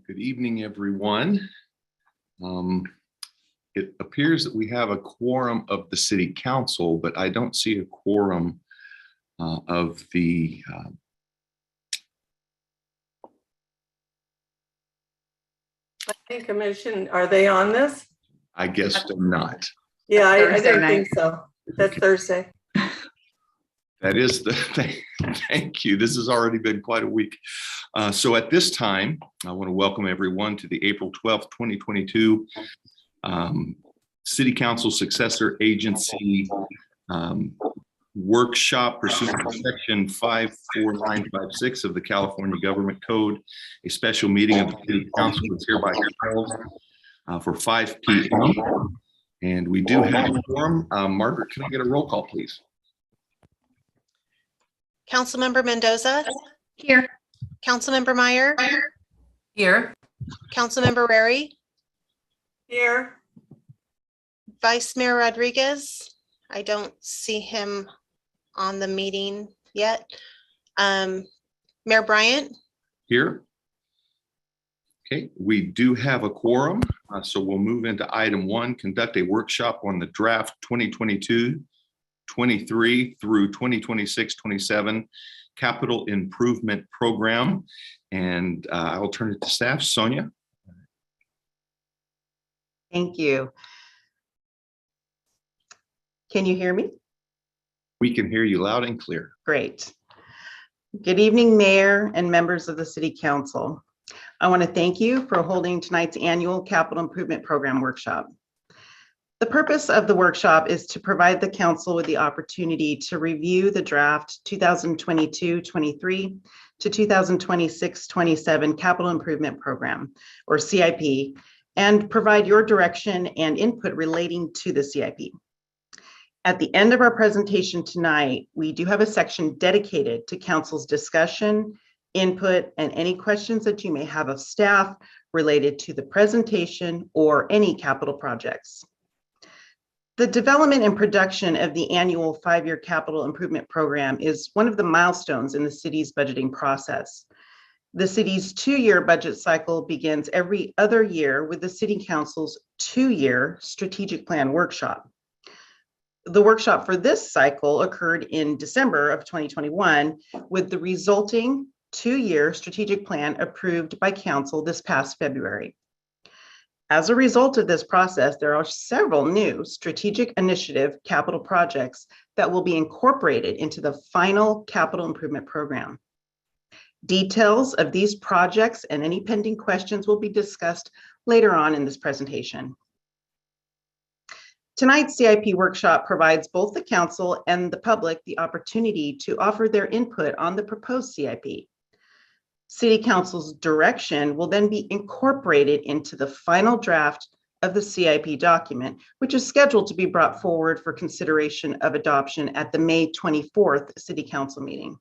Good evening, everyone. It appears that we have a quorum of the City Council, but I don't see a quorum of the Planning Commission. Are they on this? I guess they're not. Yeah, I didn't think so. That's Thursday. That is the thing. Thank you. This has already been quite a week. So at this time, I want to welcome everyone to the April 12th, 2022 City Council Successor Agency workshop pursuant to Section 54956 of the California Government Code. A special meeting of the City Council is hereby held for 5 p.m. And we do have a quorum. Margaret, can I get a roll call, please? Councilmember Mendoza? Here. Councilmember Meyer? Here. Councilmember Rary? Here. Vice Mayor Rodriguez? I don't see him on the meeting yet. Mayor Bryant? Here. Okay, we do have a quorum, so we'll move into item 1, conduct a workshop on the draft 2022-23 through 2026-27 capital improvement program. And I will turn it to staff. Sonia. Thank you. Can you hear me? We can hear you loud and clear. Great. Good evening, Mayor and members of the City Council. I want to thank you for holding tonight's annual Capital Improvement Program workshop. The purpose of the workshop is to provide the Council with the opportunity to review the draft 2022-23 to 2026-27 Capital Improvement Program, or CIP, and provide your direction and input relating to the CIP. At the end of our presentation tonight, we do have a section dedicated to Council's discussion, input, and any questions that you may have of staff related to the presentation or any capital projects. The development and production of the annual 5-year capital improvement program is one of the milestones in the city's budgeting process. The city's 2-year budget cycle begins every other year with the City Council's 2-year strategic plan workshop. The workshop for this cycle occurred in December of 2021, with the resulting 2-year strategic plan approved by Council this past February. As a result of this process, there are several new strategic initiative capital projects that will be incorporated into the final capital improvement program. Details of these projects and any pending questions will be discussed later on in this presentation. Tonight's CIP workshop provides both the Council and the public the opportunity to offer their input on the proposed CIP. City Council's direction will then be incorporated into the final draft of the CIP document, which is scheduled to be brought forward for consideration of adoption at the May 24th City Council meeting.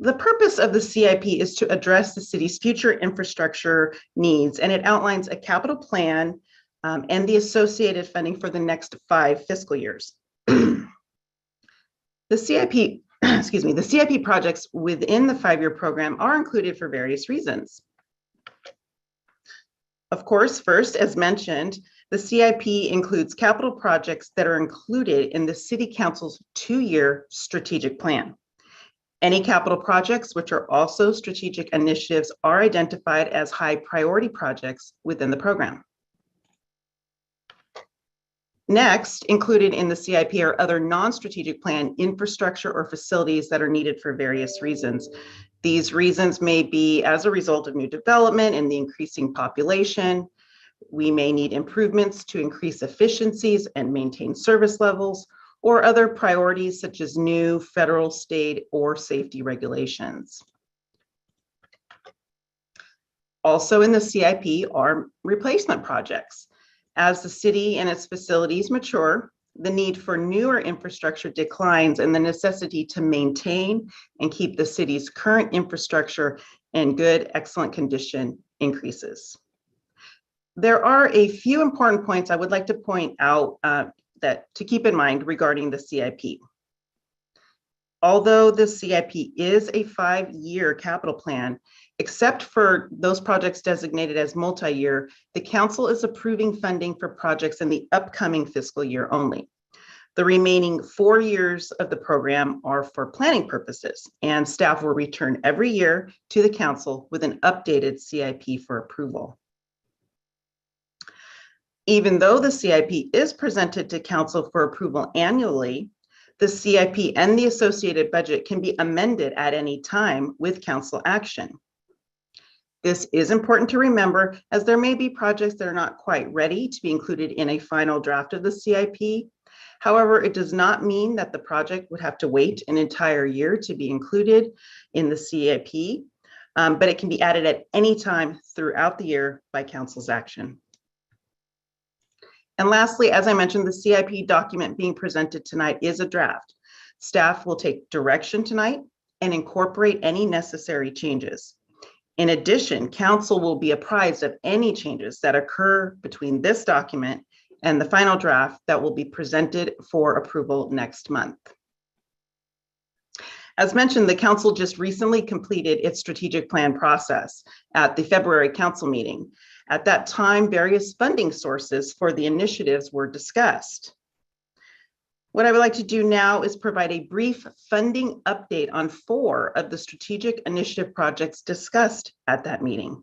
The purpose of the CIP is to address the city's future infrastructure needs, and it outlines a capital plan and the associated funding for the next 5 fiscal years. The CIP the CIP projects within the 5-year program are included for various reasons. Of course, first, as mentioned, the CIP includes capital projects that are included in the City Council's 2-year strategic plan. Any capital projects, which are also strategic initiatives, are identified as high priority projects within the program. Next, included in the CIP are other non-strategic plan infrastructure or facilities that are needed for various reasons. These reasons may be as a result of new development and the increasing population. We may need improvements to increase efficiencies and maintain service levels, or other priorities such as new federal, state, or safety regulations. Also in the CIP are replacement projects. As the city and its facilities mature, the need for newer infrastructure declines and the necessity to maintain and keep the city's current infrastructure in good, excellent condition increases. There are a few important points I would like to point out that to keep in mind regarding the CIP. Although the CIP is a 5-year capital plan, except for those projects designated as multi-year, the council is approving funding for projects in the upcoming fiscal year only. The remaining 4 years of the program are for planning purposes, and staff will return every year to the council with an updated CIP for approval. Even though the CIP is presented to council for approval annually, the CIP and the associated budget can be amended at any time with council action. This is important to remember, as there may be projects that are not quite ready to be included in a final draft of the CIP. However, it does not mean that the project would have to wait an entire year to be included in the CIP, but it can be added at any time throughout the year by council's action. And lastly, as I mentioned, the CIP document being presented tonight is a draft. Staff will take direction tonight and incorporate any necessary changes. In addition, council will be apprised of any changes that occur between this document and the final draft that will be presented for approval next month. As mentioned, the council just recently completed its strategic plan process at the February council meeting. At that time, various funding sources for the initiatives were discussed. What I would like to do now is provide a brief funding update on 4 of the strategic initiative projects discussed at that meeting.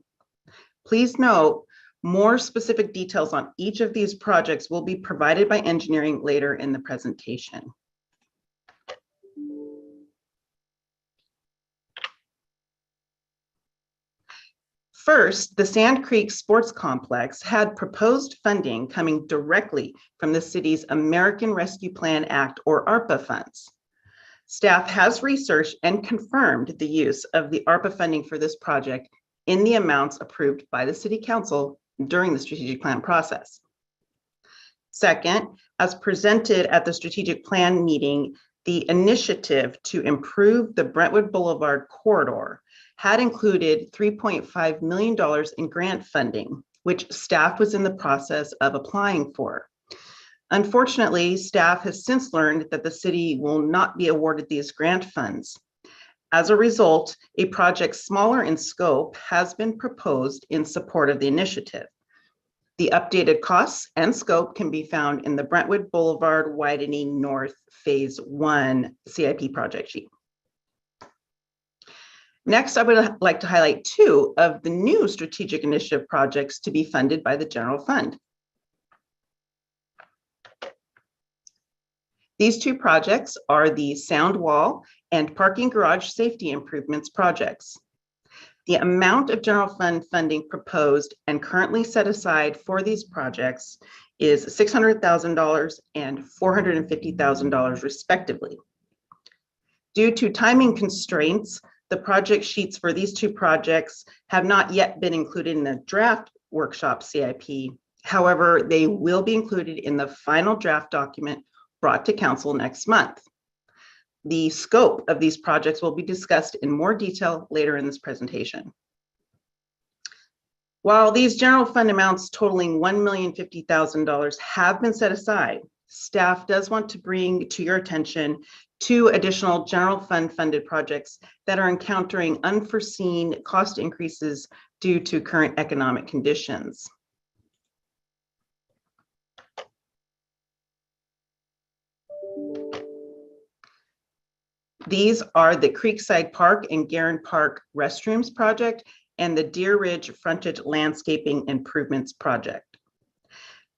Please note, more specific details on each of these projects will be provided by engineering later in the presentation. First, the Sand Creek Sports Complex had proposed funding coming directly from the city's American Rescue Plan Act, or ARPA funds. Staff has researched and confirmed the use of the ARPA funding for this project in the amounts approved by the City Council during the strategic plan process. Second, as presented at the strategic plan meeting, the initiative to improve the Brentwood Boulevard corridor had included $3.5 million in grant funding, which staff was in the process of applying for. Unfortunately, staff has since learned that the city will not be awarded these grant funds. As a result, a project smaller in scope has been proposed in support of the initiative. The updated costs and scope can be found in the Brentwood Boulevard Widening North Phase 1 CIP project sheet. Next, I would like to highlight 2 of the new strategic initiative projects to be funded by the general fund. These 2 projects are the Sound Wall and Parking Garage Safety Improvements projects. The amount of general fund funding proposed and currently set aside for these projects is $600,000 and $450,000 respectively. Due to timing constraints, the project sheets for these 2 projects have not yet been included in the draft workshop CIP. However, they will be included in the final draft document brought to council next month. The scope of these projects will be discussed in more detail later in this presentation. While these general fund amounts totaling $1,050,000 have been set aside, staff does want to bring to your attention 2 additional general fund funded projects that are encountering unforeseen cost increases due to current economic conditions. These are the Creekside Park and Garan Park Restrooms project and the Deer Ridge Frontage Landscaping Improvements project.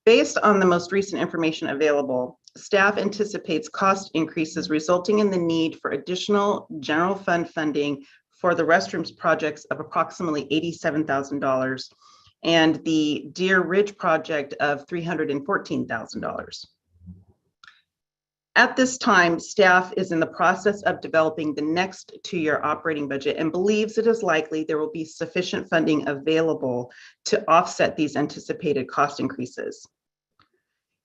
Based on the most recent information available, staff anticipates cost increases resulting in the need for additional general fund funding for the restrooms projects of approximately $87,000 and the Deer Ridge project of $314,000. At this time, staff is in the process of developing the next 2-year operating budget and believes it is likely there will be sufficient funding available to offset these anticipated cost increases.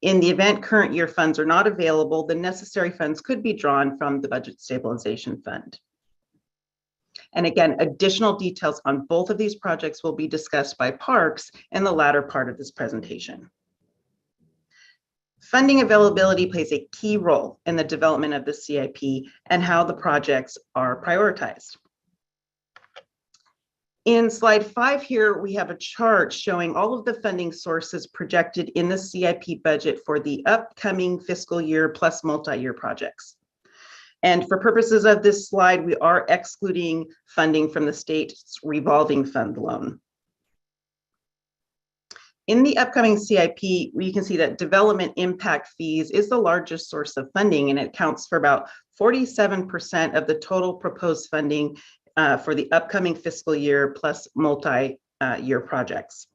In the event current year funds are not available, the necessary funds could be drawn from the Budget Stabilization Fund. And again, additional details on both of these projects will be discussed by Parks in the latter part of this presentation. Funding availability plays a key role in the development of the CIP and how the projects are prioritized. In slide 5 here, we have a chart showing all of the funding sources projected in the CIP budget for the upcoming fiscal year plus multi-year projects. And for purposes of this slide, we are excluding funding from the state's revolving fund loan. In the upcoming CIP, we can see that development impact fees is the largest source of funding, and it accounts for about 47% of the total proposed funding for the upcoming fiscal year plus multi-year projects.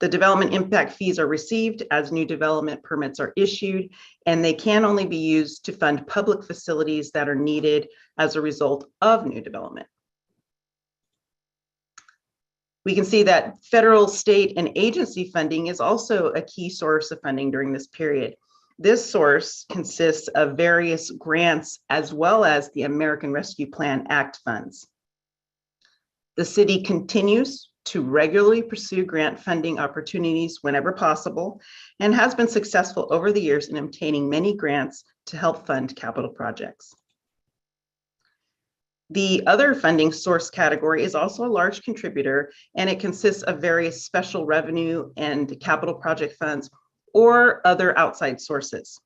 The development impact fees are received as new development permits are issued, and they can only be used to fund public facilities that are needed as a result of new development. We can see that federal, state, and agency funding is also a key source of funding during this period. This source consists of various grants as well as the American Rescue Plan Act funds. The city continues to regularly pursue grant funding opportunities whenever possible and has been successful over the years in obtaining many grants to help fund capital projects. The other funding source category is also a large contributor, and it consists of various special revenue and capital project funds or other outside sources.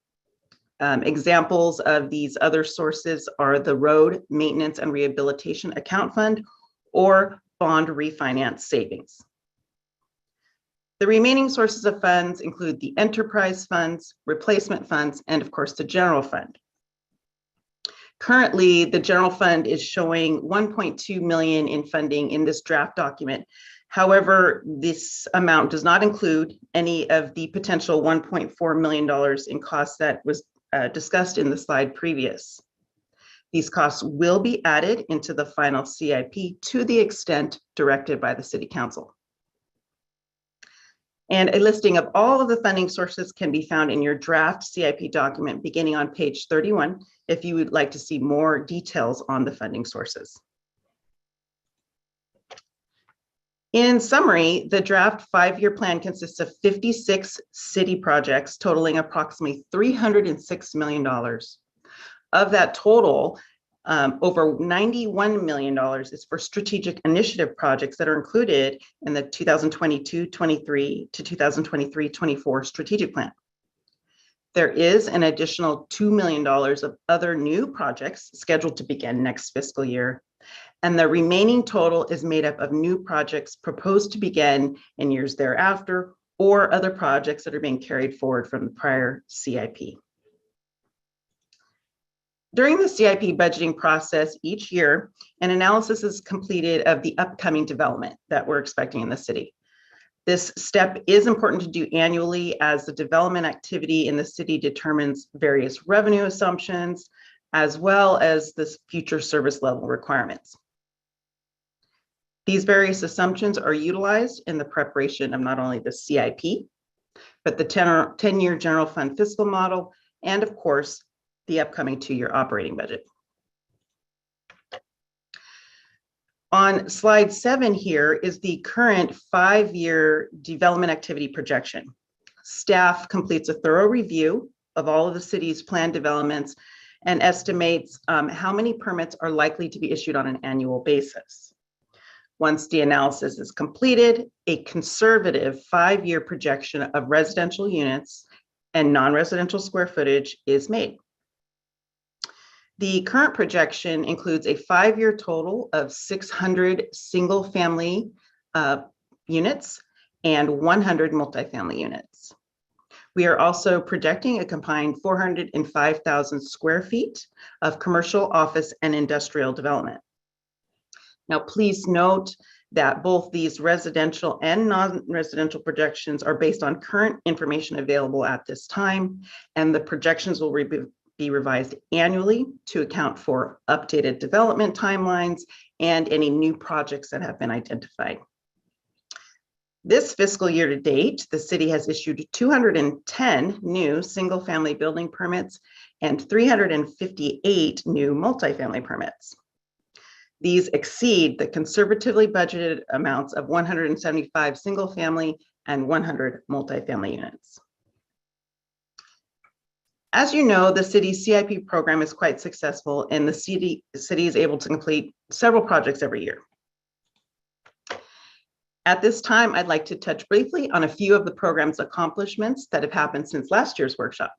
Examples of these other sources are the Road Maintenance and Rehabilitation Account Fund or bond refinance savings. The remaining sources of funds include the enterprise funds, replacement funds, and of course the general fund. Currently, the general fund is showing 1.2 million in funding in this draft document. However, this amount does not include any of the potential $1.4 million in costs that was discussed in the slide previous. These costs will be added into the final CIP to the extent directed by the City Council. And a listing of all of the funding sources can be found in your draft CIP document beginning on page 31 if you would like to see more details on the funding sources. In summary, the draft 5-year plan consists of 56 city projects totaling approximately $306 million. Of that total, over $91 million is for strategic initiative projects that are included in the 2022-23 to 2023-24 strategic plan. There is an additional $2 million of other new projects scheduled to begin next fiscal year, and the remaining total is made up of new projects proposed to begin in years thereafter or other projects that are being carried forward from the prior CIP. During the CIP budgeting process each year, an analysis is completed of the upcoming development that we're expecting in the city. This step is important to do annually as the development activity in the city determines various revenue assumptions, as well as the future service level requirements. These various assumptions are utilized in the preparation of not only the CIP, but the 10-year general fund fiscal model, and of course, the upcoming 2-year operating budget. On slide 7 here is the current 5-year development activity projection. Staff completes a thorough review of all of the city's planned developments and estimates how many permits are likely to be issued on an annual basis. Once the analysis is completed, a conservative 5-year projection of residential units and non-residential square footage is made. The current projection includes a 5-year total of 600 single-family units and 100 multifamily units. We are also projecting a combined 405,000 square feet of commercial, office, and industrial development. Now, please note that both these residential and non-residential projections are based on current information available at this time, and the projections will be revised annually to account for updated development timelines and any new projects that have been identified. This fiscal year to date, the city has issued 210 new single-family building permits and 358 new multifamily permits. These exceed the conservatively budgeted amounts of 175 single-family and 100 multifamily units. As you know, the city's CIP program is quite successful, and the city is able to complete several projects every year. At this time, I'd like to touch briefly on a few of the program's accomplishments that have happened since last year's workshop.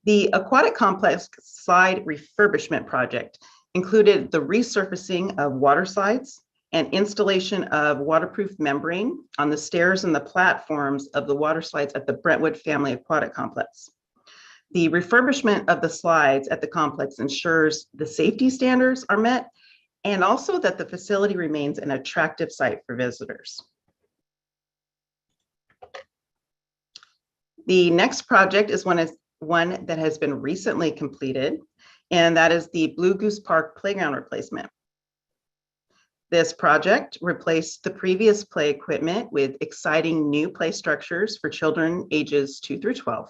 The aquatic complex slide refurbishment project included the resurfacing of water slides and installation of waterproof membrane on the stairs and the platforms of the water slides at the Brentwood Family Aquatic Complex. The refurbishment of the slides at the complex ensures the safety standards are met and also that the facility remains an attractive site for visitors. The next project is one that has been recently completed, and that is the Blue Goose Park playground replacement. This project replaced the previous play equipment with exciting new play structures for children ages 2 through 12.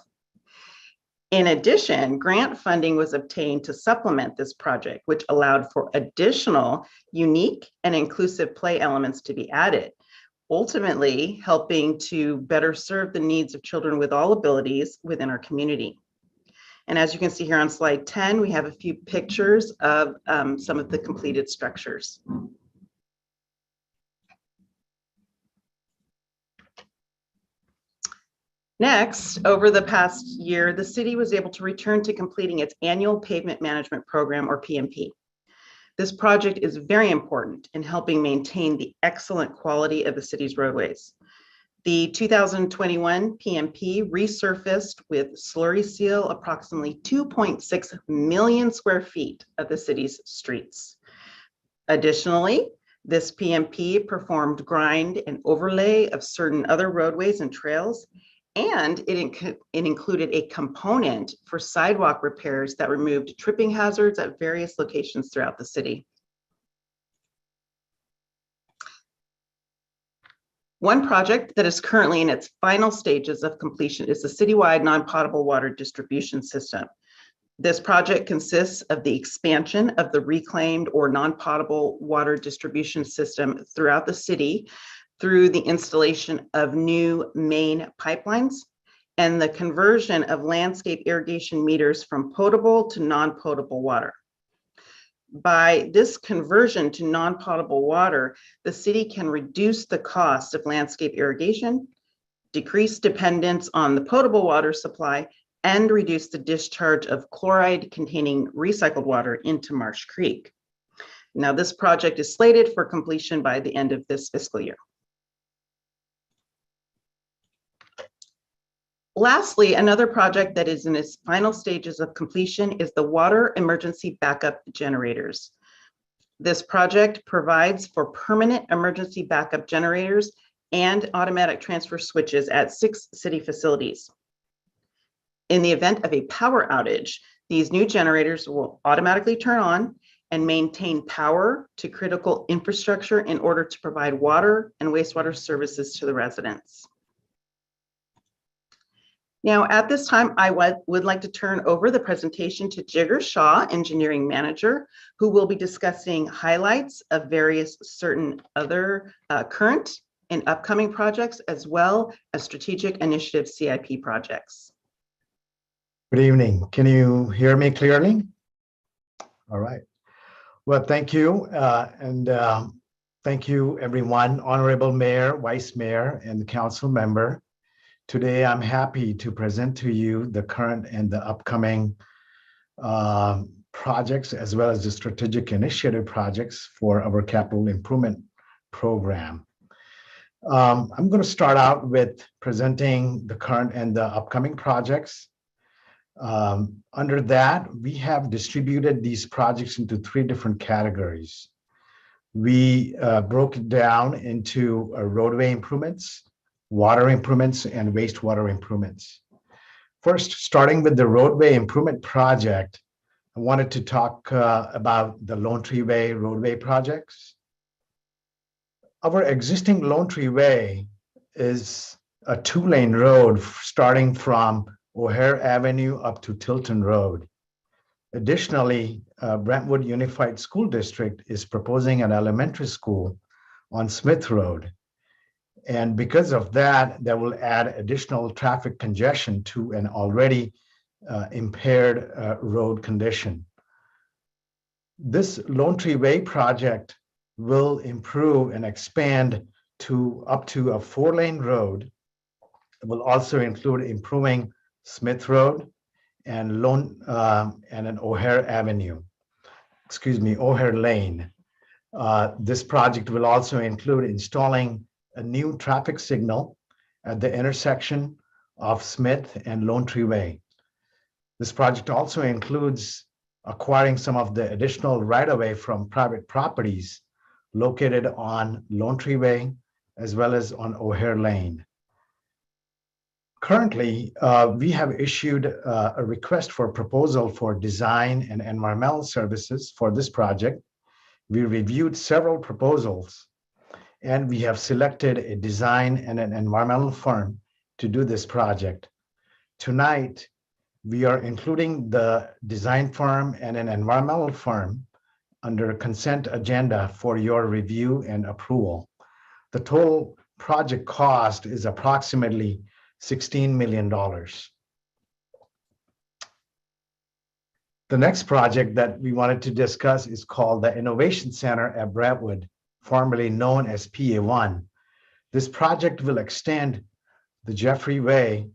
In addition, grant funding was obtained to supplement this project, which allowed for additional unique and inclusive play elements to be added, ultimately helping to better serve the needs of children with all abilities within our community. And as you can see here on slide 10, we have a few pictures of some of the completed structures. Next, over the past year, the city was able to return to completing its annual pavement management program, or PMP. This project is very important in helping maintain the excellent quality of the city's roadways. The 2021 PMP resurfaced with slurry seal approximately 2.6 million square feet of the city's streets. Additionally, this PMP performed grind and overlay of certain other roadways and trails, and it included a component for sidewalk repairs that removed tripping hazards at various locations throughout the city. One project that is currently in its final stages of completion is the citywide non-potable water distribution system. This project consists of the expansion of the reclaimed or non-potable water distribution system throughout the city through the installation of new main pipelines and the conversion of landscape irrigation meters from potable to non-potable water. By this conversion to non-potable water, the city can reduce the cost of landscape irrigation, decrease dependence on the potable water supply, and reduce the discharge of chloride-containing recycled water into Marsh Creek. Now, this project is slated for completion by the end of this fiscal year. Lastly, another project that is in its final stages of completion is the water emergency backup generators. This project provides for permanent emergency backup generators and automatic transfer switches at 6 city facilities. In the event of a power outage, these new generators will automatically turn on and maintain power to critical infrastructure in order to provide water and wastewater services to the residents. Now, at this time, I would like to turn over the presentation to Jigger Shaw, Engineering Manager, who will be discussing highlights of various certain other current and upcoming projects, as well as strategic initiative CIP projects. Good evening. Can you hear me clearly? All right. Well, thank you. Thank you, everyone, Honorable Mayor, Vice Mayor, and the council member. Today, I'm happy to present to you the current and the upcoming projects, as well as the strategic initiative projects for our capital improvement program. I'm going to start out with presenting the current and the upcoming projects. Under that, we have distributed these projects into 3 different categories. We broke it down into roadway improvements, water improvements, and wastewater improvements. First, starting with the roadway improvement project, I wanted to talk about the Lone Tree Way roadway projects. Our existing Lone Tree Way is a 2-lane road starting from O'Hare Avenue up to Tilton Road. Additionally, Brentwood Unified School District is proposing an elementary school on Smith Road. And because of that, that will add additional traffic congestion to an already impaired road condition. This Lone Tree Way project will improve and expand to up to a 4-lane road. It will also include improving Smith Road and an O'Hare Avenue, O'Hare Lane. This project will also include installing a new traffic signal at the intersection of Smith and Lone Tree Way. This project also includes acquiring some of the additional right-of-way from private properties located on Lone Tree Way as well as on O'Hare Lane. Currently, we have issued a request for proposal for design and environmental services for this project. We reviewed several proposals, and we have selected a design and an environmental firm to do this project. Tonight, we are including the design firm and an environmental firm under consent agenda for your review and approval. The total project cost is approximately $16 million. The next project that we wanted to discuss is called the Innovation Center at Brettwood, formerly known as PA1. This project will extend the Jeffrey Way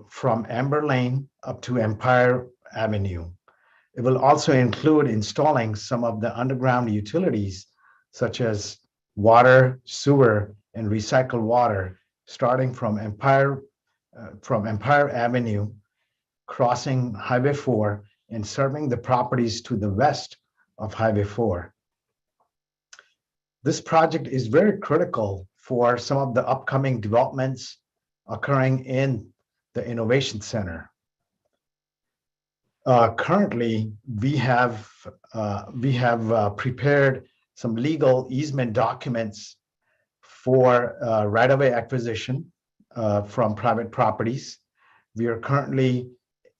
from Amber Lane up to Empire Avenue. It will also include installing some of the underground utilities such as water, sewer, and recycled water, starting from Empire Avenue, crossing Highway 4, and serving the properties to the west of Highway 4. This project is very critical for some of the upcoming developments occurring in the Innovation Center. Currently, we have prepared some legal easement documents for right-of-way acquisition from private properties. We are currently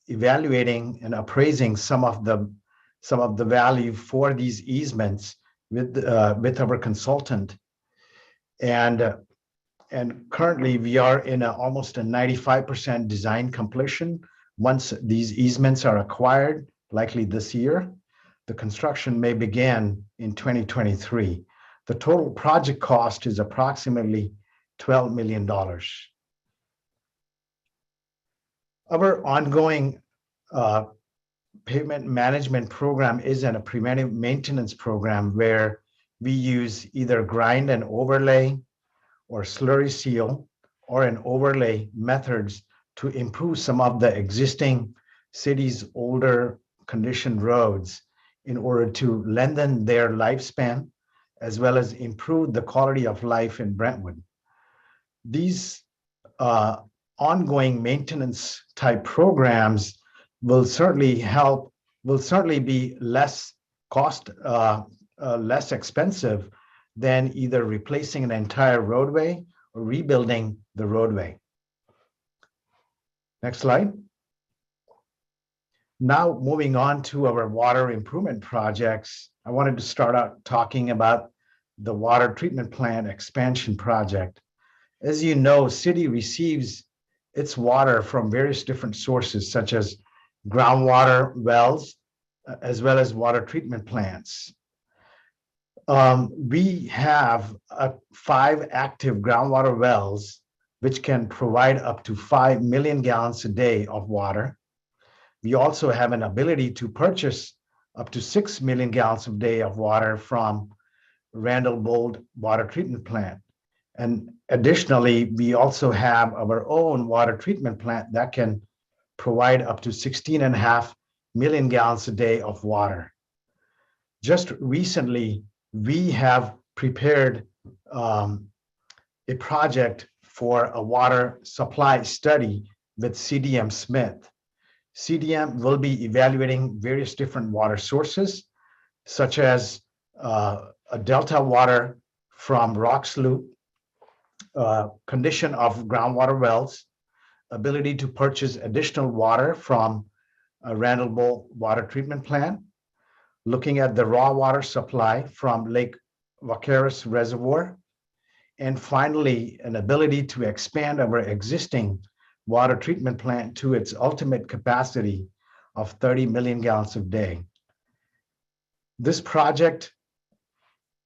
evaluating and appraising some of the value for these easements with our consultant, and currently we are in almost a 95% design completion. Once these easements are acquired, likely this year, the construction may begin in 2023. The total project cost is approximately $12 million. Our ongoing pavement management program is a preventive maintenance program where we use either grind and overlay or slurry seal or an overlay methods to improve some of the existing city's older conditioned roads in order to lengthen their lifespan as well as improve the quality of life in Brentwood. These ongoing maintenance type programs will certainly be less expensive than either replacing an entire roadway or rebuilding the roadway. Next slide. Now moving on to our water improvement projects, I wanted to start out talking about the water treatment plant expansion project. As you know, city receives its water from various different sources such as groundwater wells, as well as water treatment plants. We have 5 active groundwater wells, which can provide up to 5 million gallons a day of water. We also have an ability to purchase up to 6 million gallons a day of water from Randall Bold Water Treatment Plant. And additionally, we also have our own water treatment plant that can provide up to 16.5 million gallons a day of water. Just recently, we have prepared a project for a water supply study with CDM Smith. CDM will be evaluating various different water sources, such as a delta water from rock slough, condition of groundwater wells, ability to purchase additional water from a Randall Bowl water treatment plant, looking at the raw water supply from Lake Vaqueros Reservoir, And finally, an ability to expand our existing water treatment plant to its ultimate capacity of 30 million gallons a day. This project,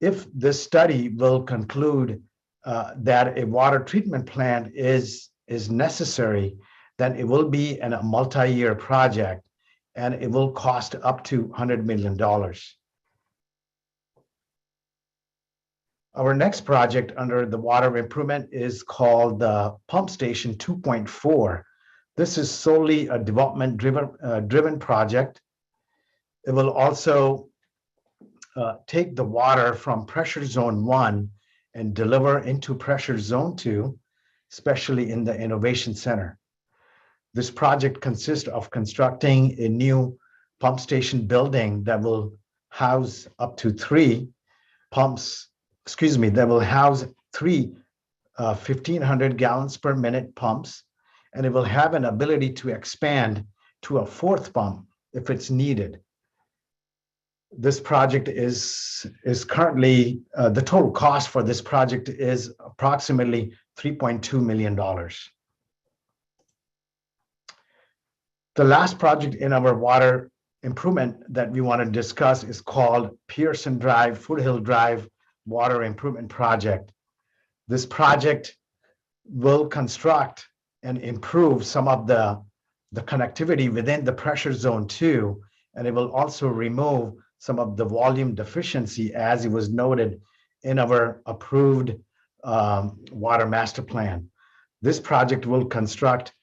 if this study will conclude that a water treatment plant is necessary, then it will be a multi-year project and it will cost up to $100 million. Our next project under the water improvement is called the Pump Station 2.4. This is solely a development driven project. It will also take the water from pressure zone 1 and deliver into pressure zone 2, especially in the Innovation Center. This project consists of constructing a new pump station building that will house up to 3 pumps, that will house 3 1,500 gallons per minute pumps, and it will have an ability to expand to a 4th pump if it's needed. This project is currently, the total cost for this project is approximately $3.2 million. The last project in our water improvement that we want to discuss is called Pearson Drive, Foothill Drive Water Improvement Project. This project will construct and improve some of the connectivity within the pressure zone 2, and it will also remove some of the volume deficiency as it was noted in our approved water master plan. This project will construct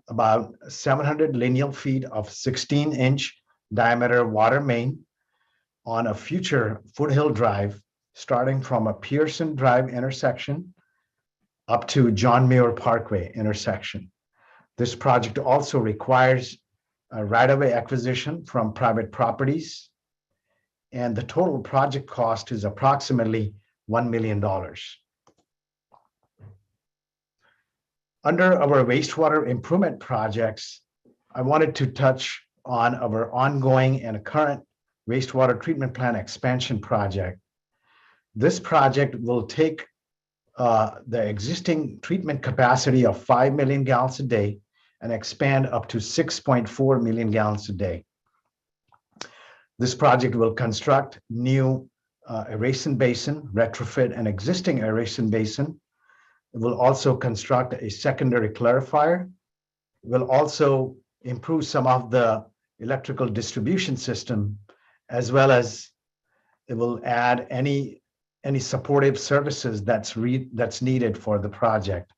about 700 lineal feet of 16-inch diameter water main on a future Foothill Drive, starting from a Pearson Drive intersection up to John Muir Parkway intersection. This project also requires a right-of-way acquisition from private properties, and the total project cost is approximately $1 million. Under our wastewater improvement projects, I wanted to touch on our ongoing and current wastewater treatment plant expansion project. This project will take the existing treatment capacity of 5 million gallons a day and expand up to 6.4 million gallons a day. This project will construct new aeration basin, retrofit an existing aeration basin. It will also construct a secondary clarifier. It will also improve some of the electrical distribution system, as well as it will add any supportive services that's needed for the project.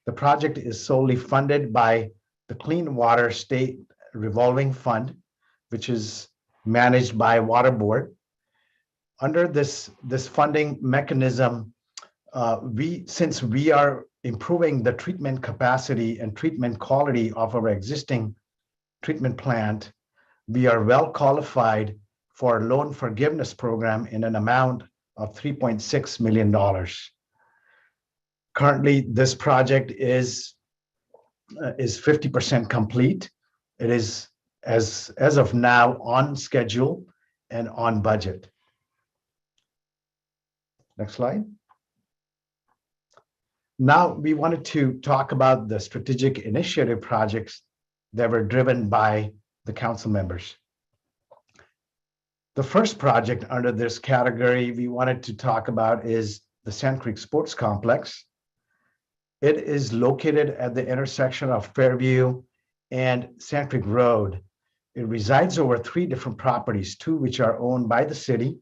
The project is solely funded by the Clean Water State Revolving Fund, which is managed by Water Board. Under this funding mechanism, since we are improving the treatment capacity and treatment quality of our existing treatment plant, we are well qualified for a loan forgiveness program in an amount of $3.6 million. Currently, this project is 50% complete. It is, as of now, on schedule and on budget. Next slide. Now, we wanted to talk about the strategic initiative projects that were driven by the council members. The first project under this category we wanted to talk about is the Sand Creek Sports Complex. It is located at the intersection of Fairview and Sand Creek Road. It resides over 3 different properties, 2 which are owned by the city,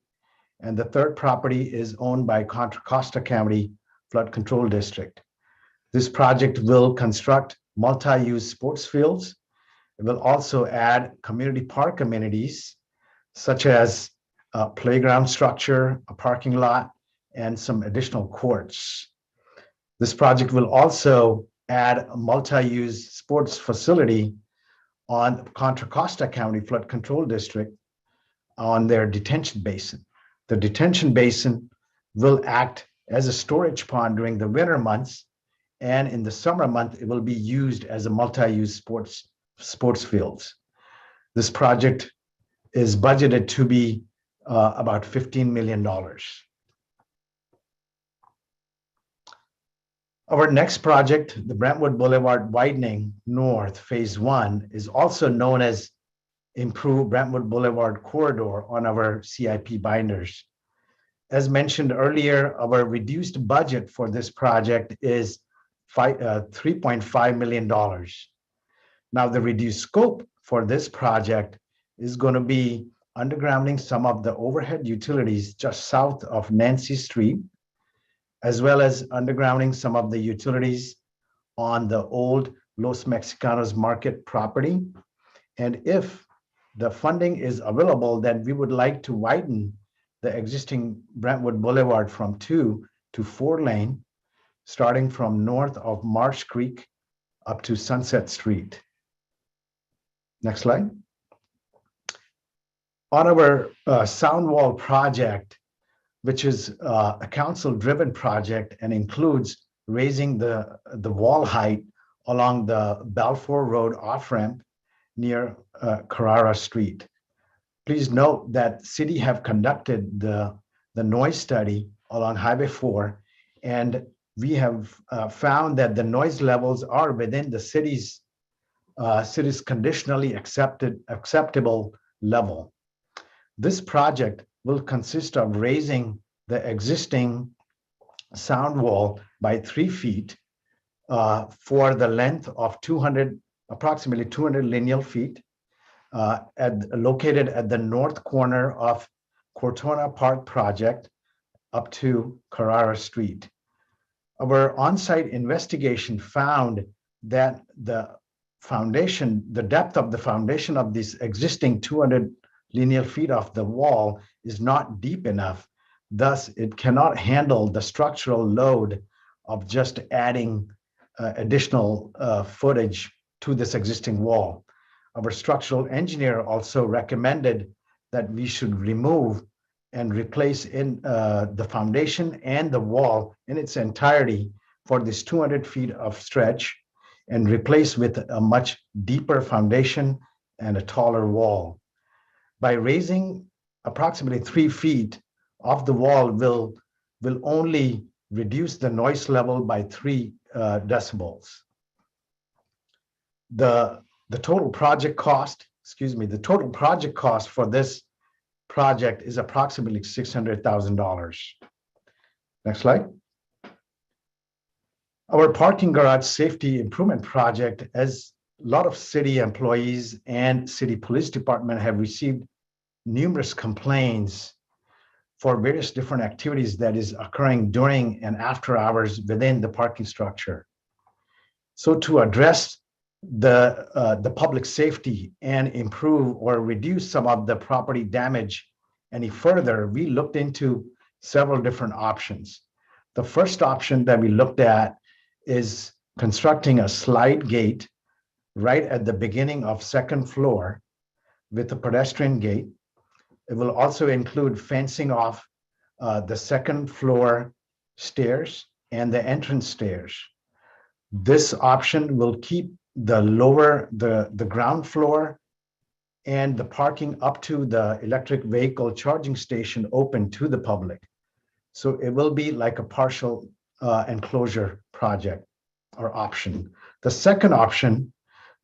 and the 3rd property is owned by Contra Costa County Flood Control District. This project will construct multi-use sports fields. It will also add community park amenities, such as a playground structure, a parking lot, and some additional courts. This project will also add a multi-use sports facility on Contra Costa County Flood Control District on their detention basin. The detention basin will act as a storage pond during the winter months, and in the summer month, it will be used as a multi-use sports fields. This project is budgeted to be about $15 million. Our next project, the Brentwood Boulevard Widening North Phase 1, is also known as Improve Brentwood Boulevard Corridor on our CIP binders. As mentioned earlier, our reduced budget for this project is $3.5 million. Now, the reduced scope for this project is going to be undergrounding some of the overhead utilities just south of Nancy Street, as well as undergrounding some of the utilities on the old Los Mexicanos Market property. And if the funding is available, then we would like to widen the existing Brentwood Boulevard from 2 to 4 lane, starting from north of Marsh Creek up to Sunset Street. Next slide. On our sound wall project, which is a council-driven project and includes raising the wall height along the Balfour Road off-ramp near Carrara Street. Please note that city have conducted the noise study along Highway 4, and we have found that the noise levels are within the city's conditionally acceptable level. This project will consist of raising the existing sound wall by 3 feet for the length of approximately 200 lineal feet, located at the north corner of Cortona Park project up to Carrara Street. Our on-site investigation found that the depth of the foundation of this existing 200 lineal feet of the wall is not deep enough. Thus, it cannot handle the structural load of just adding additional footage to this existing wall. Our structural engineer also recommended that we should remove and replace in the foundation and the wall in its entirety for this 200 feet of stretch and replace with a much deeper foundation and a taller wall. By raising approximately 3 feet of the wall will only reduce the noise level by 3 decibels. The total project cost for this project is approximately $600,000. Next slide. Our parking garage safety improvement project, as a lot of city employees and city police department have received numerous complaints for various different activities that is occurring during and after hours within the parking structure. So to address the public safety and improve or reduce some of the property damage any further, we looked into several different options. The first option that we looked at is constructing a slide gate right at the beginning of second floor with a pedestrian gate. It will also include fencing off the second floor stairs and the entrance stairs. This option will keep the ground floor and the parking up to the electric vehicle charging station open to the public. So it will be like a partial enclosure project or option. The second option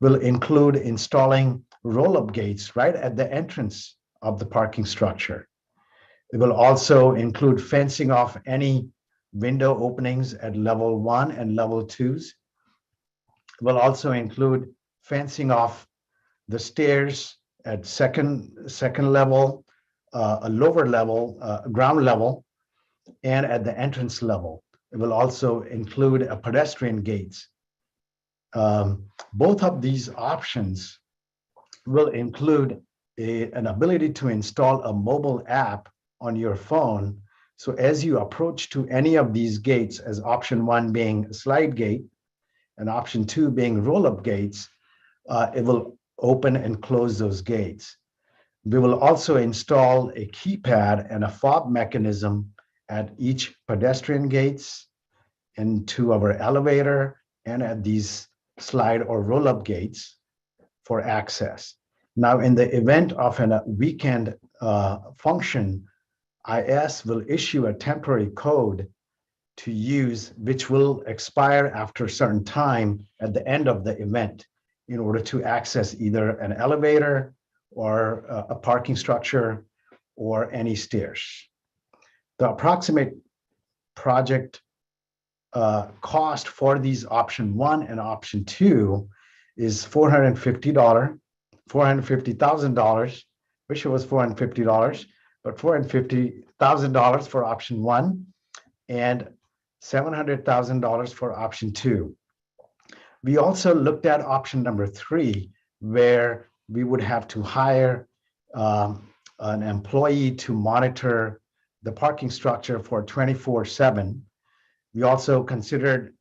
will include installing roll-up gates right at the entrance of the parking structure. It will also include fencing off any window openings at level 1 and level 2s. It will also include fencing off the stairs at second level, a lower level, ground level, and at the entrance level. It will also include a pedestrian gates. Both of these options will include an ability to install a mobile app on your phone. So as you approach to any of these gates, as option 1 being a slide gate and option 2 being roll-up gates, it will open and close those gates. We will also install a keypad and a fob mechanism at each pedestrian gates and to our elevator and at these slide or roll-up gates for access. Now, in the event of a weekend function, IS will issue a temporary code to use, which will expire after a certain time at the end of the event in order to access either an elevator or a parking structure or any stairs. The approximate project cost for these option 1 and option 2 is $450,000. Wish it was $450, but $450,000 for option 1 and $700,000 for option 2. We also looked at option number 3, where we would have to hire an employee to monitor the parking structure for 24/7. We also considered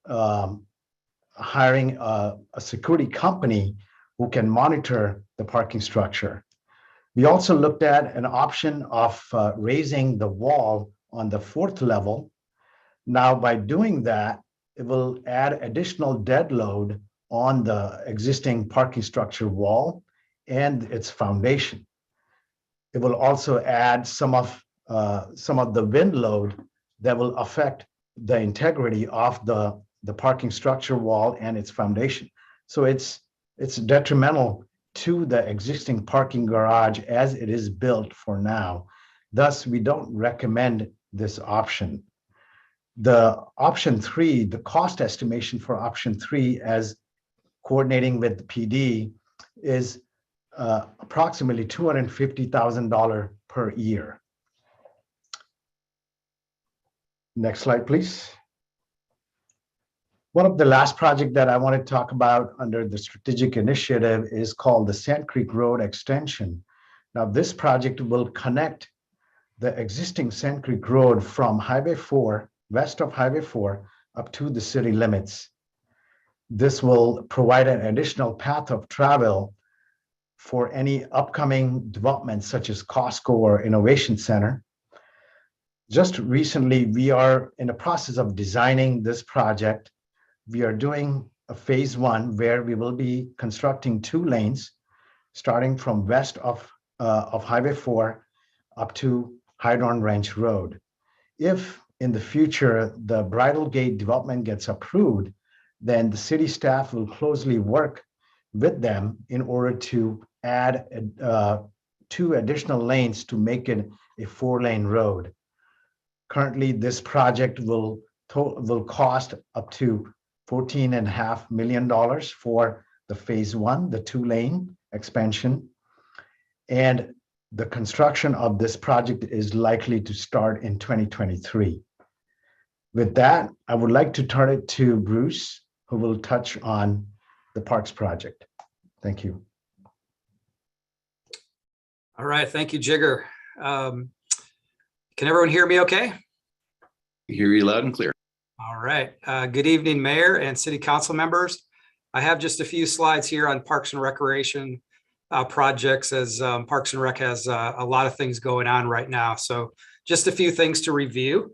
hiring a security company who can monitor the parking structure. We also looked at an option of raising the wall on the 4th level. Now, by doing that, it will add additional dead load on the existing parking structure wall and its foundation. It will also add some of the wind load that will affect the integrity of the parking structure wall and its foundation. So it's detrimental to the existing parking garage as it is built for now. Thus, we don't recommend this option. The option 3, the cost estimation for option 3 as coordinating with the PD is approximately $250,000 per year. Next slide, please. One of the last project that I want to talk about under the strategic initiative is called the Sand Creek Road Extension. Now, this project will connect the existing Sand Creek Road from Highway 4, west of Highway 4, up to the city limits. This will provide an additional path of travel for any upcoming developments such as Costco or Innovation Center. Just recently, we are in the process of designing this project. We are doing a phase 1 where we will be constructing 2 lanes starting from west of Highway 4 up to Hydron Ranch Road. If in the future the Bridal Gate development gets approved, then the city staff will closely work with them in order to add 2 additional lanes to make it a 4-lane road. Currently, this project will cost up to $14.5 million for the phase 1, the 2-lane expansion. And the construction of this project is likely to start in 2023. With that, I would like to turn it to Bruce, who will touch on the Parks project. Thank you. All right, thank you, Jigger. Can everyone hear me okay? We hear you loud and clear. All right. Good evening, Mayor and City Council members. I have just a few slides here on Parks and Recreation projects, as Parks and Rec has a lot of things going on right now. So just a few things to review.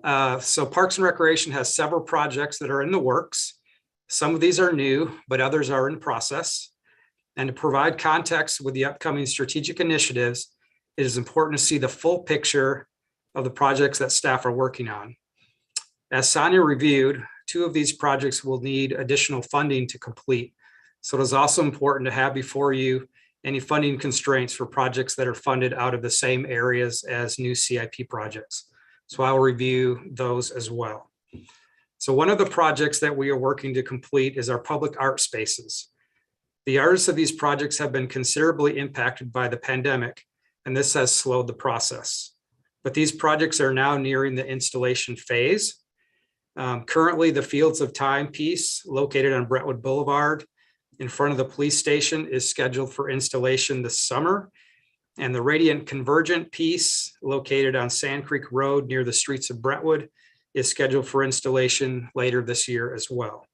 So Parks and Recreation has several projects that are in the works. Some of these are new, but others are in process. And to provide context with the upcoming strategic initiatives, it is important to see the full picture of the projects that staff are working on. As Sonia reviewed, 2 of these projects will need additional funding to complete. So it is also important to have before you any funding constraints for projects that are funded out of the same areas as new CIP projects. So I'll review those as well. So one of the projects that we are working to complete is our public art spaces. The artists of these projects have been considerably impacted by the pandemic, and this has slowed the process. But these projects are now nearing the installation phase. Currently, the Fields of Time piece located on Brettwood Boulevard in front of the police station is scheduled for installation this summer. And the Radiant Convergent piece located on Sand Creek Road near the streets of Brentwood is scheduled for installation later this year as well.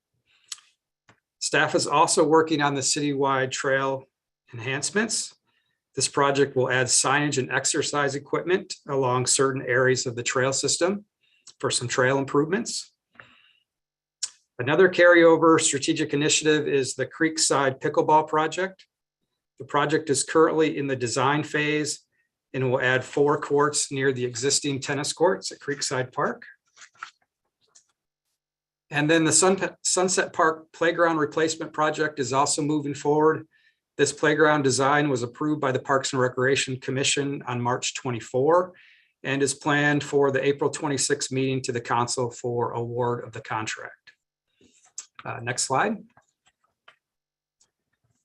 Staff is also working on the Citywide trail enhancements. This project will add signage and exercise equipment along certain areas of the trail system for some trail improvements. Another carryover strategic initiative is the Creekside Pickleball project. The project is currently in the design phase and will add 4 courts near the existing tennis courts at Creekside Park. And then the Sunset Park Playground Replacement Project is also moving forward. This playground design was approved by the Parks and Recreation Commission on March 24 and is planned for the April 26 meeting to the council for award of the contract. Next slide.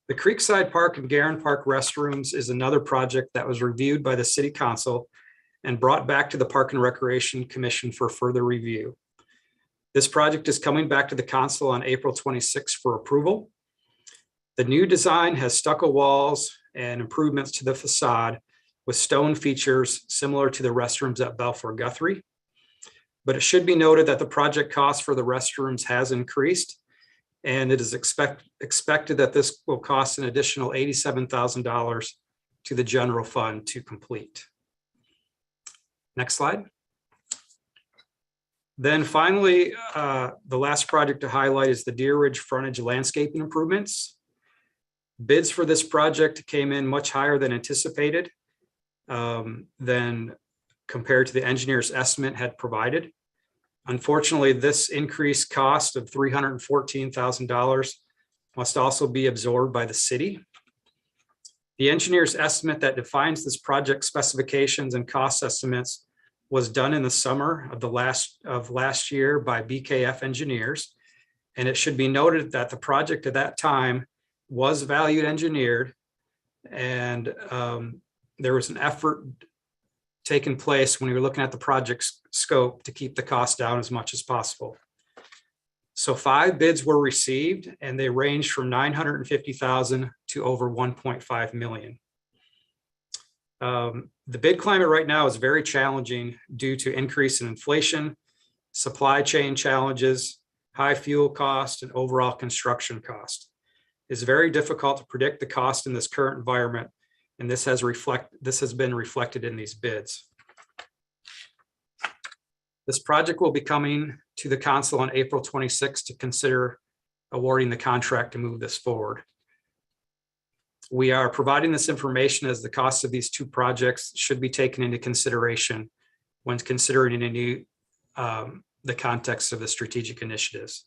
The Creekside Park and Garan Park restrooms is another project that was reviewed by the City Council and brought back to the Park and Recreation Commission for further review. This project is coming back to the council on April 26 for approval. The new design has stucco walls and improvements to the facade with stone features similar to the restrooms at Belfour Guthrie. But it should be noted that the project cost for the restrooms has increased, and it is expected that this will cost an additional $87,000 to the general fund to complete. Next slide. Then finally, the last project to highlight is the Deer Ridge Frontage landscaping improvements. Bids for this project came in much higher than anticipated, than compared to the engineer's estimate had provided. Unfortunately, this increased cost of $314,000 must also be absorbed by the city. The engineer's estimate that defines this project specifications and cost estimates was done in the summer of last year by BKF engineers. And it should be noted that the project at that time was valued engineered, and there was an effort taken place when we were looking at the project's scope to keep the cost down as much as possible. So 5 bids were received, and they ranged from $950,000 to over $1.5 million. The bid climate right now is very challenging due to increase in inflation, supply chain challenges, high fuel cost, and overall construction cost. It's very difficult to predict the cost in this current environment, and this has been reflected in these bids. This project will be coming to the council on April 26 to consider awarding the contract to move this forward. We are providing this information as the cost of these 2 projects should be taken into consideration when considering the context of the strategic initiatives.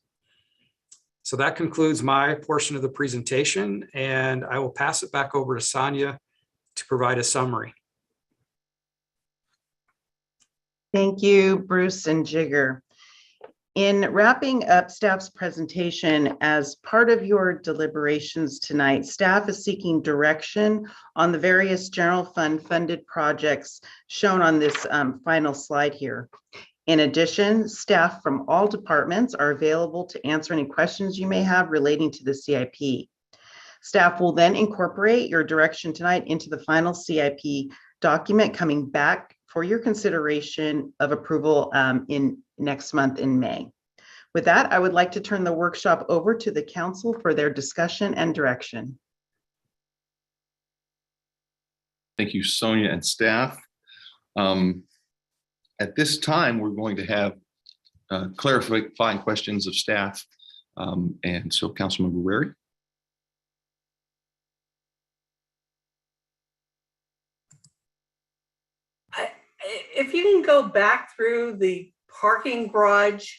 So that concludes my portion of the presentation, and I will pass it back over to Sonia to provide a summary. Thank you, Bruce and Jigger. In wrapping up staff's presentation, as part of your deliberations tonight, staff is seeking direction on the various general fund funded projects shown on this final slide here. In addition, staff from all departments are available to answer any questions you may have relating to the CIP. Staff will then incorporate your direction tonight into the final CIP document coming back for your consideration of approval in next month in May. With that, I would like to turn the workshop over to the council for their discussion and direction. Thank you, Sonia and staff. At this time, we're going to have clarifying questions of staff. And so Councilmember Rary. If you can go back through the parking garage,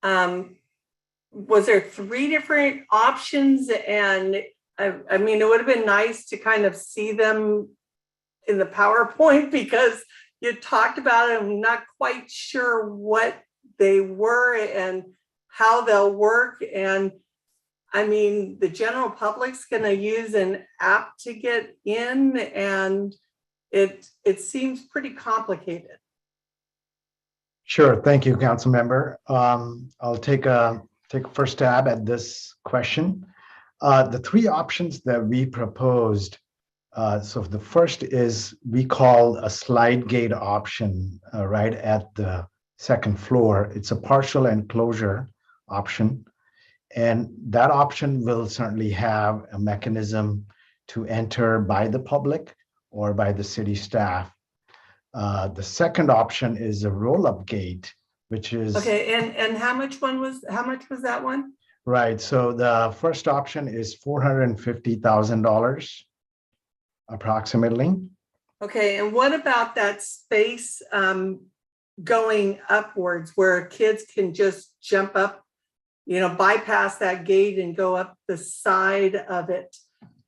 was there 3 different options? And I mean, it would have been nice to kind of see them in the PowerPoint because you talked about it. I'm not quite sure what they were and how they'll work. And I mean, the general public's going to use an app to get in, and it seems pretty complicated. Sure. Thank you, Council Member. I'll take a first stab at this question. The 3 options that we proposed. So the first is we call a slide gate option right at the 2nd floor. It's a partial enclosure option. And that option will certainly have a mechanism to enter by the public or by the city staff. The second option is a roll-up gate, which is okay. And how much was that one? right. So the first option is $450,000 approximately. Okay. And what about that space going upwards where kids can just jump up bypass that gate and go up the side of it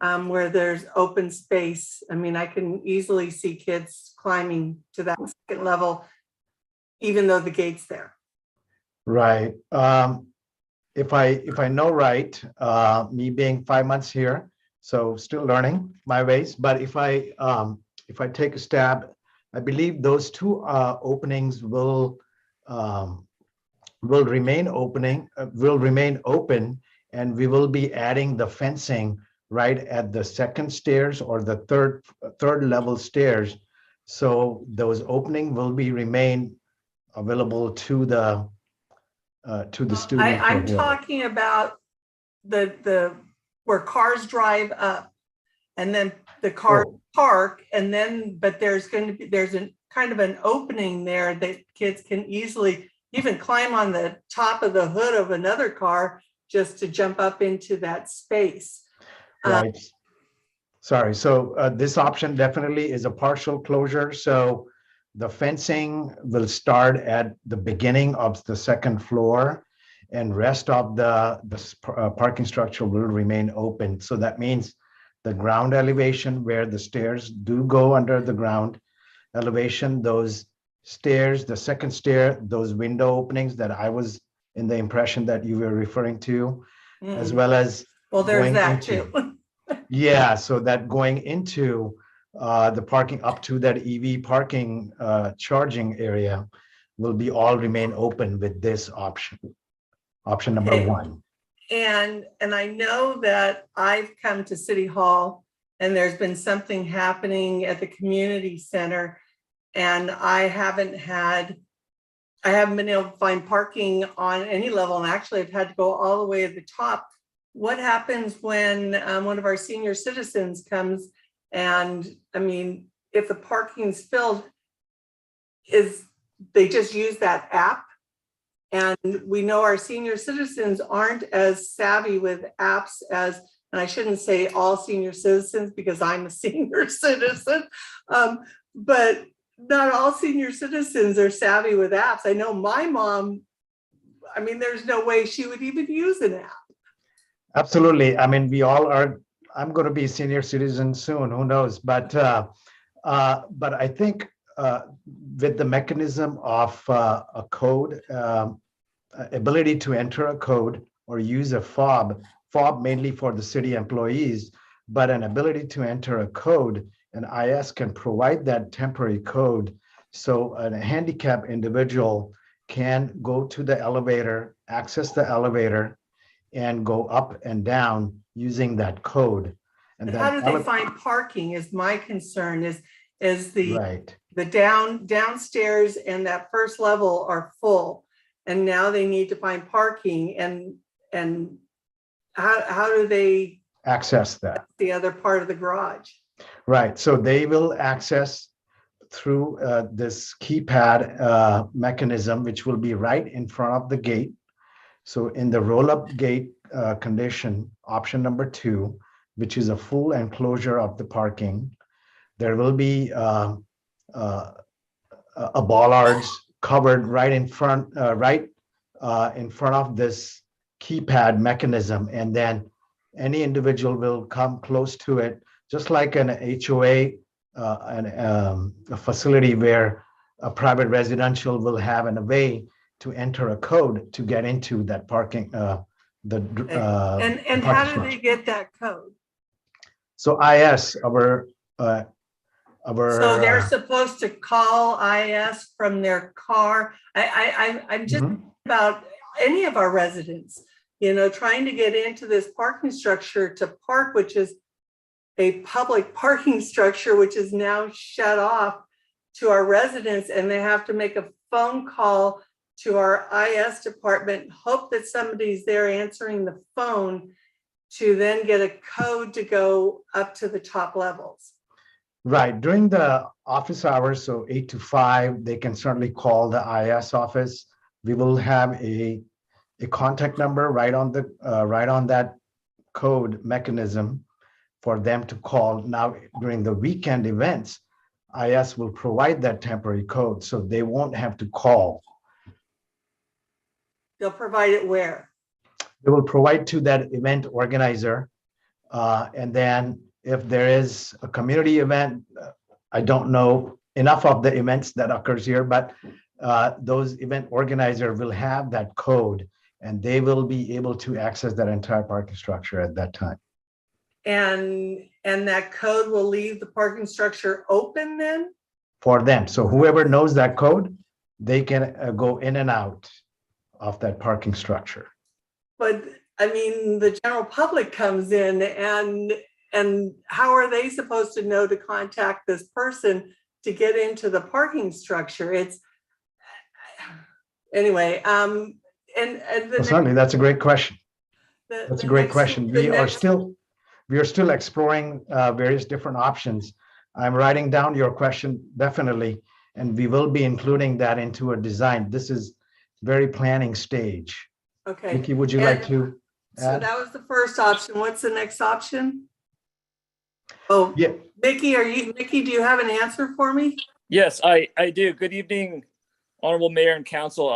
where there's open space. I mean, I can easily see kids climbing to that second level, even though the gate's there. Right. If I know right, me being 5 months here, so still learning my ways, but if I take a stab, I believe those two openings will remain open, and we will be adding the fencing right at the second stairs or the third level stairs. So those opening will be remain available to the students. I'm talking about the where cars drive up and then the cars park, and then but there's a kind of an opening there that kids can easily even climb on the top of the hood of another car just to jump up into that space. Right. Sorry. So this option definitely is a partial closure. So the fencing will start at the beginning of the second floor, and rest of the parking structure will remain open. So that means the ground elevation where the stairs do go under the ground elevation, those stairs, the second stair, those window openings that I was in the impression that you were referring to, as well as well, there's going that into- too. Yeah, so that going into the parking up to that EV parking charging area will be all remain open with this option number Okay. 1. And I know that I've come to City Hall and there's been something happening at the community center, and I haven't been able to find parking on any level, and actually I've had to go all the way to the top. What happens when one of our senior citizens comes and, I mean, if the parking's filled, they just use that app? And we know our senior citizens aren't as savvy with apps as, and I shouldn't say all senior citizens because I'm a senior citizen, but not all senior citizens are savvy with apps. I know my mom, I mean, there's no way she would even use an app. Absolutely. I mean, we all are. I'm going to be senior citizen soon. Who knows? But I think with the mechanism of a code, ability to enter a code or use a fob mainly for the city employees, but an ability to enter a code, and IS can provide that temporary code. So a handicapped individual can go to the elevator, access the elevator, and go up and down using that code. And But how do they find parking is my concern, is the right. the downstairs and that first level are full, and now they need to find parking, and how do they Access that? the other part of the garage? Right. So they will access through this keypad mechanism, which will be right in front of the gate. So in the roll-up gate condition, option number 2, which is a full enclosure of the parking, there will be a bollards covered right in front of this keypad mechanism, and then any individual will come close to it, just like an HOA, a facility where a private residential will have a way to enter a code to get into that parking. And how do they get that code? So IS, our So they're supposed to call IS from their car. I'm just about any of our residents, trying to get into this parking structure to park, which is a public parking structure, which is now shut off to our residents, and they have to make a phone call to our IS department, hope that somebody's there answering the phone to then get a code to go up to the top levels. Right. During the office hours, so 8 to 5, they can certainly call the IS office. We will have a contact number right on that code mechanism for them to call. Now, during the weekend events, IS will provide that temporary code, so they won't have to call. They'll provide it where? They will provide to that event organizer. And then if there is a community event, I don't know enough of the events that occurs here, but those event organizer will have that code and they will be able to access that entire parking structure at that time. And that code will leave the parking structure open then? For them. So whoever knows that code, they can go in and out of that parking structure. But I mean, the general public comes in and how are they supposed to know to contact this person to get into the parking structure? It's anyway, and the Certainly, that's a great question. the- That's a the great next- question. the We are still exploring various different options. I'm writing down your question definitely, and we will be including that into a design. This is very planning stage. Okay, Nikki, would you And- like to so add? that was the first option. What's the next option? Oh, Yeah, Mickey, do you have an answer for me? Yes, I do. Good evening, Honorable Mayor and Council.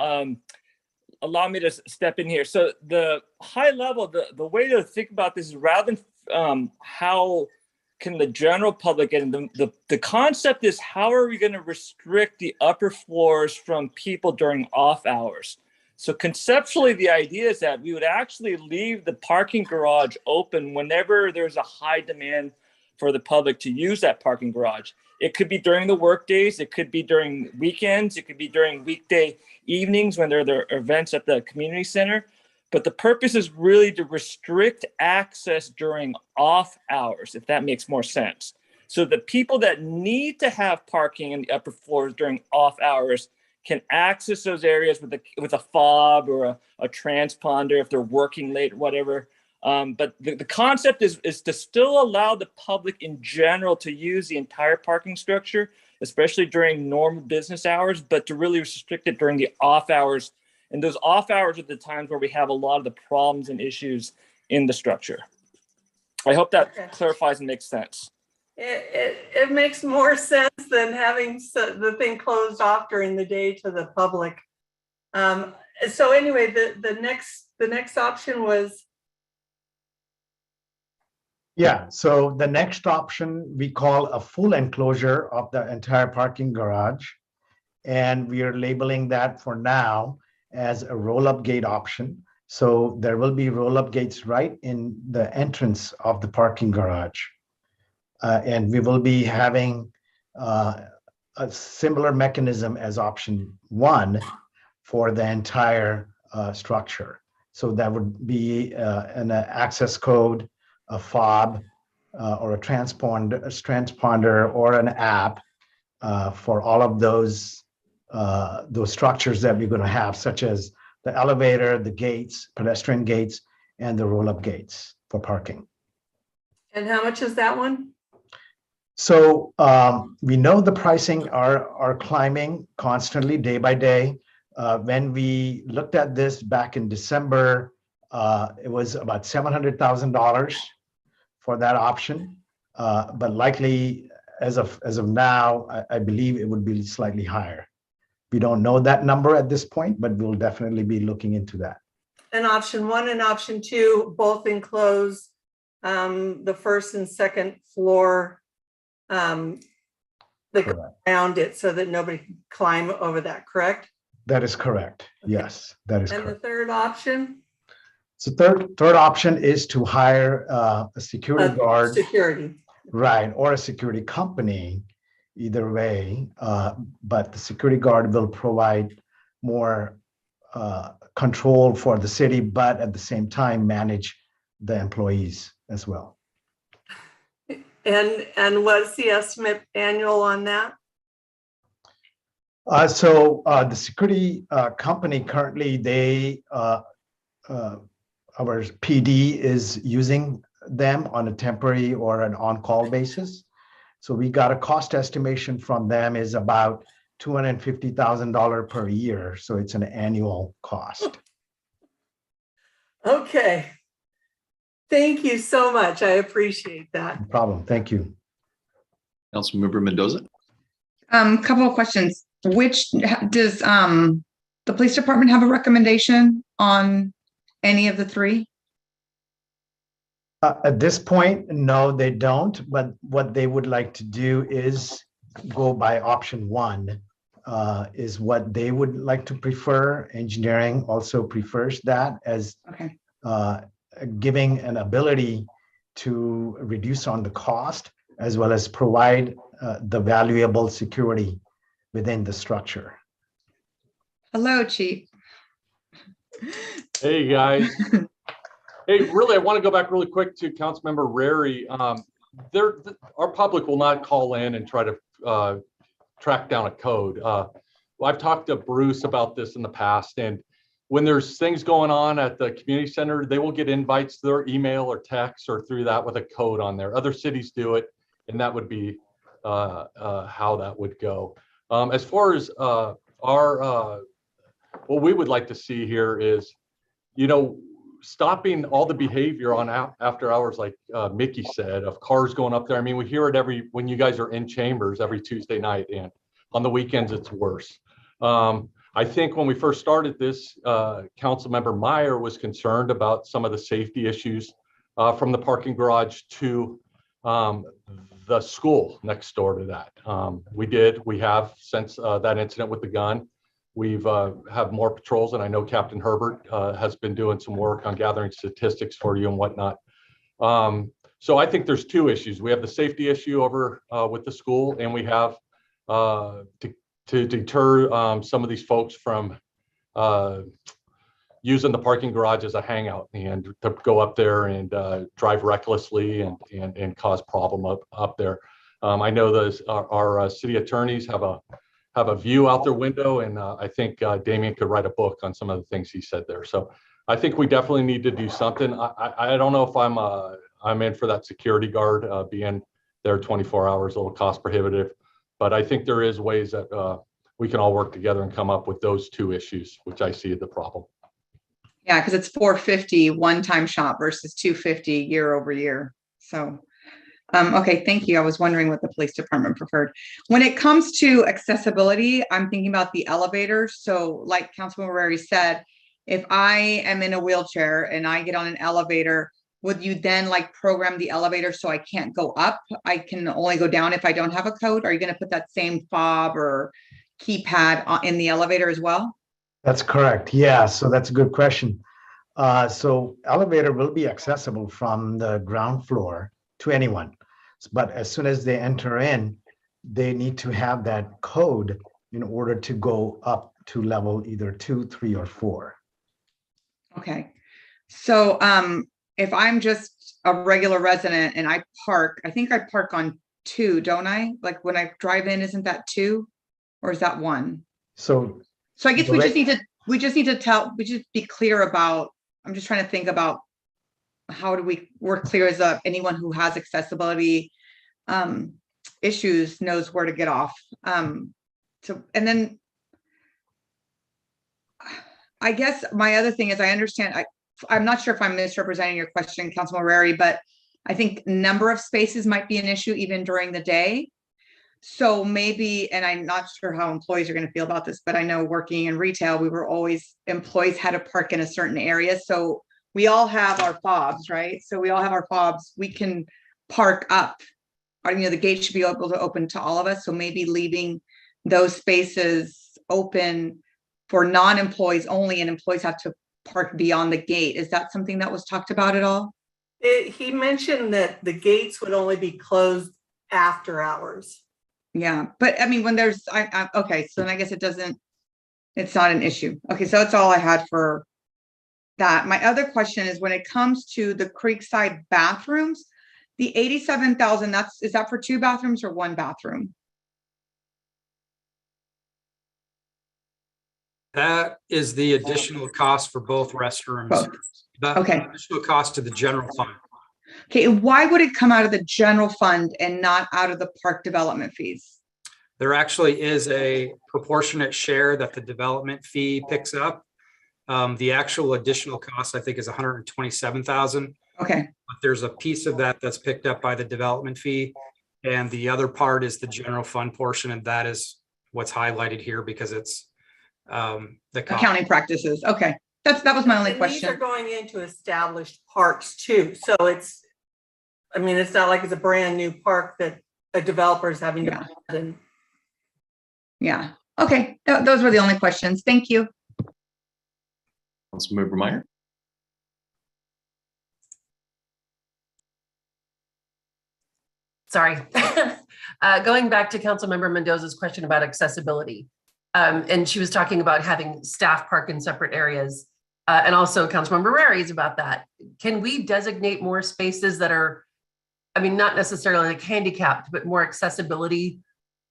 Allow me to step in here. So the high level, the way to think about this is rather than how can the general public get in, the concept is how are we going to restrict the upper floors from people during off hours? So conceptually, the idea is that we would actually leave the parking garage open whenever there's a high demand for the public to use that parking garage. It could be during the work days. It could be during weekends. It could be during weekday evenings when there are events at the community center. But the purpose is really to restrict access during off hours, if that makes more sense. So the people that need to have parking in the upper floors during off hours can access those areas with a fob or a transponder if they're working late or whatever. But the concept is to still allow the public in general to use the entire parking structure, especially during normal business hours, but to really restrict it during the off hours. And those off hours are the times where we have a lot of the problems and issues in the structure. I hope that Okay. clarifies and makes sense. It makes more sense than having the thing closed off during the day to the public. So anyway, the next option was, yeah. So the next option we call a full enclosure of the entire parking garage. And we are labeling that for now as a roll-up gate option. So there will be roll-up gates right in the entrance of the parking garage. And we will be having a similar mechanism as option one for the entire structure. So that would be an access code, a fob, or a transponder or an app for all of those structures that we're going to have, such as the elevator, the gates, pedestrian gates, and the roll-up gates for parking. and how much is that one? So we know the pricing are climbing constantly day by day. When we looked at this back in December, it was about $700,000 for that option. But likely as of now, I believe it would be slightly higher. We don't know that number at this point, but we'll definitely be looking into that. And option one and option two both enclose the first and second floor Correct. around it so that nobody can climb over that, correct? That is correct. Okay. Yes, that is And the correct. third option? So third option is to hire a security guard. Security. Right, or a security company, either way. But the security guard will provide more control for the city, but at the same time manage the employees as well. And what's the estimate annual on that? So the security company currently, our PD is using them on a temporary or an on-call basis. So we got a cost estimation from them is about $250,000 per year. So it's an annual cost. Okay. Thank you so much. I appreciate that. No problem. Thank you. Councilmember Mendoza. Couple of questions. Which does the police department have a recommendation on any of the three? At this point, no, they don't, but what they would like to do is go by option one, is what they would like to prefer. Engineering also prefers that as Okay, giving an ability to reduce on the cost as well as provide the valuable security within the structure. hello, Chief. Hey, guys. Hey, really, I want to go back really quick to Councilmember Rary. Our public will not call in and try to track down a code. I've talked to Bruce about this in the past, and when there's things going on at the community center, they will get invites to their email or text or through that with a code on there. Other cities do it, and that would be how that would go. As far as what we would like to see here is, stopping all the behavior on after hours, like Mickey said, of cars going up there. I mean, we hear it when you guys are in chambers every Tuesday night, and on the weekends it's worse. I think when we first started this, Councilmember Meyer was concerned about some of the safety issues from the parking garage to the school next door to that. We have since that incident with the gun. We've have more patrols, and I know Captain Herbert has been doing some work on gathering statistics for you and whatnot. So I think there's two issues. We have the safety issue over with the school, and we have to deter some of these folks from using the parking garage as a hangout and to go up there and drive recklessly and cause problem up there. I know our city attorneys have a view out their window, and I think Damien could write a book on some of the things he said there. So I think we definitely need to do something. I don't know if I'm in for that security guard being there 24 hours, a little cost prohibitive, but I think there is ways that we can all work together and come up with those two issues, which I see the problem. Yeah, because it's $450 one-time shop versus $250 year over year. So, okay, thank you. I was wondering what the police department preferred. When it comes to accessibility, I'm thinking about the elevator. So like Councilman Rary said, if I am in a wheelchair and I get on an elevator, would you then like program the elevator so I can't go up? I can only go down if I don't have a code? Are you going to put that same fob or keypad in the elevator as well? That's correct. Yeah, so that's a good question. So elevator will be accessible from the ground floor to anyone. But as soon as they enter in, they need to have that code in order to go up to level either 2, 3, or 4. Okay. So if I'm just a regular resident and I park, I think I park on 2, don't I? Like when I drive in, isn't that 2? Or is that 1? So I guess we just need to be clear about, I'm just trying to think about how do we're clear as anyone who has accessibility issues knows where to get off. And then I guess my other thing is I understand, I'm not sure if I'm misrepresenting your question, Councilman Rary, but I think number of spaces might be an issue even during the day. So maybe, and I'm not sure how employees are going to feel about this, but I know working in retail, employees had to park in a certain area. So we all have our fobs, right? So we all have our fobs. We can park up. The gate should be able to open to all of us. So maybe leaving those spaces open for non-employees only, and employees have to park beyond the gate. Is that something that was talked about at all? He mentioned that the gates would only be closed after hours. Yeah, but I mean, when there's, okay, so then I guess it's not an issue. Okay, so that's all I had for that. My other question is when it comes to the Creekside bathrooms, the 87,000, is that for 2 bathrooms or 1 bathroom? That is the additional cost for both restrooms. Both. The Okay. additional cost to the general fund. Okay, why would it come out of the general fund and not out of the park development fees? There actually is a proportionate share that the development fee picks up. The actual additional cost, I think, is 127,000. Okay, But there's a piece of that that's picked up by the development fee. And the other part is the general fund portion. And that is what's highlighted here because it's the cost. accounting practices. Okay, that was my only And these are question. going into established parks too. So it's, I mean, it's not like it's a brand new park that a developer is having to Yeah. build and Yeah. Okay. Those were the only questions. Thank you. Councilmember Meyer. Sorry. Going back to Councilmember Mendoza's question about accessibility. And she was talking about having staff park in separate areas. And also Councilmember Rary's about that. Can we designate more spaces that are, I mean, not necessarily like handicapped, but more accessibility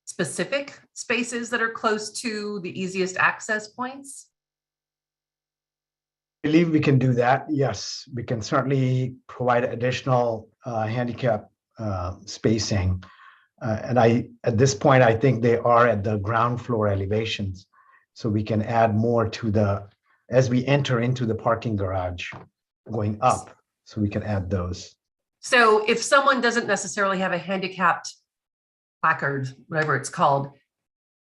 specific spaces that are close to the easiest access points? I believe we can do that. Yes, we can certainly provide additional handicap spacing. And at this point, I think they are at the ground floor elevations. So we can add more to as we enter into the parking garage going up. So we can add those. So if someone doesn't necessarily have a handicapped placard, whatever it's called,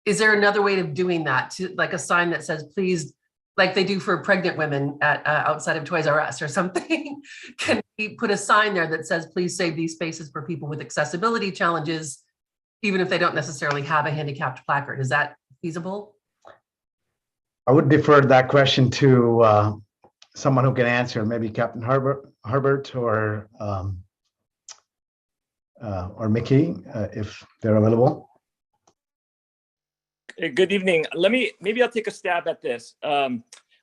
is there another way of doing that? To like a sign that says, please, like they do for pregnant women at outside of Toys R Us or something? Can we put a sign there that says, please save these spaces for people with accessibility challenges, even if they don't necessarily have a handicapped placard? Is that feasible? I would defer that question to someone who can answer, maybe Captain Herbert or Mickey, if they're available. Good evening. Maybe I'll take a stab at this.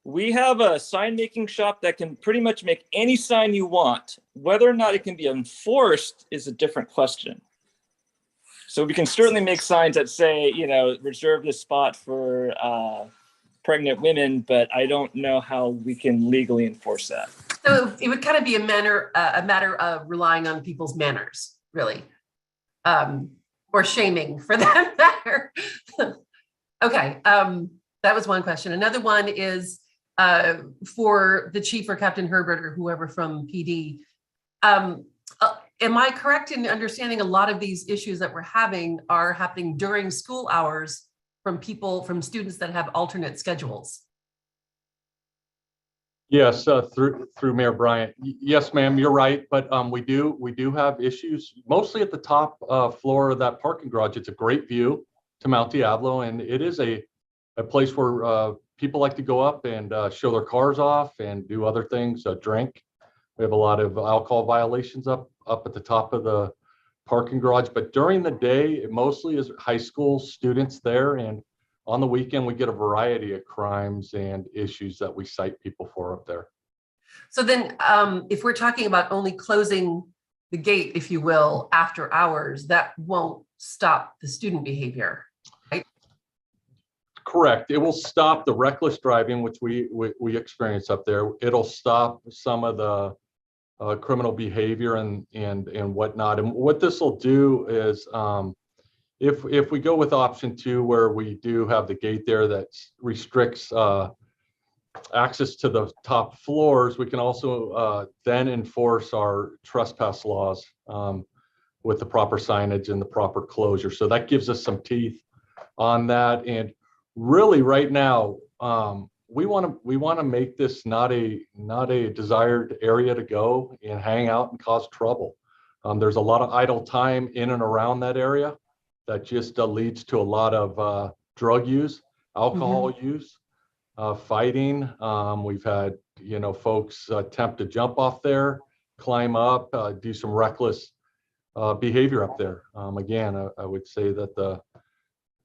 We have a sign making shop that can pretty much make any sign you want. Whether or not it can be enforced is a different question. So we can certainly make signs that say, you know, reserve this spot for pregnant women, but I don't know how we can legally enforce that. So it would kind of be a matter of relying on people's manners, really, or shaming for that matter. Okay, that was one question. Another one is for the chief or Captain Herbert or whoever from PD. Am I correct in understanding a lot of these issues that we're having are happening during school hours from students that have alternate schedules? Yes, through Mayor Bryant. Yes, ma'am, you're right. But we do have issues mostly at the top floor of that parking garage. It's a great view to Mount Diablo, and it is a place where people like to go up and show their cars off and do other things, drink. We have a lot of alcohol violations up at the top of the parking garage. But during the day, it mostly is high school students there, and on the weekend, we get a variety of crimes and issues that we cite people for up there. So then if we're talking about only closing the gate, if you will, after hours, that won't stop the student behavior, right? Correct. It will stop the reckless driving, which we experience up there. It'll stop some of the criminal behavior and whatnot. And what this will do is if we go with option 2, where we do have the gate there that restricts access to the top floors, we can also then enforce our trespass laws with the proper signage and the proper closure. So that gives us some teeth on that. And really right now, we want to make this not a desired area to go and hang out and cause trouble. There's a lot of idle time in and around that area that just leads to a lot of drug use, alcohol use, fighting. We've had, folks attempt to jump off there, climb up, do some reckless behavior up there. Again, I would say that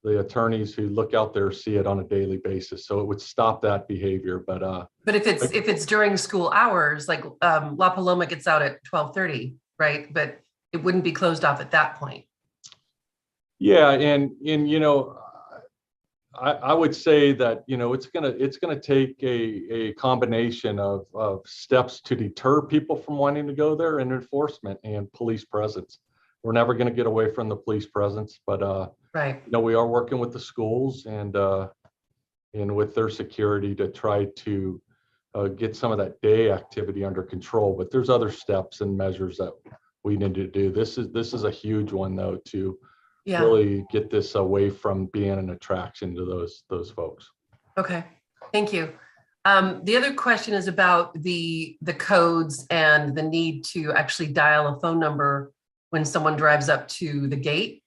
the attorneys who look out there see it on a daily basis, so it would stop that behavior. But if it's during school hours, like La Paloma gets out at 12:30, right? But it wouldn't be closed off at that point. Yeah, and I would say that it's gonna take a combination of steps to deter people from wanting to go there, and enforcement and police presence. We're never gonna get away from the police presence, but right. We are working with the schools and with their security to try to get some of that day activity under control. But there's other steps and measures that we need to do. This is a huge one though, to really get this away from being an attraction to those folks. Okay, thank you. The other question is about the codes and the need to actually dial a phone number when someone drives up to the gate.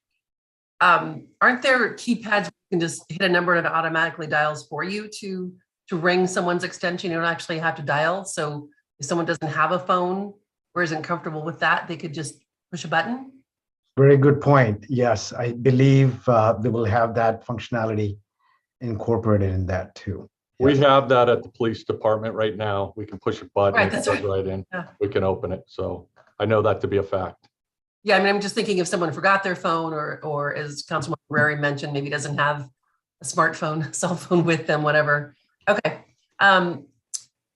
Aren't there keypads where you can just hit a number and it automatically dials for you to ring someone's extension? You don't actually have to dial. So if someone doesn't have a phone or isn't comfortable with that, they could just push a button. Very good point. Yes, I believe they will have that functionality incorporated in that too. We Yes. have that at the police department right now. We can push a button, Right, it that's goes right. right in. Yeah. We can open it. So I know that to be a fact. Yeah, I mean, I'm just thinking if someone forgot their phone or as Councilman Rary mentioned, maybe doesn't have a smartphone, cell phone with them, whatever. Okay.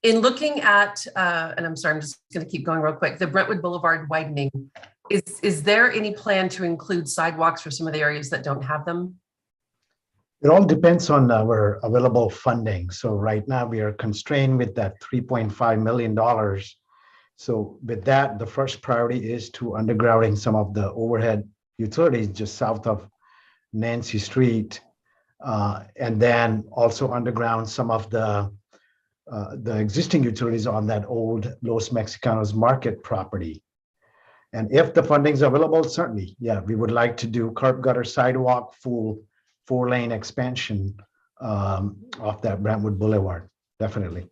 In looking at, and I'm sorry, I'm just going to keep going real quick, the Brentwood Boulevard widening, is there any plan to include sidewalks for some of the areas that don't have them? It all depends on our available funding. So right now we are constrained with that $3.5 million. So with that, the first priority is to undergrounding some of the overhead utilities just south of Nancy Street. And then also underground some of the existing utilities on that old Los Mexicanos Market property. And if the funding is available, certainly, yeah, we would like to do curb gutter sidewalk, full 4-lane expansion of that Brentwood Boulevard, definitely.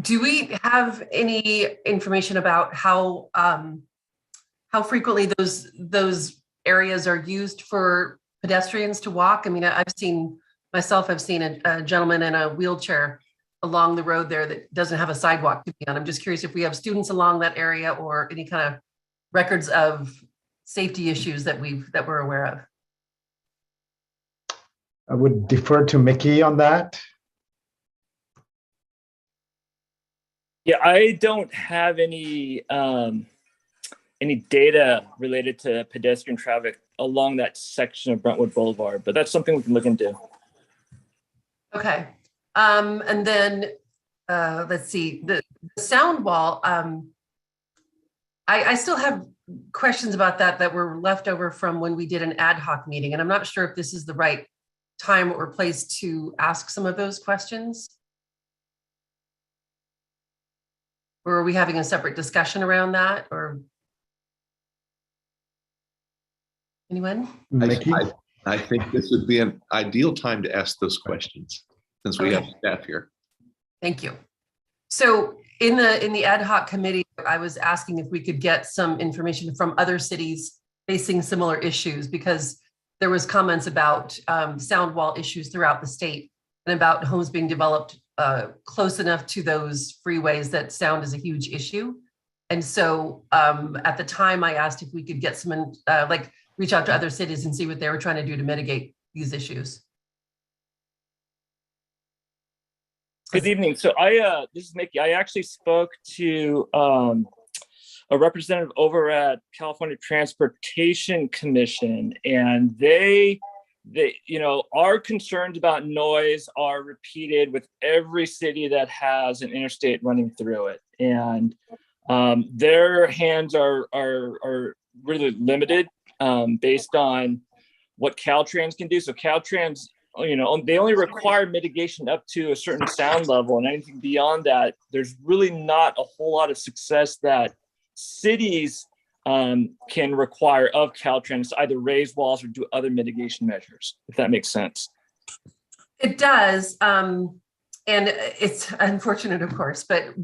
Do we have any information about how frequently those areas are used for pedestrians to walk? I mean, I've seen a gentleman in a wheelchair along the road there that doesn't have a sidewalk to be on. I'm just curious if we have students along that area or any kind of records of safety issues that we're aware of. I would defer to Mickey on that. Yeah, I don't have any data related to pedestrian traffic along that section of Brentwood Boulevard, but that's something we can look into. Okay. And then let's see, the sound wall. I still have questions about that were left over from when we did an ad hoc meeting, and I'm not sure if this is the right time or place to ask some of those questions. Or are we having a separate discussion around that, or anyone? Mickey? I think this would be an ideal time to ask those questions since we have staff here. Thank you. So in the ad hoc committee, I was asking if we could get some information from other cities facing similar issues, because there was comments about sound wall issues throughout the state and about homes being developed close enough to those freeways that sound is a huge issue. And so at the time I asked if we could get some, reach out to other cities and see what they were trying to do to mitigate these issues. Good evening. So this is Mickey. I actually spoke to a representative over at California Transportation Commission, and they our concerns about noise are repeated with every city that has an interstate running through it, and their hands are really limited based on what Caltrans can do. So Caltrans, they only require mitigation up to a certain sound level, and anything beyond that, there's really not a whole lot of success that cities can require of Caltrans to either raise walls or do other mitigation measures, if that makes sense. It does, and it's unfortunate, of course, but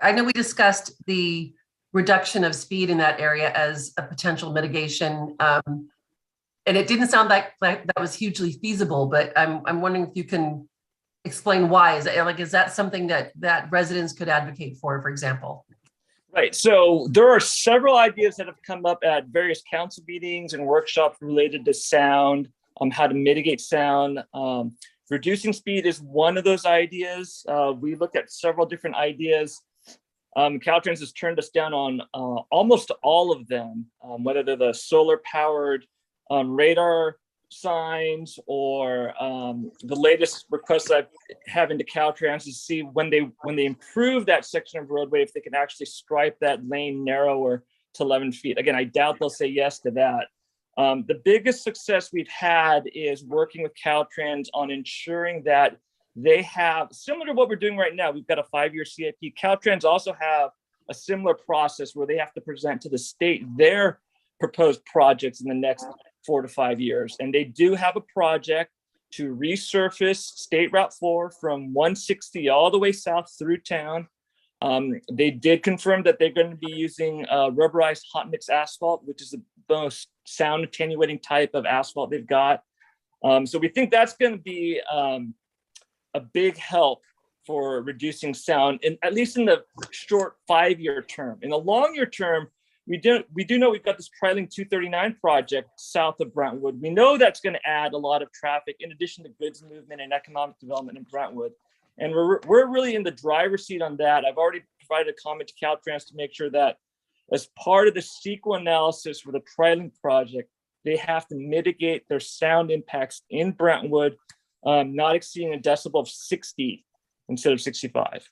I know we discussed the reduction of speed in that area as a potential mitigation, and it didn't sound like that was hugely feasible, but I'm wondering if you can explain why. Is that something that residents could advocate for example? Right. So there are several ideas that have come up at various council meetings and workshops related to sound, how to mitigate sound. Reducing speed is one of those ideas. We looked at several different ideas. Caltrans has turned us down on almost all of them, whether they're the solar powered radar signs or the latest request I have into Caltrans is to see when they improve that section of roadway, if they can actually stripe that lane narrower to 11 feet. Again, I doubt they'll say yes to that. The biggest success we've had is working with Caltrans on ensuring that they have, similar to what we're doing right now, we've got a 5-year CIP. Caltrans also have a similar process where they have to present to the state their proposed projects in the next 4 to 5 years. And they do have a project to resurface State Route 4 from 160 all the way south through town. They did confirm that they're going to be using rubberized hot mix asphalt, which is the most sound attenuating type of asphalt they've got. So we think that's going to be a big help for reducing sound, at least in the short 5-year term. In the longer term, we do know we've got this Triling 239 project south of Brentwood. We know that's going to add a lot of traffic in addition to goods movement and economic development in Brentwood. And we're really in the driver's seat on that. I've already provided a comment to Caltrans to make sure that as part of the CEQA analysis for the Triling project, they have to mitigate their sound impacts in Brentwood, not exceeding a decibel of 60 instead of 65.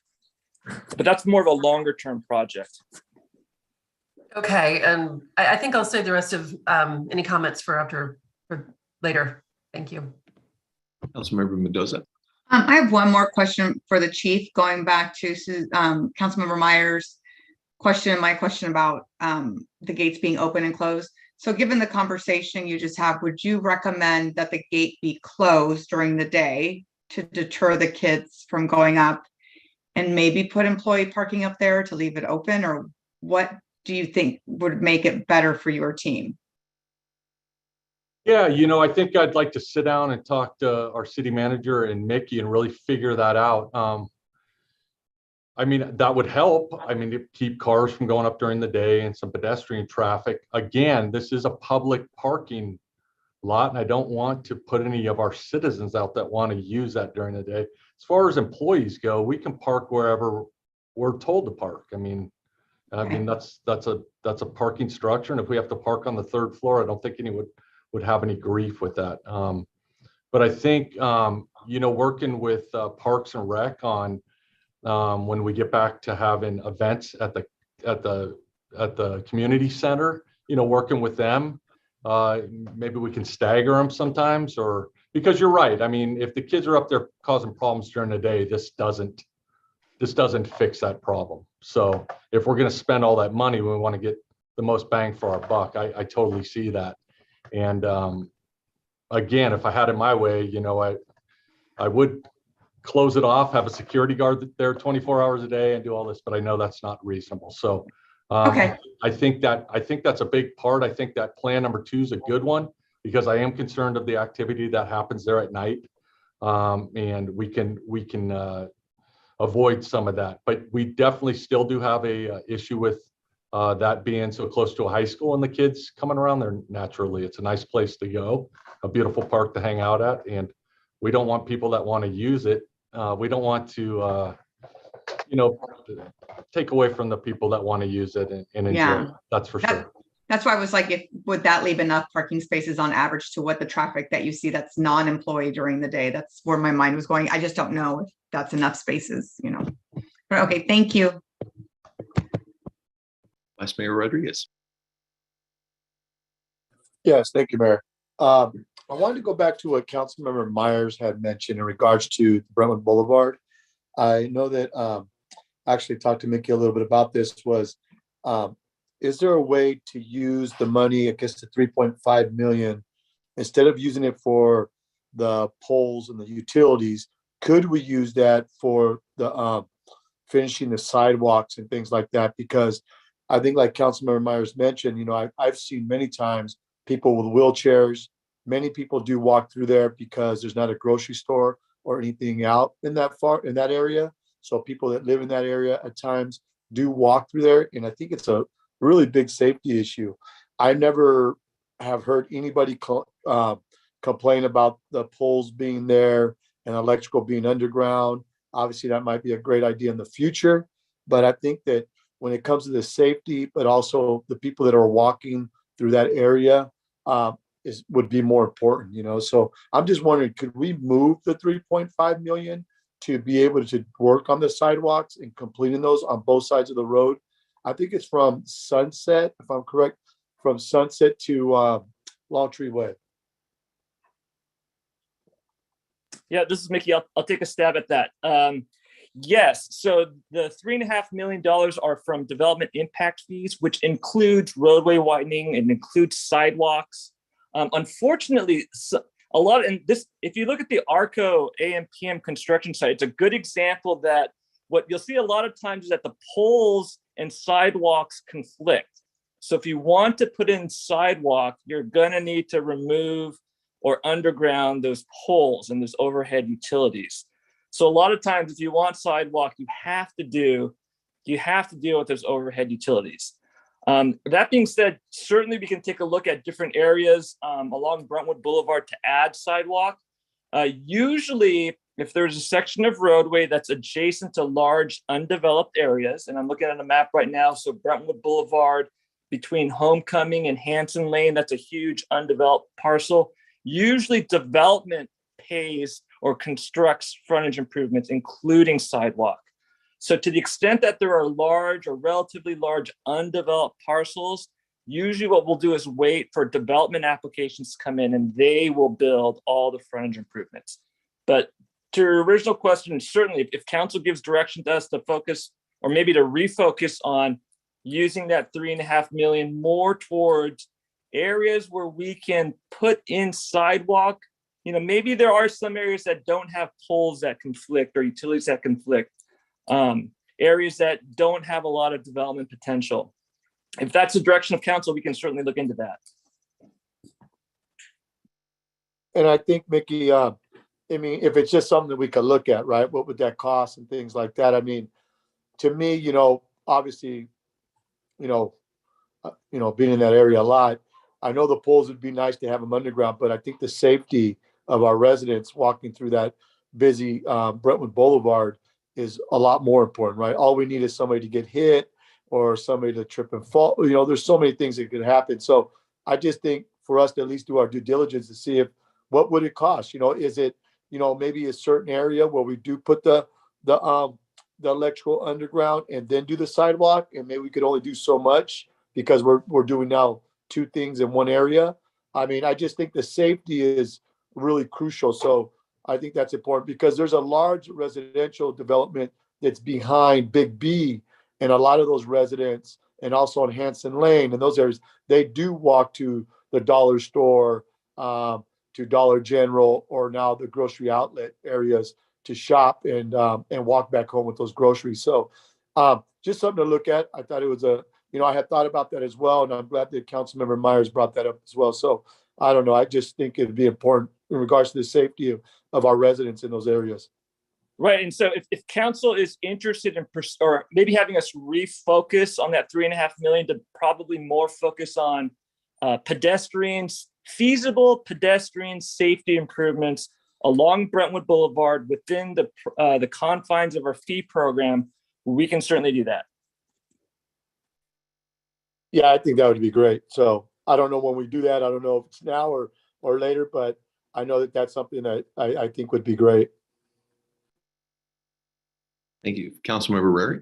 But that's more of a longer term project. Okay, and I think I'll save the rest of any comments for later. Thank you. Councilmember Mendoza. I have one more question for the chief, going back to Councilmember Myers' question and my question about the gates being open and closed. So given the conversation you just have, would you recommend that the gate be closed during the day to deter the kids from going up, and maybe put employee parking up there to leave it open? Or what do you think would make it better for your team? Yeah, I think I'd like to sit down and talk to our city manager and Mickey and really figure that out. I mean, that would help. I mean, to keep cars from going up during the day and some pedestrian traffic. Again, this is a public parking lot, and I don't want to put any of our citizens out that want to use that during the day. As far as employees go, we can park wherever we're told to park. I mean, that's a parking structure, and if we have to park on the 3rd floor, I don't think anyone would have any grief with that. But I think working with Parks and Rec on when we get back to having events at the community center, working with them, maybe we can stagger them sometimes, or because you're right. I mean, if the kids are up there causing problems during the day, this doesn't fix that problem. So if we're going to spend all that money, we want to get the most bang for our buck. I totally see that. And again, if I had it my way, I would close it off, have a security guard there 24 hours a day and do all this, but I know that's not reasonable. So Okay. I think that's a big part. I think that plan number 2 is a good one, because I am concerned of the activity that happens there at night. And we can avoid some of that, but we definitely still do have a issue with that being so close to a high school and the kids coming around there naturally. It's a nice place to go, a beautiful park to hang out at, and we don't want people that want to use it. We don't want to, take away from the people that want to use it and enjoy it. That's for sure. That's why I was like, would that leave enough parking spaces on average to what the traffic that you see that's non-employee during the day? That's where my mind was going. I just don't know if that's enough spaces, But okay, thank you. Vice Mayor Rodriguez. Yes, thank you, Mayor. I wanted to go back to what Councilmember Myers had mentioned in regards to Brentwood Boulevard. I know that I actually talked to Mickey a little bit about this. Is there a way to use the money, I guess the 3.5 million, instead of using it for the poles and the utilities, could we use that for the finishing the sidewalks and things like that? Because I think, like Councilmember Myers mentioned, I've seen many times people with wheelchairs. Many people do walk through there because there's not a grocery store or anything out in that area. So people that live in that area at times do walk through there. And I think it's a really big safety issue. I never have heard anybody complain about the poles being there and electrical being underground. Obviously, that might be a great idea in the future. But I think that when it comes to the safety, but also the people that are walking through that area, would be more important, So I'm just wondering, could we move the 3.5 million to be able to work on the sidewalks and completing those on both sides of the road? I think it's from Sunset, if I'm correct, from Sunset to Long Tree Way. Yeah, this is Mickey. I'll take a stab at that. Yes, so the $3.5 million are from development impact fees, which includes roadway widening and includes sidewalks. Unfortunately, a lot of, and this, if you look at the ARCO AMPM construction site, it's a good example that what you'll see a lot of times is that the poles and sidewalks conflict. So if you want to put in sidewalk, you're gonna need to remove or underground those poles and those overhead utilities. So a lot of times, if you want sidewalk, you have to deal with those overhead utilities. That being said, certainly we can take a look at different areas along Brentwood Boulevard to add sidewalk. Usually, if there's a section of roadway that's adjacent to large undeveloped areas, and I'm looking at a map right now, so Brentwood Boulevard between Homecoming and Hanson Lane, that's a huge undeveloped parcel. Usually development pays or constructs frontage improvements, including sidewalk. So to the extent that there are large or relatively large undeveloped parcels, usually what we'll do is wait for development applications to come in and they will build all the frontage improvements. But to your original question, certainly if council gives direction to us to focus or maybe to refocus on using that $3.5 million more towards areas where we can put in sidewalk. You know, maybe there are some areas that don't have poles that conflict or utilities that conflict, areas that don't have a lot of development potential. If that's the direction of council, we can certainly look into that. And I think, Mickey, I mean, if it's just something that we could look at, right? What would that cost and things like that? I mean, to me, you know, obviously, you know, being in that area a lot, I know the poles would be nice to have them underground, but I think the safety of our residents walking through that busy Brentwood Boulevard is a lot more important, right? All we need is somebody to get hit or somebody to trip and fall. You know, there's so many things that could happen. So I just think for us to at least do our due diligence to see if what would it cost? You know, is it, you know, maybe a certain area where we do put the electrical underground and then do the sidewalk, and maybe we could only do so much because we're doing now two things in one area. I mean, I just think the safety is really crucial. So I think that's important because there's a large residential development that's behind Big B, and a lot of those residents, and also on Hanson Lane and those areas, they do walk to the dollar store, to Dollar General, or now the grocery outlet areas to shop and walk back home with those groceries. So just something to look at. I thought it was I had thought about that as well, and I'm glad that Councilmember Myers brought that up as well. So I don't know. I just think it'd be important in regards to the safety of our residents in those areas. Right. And so if council is interested in, or maybe having us refocus on that $3.5 million to probably more focus on feasible pedestrian safety improvements along Brentwood Boulevard within the confines of our fee program, we can certainly do that. Yeah, I think that would be great. So I don't know when we do that. I don't know if it's now or later, but I know that that's something that I think would be great. Thank you. Councilmember Rary.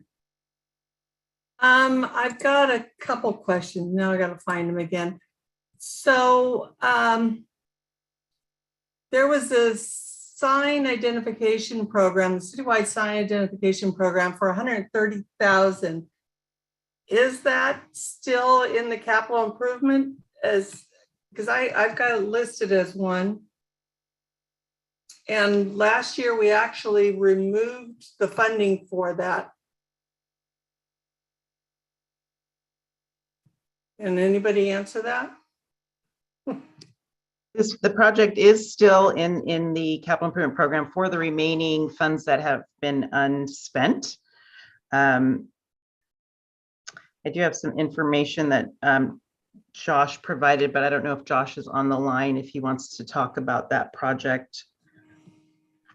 I've got a couple questions. Now I got to find them again. So there was a sign identification program, the citywide sign identification program for $130,000. Is that still in the capital improvement? Because I've got it listed as one. And last year we actually removed the funding for that. Can anybody answer that? The project is still in the capital improvement program for the remaining funds that have been unspent. I do have some information that Josh provided, but I don't know if Josh is on the line, if he wants to talk about that project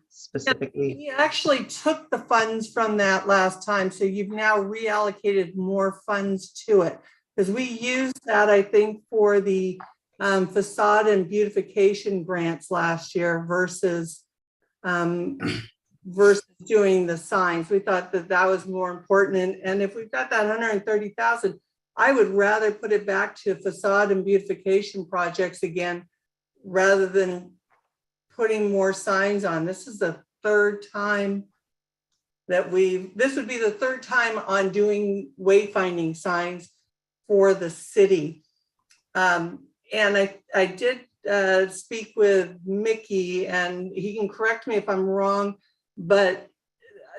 specifically. He actually took the funds from that last time, so you've now reallocated more funds to it. Because we used that, I think, for the facade and beautification grants last year versus doing the signs. We thought that was more important. And if we've got that $130,000, I would rather put it back to facade and beautification projects again, rather than putting more signs on. This is the third time that this would be the third time on doing wayfinding signs for the city. And I did speak with Mickey, and he can correct me if I'm wrong, but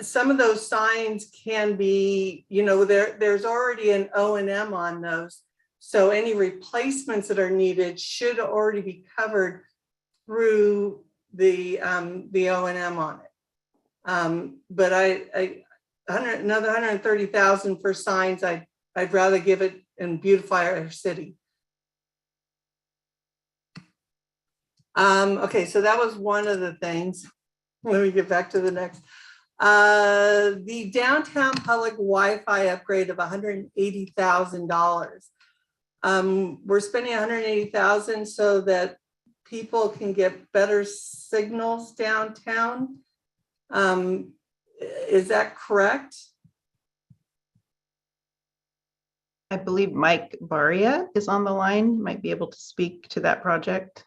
some of those signs can be, you know, there's already an O&M on those. So any replacements that are needed should already be covered through the O&M on it. But another 130,000 for signs, I'd rather give it and beautify our city. Okay, so that was one of the things. Let me get back to the next. The downtown public Wi-Fi upgrade of $180,000. We're spending $180,000 so that people can get better signals downtown. Is that correct? I believe Mike Baria is on the line, might be able to speak to that project.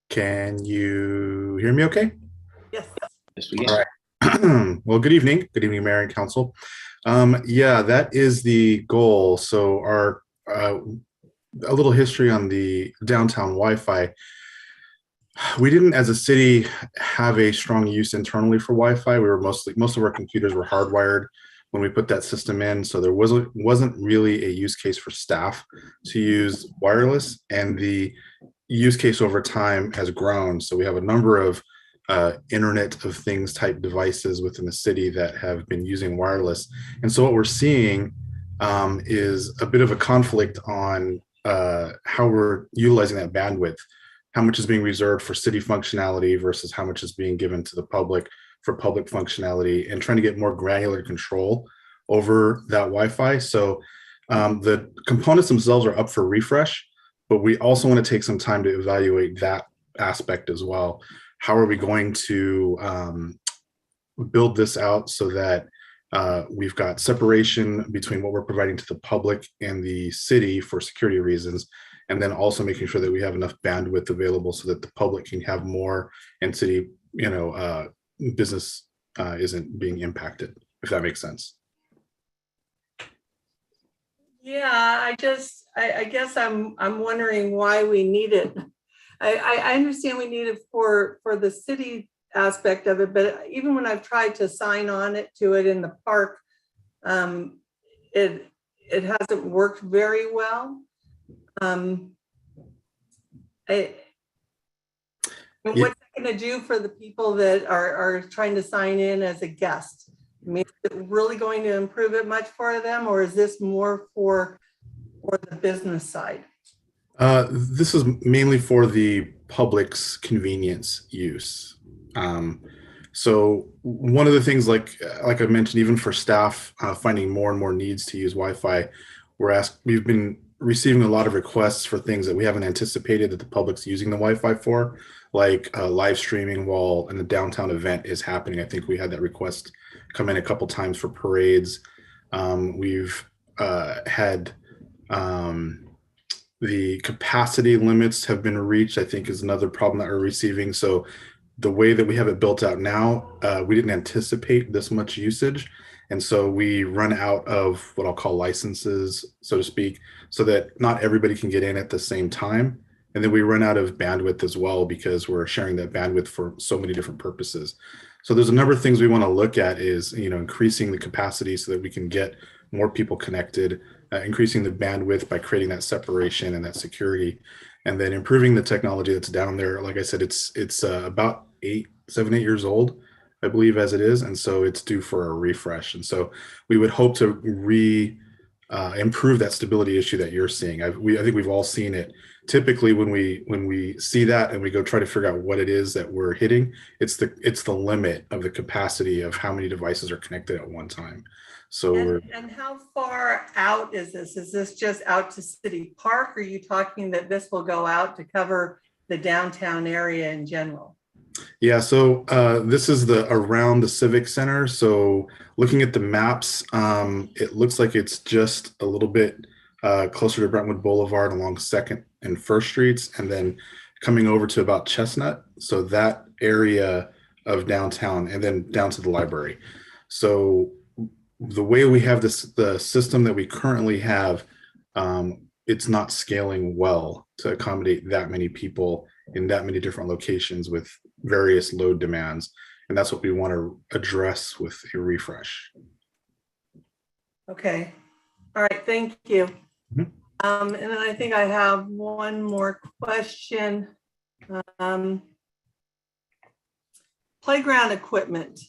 Can you hear me okay? Yes. Yes, we can. All right. Well, good evening. Good evening, Mayor and Council. Yeah, that is the goal. So our a little history on the downtown Wi-Fi. We didn't, as a city, have a strong use internally for Wi-Fi. We were most of our computers were hardwired when we put that system in. So there wasn't really a use case for staff to use wireless, and the use case over time has grown. So we have a number of Internet of Things type devices within the city that have been using wireless. And so what we're seeing is a bit of a conflict on how we're utilizing that bandwidth, how much is being reserved for city functionality versus how much is being given to the public for public functionality, and trying to get more granular control over that Wi-Fi. So the components themselves are up for refresh, but we also want to take some time to evaluate that aspect as well. How are we going to build this out so that we've got separation between what we're providing to the public and the city for security reasons, and then also making sure that we have enough bandwidth available so that the public can have more and city, business isn't being impacted, if that makes sense. Yeah, I guess I'm wondering why we need it. I understand we need it for the city aspect of it, but even when I've tried to sign on to it in the park, it hasn't worked very well. What's it going to do for the people that are trying to sign in as a guest? I mean, is it really going to improve it much for them, or is this more for the business side? This is mainly for the public's convenience use. So one of the things, like I mentioned, even for staff finding more and more needs to use Wi-Fi, we've been receiving a lot of requests for things that we haven't anticipated that the public's using the Wi-Fi for, like live streaming while a downtown event is happening. I think we had that request come in a couple times for parades. We've had the capacity limits have been reached, I think, is another problem that we're receiving. So the way that we have it built out now, we didn't anticipate this much usage. And so we run out of what I'll call licenses, so to speak, so that not everybody can get in at the same time. And then we run out of bandwidth as well, because we're sharing that bandwidth for so many different purposes. So there's a number of things we want to look at is, increasing the capacity so that we can get more people connected, increasing the bandwidth by creating that separation and that security, and then improving the technology that's down there. Like I said, it's about 7, 8 years old, I believe, as it is. And so it's due for a refresh. And so we would hope to improve that stability issue that you're seeing. I think we've all seen it. Typically when we see that and we go try to figure out what it is that we're hitting, it's the limit of the capacity of how many devices are connected at one time. So and how far out is this? Is this just out to City Park? Or are you talking that this will go out to cover the downtown area in general? Yeah, so this is the around the Civic Center. So looking at the maps, it looks like it's just a little bit closer to Brentwood Boulevard along 2nd and 1st Streets, and then coming over to about Chestnut. So that area of downtown, and then down to the library. So the way we have this, the system that we currently have, it's not scaling well to accommodate that many people in that many different locations with various load demands. And that's what we want to address with a refresh. Okay. All right. Thank you. Mhm. And then I think I have one more question. Playground equipment.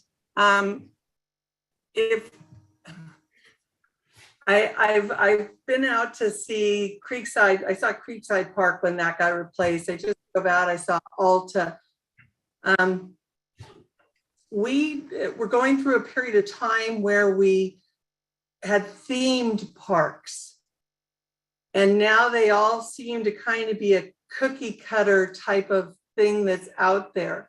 If I've been out to see Creekside. I saw Creekside Park when that got replaced. I just drove out. I saw Alta. We're going through a period of time where we had themed parks, and now they all seem to kind of be a cookie cutter type of thing that's out there.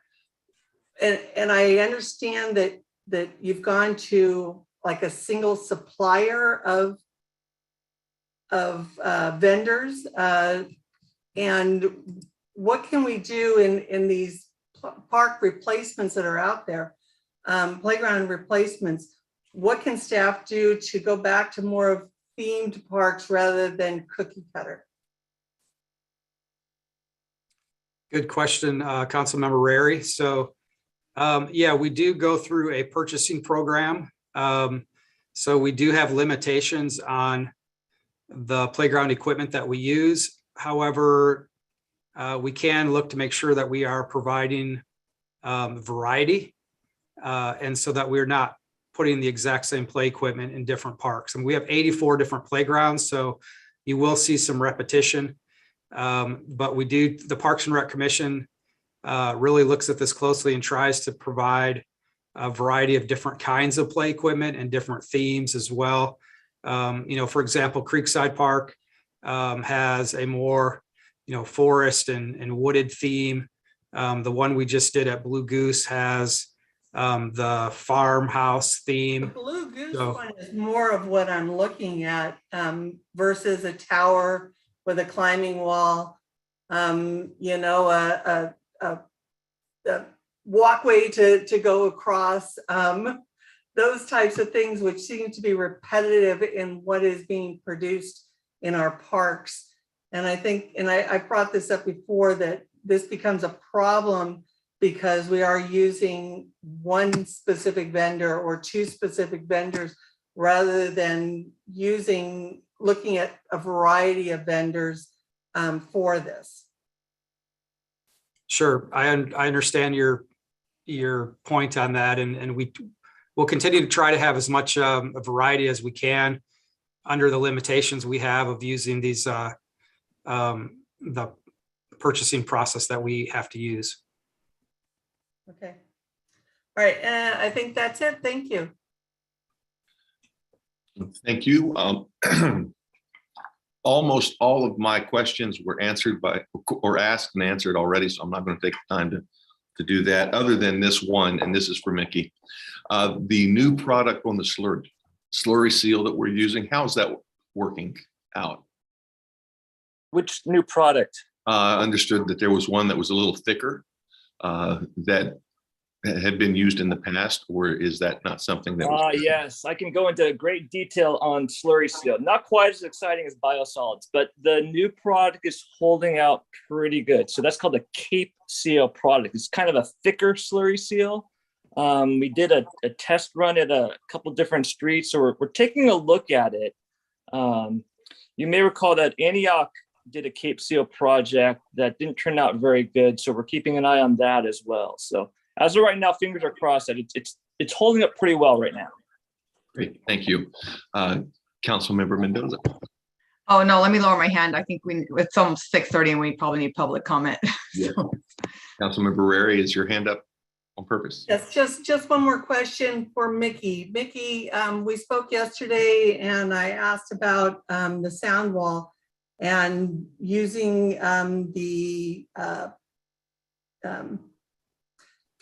And I understand that you've gone to like a single supplier of vendors, and what can we do in these park replacements that are out there, playground replacements? What can staff do to go back to more of themed parks rather than cookie cutter? Good question, Councilmember Rary. So yeah, we do go through a purchasing program. So we do have limitations on the playground equipment that we use. However, we can look to make sure that we are providing variety, and so that we're not putting the exact same play equipment in different parks. And we have 84 different playgrounds, so you will see some repetition. But we do, the Parks and Rec Commission really looks at this closely and tries to provide a variety of different kinds of play equipment and different themes as well. For example, Creekside Park has a more, forest and wooded theme. The one we just did at Blue Goose has the farmhouse theme. The Blue Goose one is more of what I'm looking at versus a tower with a climbing wall, a walkway to go across, those types of things, which seem to be repetitive in what is being produced in our parks. And I think, and I brought this up before, that this becomes a problem because we are using one specific vendor or two specific vendors rather than looking at a variety of vendors for this. Sure, I understand your point on that, and we will continue to try to have as much a variety as we can under the limitations we have of using these the purchasing process that we have to use. Okay. All right, I think that's it. Thank you. Thank you. Almost all of my questions were answered or asked and answered already, so I'm not going to take the time to do that, other than this one, and this is for Mickey. The new product on the slurry seal that we're using, how's that working out? Which new product? Understood that there was one that was a little thicker that had been used in the past, or is that not something that was? Yes, I can go into great detail on slurry seal. Not quite as exciting as biosolids, but the new product is holding out pretty good. So that's called the Cape Seal product. It's kind of a thicker slurry seal. We did a test run at a couple different streets, so we're taking a look at it. You may recall that Antioch did a Cape Seal project that didn't turn out very good, so we're keeping an eye on that as well. So as of right now, fingers are crossed that it's holding up pretty well right now. Great, thank you. Councilmember Mendoza. Oh, no, let me lower my hand. I think it's almost 6:30 and we probably need public comment. Yeah. Councilmember Rary, is your hand up on purpose? Yes, just one more question for Mickey. Mickey, we spoke yesterday and I asked about the sound wall and using the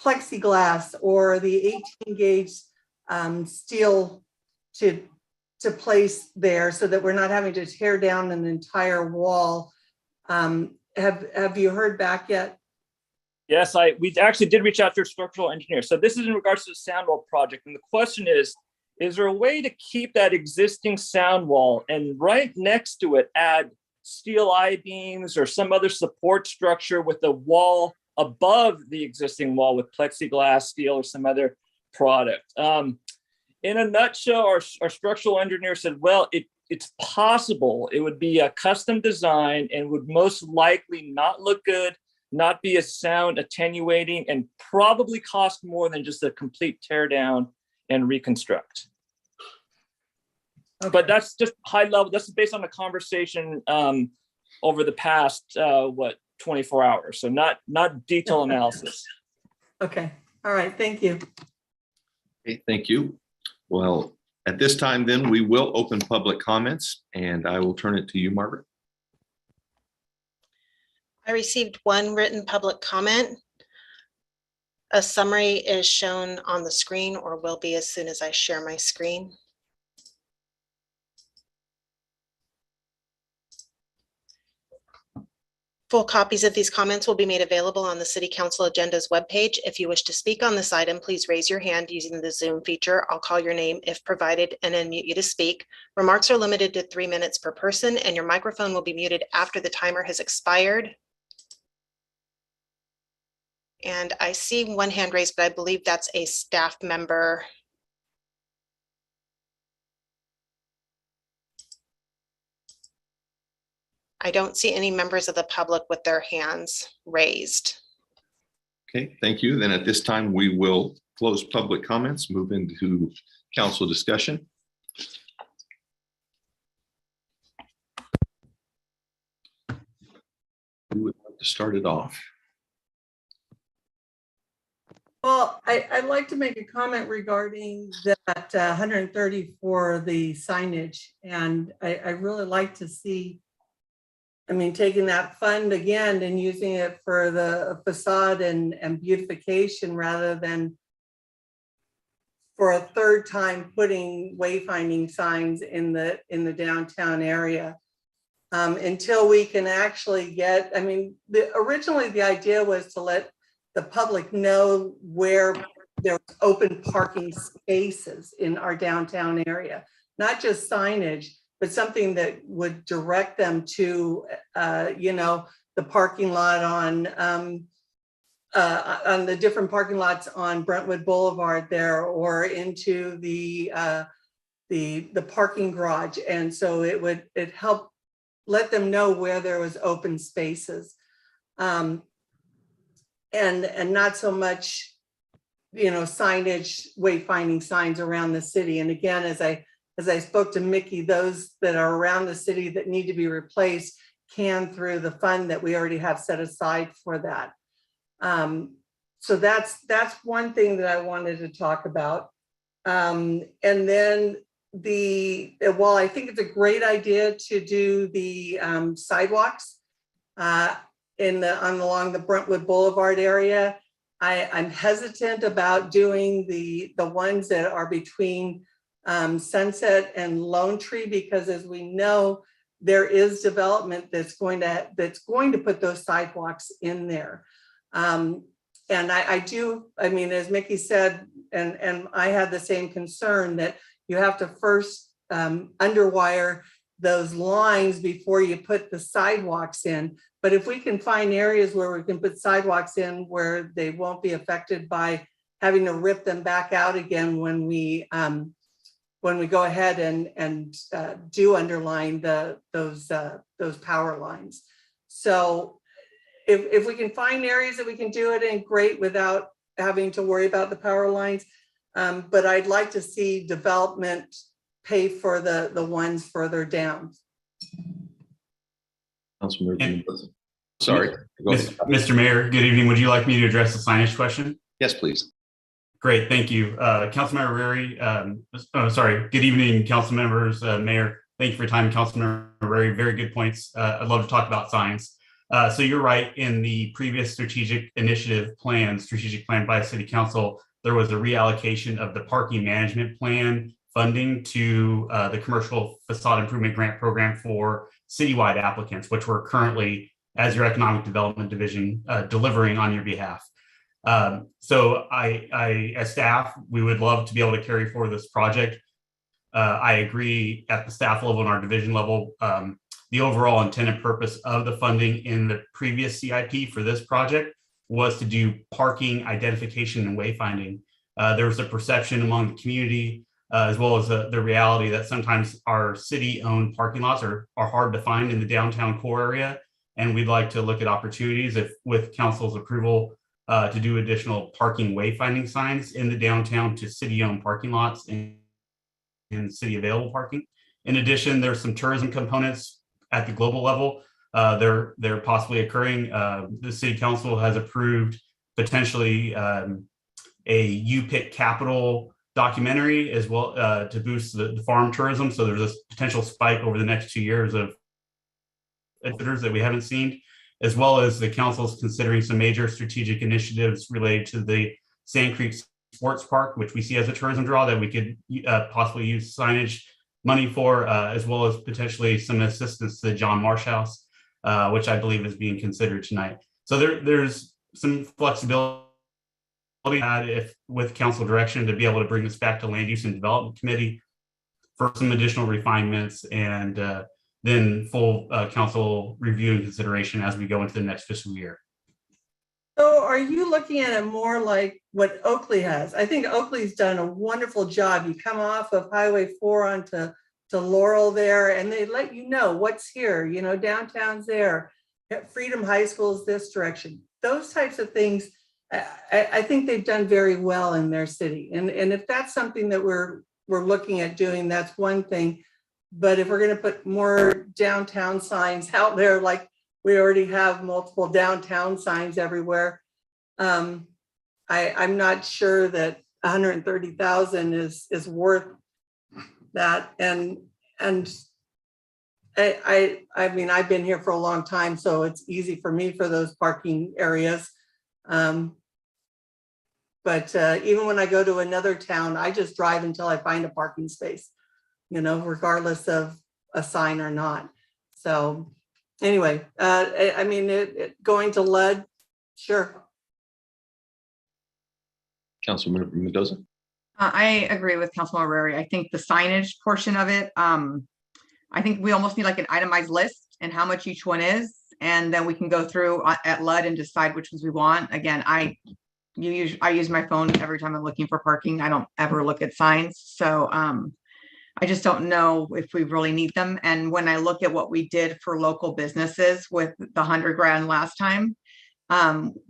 plexiglass or the 18 gauge steel to place there so that we're not having to tear down an entire wall. Have you heard back yet? Yes, we actually did reach out to a structural engineer. So this is in regards to the sound wall project. And the question is there a way to keep that existing sound wall and right next to it add steel I-beams or some other support structure with the wall above the existing wall with plexiglass, steel, or some other product? In a nutshell, our structural engineer said, well, it's possible. It would be a custom design and would most likely not look good, not be as sound attenuating, and probably cost more than just a complete tear down and reconstruct. Okay. But that's just high level. That's based on a conversation over the past 24 hours. So not detailed analysis. Okay. All right. Thank you. Okay, thank you. Well, at this time, then we will open public comments, and I will turn it to you, Margaret. I received one written public comment. A summary is shown on the screen, or will be as soon as I share my screen. Full copies of these comments will be made available on the City Council Agenda's webpage. If you wish to speak on this item, please raise your hand using the Zoom feature. I'll call your name if provided and unmute you to speak. Remarks are limited to 3 minutes per person, and your microphone will be muted after the timer has expired. And I see one hand raised, but I believe that's a staff member. I don't see any members of the public with their hands raised. Okay, thank you. Then at this time, we will close public comments, move into council discussion. Who would like to start it off? Well, I'd like to make a comment regarding that 130 for the signage. And I really like to see, taking that fund again and using it for the facade and beautification rather than for a third time putting wayfinding signs in the downtown area. Until we can actually get, originally the idea was to let the public know where there's open parking spaces in our downtown area, not just signage, but something that would direct them to, the parking lot on the different parking lots on Brentwood Boulevard there, or into the parking garage. And so it helped let them know where there was open spaces. And not so much, signage, wayfinding signs around the city. And again, as I spoke to Mickey, those that are around the city that need to be replaced can through the fund that we already have set aside for that. So that's one thing that I wanted to talk about. And then while I think it's a great idea to do the sidewalks, along the Brentwood Boulevard area, I'm hesitant about doing the ones that are between Sunset and Lone Tree, because as we know, there is development that's going to put those sidewalks in there. And I do, as Mickey said, and I had the same concern, that you have to first underwire those lines before you put the sidewalks in. But if we can find areas where we can put sidewalks in where they won't be affected by having to rip them back out again when we go ahead and do underline those power lines. So if we can find areas that we can do it in, great, without having to worry about the power lines. But I'd like to see development pay for the ones further down. Sorry. Mr. Mayor, good evening. Would you like me to address the signage question? Yes, please. Great, thank you. Councilmember Rary, good evening, council members, Mayor. Thank you for your time, Councilmember Rary. Very good points. I'd love to talk about signs. So you're right, in the previous strategic plan by City Council, there was a reallocation of the parking management plan funding to the commercial facade improvement grant program for citywide applicants, which we're currently, as your economic development division, delivering on your behalf. So I, as staff, we would love to be able to carry forward this project. I agree at the staff level and our division level, the overall intent and purpose of the funding in the previous CIP for this project was to do parking identification and wayfinding. There was a perception among the community, as well as the reality that sometimes our city-owned parking lots are hard to find in the downtown core area. And we'd like to look at opportunities, if with council's approval, to do additional parking wayfinding signs in the downtown to city-owned parking lots and city available parking. In addition, there's some tourism components at the global level. They're possibly occurring. The city council has approved potentially a UPIC capital documentary as well to boost the farm tourism. So there's a potential spike over the next 2 years of visitors that we haven't seen, as well as the council is considering some major strategic initiatives related to the Sand Creek Sports Park, which we see as a tourism draw that we could possibly use signage money for, as well as potentially some assistance to the John Marsh House, which I believe is being considered tonight. So there's some flexibility if with council direction to be able to bring this back to Land Use and Development Committee for some additional refinements and then full council review and consideration as we go into the next fiscal year. So are you looking at it more like what Oakley has? I think Oakley's done a wonderful job. You come off of Highway 4 onto Laurel there, and they let you know what's here. You know, downtown's there. Freedom High School is this direction. Those types of things, I think they've done very well in their city. And if that's something that we're looking at doing, that's one thing. But if we're going to put more downtown signs out there, like we already have multiple downtown signs everywhere, I'm not sure that 130,000 is worth that. And I mean, I've been here for a long time, so it's easy for me for those parking areas. But even when I go to another town, I just drive until I find a parking space, you know, regardless of a sign or not. So anyway, I mean, going to lead, sure. Councilmember Mendoza. I agree with Councilmember Rary. I think the signage portion of it, I think we almost need like an itemized list and how much each one is. And then we can go through at LUD and decide which ones we want. Again, I use my phone every time I'm looking for parking. I don't ever look at signs. So I just don't know if we really need them. And when I look at what we did for local businesses with the $100,000 last time,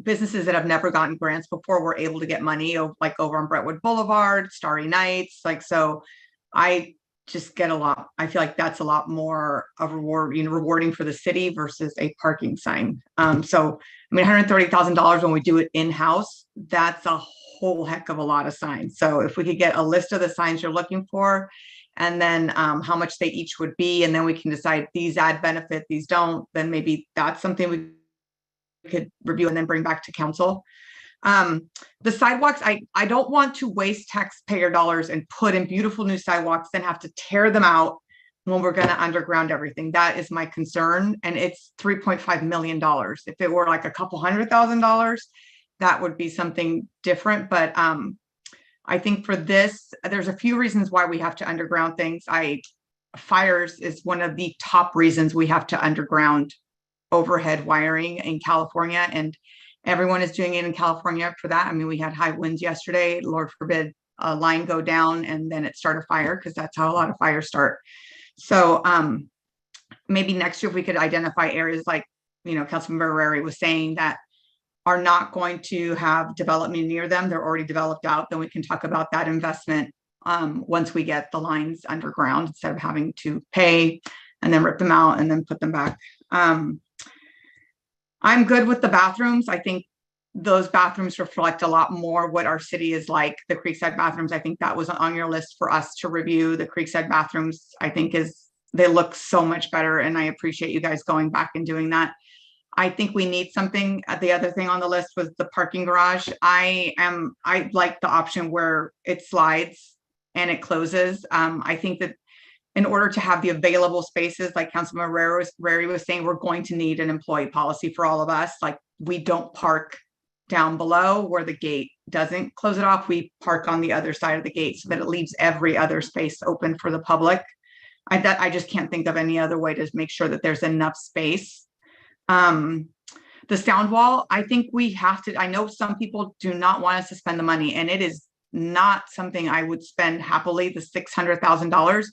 businesses that have never gotten grants before were able to get money, like over on Brettwood Boulevard, Starry Nights. Like, so I just get a lot. I feel like that's a lot more of rewarding for the city versus a parking sign. So I mean, $130,000 when we do it in-house, that's a whole heck of a lot of signs. So if we could get a list of the signs you're looking for, and then how much they each would be, and then we can decide these add benefit, these don't, then maybe that's something we could review and then bring back to council. The sidewalks, I don't want to waste taxpayer dollars and put in beautiful new sidewalks, then have to tear them out when we're going to underground everything. That is my concern. And it's $3.5 million. If it were like a couple $100,000, that would be something different. But I think for this, there's a few reasons why we have to underground things. Fires is one of the top reasons we have to underground overhead wiring in California, and everyone is doing it in California for that. I mean, we had high winds yesterday, Lord forbid a line go down and then it start a fire, because that's how a lot of fires start. So maybe next year if we could identify areas like, you know, Councilmember Rary was saying that are not going to have development near them, they're already developed out, then we can talk about that investment once we get the lines underground, instead of having to pay and then rip them out and then put them back. I'm good with the bathrooms. I think those bathrooms reflect a lot more what our city is like. The Creekside bathrooms, I think that was on your list for us to review. The Creekside bathrooms, I think they look so much better, and I appreciate you guys going back and doing that. I think we need something. The other thing on the list was the parking garage. I like the option where it slides and it closes. I think that in order to have the available spaces, like Councilman Rary was saying, we're going to need an employee policy for all of us. Like, we don't park down below where the gate doesn't close it off. We park on the other side of the gate so that it leaves every other space open for the public. I just can't think of any other way to make sure that there's enough space. The sound wall, I think we have to, I know some people do not want us to spend the money, and it is not something I would spend happily, the $600,000.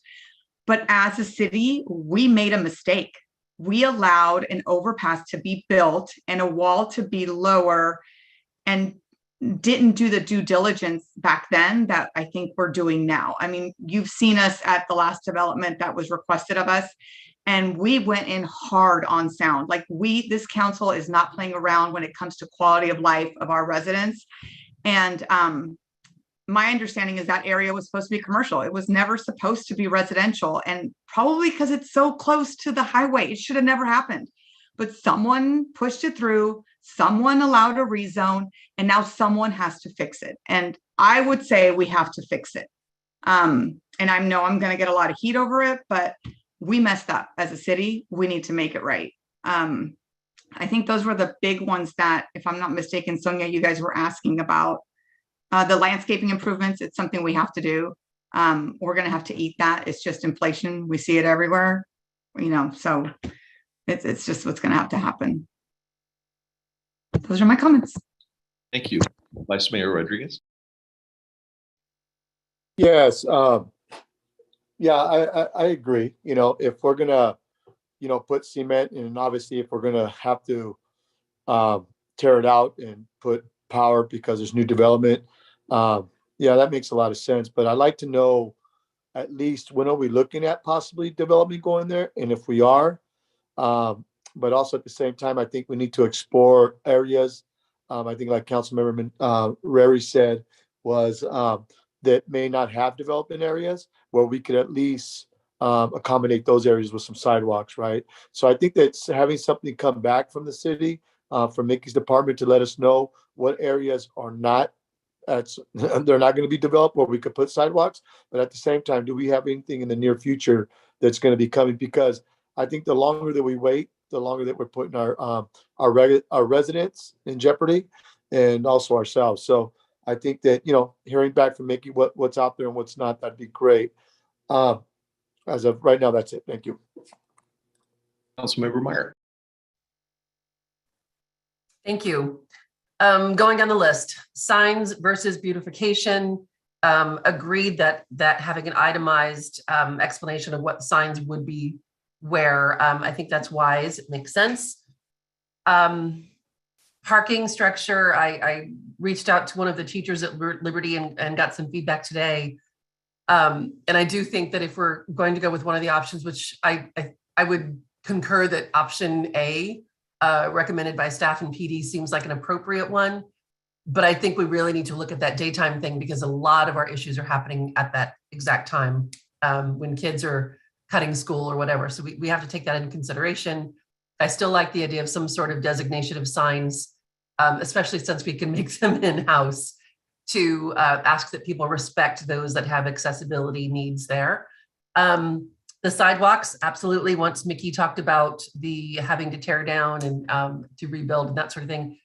But as a city, we made a mistake. We allowed an overpass to be built and a wall to be lower and didn't do the due diligence back then that I think we're doing now. I mean, you've seen us at the last development that was requested of us, and we went in hard on sound. Like, this council is not playing around when it comes to quality of life of our residents. And my understanding is that area was supposed to be commercial. It was never supposed to be residential, and probably because it's so close to the highway, it should have never happened. But someone pushed it through, someone allowed a rezone, and now someone has to fix it. And I would say we have to fix it. And I know I'm going to get a lot of heat over it, but we messed up as a city. We need to make it right. I think those were the big ones that, if I'm not mistaken, Sonia, you guys were asking about. The landscaping improvements, it's something we have to do. We're going to have to eat that. It's just inflation. We see it everywhere, so it's just what's going to have to happen. Those are my comments. Thank you. Vice Mayor Rodriguez. Yes. Yeah, I agree. If we're going to, put cement, and obviously if we're going to have to tear it out and put power because there's new development, yeah, that makes a lot of sense. But I'd like to know at least when are we looking at possibly development going there, and if we are. But also at the same time, I think we need to explore areas. I think like Councilmember Rary said, was that may not have development areas where we could at least accommodate those areas with some sidewalks, right? So I think that having something come back from the city, from Mickey's department, to let us know what areas are not, they're not going to be developed where we could put sidewalks. But at the same time, do we have anything in the near future that's going to be coming? Because I think the longer that we wait, the longer that we're putting our residents in jeopardy, and also ourselves. So I think that, hearing back from Mickey what's out there and what's not, that'd be great. As of right now, that's it. Thank you. Councilmember Meyer. Thank you. Going down the list, signs versus beautification. Agreed that having an itemized explanation of what signs would be where, I think that's wise. It makes sense. Parking structure, I reached out to one of the teachers at Liberty and got some feedback today. And I do think that if we're going to go with one of the options, which I would concur that option A, recommended by staff and PD, seems like an appropriate one. But I think we really need to look at that daytime thing, because a lot of our issues are happening at that exact time when kids are cutting school or whatever. So we have to take that into consideration. I still like the idea of some sort of designation of signs, especially since we can make them in-house, to ask that people respect those that have accessibility needs there. The sidewalks, absolutely. Once Mickey talked about the having to tear down and to rebuild and that sort of thing,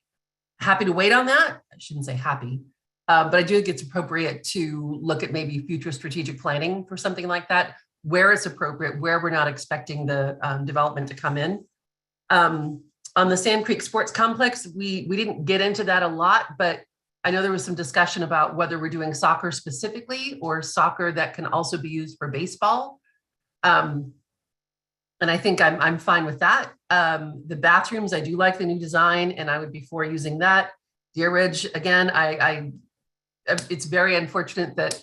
happy to wait on that. I shouldn't say happy, but I do think it's appropriate to look at maybe future strategic planning for something like that, where it's appropriate, where we're not expecting the development to come in. On the Sand Creek Sports Complex, we didn't get into that a lot, but I know there was some discussion about whether we're doing soccer specifically or soccer that can also be used for baseball. And I think I'm fine with that. The bathrooms, I do like the new design, and I would be for using that. Deer Ridge, again, it's very unfortunate that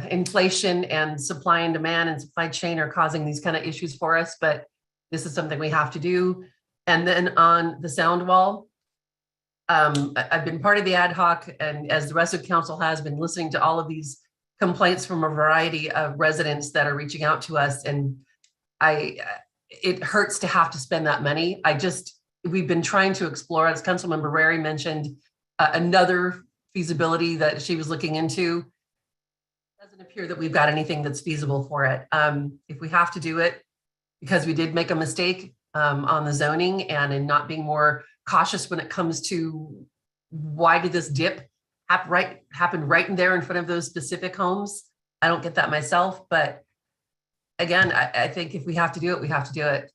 inflation and supply and demand and supply chain are causing these kind of issues for us, but this is something we have to do. And then on the sound wall, I've been part of the ad hoc, and as the rest of council has been, listening to all of these complaints from a variety of residents that are reaching out to us, and it hurts to have to spend that money. we've been trying to explore, as Councilmember Rary mentioned, another feasibility that she was looking into. Doesn't appear that we've got anything that's feasible for it. If we have to do it, because we did make a mistake on the zoning and in not being more cautious when it comes to why did this dip happen right in there in front of those specific homes? I don't get that myself, but again, I think if we have to do it, we have to do it.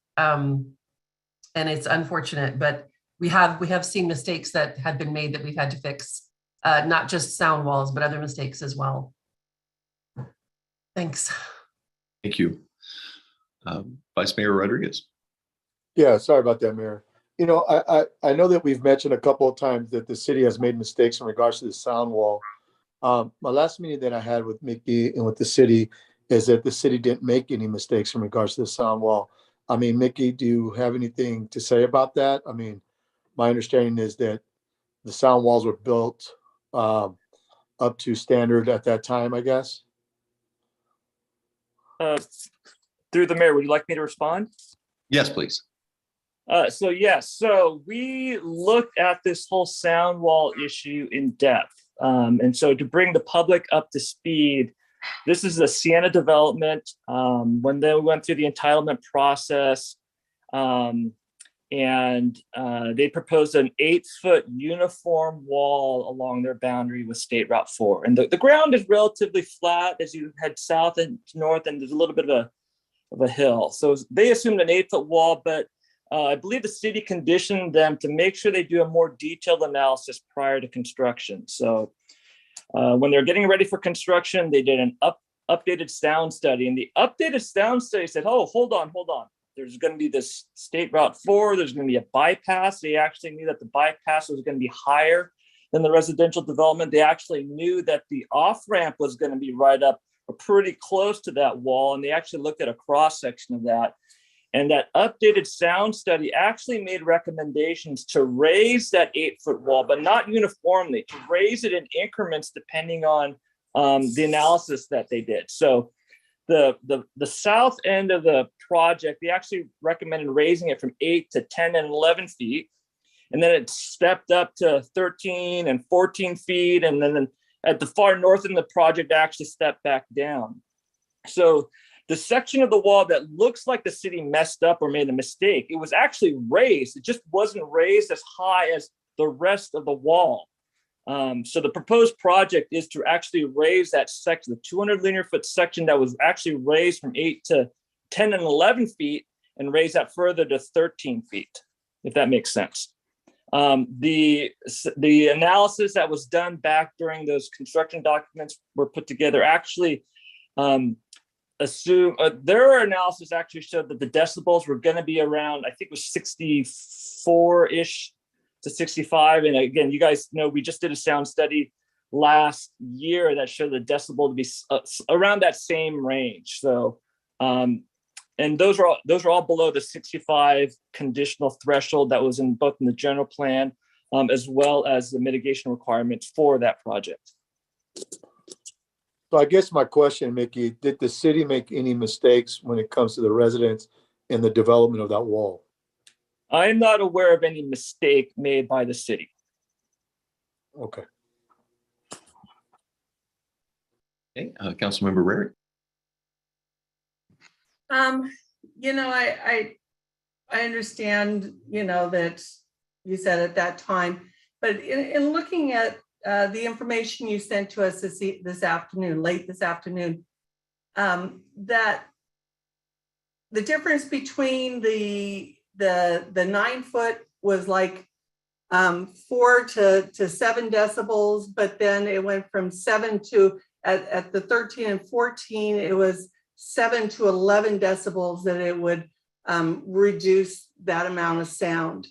And it's unfortunate, but we have seen mistakes that have been made that we've had to fix, not just sound walls, but other mistakes as well. Thanks. Thank you. Vice Mayor Rodriguez. Yeah, sorry about that, Mayor. You know, I know that we've mentioned a couple of times that the city has made mistakes in regards to the sound wall. My last meeting that I had with Mickey and with the city is that the city didn't make any mistakes in regards to the sound wall. I mean, Mickey, do you have anything to say about that? I mean, my understanding is that the sound walls were built up to standard at that time, I guess. Through the mayor, would you like me to respond? Yes, please. So we looked at this whole sound wall issue in depth. And so to bring the public up to speed, this is a Sienna development. When they went through the entitlement process, and they proposed an 8-foot uniform wall along their boundary with State Route 4. And the ground is relatively flat as you head south and north, and there's a little bit of a hill. So they assumed an 8-foot wall, but I believe the city conditioned them to make sure they do a more detailed analysis prior to construction. So when they're getting ready for construction, they did an updated sound study, and the updated sound study said, oh, hold on. There's going to be this State Route 4. There's going to be a bypass. They actually knew that the bypass was going to be higher than the residential development. They actually knew that the off-ramp was going to be right up or pretty close to that wall. And they actually looked at a cross section of that. And that updated sound study actually made recommendations to raise that 8-foot wall, but not uniformly, to raise it in increments depending on the analysis that they did. So the south end of the project, they actually recommended raising it from 8 to 10 and 11 feet. And then it stepped up to 13 and 14 feet. And then at the far north end of the project, actually stepped back down. So the section of the wall that looks like the city messed up or made a mistake, it was actually raised. It just wasn't raised as high as the rest of the wall. So the proposed project is to actually raise that section, the 200 linear foot section that was actually raised from 8 to 10 and 11 feet, and raise that further to 13 feet, if that makes sense. The analysis that was done back during those construction documents were put together actually their analysis actually showed that the decibels were going to be around, I think it was 64-ish to 65. And again, you guys know we just did a sound study last year that showed the decibel to be around that same range. So, and those are all below the 65 conditional threshold that was in both in the general plan as well as the mitigation requirements for that project. So I guess my question, Mickey, did the city make any mistakes when it comes to the residents and the development of that wall? I'm not aware of any mistake made by the city. Okay. Okay, Councilmember Rary. You know, I understand, you know, that you said at that time, but in looking at the information you sent to us this afternoon, late this afternoon, that the difference between the 9-foot was like 4 to 7 decibels, but then it went from 7 to at the 13 and 14, it was 7 to 11 decibels that it would reduce that amount of sound.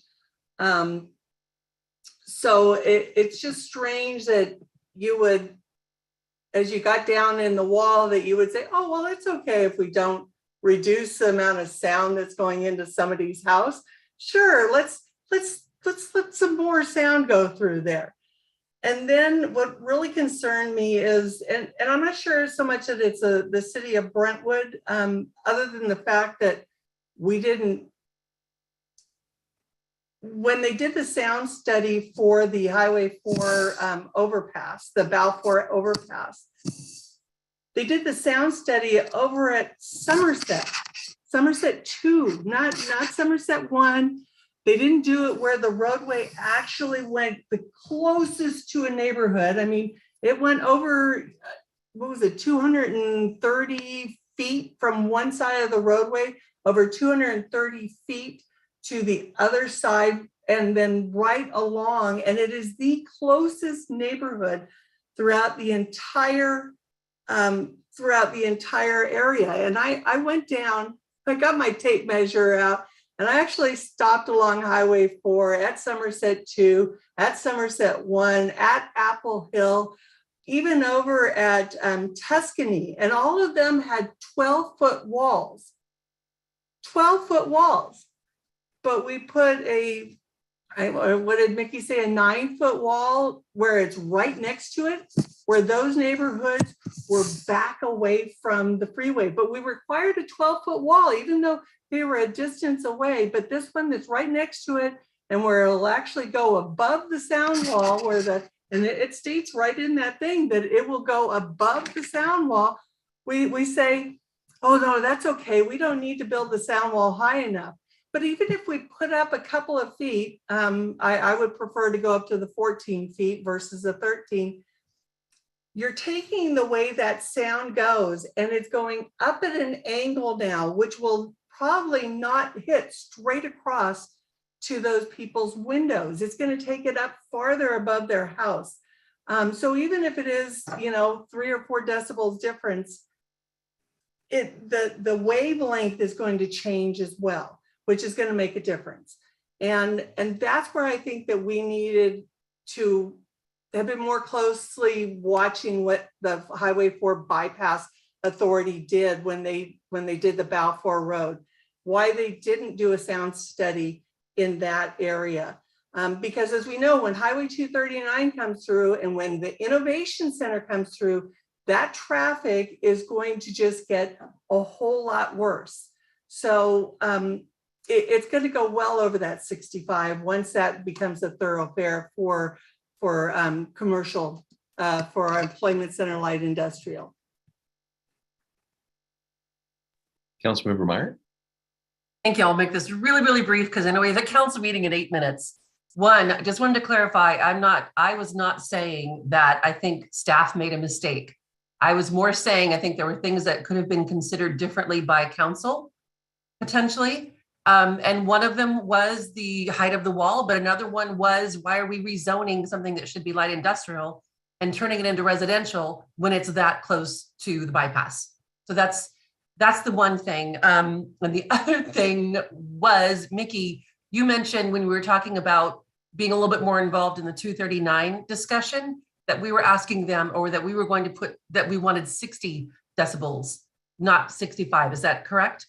So it's just strange that you would, as you got down in the wall, that you would say, oh, well, it's okay if we don't reduce the amount of sound that's going into somebody's house. Sure, let's let some more sound go through there. And then what really concerned me is, and I'm not sure so much that it's the city of Brentwood, other than the fact that we when they did the sound study for the Highway 4 overpass, the Balfour overpass, they did the sound study over at Somerset 2, not Somerset 1. They didn't do it where the roadway actually went the closest to a neighborhood. I mean, it went over, what was it, 230 feet from one side of the roadway, over 230 feet to the other side, and then right along. And it is the closest neighborhood throughout the entire area. And I went down, I got my tape measure out, and I actually stopped along Highway 4, at Somerset 2, at Somerset 1, at Apple Hill, even over at Tuscany. And all of them had 12-foot walls. 12-foot walls. But we put what did Mickey say, a 9-foot wall where it's right next to it, where those neighborhoods were back away from the freeway. But we required a 12-foot wall, even though they were a distance away. But this one that's right next to it, and where it'll actually go above the sound wall, and it states right in that thing that it will go above the sound wall. We say, oh no, that's okay. We don't need to build the sound wall high enough. But even if we put up a couple of feet, I would prefer to go up to the 14 feet versus the 13. You're taking the way that sound goes, and it's going up at an angle now, which will probably not hit straight across to those people's windows. It's going to take it up farther above their house. So even if it is, 3 or 4 decibels difference, the wavelength is going to change as well, which is going to make a difference. And that's where I think that we needed to have been more closely watching what the Highway 4 bypass authority did when they did the Balfour Road, why they didn't do a sound study in that area. Because as we know, when Highway 239 comes through and when the Innovation Center comes through, that traffic is going to just get a whole lot worse. So it's going to go well over that 65 once that becomes a thoroughfare for commercial, for our employment center light industrial. Councilmember Meyer. Thank you. I'll make this really, really brief because I know we have a council meeting in 8 minutes. One, I just wanted to clarify, I was not saying that I think staff made a mistake. I was more saying I think there were things that could have been considered differently by council, potentially. And one of them was the height of the wall, but another one was, why are we rezoning something that should be light industrial and turning it into residential when it's that close to the bypass? So that's the one thing. And the other thing was, Mickey, you mentioned when we were talking about being a little bit more involved in the 239 discussion, that we were asking them, or that we were going to put, that we wanted 60 decibels, not 65. Is that correct?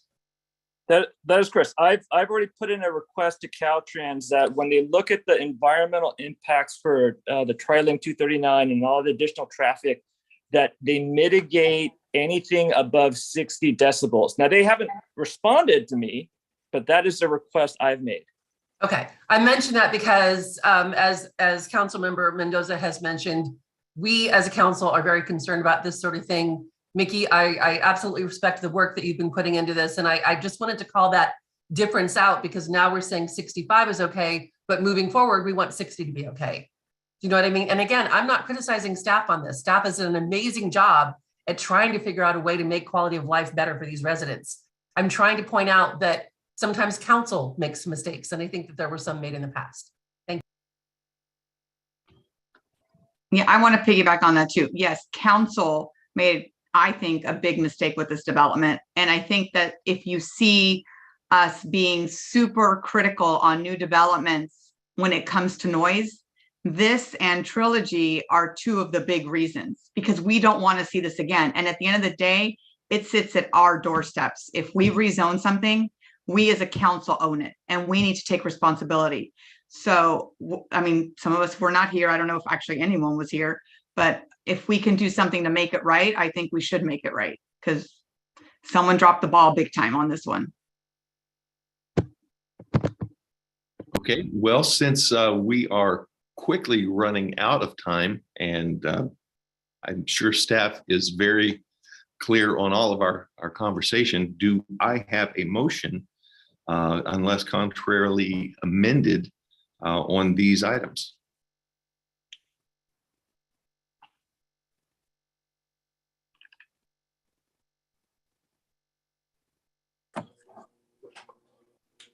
That is correct. I've already put in a request to Caltrans that when they look at the environmental impacts for the Tri-Link 239 and all the additional traffic, that they mitigate anything above 60 decibels. Now, they haven't responded to me, but that is the request I've made. Okay, I mentioned that because as Councilmember Mendoza has mentioned, we as a council are very concerned about this sort of thing. Mickey, I absolutely respect the work that you've been putting into this. And I just wanted to call that difference out because now we're saying 65 is okay, but moving forward, we want 60 to be okay. Do you know what I mean? And again, I'm not criticizing staff on this. Staff has an amazing job at trying to figure out a way to make quality of life better for these residents. I'm trying to point out that sometimes council makes mistakes, and I think that there were some made in the past. Thank you. Yeah, I want to piggyback on that too. Yes, council made, I think, a big mistake with this development. And I think that if you see us being super critical on new developments when it comes to noise, this and Trilogy are two of the big reasons, because we don't want to see this again. And at the end of the day, it sits at our doorsteps. If we rezone something, we as a council own it, and we need to take responsibility. So, I mean, some of us were not here. I don't know if actually anyone was here, but if we can do something to make it right, I think we should make it right, because someone dropped the ball big time on this one. Okay, well, since we are quickly running out of time, and I'm sure staff is very clear on all of our conversation, do I have a motion, unless contrarily amended, on these items?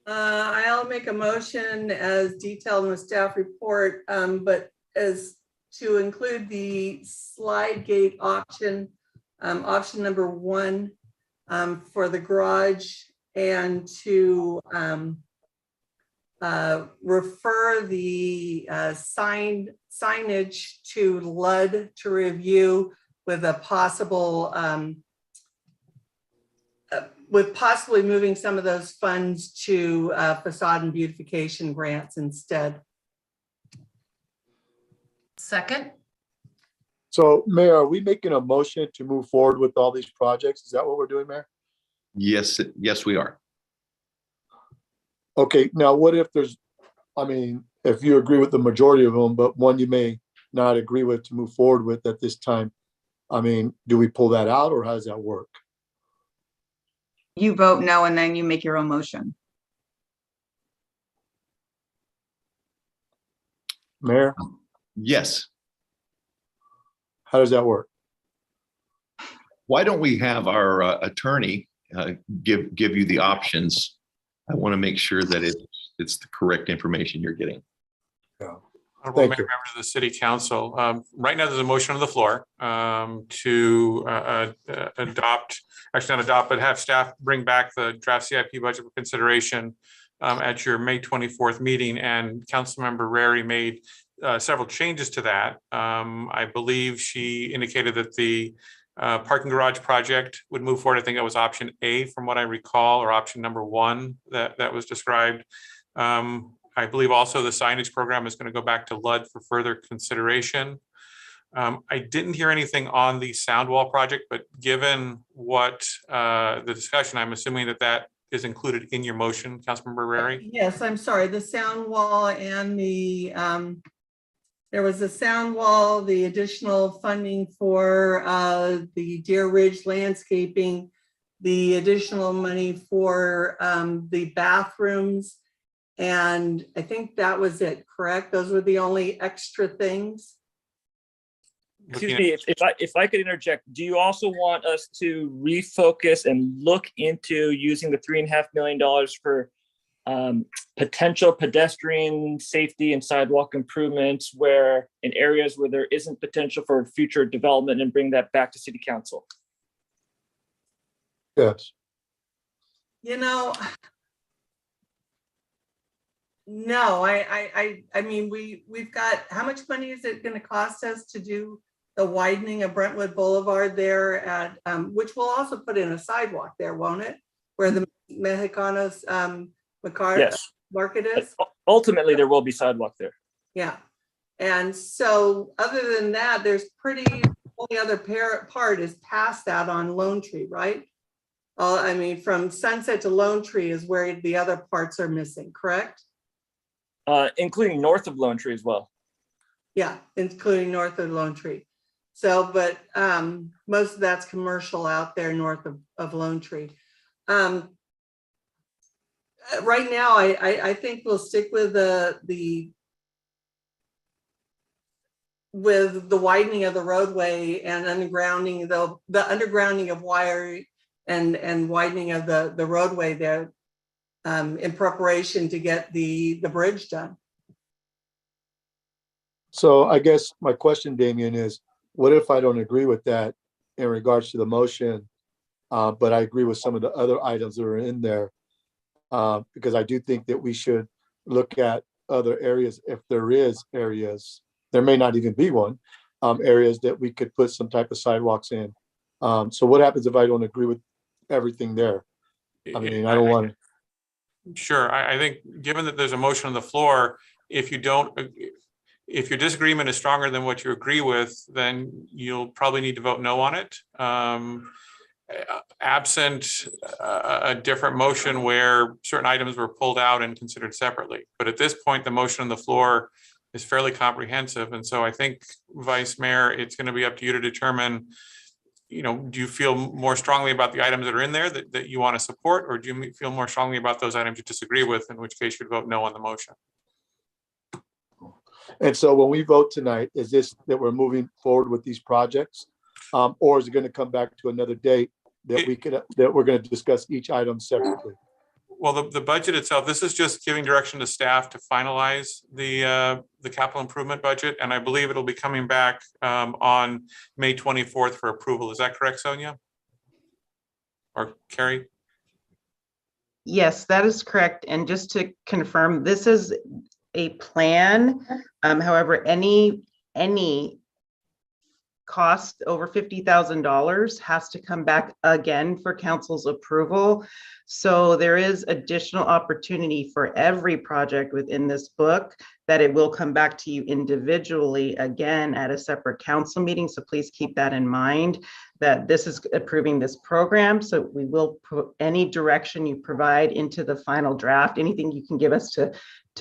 I'll make a motion as detailed in the staff report, but as to include the slide gate option, option number 1 for the garage, and to refer the signage to LUD to review with a possible with possibly moving some of those funds to facade and beautification grants instead. Second. So Mayor, are we making a motion to move forward with all these projects? Is that what we're doing, Mayor? Yes, yes, we are. Okay, now what if there's, I mean, if you agree with the majority of them, but one you may not agree with to move forward with at this time, I mean, do we pull that out or how does that work? You vote no, and then you make your own motion. Mayor, Yes. how does that work? Why don't we have our attorney give you the options? I want to make sure that it's the correct information you're getting. Honorable Thank Mayor, you. members of the City Council. Right now, there's a motion on the floor to adopt, actually not adopt, but have staff bring back the draft CIP budget for consideration at your May 24th meeting. And Councilmember Rary made several changes to that. I believe she indicated that the parking garage project would move forward. I think that was option A from what I recall, or option number 1 that was described. I believe also the signage program is going to go back to LUD for further consideration. I didn't hear anything on the sound wall project, but given what the discussion, I'm assuming that is included in your motion, Councilmember Rary? Yes, I'm sorry, the sound wall and the, there was a sound wall, the additional funding for the Deer Ridge landscaping, the additional money for the bathrooms. And I think that was it, correct? Those were the only extra things. Excuse me, if I could interject, do you also want us to refocus and look into using the $3.5 million for potential pedestrian safety and sidewalk improvements where in areas where there isn't potential for future development, and bring that back to City Council? Yes. You know, no, I mean, we've got, how much money is it going to cost us to do the widening of Brentwood Boulevard there at, which will also put in a sidewalk there, won't it? Where the Mexicanos market is? Ultimately, there will be sidewalk there. Yeah. And so other than that, there's only other part is past that on Lone Tree, right? I mean, from Sunset to Lone Tree is where the other parts are missing, correct? Including north of Lone Tree as well. Yeah, including north of Lone Tree. So, but most of that's commercial out there north of Lone Tree. Right now, I think we'll stick with the widening of the roadway and undergrounding, the undergrounding of wire and widening of the roadway there in preparation to get the bridge done. So I guess my question, Damian, is what if I don't agree with that in regards to the motion, but I agree with some of the other items that are in there? Because I do think that we should look at other areas. If there is areas, there may not even be one, areas that we could put some type of sidewalks in. So what happens if I don't agree with everything there? I mean, I don't want to. Sure. I think given that there's a motion on the floor, if your disagreement is stronger than what you agree with, then you'll probably need to vote no on it. absent a different motion where certain items were pulled out and considered separately. But at this point, the motion on the floor is fairly comprehensive. And so I think, Vice Mayor, it's going to be up to you to determine, do you feel more strongly about the items that are in there that you want to support, or do you feel more strongly about those items you disagree with, in which case you'd vote no on the motion? And so when we vote tonight, is this that we're moving forward with these projects? Or is it going to come back to another date that we're going to discuss each item separately? Well, the budget itself, this is just giving direction to staff to finalize the capital improvement budget. And I believe it'll be coming back on May 24th for approval. Is that correct, Sonia? Or Carrie? Yes, that is correct. And just to confirm, this is a plan. However, any cost over $50,000 has to come back again for council's approval. So there is additional opportunity for every project within this book that it will come back to you individually again at a separate council meeting. So please keep that in mind, that this is approving this program. So we will put any direction you provide into the final draft, anything you can give us to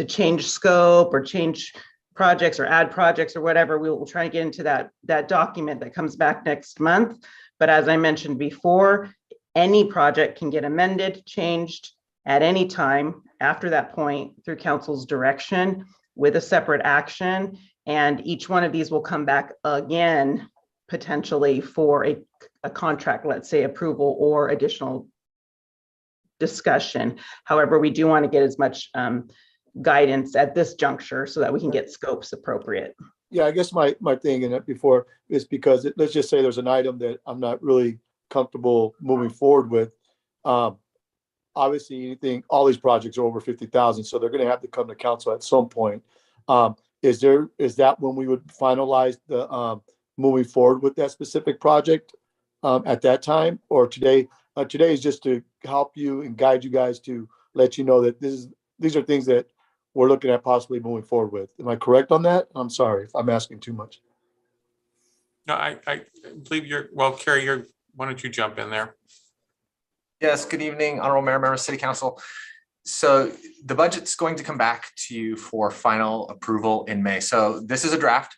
change scope or change projects or add projects or whatever, we will try to get into that document that comes back next month. But as I mentioned before, any project can get amended, changed at any time after that point through council's direction with a separate action. And each one of these will come back again, potentially for a contract, let's say approval or additional discussion. However, we do want to get as much guidance at this juncture so that we can get scopes appropriate. Yeah, I guess my thing in it before is because let's just say there's an item that I'm not really comfortable moving forward with. Obviously, all these projects are over 50,000, so they're going to have to come to council at some point. Is that when we would finalize the moving forward with that specific project at that time, or today? Today is just to help you and guide you guys to let you know that these are things that we're looking at possibly moving forward with. Am I correct on that? I'm sorry if I'm asking too much. No, I believe Carrie, why don't you jump in there? Yes, good evening, Honorable Mayor, members of City Council. So the budget's going to come back to you for final approval in May. So this is a draft.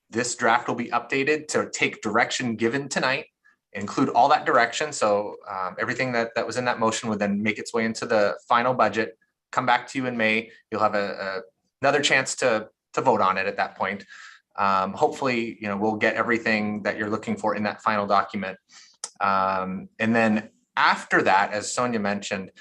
This draft will be updated to take direction given tonight, include all that direction. So everything that was in that motion would then make its way into the final budget, come back to you in May. You'll have another chance to vote on it at that point. Hopefully, we'll get everything that you're looking for in that final document. And then after that, as Sonia mentioned,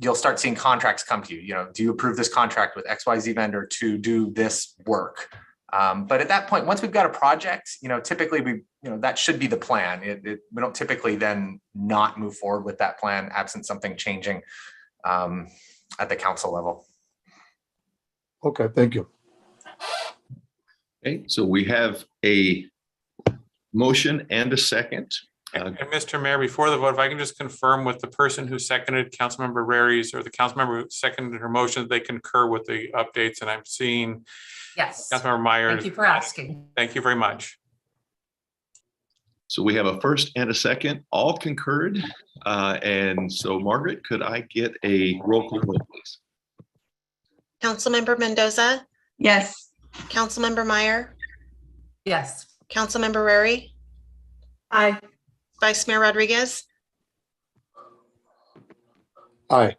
you'll start seeing contracts come to you. Do you approve this contract with XYZ vendor to do this work? But at that point, once we've got a project, typically that should be the plan. We don't typically then not move forward with that plan absent something changing at the council level. Okay, thank you. Okay, so we have a motion and a second. And Mr. Mayor, before the vote, if I can just confirm with the person who seconded Councilmember Rary's or the council member who seconded her motion, that they concur with the updates, and I'm seeing Yes. Councilmember Myers. Thank you for asking. Thank you very much. So we have a first and a second, all concurred. And so Margaret, could I get a roll call vote, please? Councilmember Mendoza, Yes. Councilmember Meyer, Yes. Councilmember Rary, Aye. Vice Mayor Rodriguez, Aye.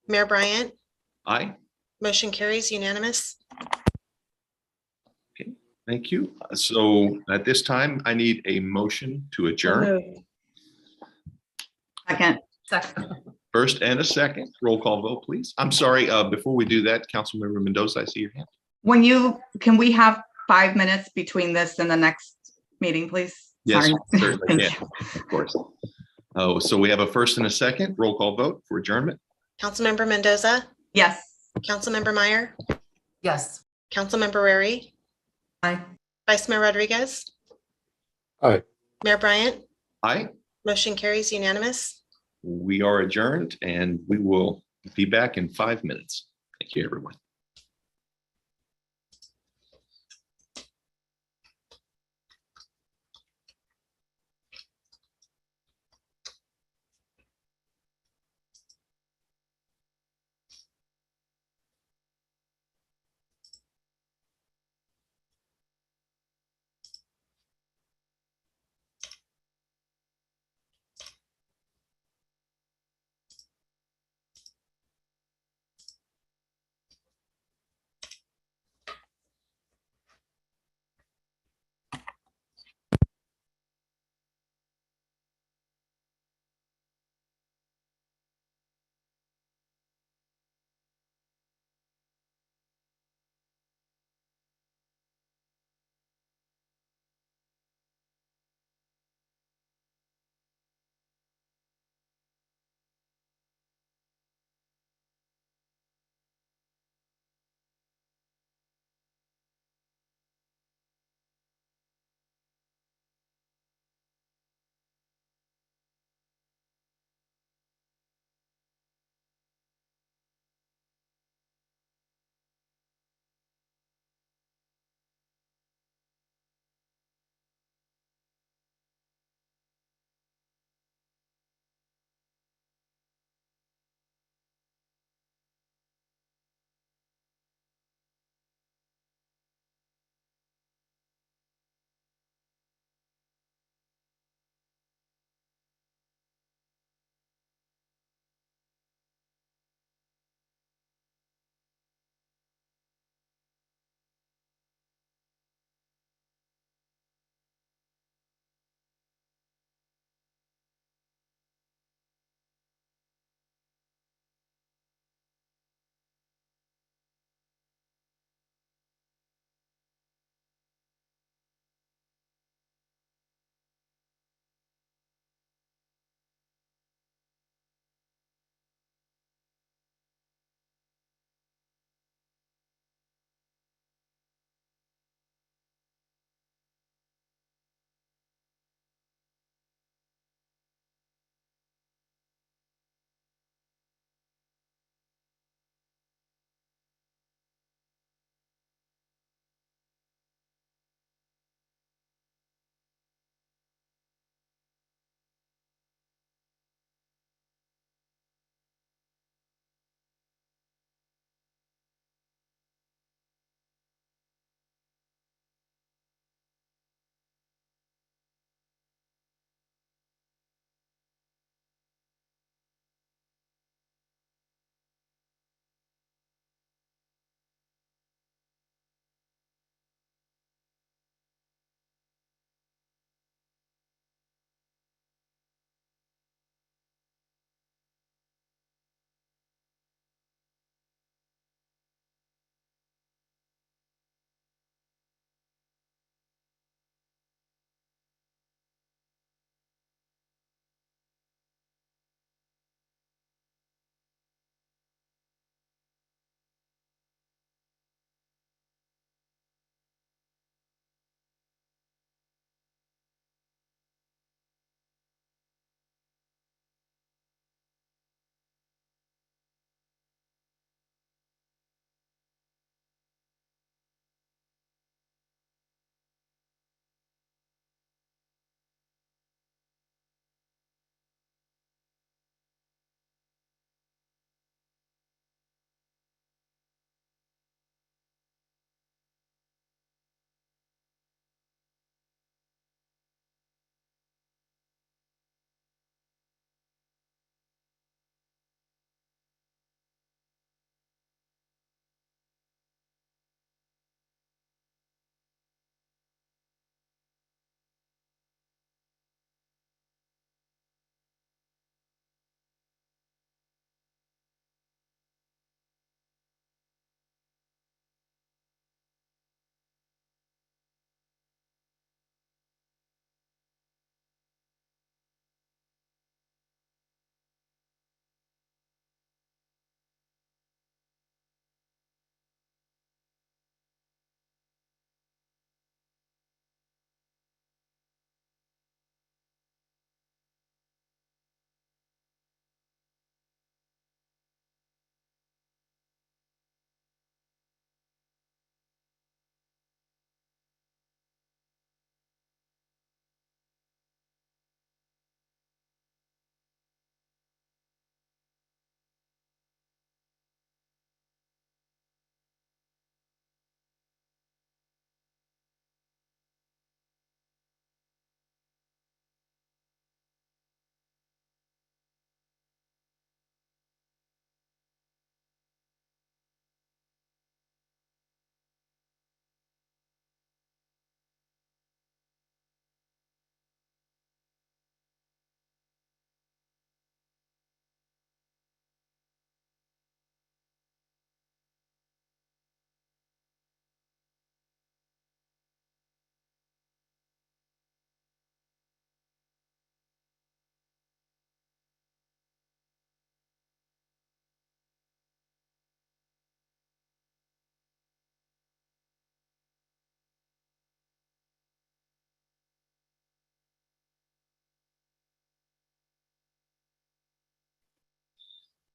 Mayor Bryant, Aye. motion carries unanimous. Okay, thank you. So at this time, I need a motion to adjourn. Second. Second. First and a second, roll call vote, please. I'm sorry, before we do that, Councilmember Mendoza, I see your hand. Can we have 5 minutes between this and the next meeting, please? Yes, Sorry. certainly Thank can, of course. Oh, so we have a first and a second, roll call vote for adjournment. Councilmember Mendoza, Yes. Councilmember Meyer, Yes. Councilmember Rary, Aye. Vice Mayor Rodriguez, Aye. Mayor Bryant, Aye, motion carries unanimous. we are adjourned and we will be back in 5 minutes. Thank you, everyone.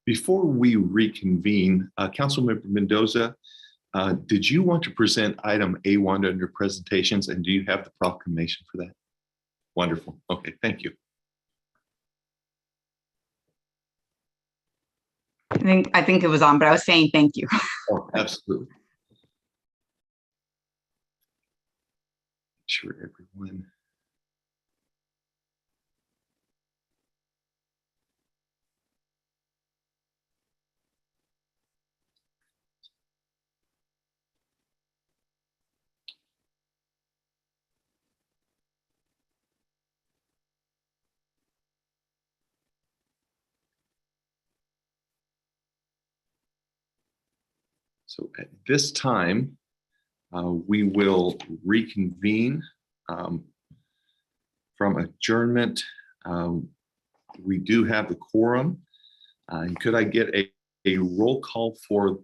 Before we reconvene, Councilmember Mendoza, did you want to present item A1 under presentations, and do you have the proclamation for that? Wonderful. Okay, thank you. I think it was on, but I was saying thank you. Oh, absolutely. Sure, everyone. So at this time, we will reconvene from adjournment. We do have the quorum. Could I get a roll call for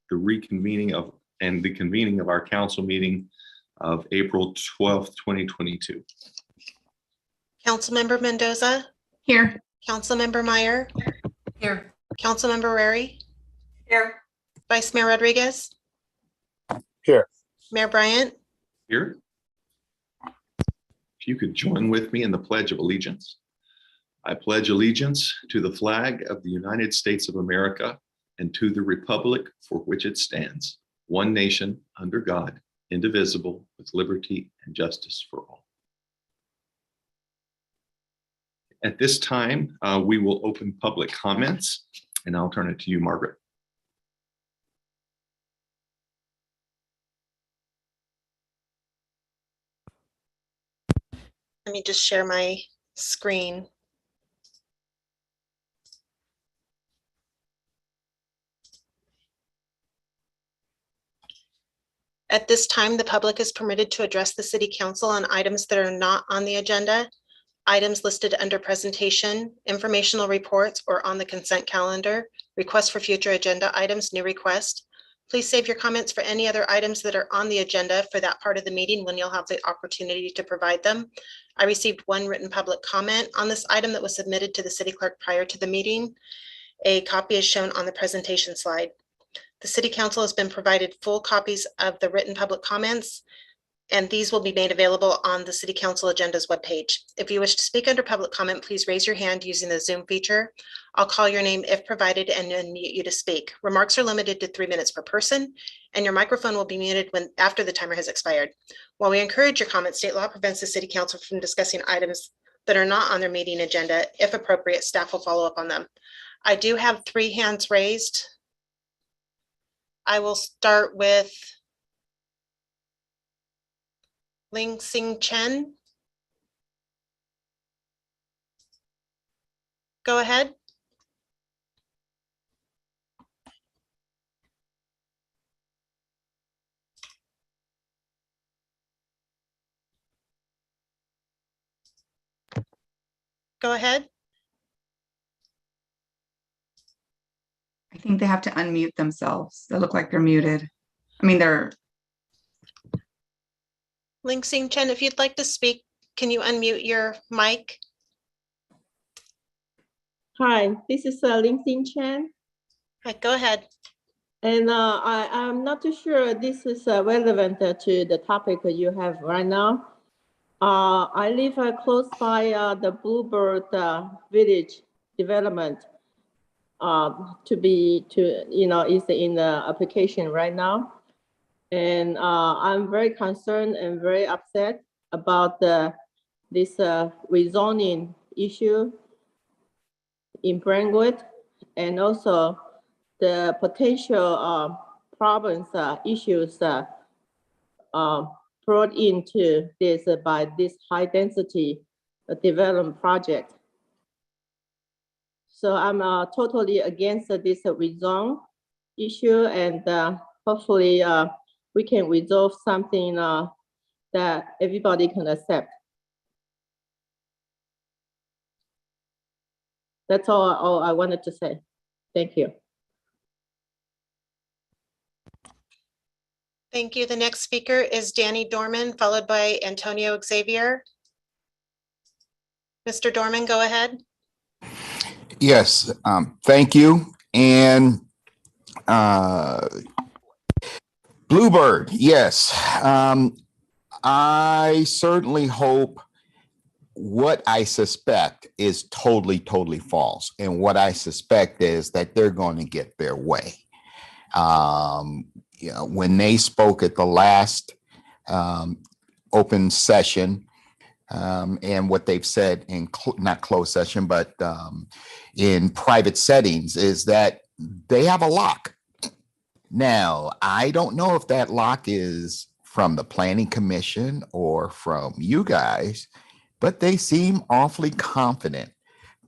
the reconvening of and the convening of our council meeting of April 12th, 2022? Councilmember Mendoza, Here. Councilmember Meyer, Here. Councilmember Rary, Here. Vice Mayor Rodriguez, Here. Mayor Bryant. Here. If you could join with me in the Pledge of Allegiance. I pledge allegiance to the flag of the United States of America and to the republic for which it stands, one nation under God, indivisible, with liberty and justice for all. At this time, we will open public comments, and I'll turn it to you, Margaret. Let me just share my screen. At this time, the public is permitted to address the City Council on items that are not on the agenda, items listed under presentation, informational reports, or on the consent calendar, requests for future agenda items, new request. Please save your comments for any other items that are on the agenda for that part of the meeting when you'll have the opportunity to provide them. I received one written public comment on this item that was submitted to the city clerk prior to the meeting. A copy is shown on the presentation slide. The City Council has been provided full copies of the written public comments, and these will be made available on the City Council agenda's webpage. If you wish to speak under public comment, please raise your hand using the Zoom feature. I'll call your name if provided and unmute you to speak. Remarks are limited to 3 minutes per person, and your microphone will be muted after the timer has expired. While we encourage your comments, state law prevents the City Council from discussing items that are not on their meeting agenda. If appropriate, staff will follow up on them. I do have 3 hands raised. I will start with Ling Sing Chen. Go ahead. Go ahead. I think they have to unmute themselves. They look like they're muted. I mean, they're. Ling Sing Chen, if you'd like to speak, can you unmute your mic? Hi, this is Ling Xin Chen. Hi, go ahead. And I'm not too sure this is relevant to the topic you have right now. I live close by the Bluebird Village development is in the application right now. And I'm very concerned and very upset about this rezoning issue in Brentwood, and also the potential problems, issues brought into this by this high density development project. So I'm totally against this rezone issue, and hopefully we can resolve something that everybody can accept. That's all I wanted to say. Thank you. Thank you. The next speaker is Danny Dorman, followed by Antonio Xavier. Mr. Dorman, go ahead. Yes, thank you. And Bluebird, yes. I certainly hope what I suspect is totally, totally false. And what I suspect is that they're going to get their way. You know, when they spoke at the last open session, and what they've said in not closed session, but in private settings, is that they have a lock. Now, I don't know if that lock is from the Planning Commission or from you guys, but they seem awfully confident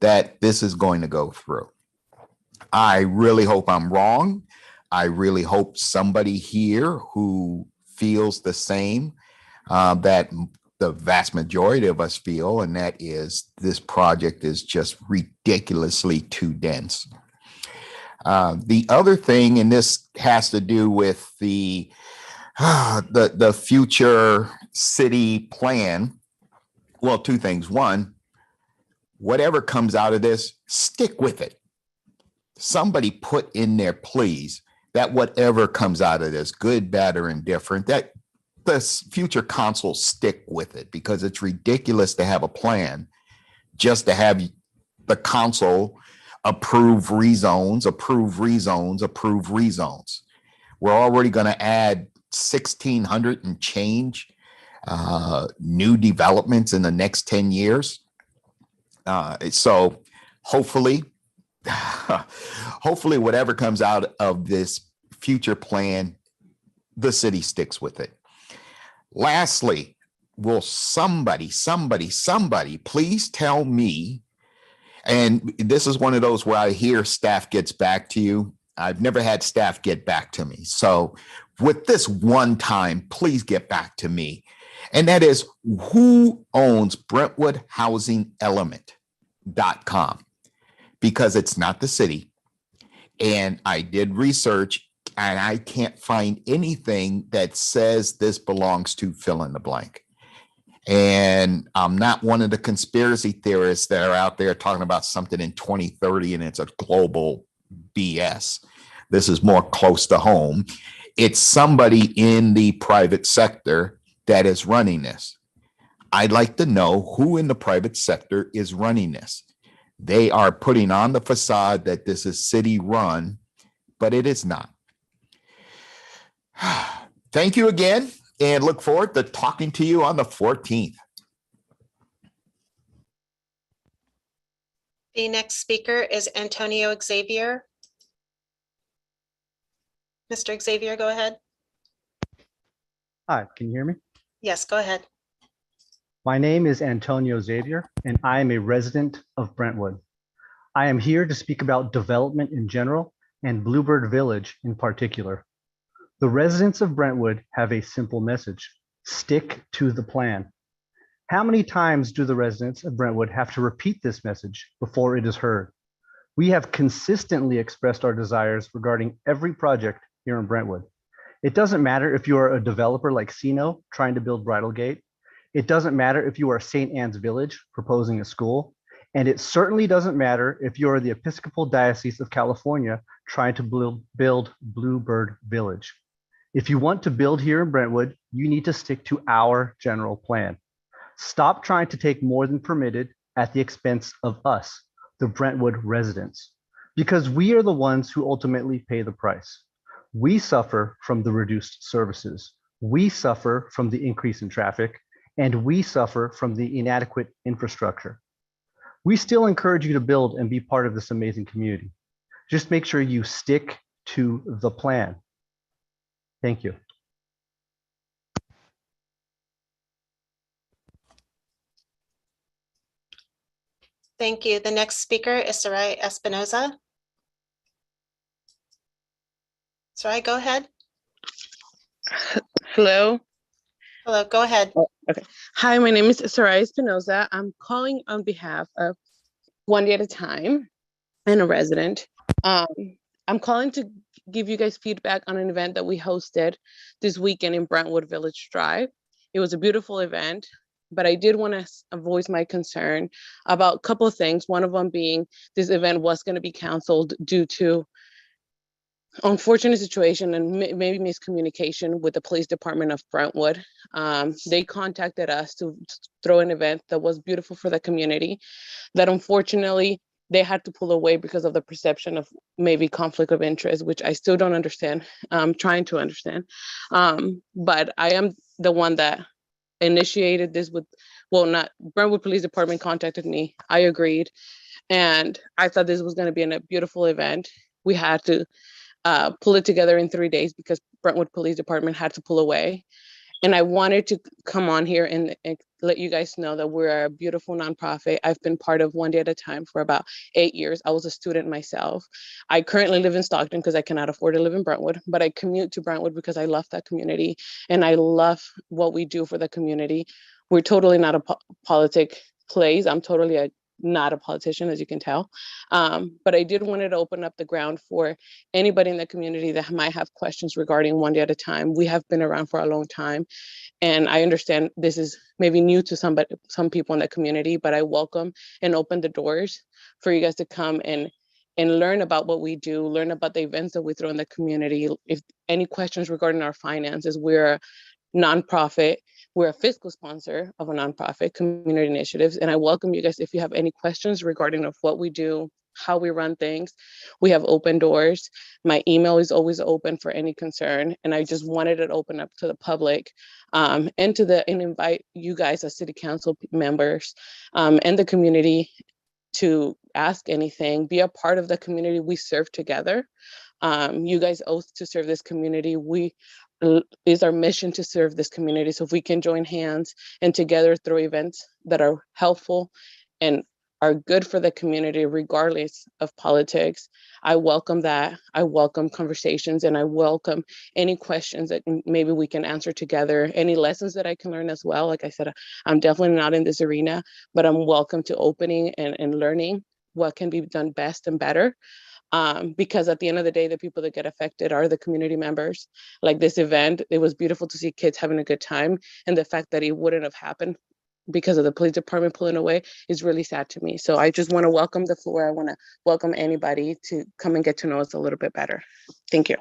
that this is going to go through. I really hope I'm wrong. I really hope somebody here who feels the same, that the vast majority of us feel, and that is this project is just ridiculously too dense. The other thing, and this has to do with the future city plan. Well, two things. One, whatever comes out of this, stick with it. Somebody put in there, please, that whatever comes out of this, good, bad, or indifferent, that the future council stick with it, because it's ridiculous to have a plan just to have the council approve rezones. We're already going to add 1,600 and change new developments in the next 10 years. So hopefully whatever comes out of this future plan, the city sticks with it. Lastly, will somebody please tell me, and this is one of those where I hear staff gets back to you. I've never had staff get back to me. So with this one time, please get back to me. And that is, who owns BrentwoodHousingElement.com? Because it's not the city. And I did research, and I can't find anything that says this belongs to fill in the blank. And I'm not one of the conspiracy theorists that are out there talking about something in 2030 and it's a global BS. This is more close to home. It's somebody in the private sector that is running this. I'd like to know who in the private sector is running this. They are putting on the facade that this is city run, but it is not. Thank you again, and look forward to talking to you on the 14th. The next speaker is Antonio Xavier. Mr. Xavier, go ahead. Hi, can you hear me? Yes, go ahead. My name is Antonio Xavier, and I am a resident of Brentwood. I am here to speak about development in general and Bluebird Village in particular. The residents of Brentwood have a simple message: stick to the plan. How many times do the residents of Brentwood have to repeat this message before it is heard? We have consistently expressed our desires regarding every project here in Brentwood. It doesn't matter if you are a developer like Sino trying to build Bridal Gate. It doesn't matter if you are St. Anne's Village proposing a school. And it certainly doesn't matter if you are the Episcopal Diocese of California trying to build Bluebird Village. If you want to build here in Brentwood, you need to stick to our general plan. Stop trying to take more than permitted at the expense of us, the Brentwood residents, because we are the ones who ultimately pay the price. We suffer from the reduced services. We suffer from the increase in traffic, and we suffer from the inadequate infrastructure. We still encourage you to build and be part of this amazing community. Just make sure you stick to the plan. Thank you. Thank you. The next speaker is Sarai Espinoza. Sarai, go ahead. Hello. Hello, go ahead. Okay. Hi, my name is Sarai Espinoza. I'm calling on behalf of One Day at a Time and a resident. I'm calling to give you guys feedback on an event that we hosted this weekend in Brentwood Village Drive. It was a beautiful event. But I did want to voice my concern about a couple of things. One of them being this event was going to be canceled due to unfortunate situation and maybe miscommunication with the police department of Brentwood. They contacted us to throw an event that was beautiful for the community, that unfortunately they had to pull away because of the perception of maybe conflict of interest, which I still don't understand. I'm trying to understand. But I am the one that initiated this with, well, not Brentwood Police Department contacted me. I agreed. And I thought this was going to be a beautiful event. We had to pull it together in 3 days because Brentwood Police Department had to pull away. And I wanted to come on here and let you guys know that we're a beautiful nonprofit. I've been part of One Day at a Time for about 8 years. I was a student myself. I currently live in Stockton because I cannot afford to live in Brentwood, but I commute to Brentwood because I love that community and I love what we do for the community. We're totally not a politic place. I'm totally not a politician, as you can tell. But I did want to open up the ground for anybody in the community that might have questions regarding One Day at a Time. We have been around for a long time. And I understand this is maybe new to some people in the community, but I welcome and open the doors for you guys to come and learn about what we do, learn about the events that we throw in the community. If any questions regarding our finances, we're a nonprofit. We're a fiscal sponsor of a nonprofit, Community Initiatives, and I welcome you guys if you have any questions regarding of what we do, how we run things. We have open doors. My email is always open for any concern, and I just wanted it open up to the public and invite you guys as city council members and the community to ask anything, be a part of the community we serve together. You guys oath to serve this community. Is our mission to serve this community. So if we can join hands and together through events that are helpful and are good for the community, regardless of politics, I welcome that. I welcome conversations and I welcome any questions that maybe we can answer together, any lessons that I can learn as well. Like I said, I'm definitely not in this arena, but I'm welcome to opening and learning what can be done best and better. Because at the end of the day, the people that get affected are the community members. Like this event, it was beautiful to see kids having a good time. And the fact that it wouldn't have happened because of the police department pulling away is really sad to me. So I just want to welcome the floor. I want to welcome anybody to come and get to know us a little bit better. Thank you.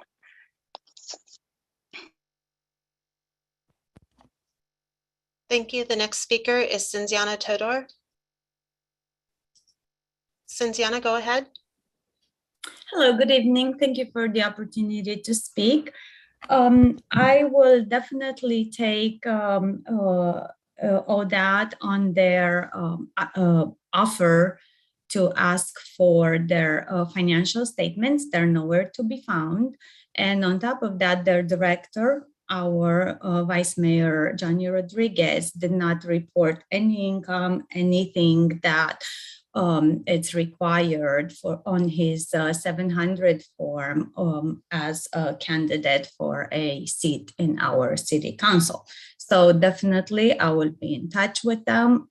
Thank you. The next speaker is Cinziana Todor. Cinziana, go ahead. Hello, good evening. Thank you for the opportunity to speak. I will definitely take all that on their offer to ask for their financial statements. They're nowhere to be found. And on top of that, their director, our Vice Mayor, Johnny Rodriguez, did not report any income, anything that it's required for on his 700 form as a candidate for a seat in our city council. So definitely I will be in touch with them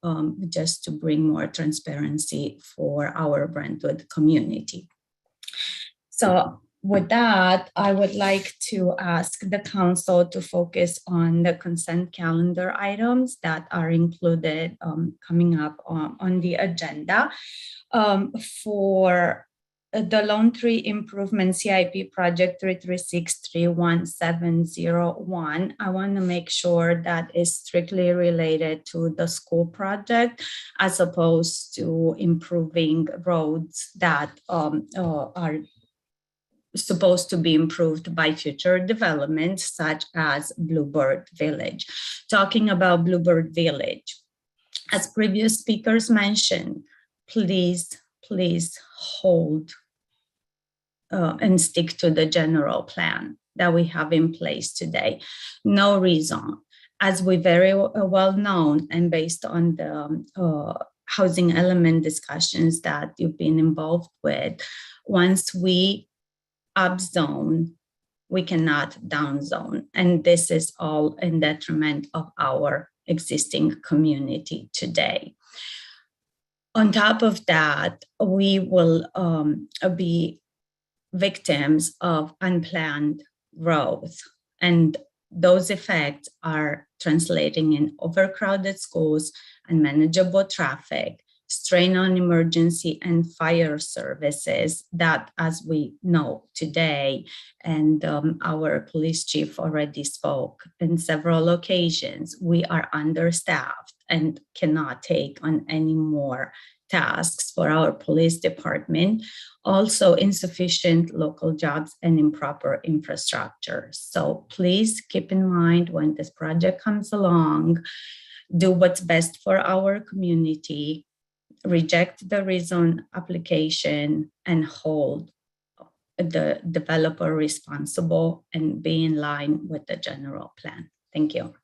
just to bring more transparency for our Brentwood community. So with that, I would like to ask the council to focus on the consent calendar items that are included coming up on the agenda. For the Lone Tree Improvement CIP project 336-31701, I want to make sure that is strictly related to the school project as opposed to improving roads that are supposed to be improved by future developments such as Bluebird Village. Talking about Bluebird Village, as previous speakers mentioned, please hold and stick to the general plan that we have in place today. No reason, as we very well known and based on the housing element discussions that you've been involved with, once we up zone, we cannot down zone. And this is all in detriment of our existing community today. On top of that, we will be victims of unplanned growth. And those effects are translating in overcrowded schools, unmanageable traffic, strain on emergency and fire services that, as we know today, and our police chief already spoke in several occasions, we are understaffed and cannot take on any more tasks for our police department. Also insufficient local jobs and improper infrastructure. So please keep in mind when this project comes along, do what's best for our community, reject the rezone application and hold the developer responsible and be in line with the general plan. Thank you.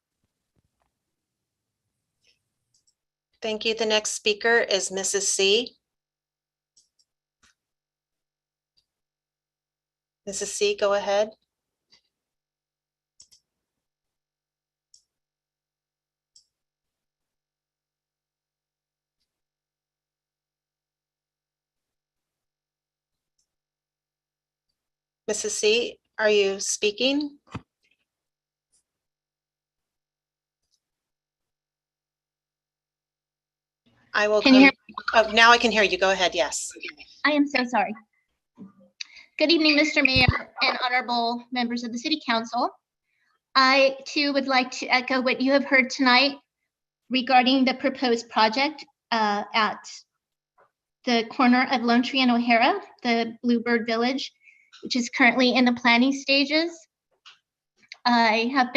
Thank you. The next speaker is Mrs. C. Mrs. C, go ahead. Mrs. C, are you speaking? I will. Can you hear me? Oh, now I can hear you. Go ahead. Yes. I am so sorry. Good evening, Mr. Mayor and honorable members of the City Council. I too would like to echo what you have heard tonight regarding the proposed project at the corner of Lone Tree and O'Hara, the Bluebird Village, which is currently in the planning stages. I have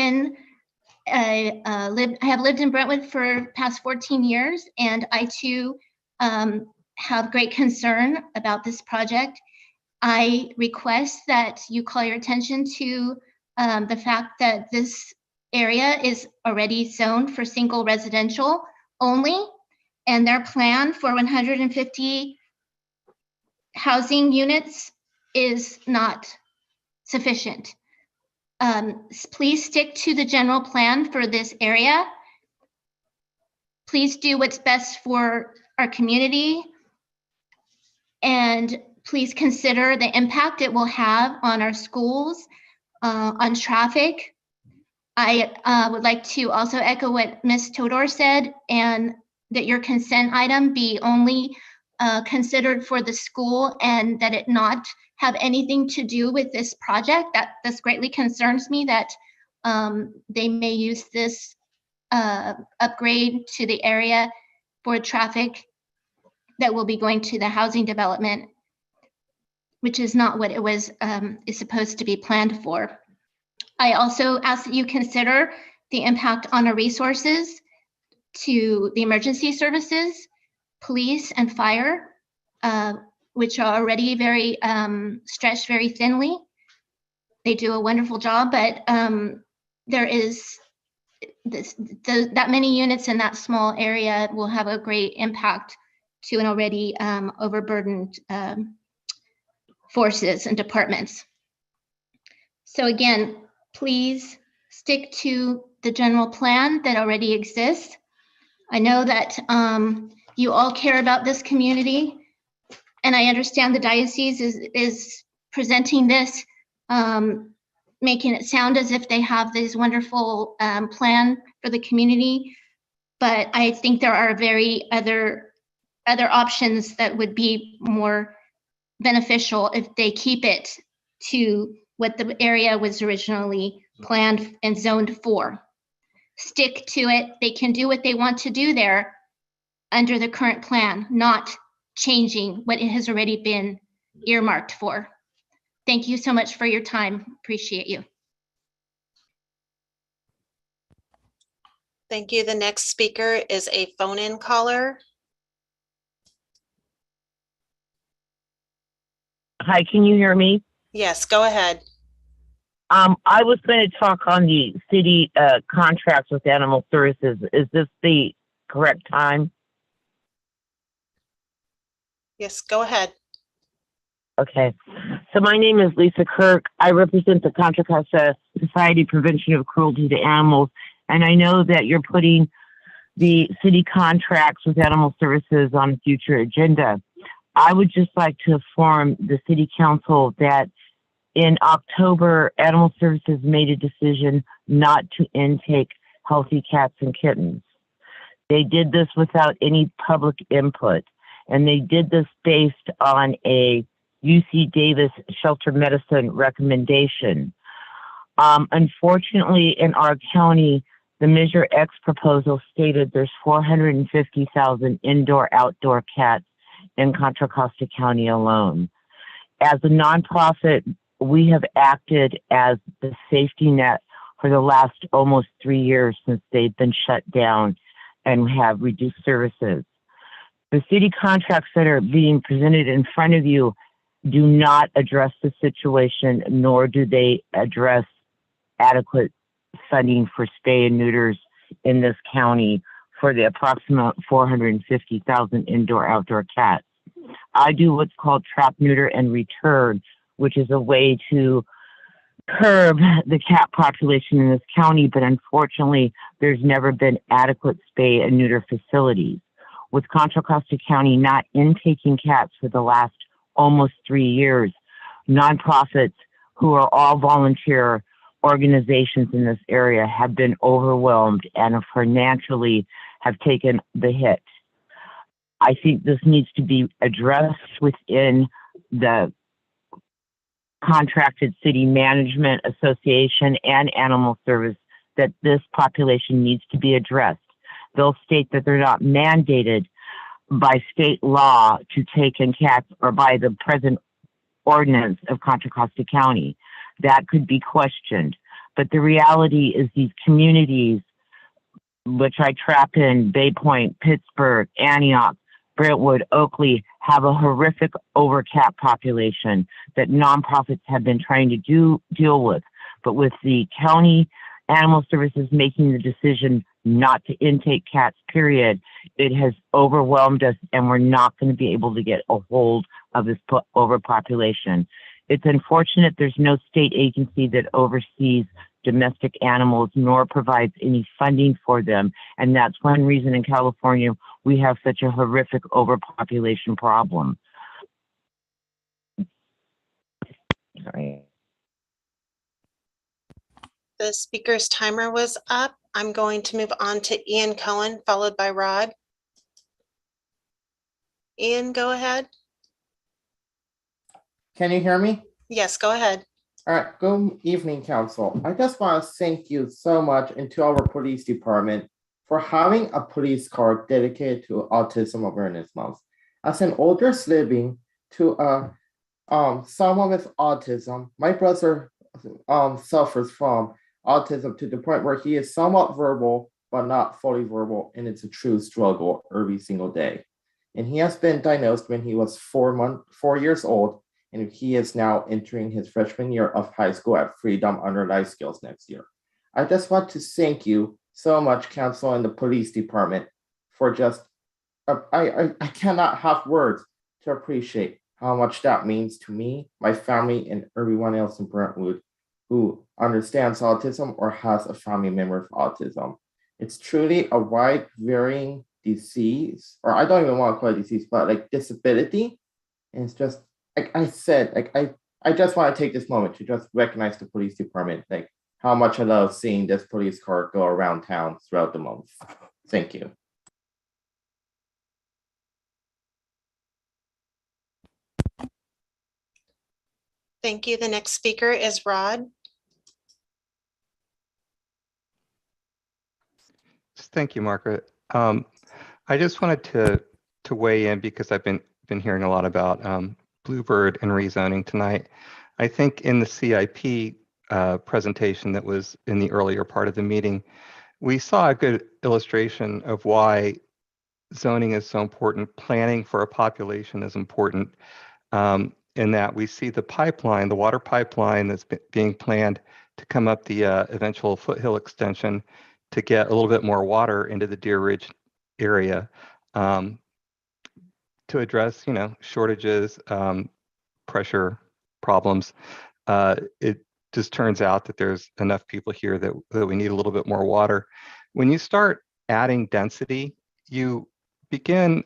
lived in Brentwood for the past 14 years, and I too have great concern about this project. I request that you call your attention to the fact that this area is already zoned for single residential only, and their plan for 150 housing units is not sufficient. Please stick to the general plan for this area. Please do what's best for our community, and please consider the impact it will have on our schools, on traffic. I would like to also echo what Ms. Todor said, and that your consent item be only considered for the school and that it not have anything to do with this project. This greatly concerns me that they may use this upgrade to the area for traffic that will be going to the housing development, which is not what it was is supposed to be planned for. I also ask that you consider the impact on our resources to the emergency services, police and fire, which are already very stretched very thinly. They do a wonderful job, but there is that many units in that small area will have a great impact to an already overburdened forces and departments. So again, please stick to the general plan that already exists. I know that you all care about this community, and I understand the diocese is presenting this, making it sound as if they have this wonderful plan for the community. But I think there are other options that would be more beneficial if they keep it to what the area was originally planned and zoned for. Stick to it. They can do what they want to do there under the current plan, not changing what it has already been earmarked for. Thank you so much for your time. Appreciate you. Thank you. The next speaker is a phone-in caller. Hi, can you hear me? Yes, go ahead. I was going to talk on the city contracts with animal services. Is this the correct time? Yes, go ahead. Okay. So my name is Lisa Kirk. I represent the Contra Costa Society Prevention of Cruelty to Animals. And I know that you're putting the city contracts with animal services on a future agenda. I would just like to inform the city council that In October, Animal Services made a decision not to intake healthy cats and kittens. They did this without any public input, and they did this based on a UC Davis shelter medicine recommendation. Unfortunately, in our county, the Measure X proposal stated there's 450,000 indoor-outdoor cats in Contra Costa County alone. As a nonprofit, we have acted as the safety net for the last almost 3 years since they've been shut down and have reduced services. The city contracts that are being presented in front of you do not address the situation, nor do they address adequate funding for spay and neuters in this county for the approximate 450,000 indoor-outdoor cats. I do what's called trap, neuter, and return, which is a way to curb the cat population in this county, but unfortunately, there's never been adequate spay and neuter facilities. With Contra Costa County not intaking cats for the last almost 3 years, nonprofits who are all volunteer organizations in this area have been overwhelmed and financially have taken the hit. I think this needs to be addressed within the contracted city management association and animal service, that this population needs to be addressed. They'll state that they're not mandated by state law to take in cats or by the present ordinance of Contra Costa County. That could be questioned. But the reality is these communities, which I trap in Bay Point, Pittsburgh, Antioch, Brentwood, Oakley, have a horrific overcat population that nonprofits have been trying to deal with. But with the county animal services making the decision not to intake cats, period, it has overwhelmed us, and we're not going to be able to get a hold of this overpopulation. It's unfortunate there's no state agency that oversees domestic animals nor provides any funding for them. And that's one reason in California we have such a horrific overpopulation problem. Sorry. The speaker's timer was up. I'm going to move on to Ian Cohen, followed by Rod. Ian, go ahead. Can you hear me? Yes, go ahead. All right, good evening, council. I just want to thank you so much and to our police department for having a police car dedicated to Autism Awareness Month. As an older sibling to someone with autism, my brother suffers from autism to the point where he is somewhat verbal, but not fully verbal, and it's a true struggle every single day. And he has been diagnosed when he was 4 years old, and he is now entering his freshman year of high school at Freedom under Life Skills next year. I just want to thank you so much, council and the police department, for just, I cannot have words to appreciate how much that means to me, my family, and everyone else in Brentwood who understands autism or has a family member with autism. It's truly a wide varying disease, or I don't even want to call it disease, but like disability. And it's just, like I said, like I just want to take this moment to just recognize the police department, like how much I love seeing this police car go around town throughout the month. Thank you. Thank you. The next speaker is Rod. Thank you, Margaret. I just wanted to weigh in because I've been hearing a lot about Bluebird and rezoning tonight. I think in the CIP presentation that was in the earlier part of the meeting, we saw a good illustration of why zoning is so important. Planning for a population is important, in that we see the pipeline, the water pipeline that's being planned to come up the eventual Foothill extension to get a little bit more water into the Deer Ridge area, to address, shortages, pressure problems. It just turns out that there's enough people here that we need a little bit more water. When you start adding density, you begin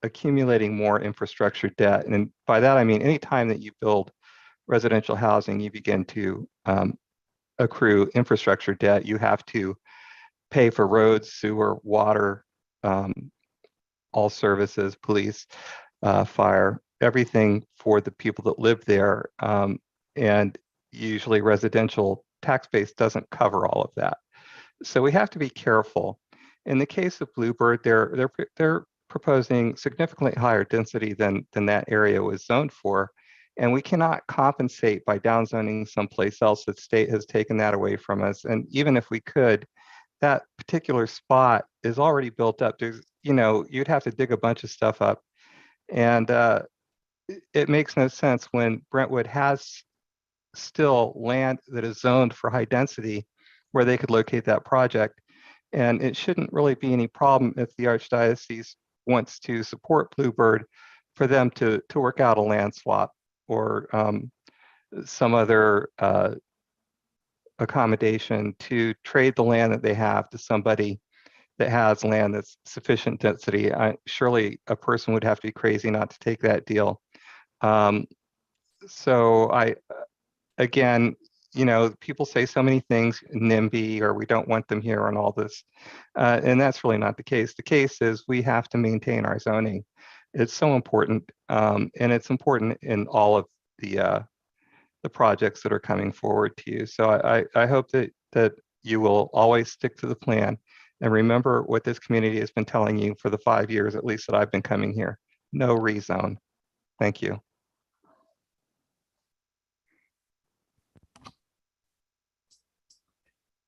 accumulating more infrastructure debt. And by that, I mean, anytime that you build residential housing, you begin to accrue infrastructure debt. You have to pay for roads, sewer, water, all services, police, fire, everything for the people that live there. And usually residential tax base doesn't cover all of that. So we have to be careful. In the case of Bluebird, they're proposing significantly higher density than that area was zoned for. And we cannot compensate by downzoning someplace else. The state has taken that away from us. And even if we could, that particular spot is already built up. There's, you'd have to dig a bunch of stuff up. And it makes no sense when Brentwood has still land that is zoned for high density where they could locate that project. And it shouldn't really be any problem if the Archdiocese wants to support Bluebird for them to work out a land swap or some other accommodation to trade the land that they have to somebody that has land that's sufficient density. Surely a person would have to be crazy not to take that deal. So again, people say so many things, NIMBY, or we don't want them here and all this. And that's really not the case. The case is we have to maintain our zoning. It's so important. And it's important in all of the projects that are coming forward to you. So I hope that you will always stick to the plan and remember what this community has been telling you for the 5 years, at least, that I've been coming here. No rezone. Thank you.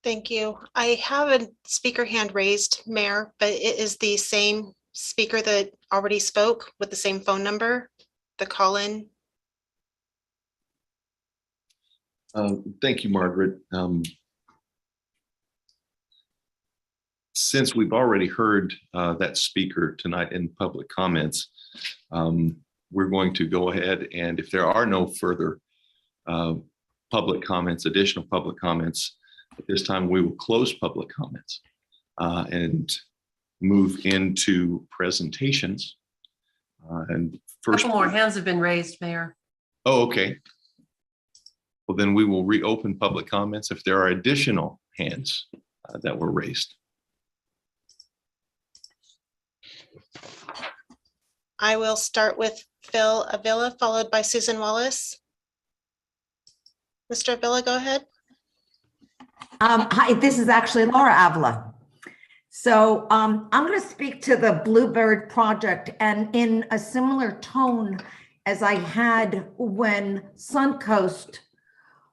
Thank you. I have a speaker hand raised, Mayor, but it is the same speaker that already spoke with the same phone number, the call-in. Thank you, Margaret. Since we've already heard that speaker tonight in public comments, we're going to go ahead, and if there are no further public comments, additional public comments, at this time we will close public comments and move into presentations. And first, couple more hands have been raised, Mayor. Oh, okay. Well, then we will reopen public comments if there are additional hands that were raised. I will start with Phil Avila, followed by Susan Wallace. Mr. Avila, go ahead. Hi, this is actually Laura Avila. So I'm going to speak to the Bluebird project, and in a similar tone as I had when Suncoast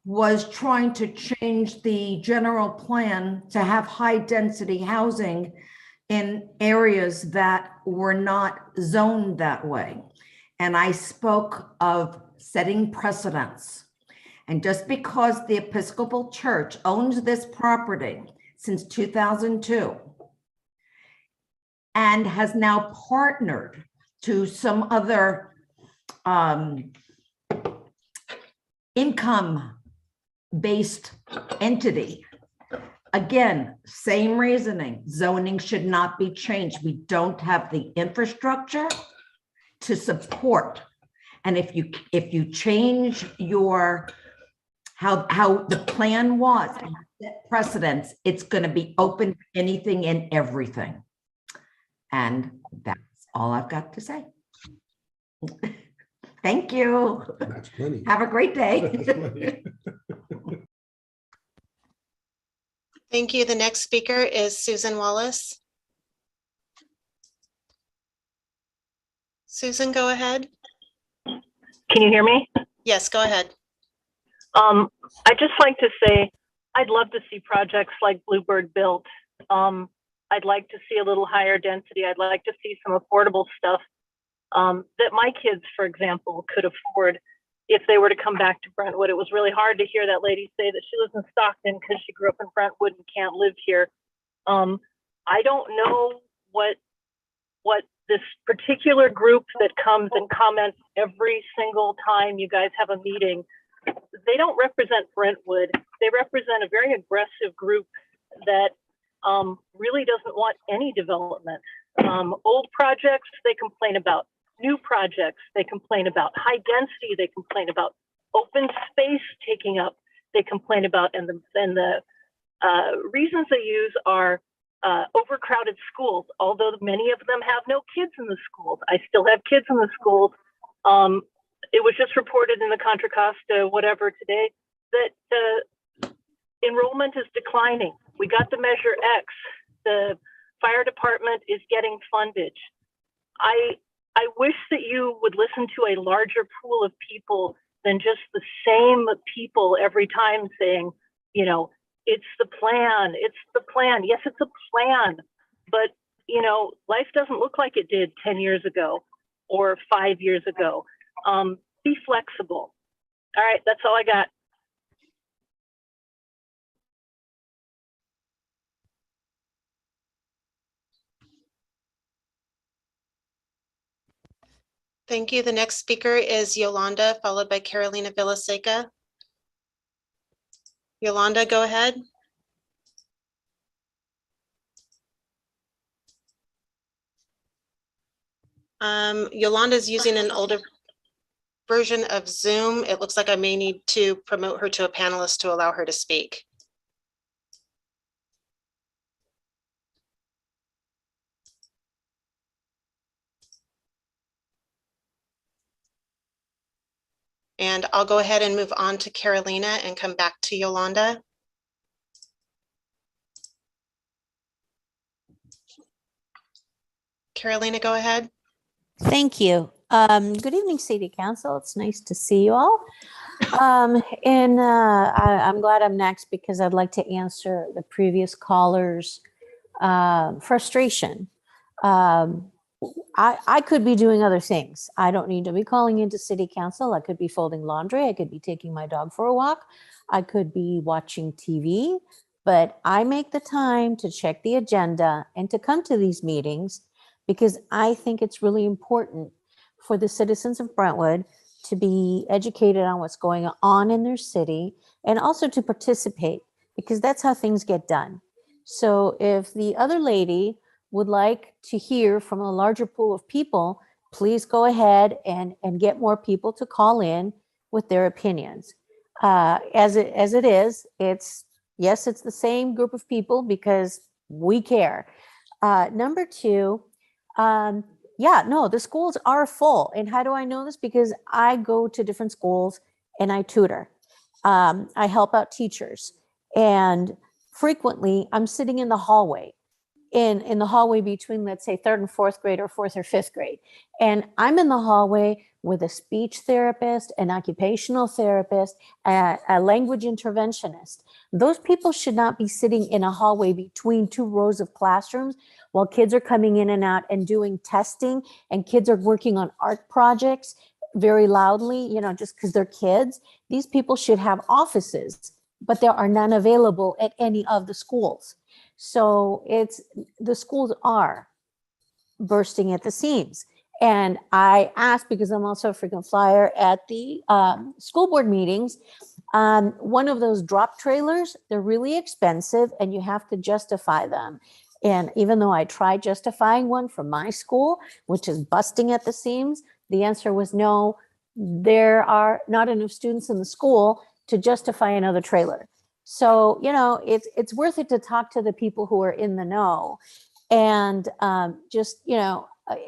was trying to change the general plan to have high density housing in areas that were not zoned that way. And I spoke of setting precedents. And just because the Episcopal Church owns this property since 2002 and has now partnered to some other income-based entity, again, same reasoning, zoning should not be changed. We don't have the infrastructure to support. And if you change your how the plan was and set precedents, it's going to be open to anything and everything. And that's all I've got to say. Thank you. That's plenty. Have a great day. Thank you. The next speaker is Susan Wallace. Susan, go ahead. Can you hear me? Yes, go ahead. I'd just like to say, I'd love to see projects like Bluebird built. I'd like to see a little higher density. I'd like to see some affordable stuff that my kids, for example, could afford if they were to come back to Brentwood. It was really hard to hear that lady say that she lives in Stockton because she grew up in Brentwood and can't live here. I don't know what this particular group that comes and comments every single time you guys have a meeting, they don't represent Brentwood. They represent a very aggressive group that really doesn't want any development. Old projects, they complain about. New projects, they complain about. High density, they complain about. open space taking up they complain about, and the reasons they use are overcrowded schools. Although many of them have no kids in the schools, I still have kids in the schools. It was just reported in the Contra Costa whatever today that enrollment is declining. We got the Measure X. The fire department is getting fundage. I wish that you would listen to a larger pool of people than just the same people every time saying, you know, it's the plan, it's the plan. Yes, it's a plan, but you know, life doesn't look like it did 10 years ago or 5 years ago. Be flexible. All right, that's all I got. Thank you. The next speaker is Yolanda, followed by Carolina Villaseca. Yolanda, go ahead. Yolanda's using an older version of Zoom. It looks like I may need to promote her to a panelist to allow her to speak. And I'll go ahead and move on to Carolina and come back to Yolanda. Carolina, go ahead. Thank you. Good evening, City Council. It's nice to see you all. I'm glad I'm next because I'd like to answer the previous caller's frustration. I could be doing other things. I don't need to be calling into City Council. I could be folding laundry. I could be taking my dog for a walk. I could be watching TV, but I make the time to check the agenda and to come to these meetings because I think it's really important for the citizens of Brentwood to be educated on what's going on in their city and also to participate because that's how things get done. So if the other lady would like to hear from a larger pool of people, please go ahead and get more people to call in with their opinions. As it is, it's the same group of people because we care. Number two, the schools are full. And how do I know this? Because I go to different schools and I tutor. I help out teachers. And frequently I'm sitting in the hallway, in the hallway between, let's say, 3rd and 4th grade or 4th or 5th grade. And I'm in the hallway with a speech therapist, an occupational therapist, a language interventionist. Those people should not be sitting in a hallway between 2 rows of classrooms while kids are coming in and out and doing testing and kids are working on art projects very loudly, just because they're kids. These people should have offices, but there are none available at any of the schools. So the schools are bursting at the seams. And I asked, because I'm also a frequent flyer at the school board meetings, one of those drop trailers, they're really expensive and you have to justify them. And even though I tried justifying one for my school, which is busting at the seams, the answer was no, there are not enough students in the school to justify another trailer. So, it's worth it to talk to the people who are in the know and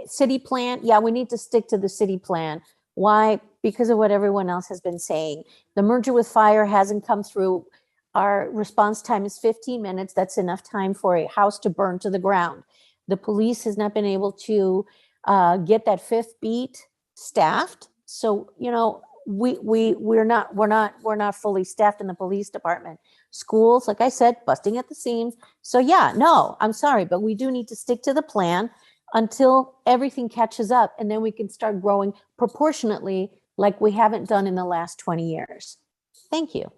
city plan. Yeah, we need to stick to the city plan. Why? Because of what everyone else has been saying. The merger with fire hasn't come through. Our response time is 15 minutes. That's enough time for a house to burn to the ground. The police has not been able to get that 5th beat staffed. So, we're not fully staffed in the police department. Schools, like I said, busting at the seams. So yeah, no, I'm sorry, but we do need to stick to the plan until everything catches up, and then we can start growing proportionately like we haven't done in the last 20 years. Thank you.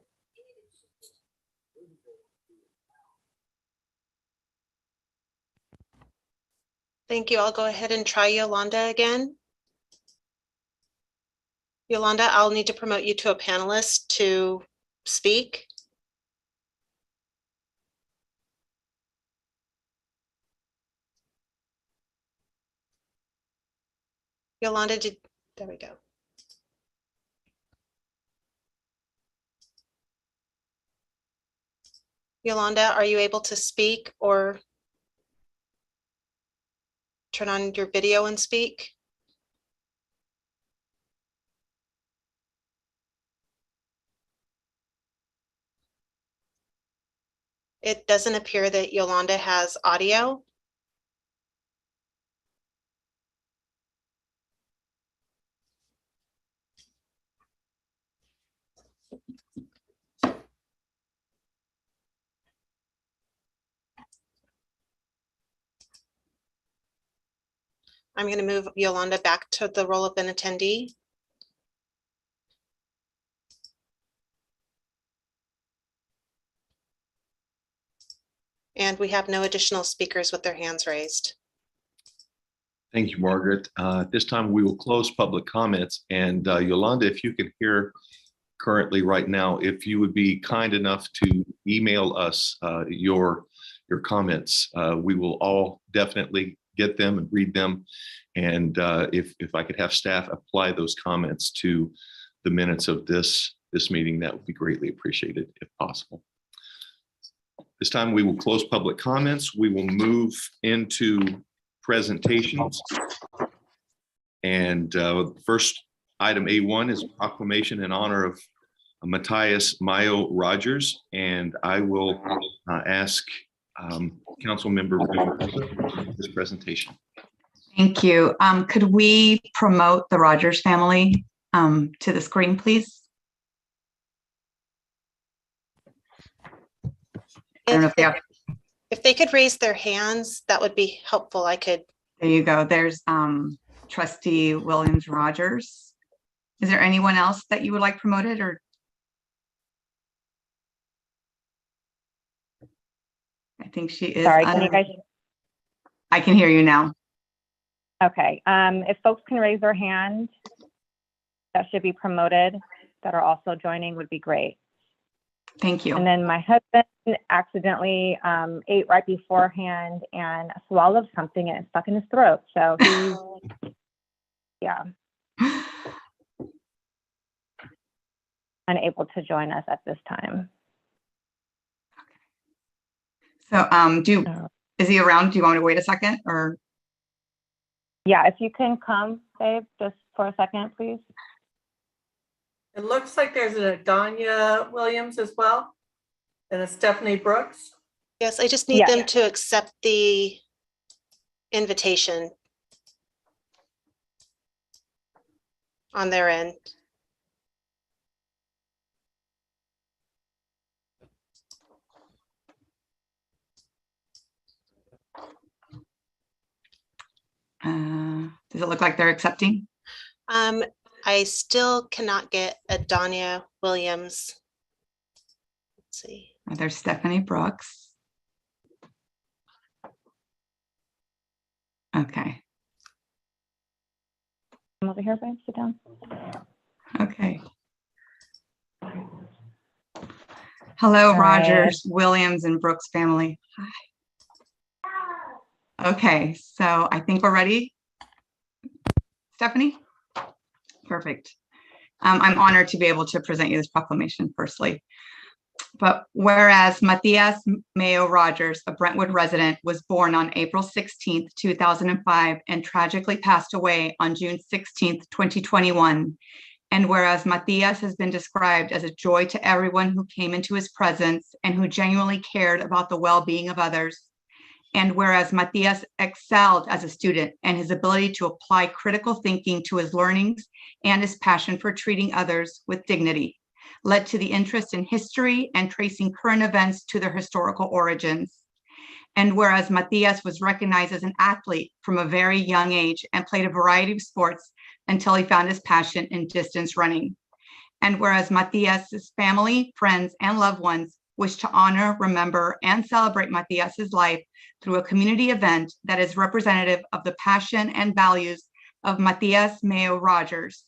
Thank you. I'll go ahead and try Yolanda again. Yolanda, I'll need to promote you to a panelist to speak. Yolanda, there we go. Yolanda, are you able to speak or turn on your video and speak? It doesn't appear that Yolanda has audio. I'm going to move Yolanda back to the role of an attendee. And we have no additional speakers with their hands raised. Thank you, Margaret. At this time, we will close public comments. And Yolanda, if you can hear currently right now, if you would be kind enough to email us your comments, we will all definitely get them and read them. And if I could have staff apply those comments to the minutes of this meeting, that would be greatly appreciated if possible. This time we will close public comments. We will move into presentations. And first item A1 is proclamation in honor of Matthias Mayo Rogers. And I will ask Council Member this presentation. Thank you. Could we promote the Rogers family to the screen, please? I don't know if they have. If they could raise their hands, that would be helpful. I could. There you go. There's Trustee Williams Rogers. Is there anyone else that you would like promoted, or? I think she is. Sorry, can you guys? I can hear you now. Okay. If folks can raise their hand that should be promoted that are also joining would be great. Thank you. And then my husband accidentally ate right beforehand and swallowed something and it stuck in his throat. So he's, yeah, unable to join us at this time. So is he around? Do you want me to wait a second or? Yeah, if you can come, babe, just for a second, please. It looks like there's a Danya Williams as well and a Stephanie Brooks. Yes, I just need them to accept the invitation on their end. Does it look like they're accepting? I still cannot get a Danya Williams. Let's see. There's Stephanie Brooks. Okay. Come over here, babe. Sit down. Okay. Hello, Rogers, Williams, and Brooks family. Hi. Okay, so I think we're ready. Stephanie? Perfect. I'm honored to be able to present you this proclamation firstly. But whereas Matthias Mayo Rogers, a Brentwood resident, was born on April 16th, 2005, and tragically passed away on June 16th, 2021. And whereas Matthias has been described as a joy to everyone who came into his presence and who genuinely cared about the well-being of others. And whereas Matthias excelled as a student and his ability to apply critical thinking to his learnings and his passion for treating others with dignity led to the interest in history and tracing current events to their historical origins. And whereas Matthias was recognized as an athlete from a very young age and played a variety of sports until he found his passion in distance running. And whereas Matthias's family, friends, and loved ones wish to honor, remember, and celebrate Matthias's life through a community event that is representative of the passion and values of Matthias Mayo Rogers.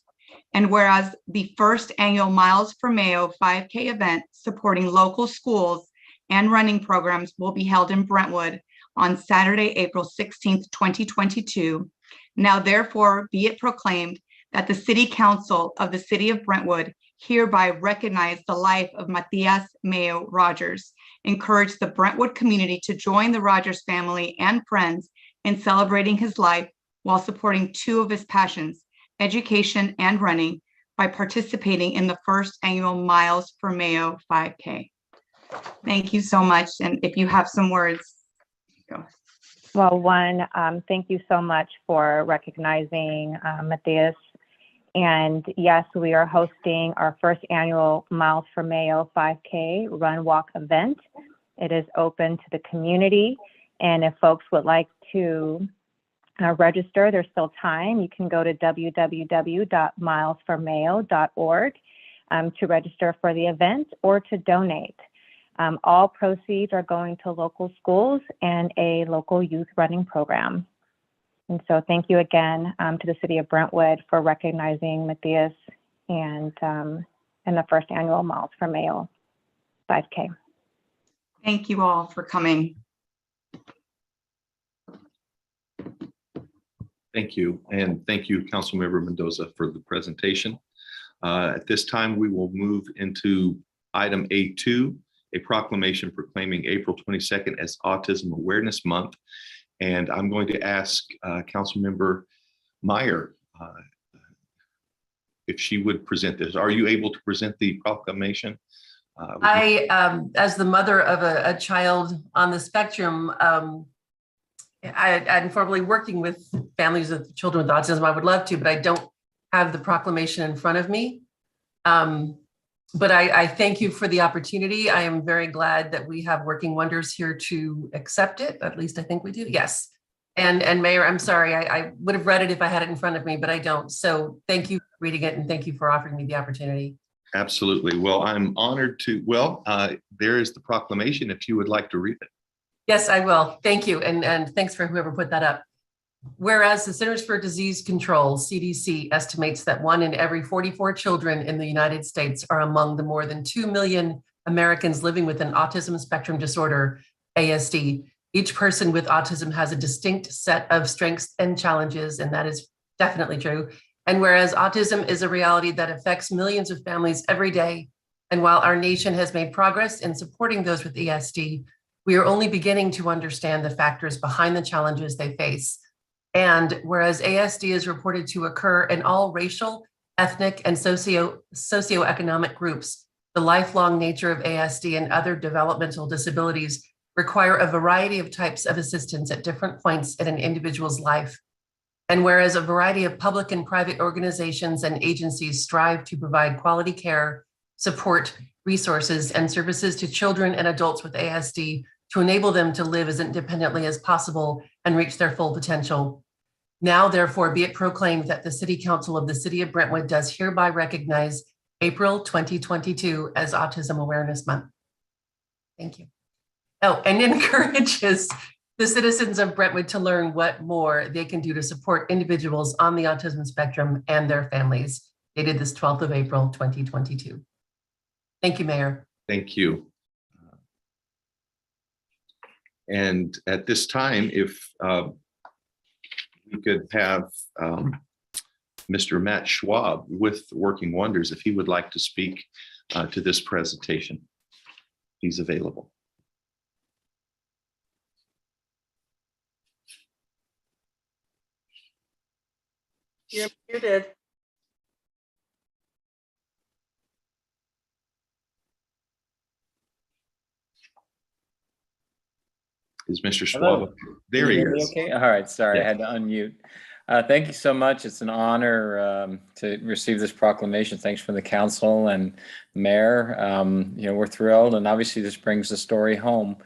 And whereas the first annual Miles for Mayo 5K event supporting local schools and running programs will be held in Brentwood on Saturday, April 16th, 2022. Now therefore be it proclaimed that the City Council of the City of Brentwood hereby recognize the life of Matias Mayo Rogers, encourage the Brentwood community to join the Rogers family and friends in celebrating his life while supporting two of his passions, education and running, by participating in the first annual Miles for Mayo 5K. Thank you so much. And if you have some words, go. Well, one, thank you so much for recognizing Matthias. And yes, we are hosting our first annual Miles for Mayo 5K run walk event. It is open to the community. And if folks would like to register, there's still time. You can go to www.milesformayo.org to register for the event or to donate. All proceeds are going to local schools and a local youth running program. And so thank you again to the city of Brentwood for recognizing Matthias and the first annual Miles for Mayo 5K. Thank you all for coming. Thank you. And thank you, Councilmember Mendoza, for the presentation. At this time, we will move into item A2, a proclamation proclaiming April 22nd as Autism Awareness Month. And I'm going to ask Councilmember Meyer if she would present this. Are you able to present the proclamation? I, as the mother of a child on the spectrum, I'm formerly working with families of children with autism. I would love to, but I don't have the proclamation in front of me. But I thank you for the opportunity. I am very glad that we have Working Wonders here to accept it. At least I think we do. Yes. And Mayor, I'm sorry, I would have read it if I had it in front of me, but I don't. So thank you for reading it and thank you for offering me the opportunity. Absolutely. Well, I'm honored to, there is the proclamation if you would like to read it. Yes, I will. Thank you. And thanks for whoever put that up. Whereas the Centers for Disease Control, CDC, estimates that 1 in every 44 children in the United States are among the more than 2 million Americans living with an autism spectrum disorder, ASD. Each person with autism has a distinct set of strengths and challenges, and that is definitely true. And whereas autism is a reality that affects millions of families every day, and while our nation has made progress in supporting those with ASD, we are only beginning to understand the factors behind the challenges they face. And whereas ASD is reported to occur in all racial, ethnic, and socioeconomic groups, the lifelong nature of ASD and other developmental disabilities require a variety of types of assistance at different points in an individual's life. And whereas a variety of public and private organizations and agencies strive to provide quality care, support, resources, and services to children and adults with ASD to enable them to live as independently as possible and reach their full potential. Now, therefore, be it proclaimed that the City Council of the City of Brentwood does hereby recognize April 2022 as Autism Awareness Month. Thank you. Oh, and encourages the citizens of Brentwood to learn what more they can do to support individuals on the autism spectrum and their families, dated this 12th of April, 2022. Thank you, Mayor. Thank you. And at this time, if we could have Mr. Matt Schwab with Working Wonders, if he would like to speak to this presentation, he's available. You're muted. Is Mr. Schwab? Hello. There he is. Okay. All right. Sorry, Yeah. I had to unmute. Thank you so much. It's an honor to receive this proclamation. Thanks from the council and mayor. We're thrilled, and obviously this brings the story home.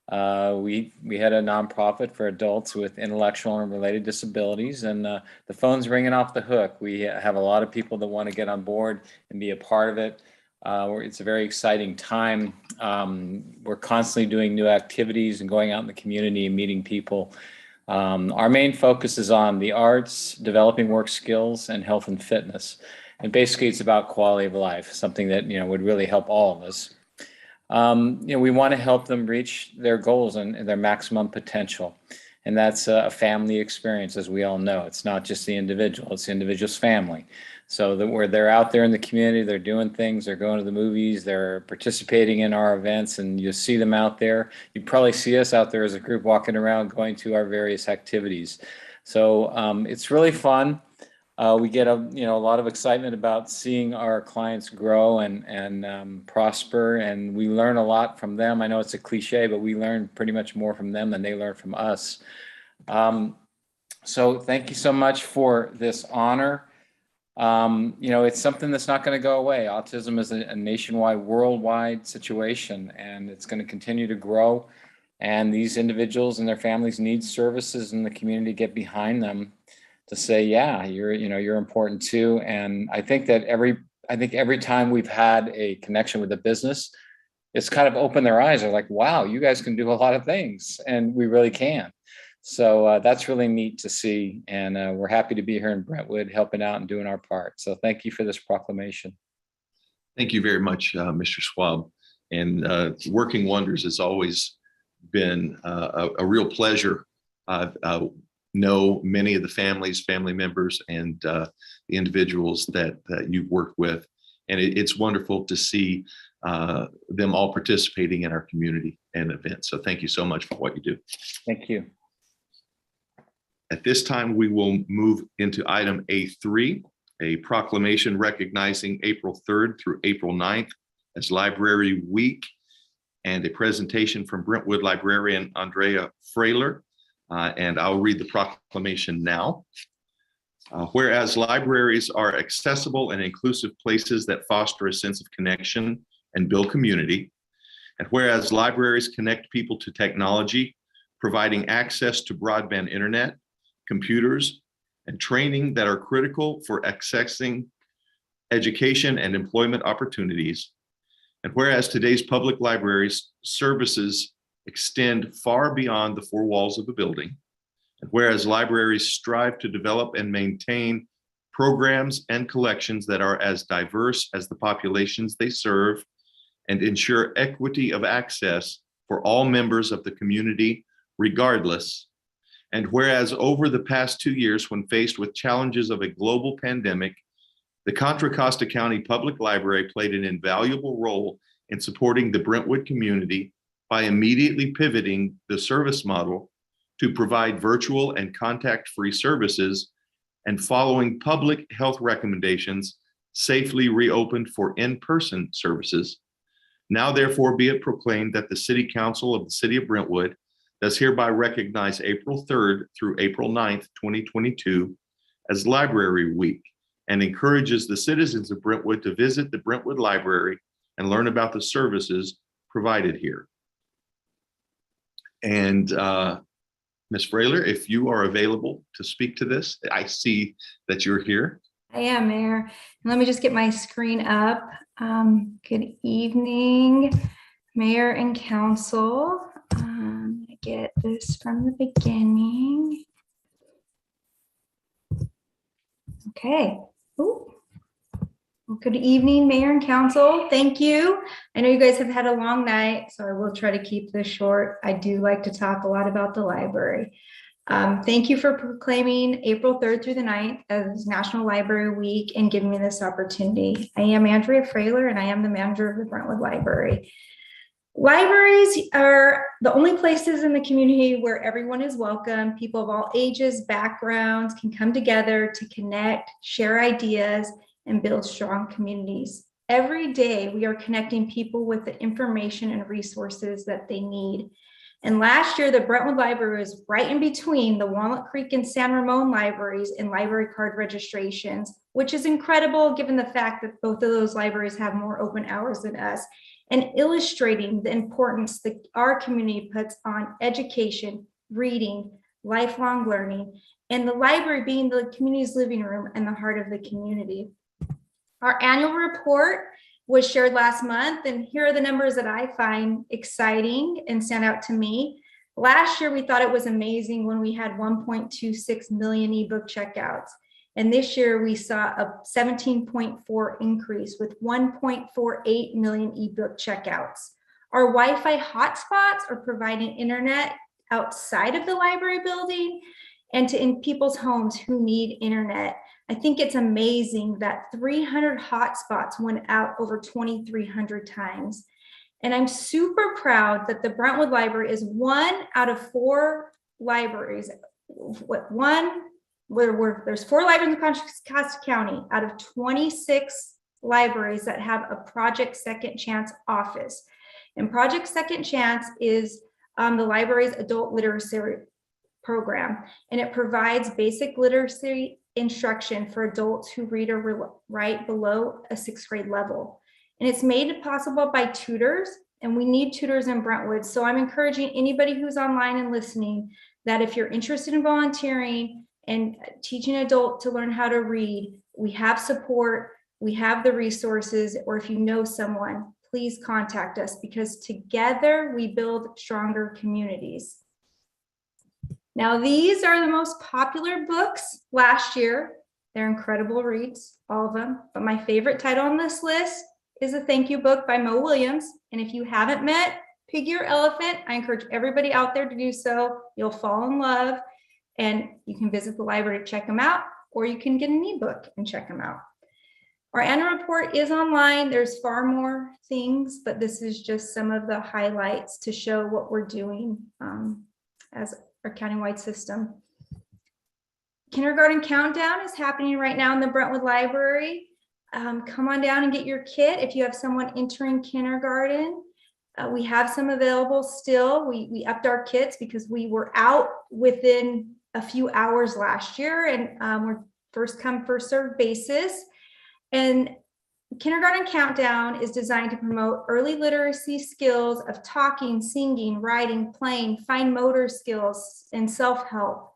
We had a nonprofit for adults with intellectual and related disabilities, and the phone's ringing off the hook. We have a lot of people that want to get on board and be a part of it. It's a very exciting time. We're constantly doing new activities and going out in the community and meeting people. Our main focus is on the arts, developing work skills, and health and fitness. And basically it's about quality of life, something that would really help all of us. We want to help them reach their goals and their maximum potential. And that's a family experience, as we all know. It's not just the individual, it's the individual's family. So that where they're out there in the community, they're doing things, they're going to the movies, they're participating in our events, and you see them out there. You probably see us out there as a group walking around going to our various activities. So it's really fun. We get a lot of excitement about seeing our clients grow and prosper, and we learn a lot from them. I know it's a cliche, but we learn pretty much more from them than they learn from us. So thank you so much for this honor. It's something that's not going to go away. Autism is a nationwide, worldwide situation, and it's going to continue to grow. And these individuals and their families need services in the community to get behind them to say, yeah, you're important too. And I think that every time we've had a connection with a business, it's kind of opened their eyes. They're like, wow, you guys can do a lot of things, and we really can. So that's really neat to see. And we're happy to be here in Brentwood helping out and doing our part. So thank you for this proclamation. Thank you very much, Mr. Schwab. And working wonders has always been a real pleasure. Know many of the family members, and the individuals that you've worked with. And it's wonderful to see them all participating in our community and events. So thank you so much for what you do. Thank you. At this time, we will move into item A3, a proclamation recognizing April 3rd through April 9th as Library Week, and a presentation from Brentwood librarian Andrea Frailer. And I'll read the proclamation now. Whereas libraries are accessible and inclusive places that foster a sense of connection and build community, and whereas libraries connect people to technology, providing access to broadband internet, computers, and training that are critical for accessing education and employment opportunities, and whereas today's public libraries services extend far beyond the four walls of a building, and whereas libraries strive to develop and maintain programs and collections that are as diverse as the populations they serve and ensure equity of access for all members of the community regardless, and whereas over the past 2 years, when faced with challenges of a global pandemic, the Contra Costa County Public Library played an invaluable role in supporting the Brentwood community by immediately pivoting the service model to provide virtual and contact-free services, and following public health recommendations, safely reopened for in-person services. Now therefore be it proclaimed that the City Council of the City of Brentwood does hereby recognize April 3rd through April 9th, 2022 as Library Week, and encourages the citizens of Brentwood to visit the Brentwood Library and learn about the services provided here. And Ms. Frailer, if you are available to speak to this, I see that you're here. I am, Mayor. Let me just get my screen up. Good evening, Mayor and Council. I get this from the beginning. Okay. Ooh. Well, good evening, Mayor and Council. Thank you. I know you guys have had a long night, so I will try to keep this short. I do like to talk a lot about the library. Thank you for proclaiming April 3rd through the 9th as National Library Week and giving me this opportunity. I am Andrea Frailer, and I am the manager of the Brentwood Library. Libraries are the only places in the community where everyone is welcome. People of all ages, backgrounds can come together to connect, share ideas, and build strong communities. Every day, we are connecting people with the information and resources that they need. And last year, the Brentwood Library was right in between the Walnut Creek and San Ramon libraries in library card registrations, which is incredible given the fact that both of those libraries have more open hours than us, and illustrating the importance that our community puts on education, reading, lifelong learning, and the library being the community's living room and the heart of the community. Our annual report was shared last month, and here are the numbers that I find exciting and stand out to me. Last year, we thought it was amazing when we had 1.26 million ebook checkouts. And this year we saw a 17.4 increase with 1.48 million ebook checkouts. Our Wi-Fi hotspots are providing internet outside of the library building and to in people's homes who need internet. I think it's amazing that 300 hotspots went out over 2,300 times. And I'm super proud that the Brentwood Library is 1 out of 4 libraries. There's 4 libraries in Contra Costa County out of 26 libraries that have a Project Second Chance office. And Project Second Chance is the library's adult literacy program, and it provides basic literacy instruction for adults who read or write below a 6th grade level. And it's made possible by tutors, and we need tutors in Brentwood. So I'm encouraging anybody who's online and listening that if you're interested in volunteering and teaching an adult to learn how to read, we have support, we have the resources, or if you know someone, please contact us, because together we build stronger communities. Now, these are the most popular books last year. They're incredible reads, all of them. But my favorite title on this list is a thank you book by Mo Williams. And if you haven't met Piggy or Elephant, I encourage everybody out there to do so. You'll fall in love, and you can visit the library to check them out, or you can get an ebook and check them out. Our annual report is online. There's far more things, but this is just some of the highlights to show what we're doing as our countywide system. Kindergarten Countdown is happening right now in the Brentwood Library. Come on down and get your kit if you have someone entering kindergarten. We have some available still. We upped our kits because we were out within a few hours last year, and we're first come, first served basis. And Kindergarten Countdown is designed to promote early literacy skills of talking, singing, writing, playing, fine motor skills, and self-help.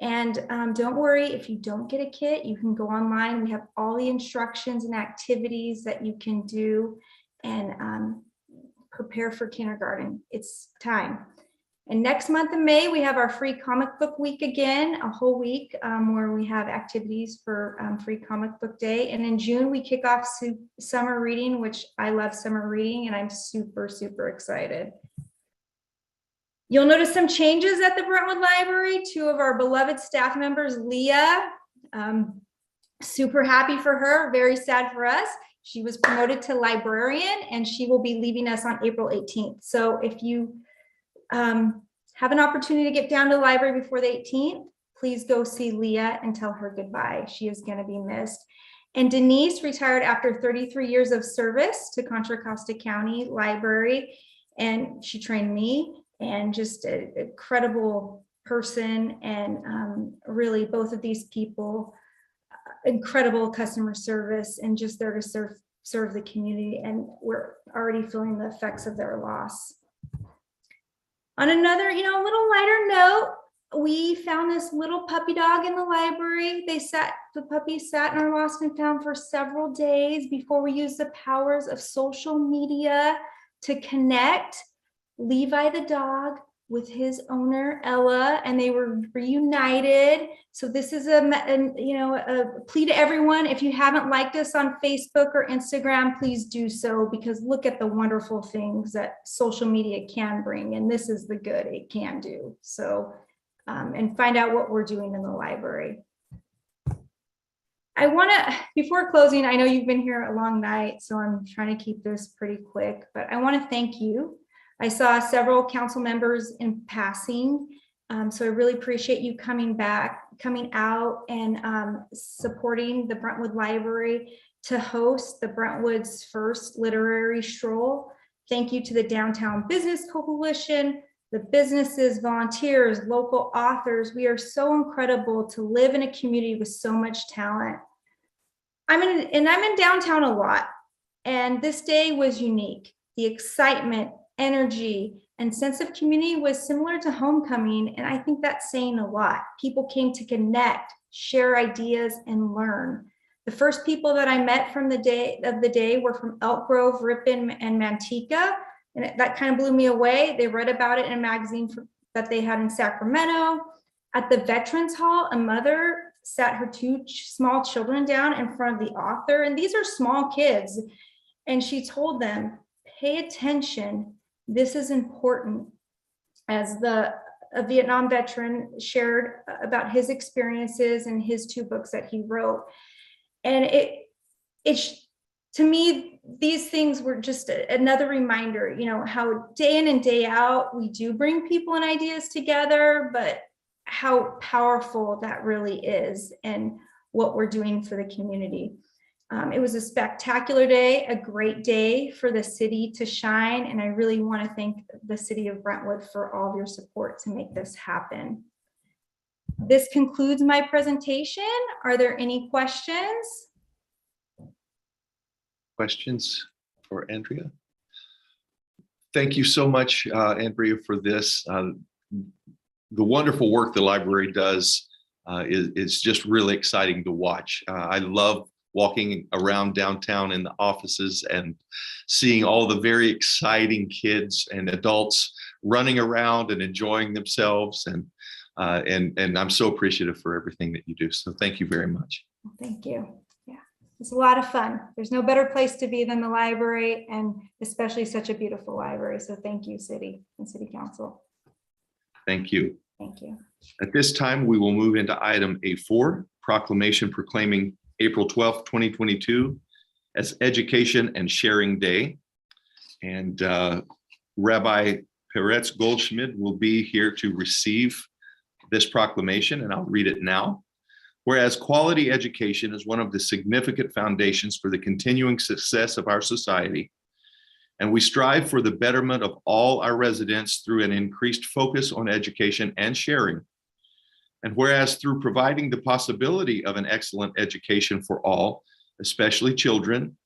And don't worry, if you don't get a kit, you can go online. We have all the instructions and activities that you can do and prepare for kindergarten. It's time. And next month in May, we have our free comic book week again, a whole week where we have activities for free comic book day. And in June, we kick off summer reading, which I love summer reading, and I'm super, super excited. You'll notice some changes at the Brentwood Library. 2 of our beloved staff members, Leah, super happy for her, very sad for us. She was promoted to librarian, and she will be leaving us on April 18th. So if you have an opportunity to get down to the library before the 18th, please go see Leah and tell her goodbye. She is going to be missed. And Denise retired after 33 years of service to Contra Costa County Library, and she trained me, and just an incredible person. And really both of these people, incredible customer service, and just there to serve the community. And we're already feeling the effects of their loss. On another, little lighter note, we found this little puppy dog in the library. The puppy sat in our lost and found for several days before we used the powers of social media to connect Levi the dog with his owner, Ella, and they were reunited. So this is a plea to everyone. If you haven't liked us on Facebook or Instagram, please do so, because look at the wonderful things that social media can bring, and this is the good it can do. So, and find out what we're doing in the library. I want to, before closing, I know you've been here a long night, so I'm trying to keep this pretty quick, but I want to thank you. I saw several council members in passing, so I really appreciate you coming out and supporting the Brentwood Library to host the Brentwood's first literary stroll. Thank you to the Downtown Business Coalition, the businesses, volunteers, local authors. We are so incredible to live in a community with so much talent. I'm in downtown a lot, and this day was unique. The excitement, energy, and sense of community was similar to homecoming, and I think that's saying a lot. People came to connect, share ideas, and learn. The first people that I met from the day were from Elk Grove, Ripon, and Manteca, and that kind of blew me away. They read about it in a magazine that they had in Sacramento. At the Veterans Hall, a mother sat her 2 small children down in front of the author, and these are small kids, and she told them, pay attention. This is important. As the a Vietnam veteran, shared about his experiences and his 2 books that he wrote. And to me, these things were just another reminder, you know, how day in and day out, we do bring people and ideas together, but how powerful that really is and what we're doing for the community. It was a spectacular day, a great day for the city to shine. And I really want to thank the city of Brentwood for all of your support to make this happen. This concludes my presentation. Are there any questions? Questions for Andrea? Thank you so much, Andrea, for this. The wonderful work the library does is just really exciting to watch. I love walking around downtown in the offices and seeing all the very exciting kids and adults running around and enjoying themselves. And I'm so appreciative for everything that you do. So thank you very much. Thank you. Yeah, it's a lot of fun. There's no better place to be than the library, and especially such a beautiful library. So thank you, City and City Council. Thank you. Thank you. At this time, we will move into item A4, proclamation proclaiming April 12th, 2022 as Education and Sharing Day. And Rabbi Peretz Goldschmidt will be here to receive this proclamation, and I'll read it now. Whereas quality education is one of the significant foundations for the continuing success of our society, and we strive for the betterment of all our residents through an increased focus on education and sharing. And whereas through providing the possibility of an excellent education for all, especially children,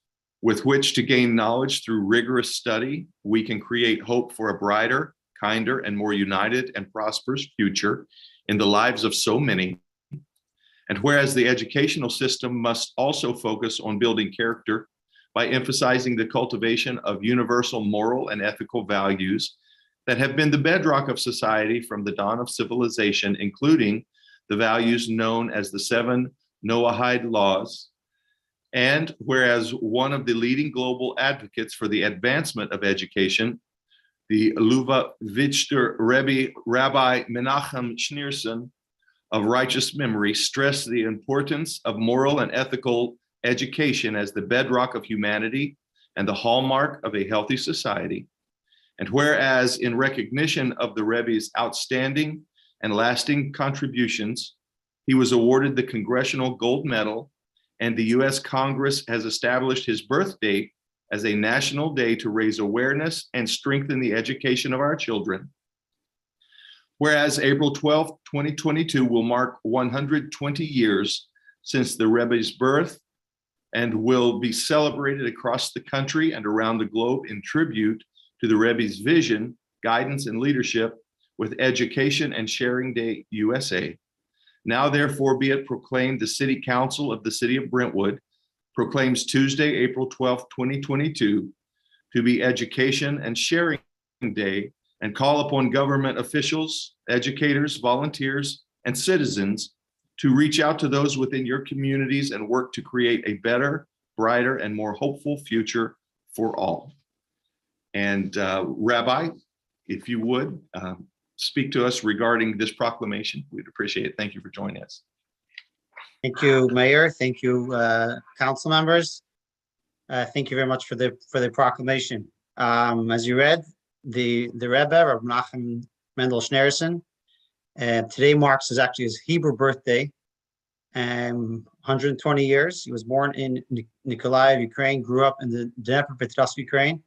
with which to gain knowledge through rigorous study, we can create hope for a brighter, kinder, and more united and prosperous future in the lives of so many. And whereas the educational system must also focus on building character by emphasizing the cultivation of universal moral and ethical values that have been the bedrock of society from the dawn of civilization, including the values known as the 7 Noahide laws. And whereas one of the leading global advocates for the advancement of education, the Lubavitcher Rebbe, Rabbi Menachem Schneerson of righteous memory, stressed the importance of moral and ethical education as the bedrock of humanity and the hallmark of a healthy society. And whereas in recognition of the Rebbe's outstanding and lasting contributions, he was awarded the Congressional Gold Medal, and the US Congress has established his birth date as a national day to raise awareness and strengthen the education of our children. Whereas April 12th, 2022 will mark 120 years since the Rebbe's birth and will be celebrated across the country and around the globe in tribute to the Rebbe's vision, guidance, and leadership with Education and Sharing Day USA. Now therefore be it proclaimed, the City Council of the City of Brentwood proclaims Tuesday, April 12th, 2022 to be Education and Sharing Day, and call upon government officials, educators, volunteers, and citizens to reach out to those within your communities and work to create a better, brighter, and more hopeful future for all. And Rabbi, if you would speak to us regarding this proclamation, we'd appreciate it. Thank you for joining us. Thank you, Mayor. Thank you, council members. Thank you very much for the proclamation. As you read, the Rebbe, Rabbi Menachem Mendel Schneerson, today marks his Hebrew birthday, 120 years. He was born in Nikolaev, Ukraine, grew up in the Dnepropetrovsk, Ukraine,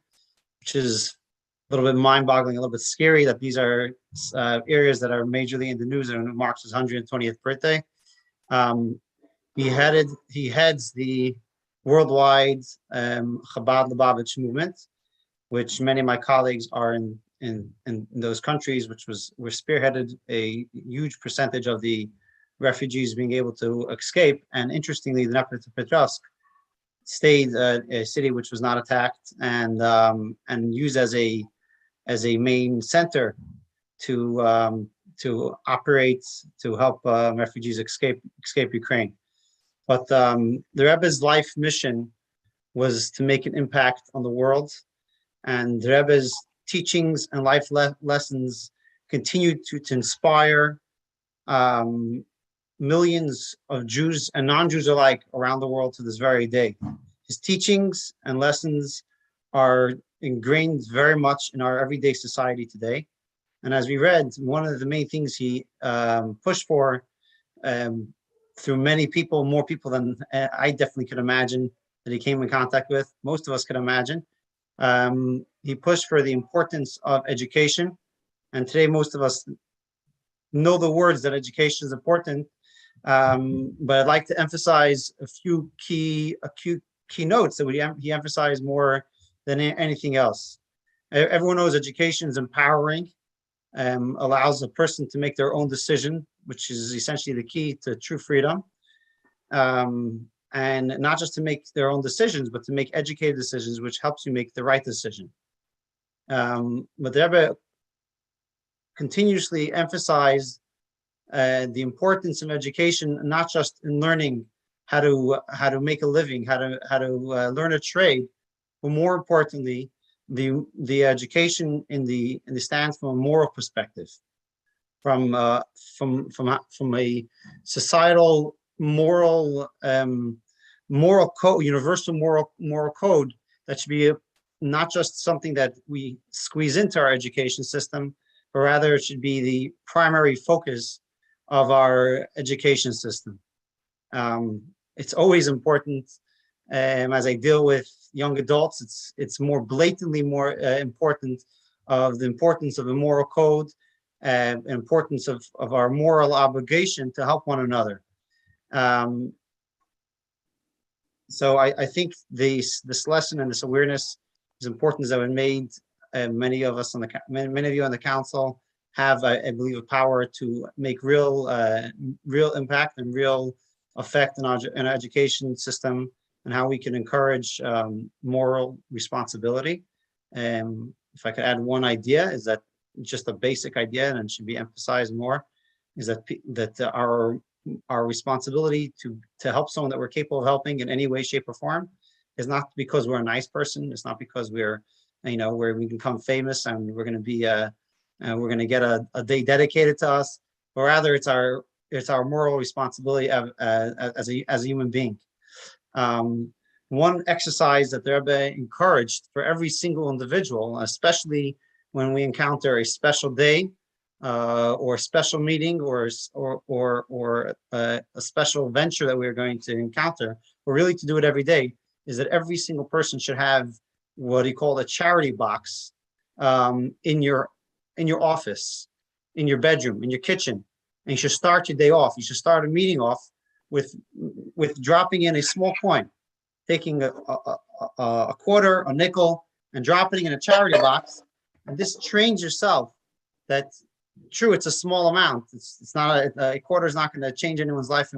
which is a little bit mind-boggling, a little bit scary that these are areas that are majorly in the news, and it marks his 120th birthday. He heads the worldwide Chabad Lubavitch movement, which many of my colleagues are in those countries, which were spearheaded a huge percentage of the refugees being able to escape. And interestingly, the Dnepropetrovsk stayed a city which was not attacked and used as a main center to operate to help refugees escape Ukraine. But the Rebbe's life mission was to make an impact on the world, and the Rebbe's teachings and life lessons continue to inspire millions of Jews and non-Jews alike around the world to this very day. His teachings and lessons are ingrained very much in our everyday society today. And as we read, one of the main things he pushed for through many people, more people than I definitely could imagine that he came in contact with, most of us could imagine. He pushed for the importance of education. And today, most of us know the words that education is important. But I'd like to emphasize a few key notes that he emphasized more than anything else. Everyone knows education is empowering, allows a person to make their own decision, which is essentially the key to true freedom. And not just to make their own decisions, but to make educated decisions, which helps you make the right decision. But the Rebbe continuously emphasized the importance of education, not just in learning how to make a living, how to learn a trade, but more importantly, the education in the stands from a moral perspective, from a societal moral code, universal moral code that should be not just something that we squeeze into our education system, but rather it should be the primary focus of our education system. It's always important, as I deal with young adults, it's more blatantly more important of the importance of a moral code, importance of our moral obligation to help one another. So I think this lesson and this awareness is important, that it made many of us many of you on the council have, I believe, a power to make real impact and real effect in our education system, and how we can encourage moral responsibility. If I could add one idea, is that just a basic idea, and it should be emphasized more, is that our responsibility to help someone that we're capable of helping in any way, shape, or form is not because we're a nice person. It's not because we're, where we become famous and we're going to be we're going to get a day dedicated to us, but rather it's our moral responsibility as a human being. One exercise that the Rebbe encouraged for every single individual, especially when we encounter a special day or a special meeting or a special venture that we're going to encounter, or really to do it every day, is that every single person should have what he called a charity box in your office, in your bedroom, in your kitchen. And you should start your day off. You should start a meeting off with dropping in a small coin, taking a quarter, a nickel, and dropping it in a charity box. And this trains yourself that, true, it's a small amount. It's not a quarter is not going to change anyone's life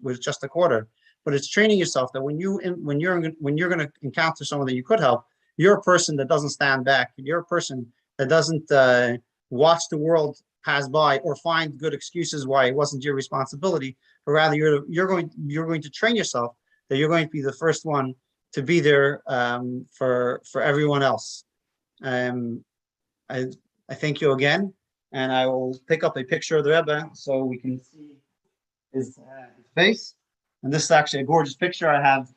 with just a quarter, but it's training yourself that when you're going to encounter someone that you could help, you're a person that doesn't stand back. You're a person that doesn't watch the world pass by or find good excuses why it wasn't your responsibility, but rather you're going to train yourself that you're going to be the first one to be there for everyone else. I thank you again, and I will pick up a picture of the Rebbe so we can see his face. And this is actually a gorgeous picture I have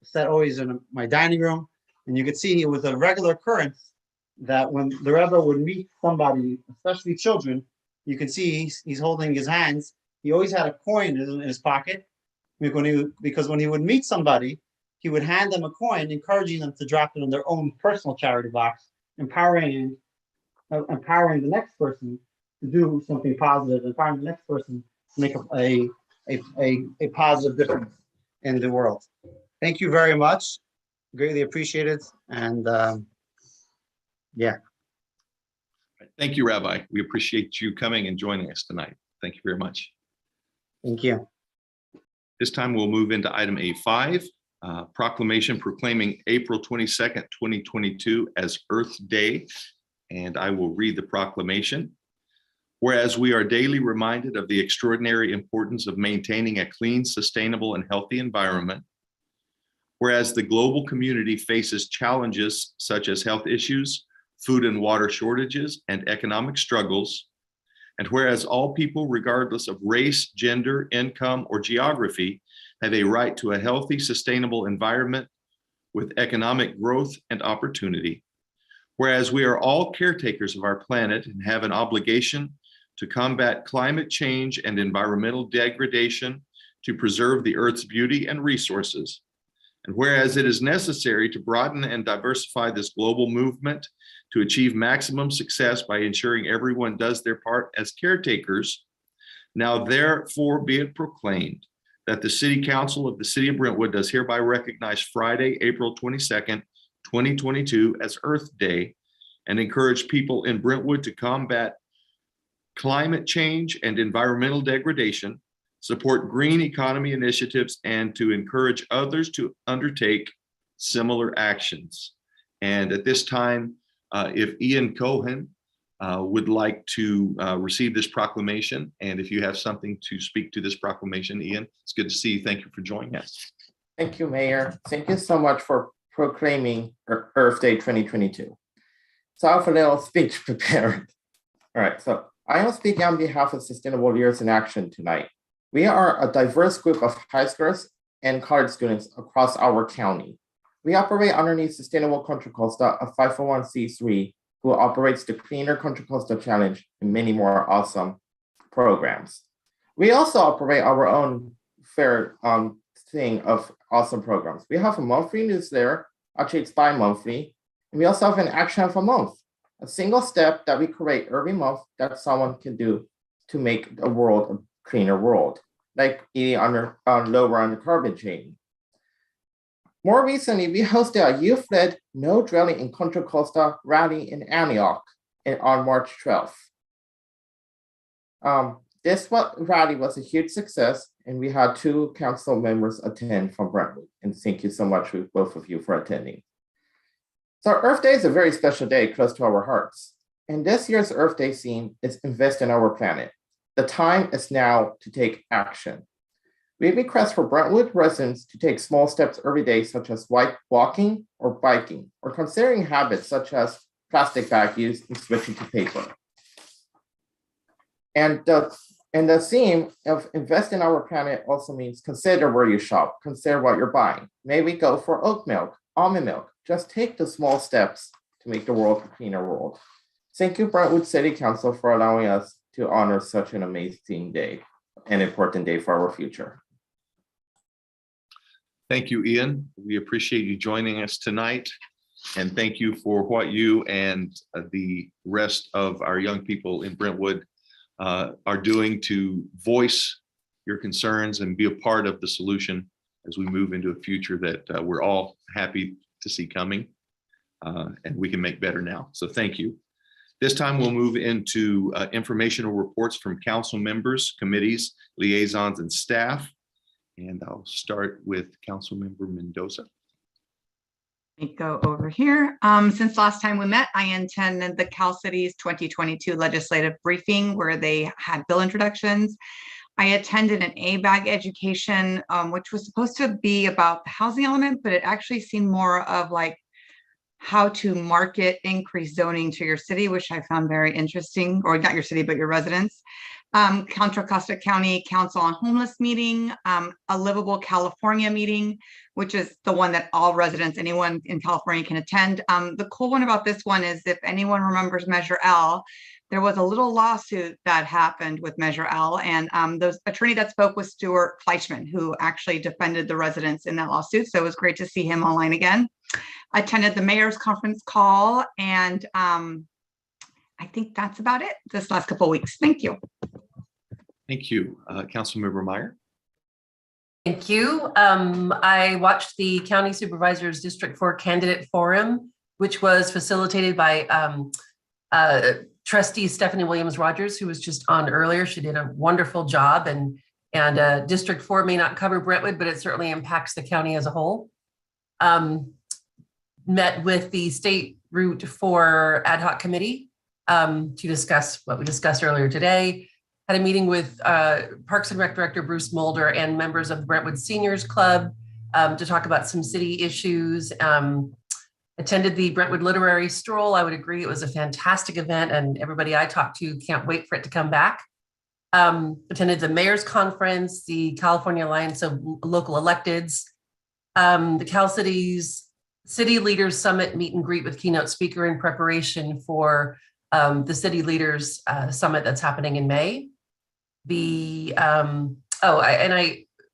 set always in my dining room, and you can see it was a regular occurrence that when the Rebbe would meet somebody, especially children, you can see he's holding his hands. He always had a coin in his pocket, because when he would meet somebody, he would hand them a coin, encouraging them to drop it in their own personal charity box, empowering the next person to do something positive, empowering the next person to make a positive difference in the world. Thank you very much. Greatly appreciated. And yeah. Thank you, Rabbi. We appreciate you coming and joining us tonight. Thank you very much. Thank you. This time we'll move into item A5, proclamation proclaiming April 22nd, 2022 as Earth Day. And I will read the proclamation. Whereas we are daily reminded of the extraordinary importance of maintaining a clean, sustainable, and healthy environment. Whereas the global community faces challenges such as health issues, food and water shortages, and economic struggles. And whereas all people, regardless of race, gender, income, or geography, have a right to a healthy, sustainable environment with economic growth and opportunity. Whereas we are all caretakers of our planet and have an obligation to combat climate change and environmental degradation to preserve the Earth's beauty and resources. And whereas it is necessary to broaden and diversify this global movement to achieve maximum success by ensuring everyone does their part as caretakers, now therefore be it proclaimed that the City Council of the City of Brentwood does hereby recognize Friday, April 22nd, 2022 as Earth Day and encourage people in Brentwood to combat climate change and environmental degradation, support green economy initiatives, and to encourage others to undertake similar actions. And at this time, if Ian Cohen would like to receive this proclamation, and if you have something to speak to this proclamation, Ian, it's good to see you. Thank you for joining us. Thank you, Mayor. Thank you so much for proclaiming Earth Day 2022. So I have a little speech prepared. All right, so I am speaking on behalf of Sustainable Leaders in Action tonight. We are a diverse group of high schoolers and college students across our county. We operate underneath Sustainable Contra Costa, a 501c3 who operates the Cleaner Contra Costa Challenge and many more awesome programs. We also operate our own fair thing of awesome programs. We have a monthly newsletter, actually it's bi-monthly, and we also have an action of a month, a single step that we create every month that someone can do to make the world a cleaner world, like eating lower on the carbon chain. More recently, we hosted a youth-led No Drilling in Contra Costa rally in Antioch on March 12th. This rally was a huge success, and we had 2 council members attend from Brentwood. And thank you so much, both of you, for attending. So Earth Day is a very special day close to our hearts. And this year's Earth Day theme is Invest in Our Planet. The time is now to take action. We request for Brentwood residents to take small steps every day, such as walking or biking, or considering habits such as plastic bag use and switching to paper. And the theme of Invest in Our Planet also means consider where you shop, consider what you're buying. May we go for oat milk, almond milk. Just take the small steps to make the world a cleaner world. Thank you, Brentwood City Council, for allowing us to honor such an amazing day, an important day for our future. Thank you, Ian. We appreciate you joining us tonight. And thank you for what you and the rest of our young people in Brentwood are doing to voice your concerns and be a part of the solution as we move into a future that we're all happy to see coming and we can make better now. So thank you. This time we'll move into informational reports from council members, committees, liaisons, and staff. And I'll start with Councilmember Mendoza. Let me go over here. Since last time we met, I attended the Cal City's 2022 legislative briefing where they had bill introductions. I attended an ABAG education, which was supposed to be about the housing element, but it actually seemed more of like how to market increased zoning to your city, which I found very interesting, or not your city, but your residents. Contra Costa County Council on Homeless meeting, a Livable California meeting, which is the one that all residents, anyone in California can attend. The cool one about this one is if anyone remembers Measure L, there was a little lawsuit that happened with Measure L, and the attorney that spoke was Stuart Fleischman, who actually defended the residents in that lawsuit. So it was great to see him online again. I attended the mayor's conference call, and I think that's about it this last couple of weeks. Thank you. Thank you. Councilmember Meyer. Thank you. I watched the County Supervisor's District 4 Candidate Forum, which was facilitated by Trustee Stephanie Williams-Rogers, who was just on earlier. She did a wonderful job, and District 4 may not cover Brentwood, but it certainly impacts the county as a whole. Met with the State Route 4 Ad Hoc Committee to discuss what we discussed earlier today. Had a meeting with Parks and Rec Director Bruce Mulder and members of the Brentwood Seniors Club to talk about some city issues. I Attended the Brentwood Literary Stroll. I would agree it was a fantastic event, and everybody I talked to can't wait for it to come back. Attended the Mayor's Conference, the California Alliance of Local Electeds, the Cal Cities City Leaders Summit meet and greet with keynote speaker in preparation for the City Leaders Summit that's happening in May. I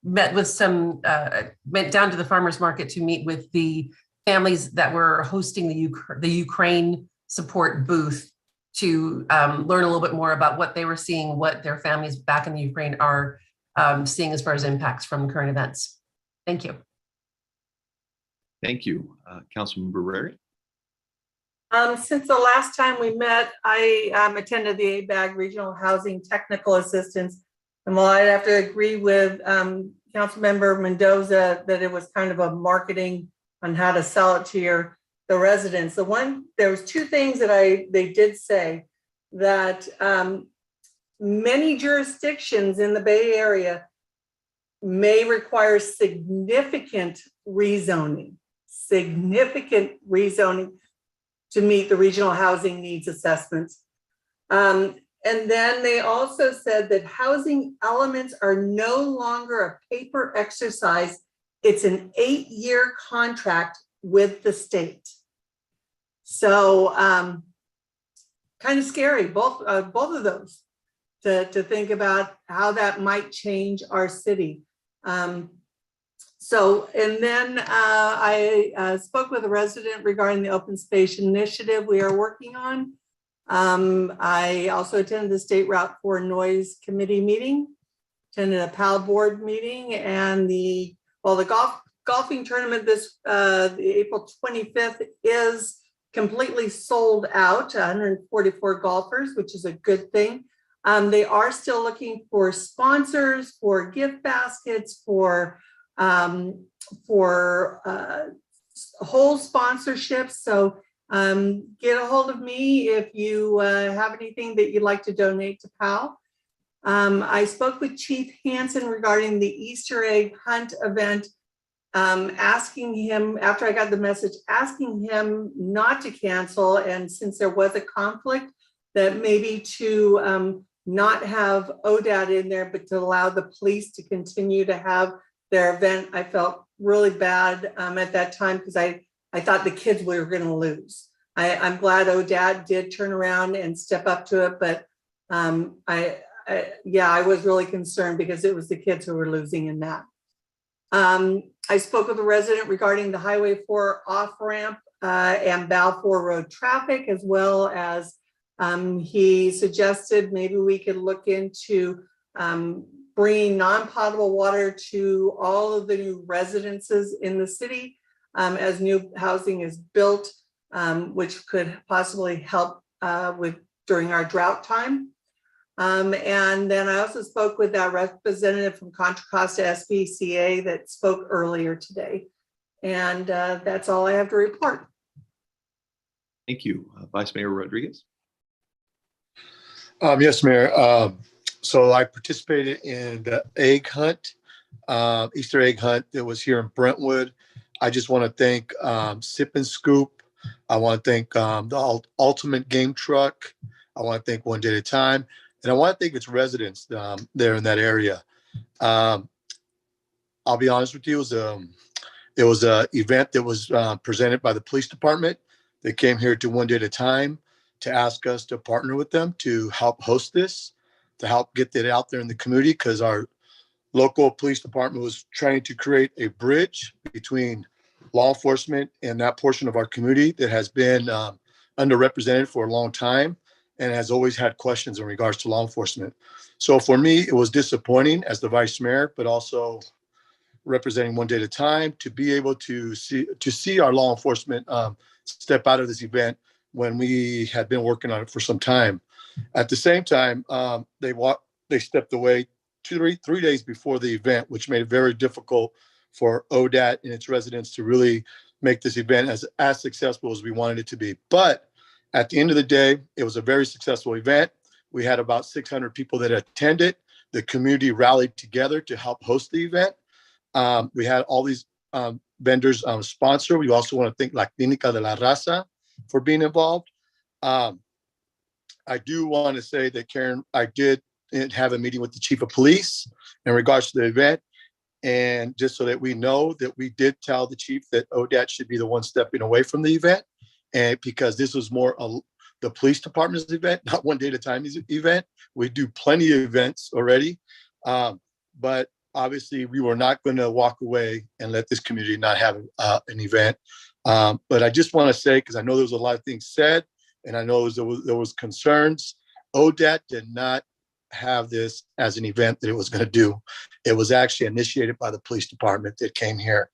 met with went down to the farmers market to meet with the families that were hosting the Ukraine support booth to learn a little bit more about what they were seeing, what their families back in the Ukraine are seeing as far as impacts from current events. Thank you. Thank you. Councilmember Rary. Since the last time we met, I attended the ABAG Regional Housing Technical Assistance. And while I'd have to agree with Councilmember Mendoza that it was kind of a marketing on how to sell it to the residents, there was two things that they did say, that many jurisdictions in the Bay Area may require significant rezoning to meet the regional housing needs assessments. And then they also said that housing elements are no longer a paper exercise. It's an 8-year contract with the state. So kind of scary, both of those, to think about how that might change our city. And then I spoke with a resident regarding the open space initiative we are working on. I also attended the State Route 4 Noise Committee meeting, attended a PAL board meeting, and the golfing tournament the April 25th is completely sold out, 144 golfers, which is a good thing. They are still looking for sponsors, for gift baskets, for whole sponsorships. So get a hold of me if you have anything that you'd like to donate to PAL. I spoke with Chief Hansen regarding the Easter egg hunt event, asking him, after I got the message, asking him not to cancel, and since there was a conflict, that maybe to not have ODAT in there, but to allow the police to continue to have their event. I felt really bad at that time because I thought the kids were going to lose. I'm glad ODAT did turn around and step up to it, but I was really concerned because it was the kids who were losing in that. I spoke with a resident regarding the Highway 4 off-ramp and Balfour Road traffic, as well as he suggested maybe we could look into bringing non-potable water to all of the new residences in the city as new housing is built, which could possibly help during our drought time. And then I also spoke with that representative from Contra Costa SPCA that spoke earlier today. And that's all I have to report. Thank you. Vice Mayor Rodriguez. Yes, Mayor. So I participated in the egg hunt, Easter egg hunt that was here in Brentwood. I just want to thank Sip and Scoop. I want to thank the Ultimate Game Truck. I want to thank One Day at a Time. And I want to thank its residents there in that area. I'll be honest with you, it was an event that was presented by the police department. They came here to One Day at a Time to ask us to partner with them to help host this, to help get that out there in the community, because our local police department was trying to create a bridge between law enforcement and that portion of our community that has been underrepresented for a long time and has always had questions in regards to law enforcement. So for me, it was disappointing as the vice mayor, but also representing One Day at a Time, to be able to see our law enforcement step out of this event when we had been working on it for some time. At the same time, they stepped away 3 days before the event, which made it very difficult for ODAT and its residents to really make this event as successful as we wanted it to be. But at the end of the day, it was a very successful event. We had about 600 people that attended. The community rallied together to help host the event. We had all these vendors sponsor. We also want to thank La Clínica de la Raza for being involved. I do want to say that, Karen, I did have a meeting with the chief of police in regards to the event. And just so that we know that we did tell the chief that ODAT should be the one stepping away from the event. And because this was more the police department's event, not one day at a time event. We do plenty of events already. But obviously we were not going to walk away and let this community not have an event. But I just want to say, because I know there was a lot of things said, and I know there was concerns. ODAT did not have this as an event that it was going to do. It was actually initiated by the police department that came here.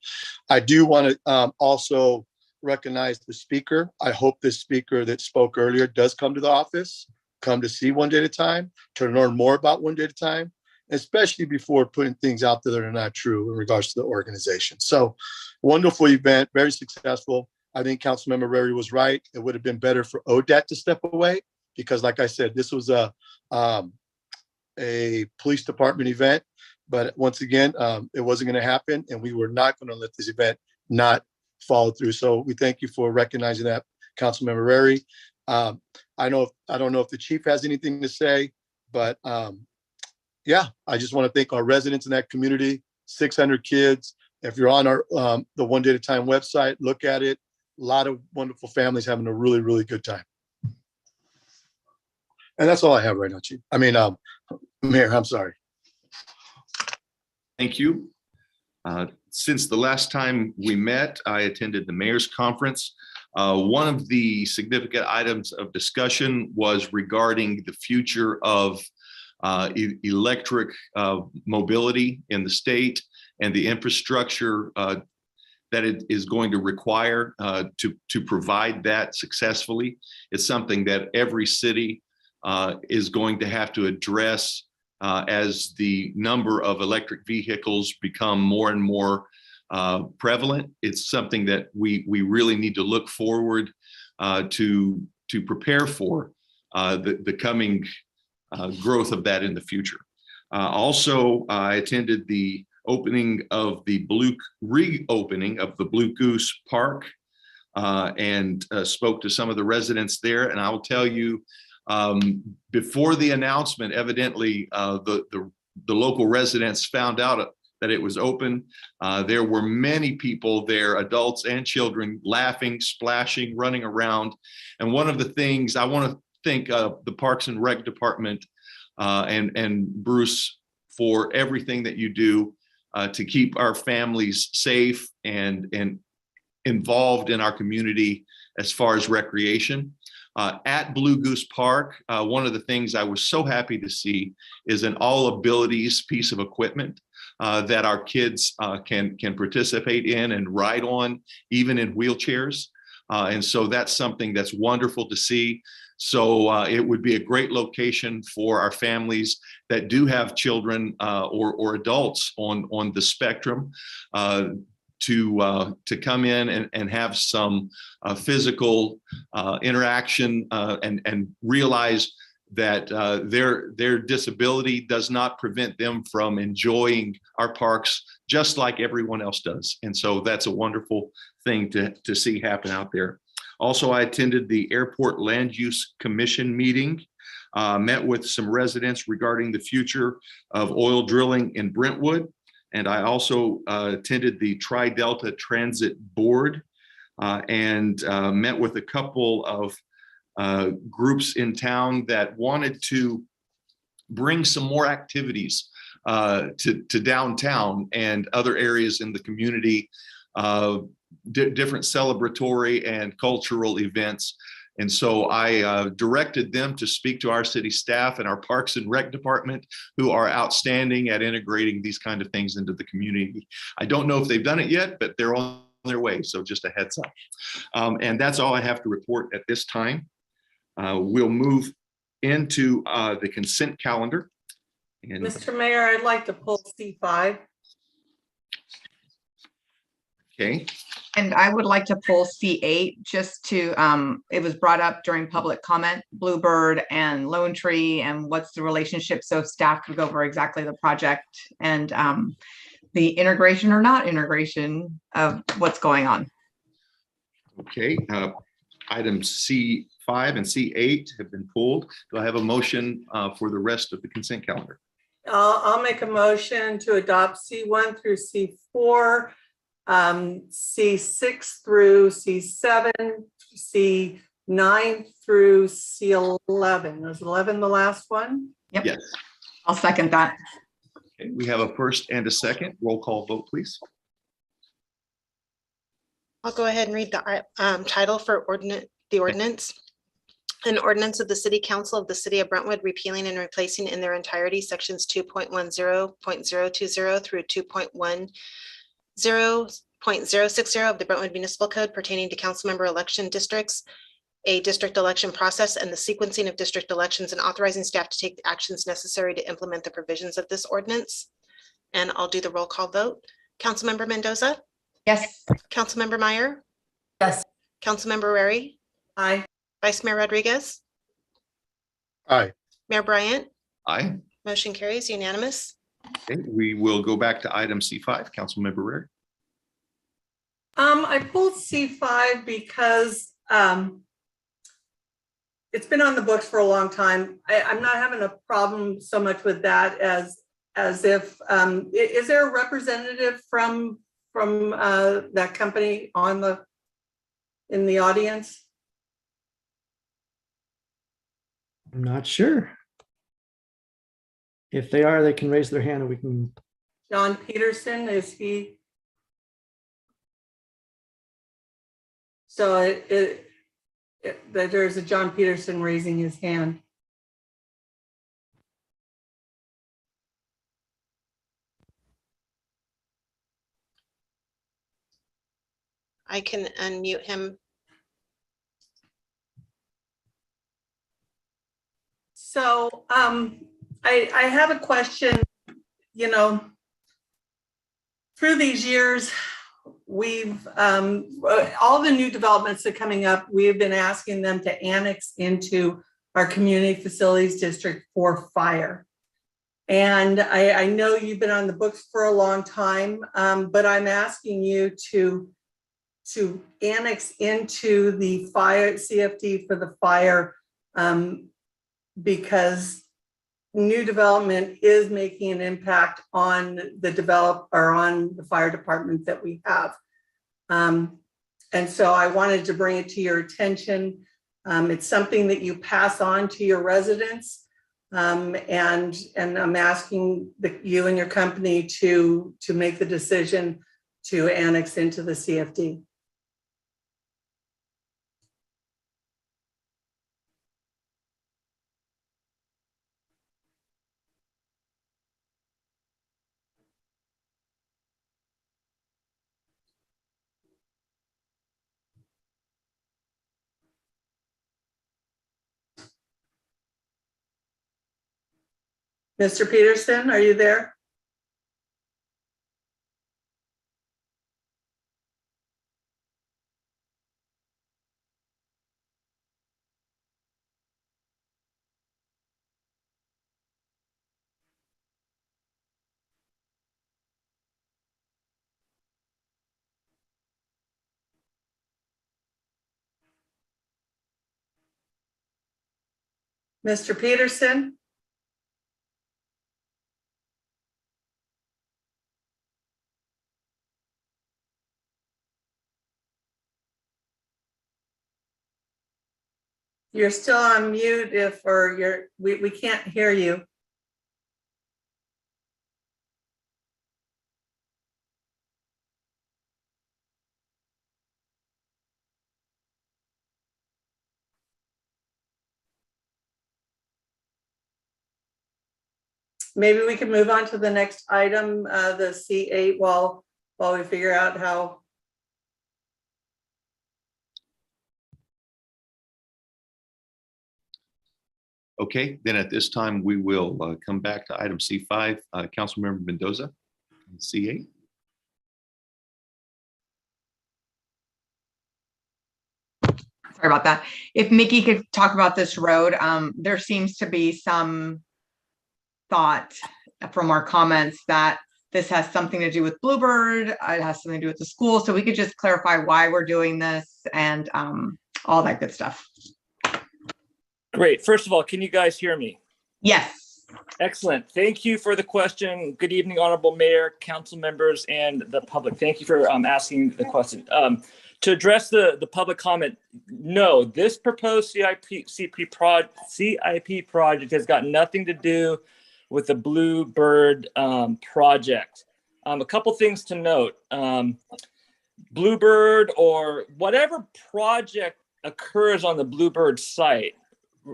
I do want to also recognize the speaker. I hope this speaker that spoke earlier does come to the office, come to see One Day at a Time, to learn more about One Day at a Time, especially before putting things out there that are not true in regards to the organization. So wonderful event, very successful. I think Councilmember Rary was right. It would have been better for ODAT to step away because, like I said, this was a police department event. But once again, it wasn't going to happen, and we were not going to let this event not follow through. So we thank you for recognizing that, Councilmember Rary. I don't know if the chief has anything to say, but yeah, I just want to thank our residents in that community, 600 kids. If you're on our the One Day at a Time website, look at it. A lot of wonderful families having a really, really good time. And that's all I have right now, Chief. Mayor, I'm sorry. Thank you. Since the last time we met, I attended the mayor's conference. One of the significant items of discussion was regarding the future of electric mobility in the state and the infrastructure that it is going to require to provide that successfully. It's something that every city is going to have to address as the number of electric vehicles become more and more prevalent. It's something that we really need to look forward to prepare for the coming growth of that in the future. Also, I attended the reopening of the Blue Goose Park and spoke to some of the residents there. And I will tell you, before the announcement, evidently the local residents found out that it was open. There were many people there, adults and children, laughing, splashing, running around. And one of the things I want to thank the Parks and Rec Department and Bruce for everything that you do to keep our families safe and involved in our community as far as recreation. At Blue Goose Park, one of the things I was so happy to see is an all abilities piece of equipment that our kids can participate in and ride on, even in wheelchairs. And so that's something that's wonderful to see. So it would be a great location for our families that do have children or adults on the spectrum to come in and have some physical interaction and realize that their disability does not prevent them from enjoying our parks just like everyone else does. And so that's a wonderful thing to see happen out there. Also, I attended the Airport Land Use Commission meeting, met with some residents regarding the future of oil drilling in Brentwood. And I also attended the Tri-Delta Transit Board and met with a couple of groups in town that wanted to bring some more activities to downtown and other areas in the community, different celebratory and cultural events. And so I directed them to speak to our city staff and our Parks and Rec Department, who are outstanding at integrating these kind of things into the community. I don't know if they've done it yet, but they're on their way. So just a heads up. And that's all I have to report at this time. We'll move into the consent calendar. And Mr. Mayor, I'd like to pull C5. Okay. And I would like to pull C8 just to, it was brought up during public comment, Bluebird and Lone Tree, and what's the relationship, so staff could go over exactly the project. And the integration or not integration of what's going on. Okay, items C5 and C8 have been pulled. Do I have a motion for the rest of the consent calendar? I'll make a motion to adopt C1 through C4, C6 through C7, C9 through C11. Was 11 the last one? Yep. Yes. I'll second that. Okay, we have a first and a second. Roll call vote, please. I'll go ahead and read the title for ordinance. An ordinance of the City Council of the City of Brentwood repealing and replacing in their entirety sections 2.10.020 through 2.10.060 of the Brentwood Municipal Code pertaining to council member election districts, a district election process, and the sequencing of district elections, and authorizing staff to take the actions necessary to implement the provisions of this ordinance. And I'll do the roll call vote. Councilmember Mendoza? Yes. Councilmember Meyer? Yes. Councilmember Rary? Aye. Vice Mayor Rodriguez? Aye. Mayor Bryant? Aye. Motion carries unanimous. Okay, we will go back to item C5. Councilmember Rare. I pulled C5 because it's been on the books for a long time. I'm not having a problem so much with that as if is there a representative from that company in the audience? I'm not sure. If they are, they can raise their hand and we can. John Peterson, is he? So there's a John Peterson raising his hand. I can unmute him. So I have a question. You know, through these years, we've all the new developments that are coming up, we've been asking them to annex into our community facilities district for fire. And I know you've been on the books for a long time, but I'm asking you to annex into the fire CFD for the fire because new development is making an impact on on the fire department that we have. And so I wanted to bring it to your attention. It's something that you pass on to your residents. And I'm asking you and your company to make the decision to annex into the CFD. Mr. Peterson, are you there? Mr. Peterson? You're still on mute we can't hear you. Maybe we can move on to the next item, the C8, while we figure out how. Okay, then at this time, we will come back to item C5, Councilmember Mendoza, C8. Sorry about that. If Mickey could talk about this road, there seems to be some thought from our comments that this has something to do with Bluebird, it has something to do with the school. So we could just clarify why we're doing this and all that good stuff. Great. First of all, can you guys hear me? Yes. Excellent. Thank you for the question. Good evening, Honorable Mayor, council members, and the public. Thank you for asking the question. To address the public comment, no, this proposed CIP project has got nothing to do with the Bluebird project. A couple things to note. Bluebird or whatever project occurs on the Bluebird site,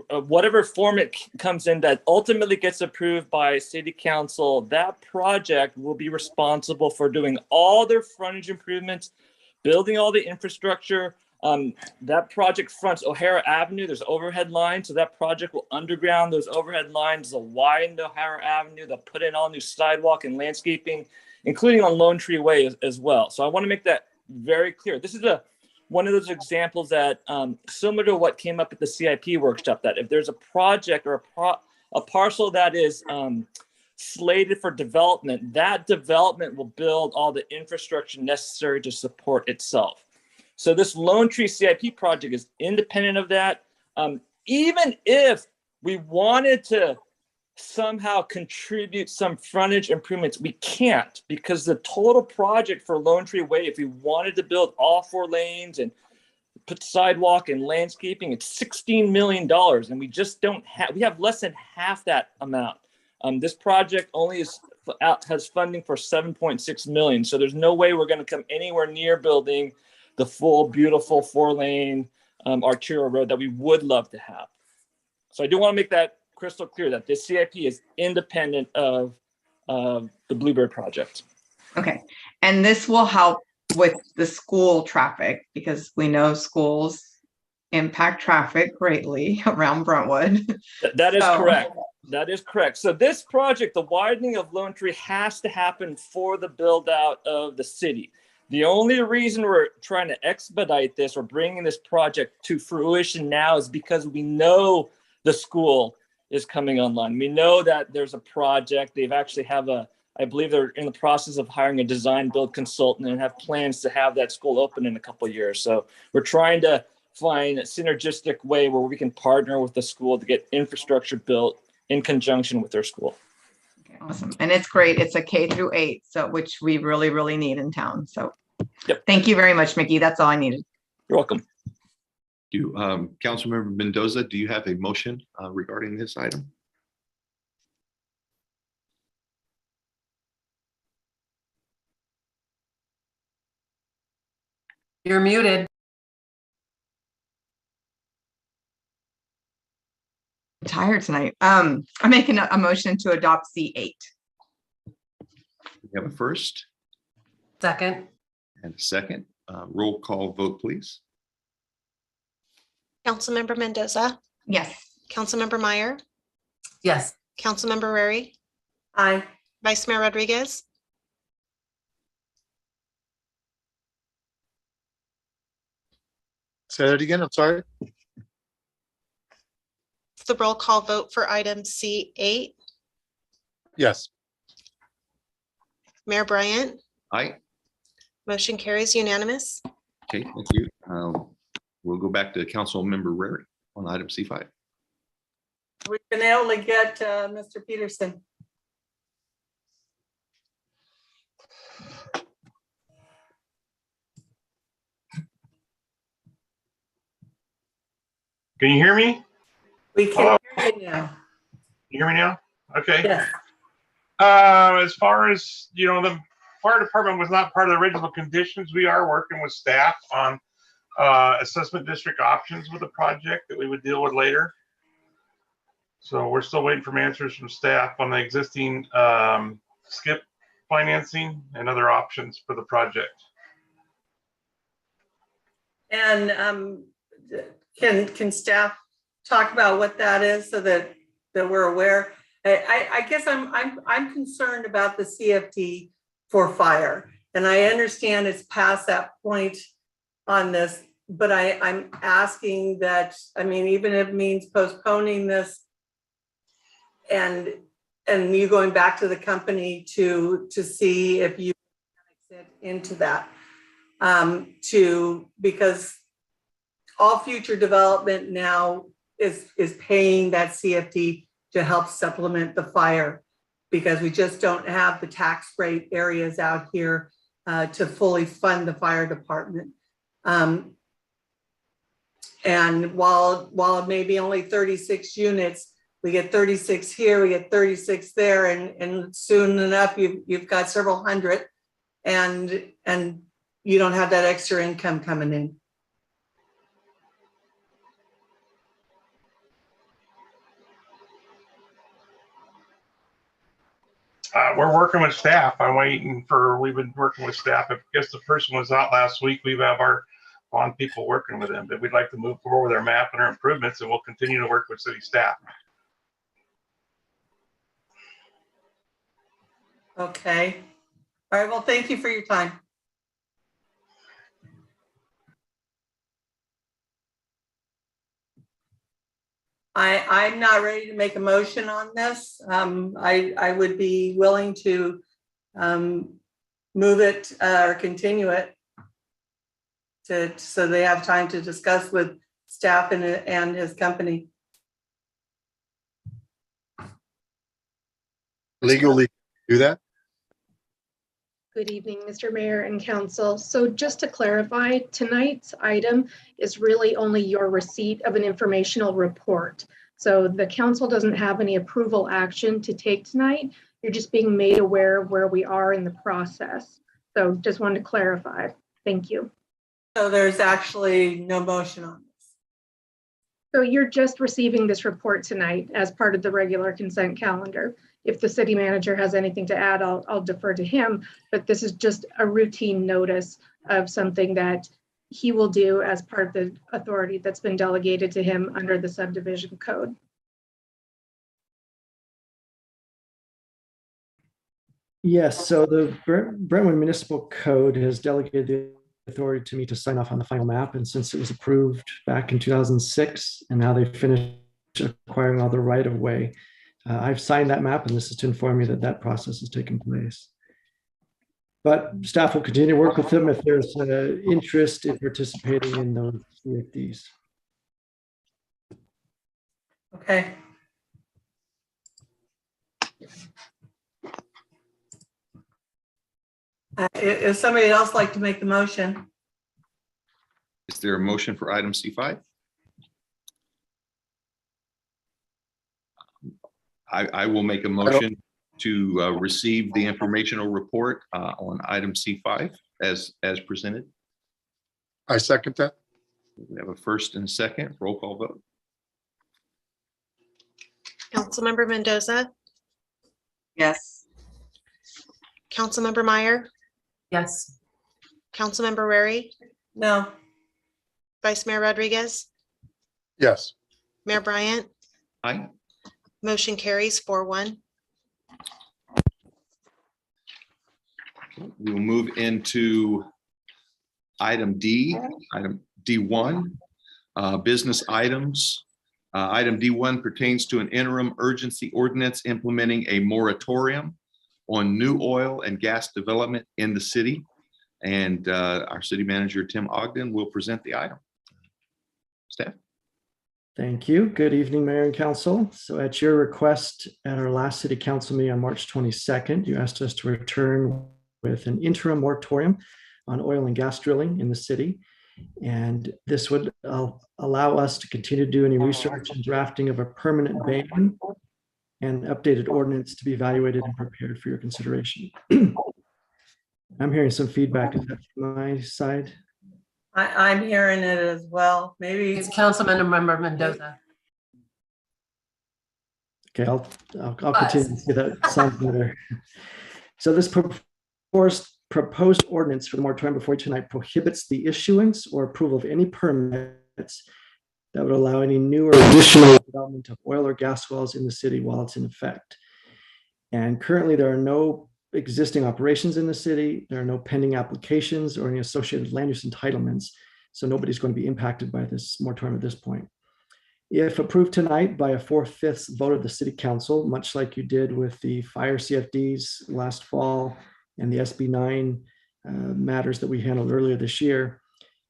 whatever form it comes in that ultimately gets approved by city council, that project will be responsible for doing all their frontage improvements, building all the infrastructure. That project fronts O'Hara Avenue. There's overhead lines, so that project will underground those overhead lines. They'll widen O'Hara Avenue. They'll put in all new sidewalk and landscaping, including on Lone Tree Way as well. So I want to make that very clear. This is one of those examples that similar to what came up at the CIP workshop, that if there's a project or a parcel that is slated for development, that development will build all the infrastructure necessary to support itself. So this Lone Tree CIP project is independent of that. Even if we wanted to somehow contribute some frontage improvements, we can't, because the total project for Lone Tree Way, if we wanted to build all 4 lanes and put sidewalk and landscaping, it's $16 million. And we just don't have, we have less than half that amount. This project only has funding for $7.6 million. So there's no way we're going to come anywhere near building the full beautiful 4-lane arterial road that we would love to have. So I do want to make that crystal clear that this CIP is independent of the Bluebird project. Okay. And this will help with the school traffic, because we know schools impact traffic greatly around Brentwood. That is correct. That is correct. So this project, the widening of Lone Tree, has to happen for the build out of the city. The only reason we're trying to expedite this or bringing this project to fruition now is because we know the school is coming online. We know that there's a project. They've actually have I believe they're in the process of hiring a design build consultant and have plans to have that school open in a couple of years. So we're trying to find a synergistic way where we can partner with the school to get infrastructure built in conjunction with their school. Okay, awesome. And it's great. It's a K-8, so which we really, really need in town. So Thank you very much, Mickey. That's all I needed. You're welcome. Thank you. Councilmember Mendoza, do you have a motion regarding this item? You're muted. I'm tired tonight. I'm making a motion to adopt C8. We have a first. Second. And a second. Roll call vote, please. Councilmember Mendoza, Yes. Councilmember Meyer, Yes. Councilmember Rary, Aye. Vice Mayor Rodriguez, Say that again, I'm sorry. the roll call vote for item C8. Yes. Mayor Bryant, Aye. motion carries unanimous. Okay, thank you. We'll go back to Councilmember Rary on item C5. We've been able to get Mr. Peterson. Can you hear me? We can hear you now. You hear me now? Okay. Yes. As far as, the fire department was not part of the original conditions, we are working with staff on assessment district options with the project that we would deal with later. So we're still waiting for answers from staff on the existing skip financing and other options for the project. And can staff talk about what that is so that we're aware? I guess I'm concerned about the CFD for fire, and I understand it's past that point on this, but I'm asking that, even if it means postponing this and and you going back to the company to see if you get into that, because all future development now is paying that CFD to help supplement the fire, because we just don't have the tax rate areas out here to fully fund the fire department. And while it may be only 36 units, we get 36 here, we get 36 there, and soon enough you've got several hundred, and you don't have that extra income coming in. We're working with staff. We've been working with staff. I guess the person was out last week. We have our bond people working with them, but we'd like to move forward with our map and our improvements, and we'll continue to work with city staff. Okay. All right, well, thank you for your time. I'm not ready to make a motion on this. I would be willing to move it or continue it so they have time to discuss with staff and his company. Legally do that? Good evening, Mr. Mayor and Council. So just to clarify, tonight's item is really only your receipt of an informational report. So the council doesn't have any approval action to take tonight. You're just being made aware of where we are in the process. So just wanted to clarify. Thank you. So there's actually no motion on this. So you're just receiving this report tonight as part of the regular consent calendar. If the city manager has anything to add, I'll defer to him, but this is just a routine notice of something that he will do as part of the authority that's been delegated to him under the subdivision code. Yes, so the Brentwood Municipal Code has delegated the authority to me to sign off on the final map, and since it was approved back in 2006, and now they've finished acquiring all the right-of-way, I've signed that map, and this is to inform you that that process has taken place. But staff will continue to work with them if there's interest in participating in those CFDs. Okay. If somebody else like to make the motion. Is there a motion for item C5? I will make a motion to receive the informational report on item C5 as presented. I second that. We have a first and a second. Roll call vote. Councilmember Mendoza, Yes. Councilmember Meyer, Yes. Councilmember Rary, No. Vice Mayor Rodriguez, Yes. Mayor Bryant. Aye. Motion carries 4-1. We will move into item D, item D1, business items. Item D1 pertains to an interim urgency ordinance implementing a moratorium on new oil and gas development in the city. And our city manager, Tim Ogden, will present the item. Staff. Thank you. Good evening, Mayor and Council. So at your request at our last City Council meeting on March 22nd, you asked us to return with an interim moratorium on oil and gas drilling in the city. And this would allow us to continue to do any research and drafting of a permanent ban and updated ordinance to be evaluated and prepared for your consideration. I'm hearing some feedback. Is that from my side? I'm hearing it as well. Maybe It's Councilmember Mendoza. Okay, I'll continue to see that sounds better. So this proposed ordinance for the moratorium before you tonight prohibits the issuance or approval of any permits that would allow any new or additional development of oil or gas wells in the city while it's in effect. And currently there are no existing operations in the city. There are no pending applications or any associated land use entitlements. So nobody's going to be impacted by this moratorium at this point. If approved tonight by a 4/5 vote of the City Council, much like you did with the fire CFDs last fall and the SB 9 matters that we handled earlier this year,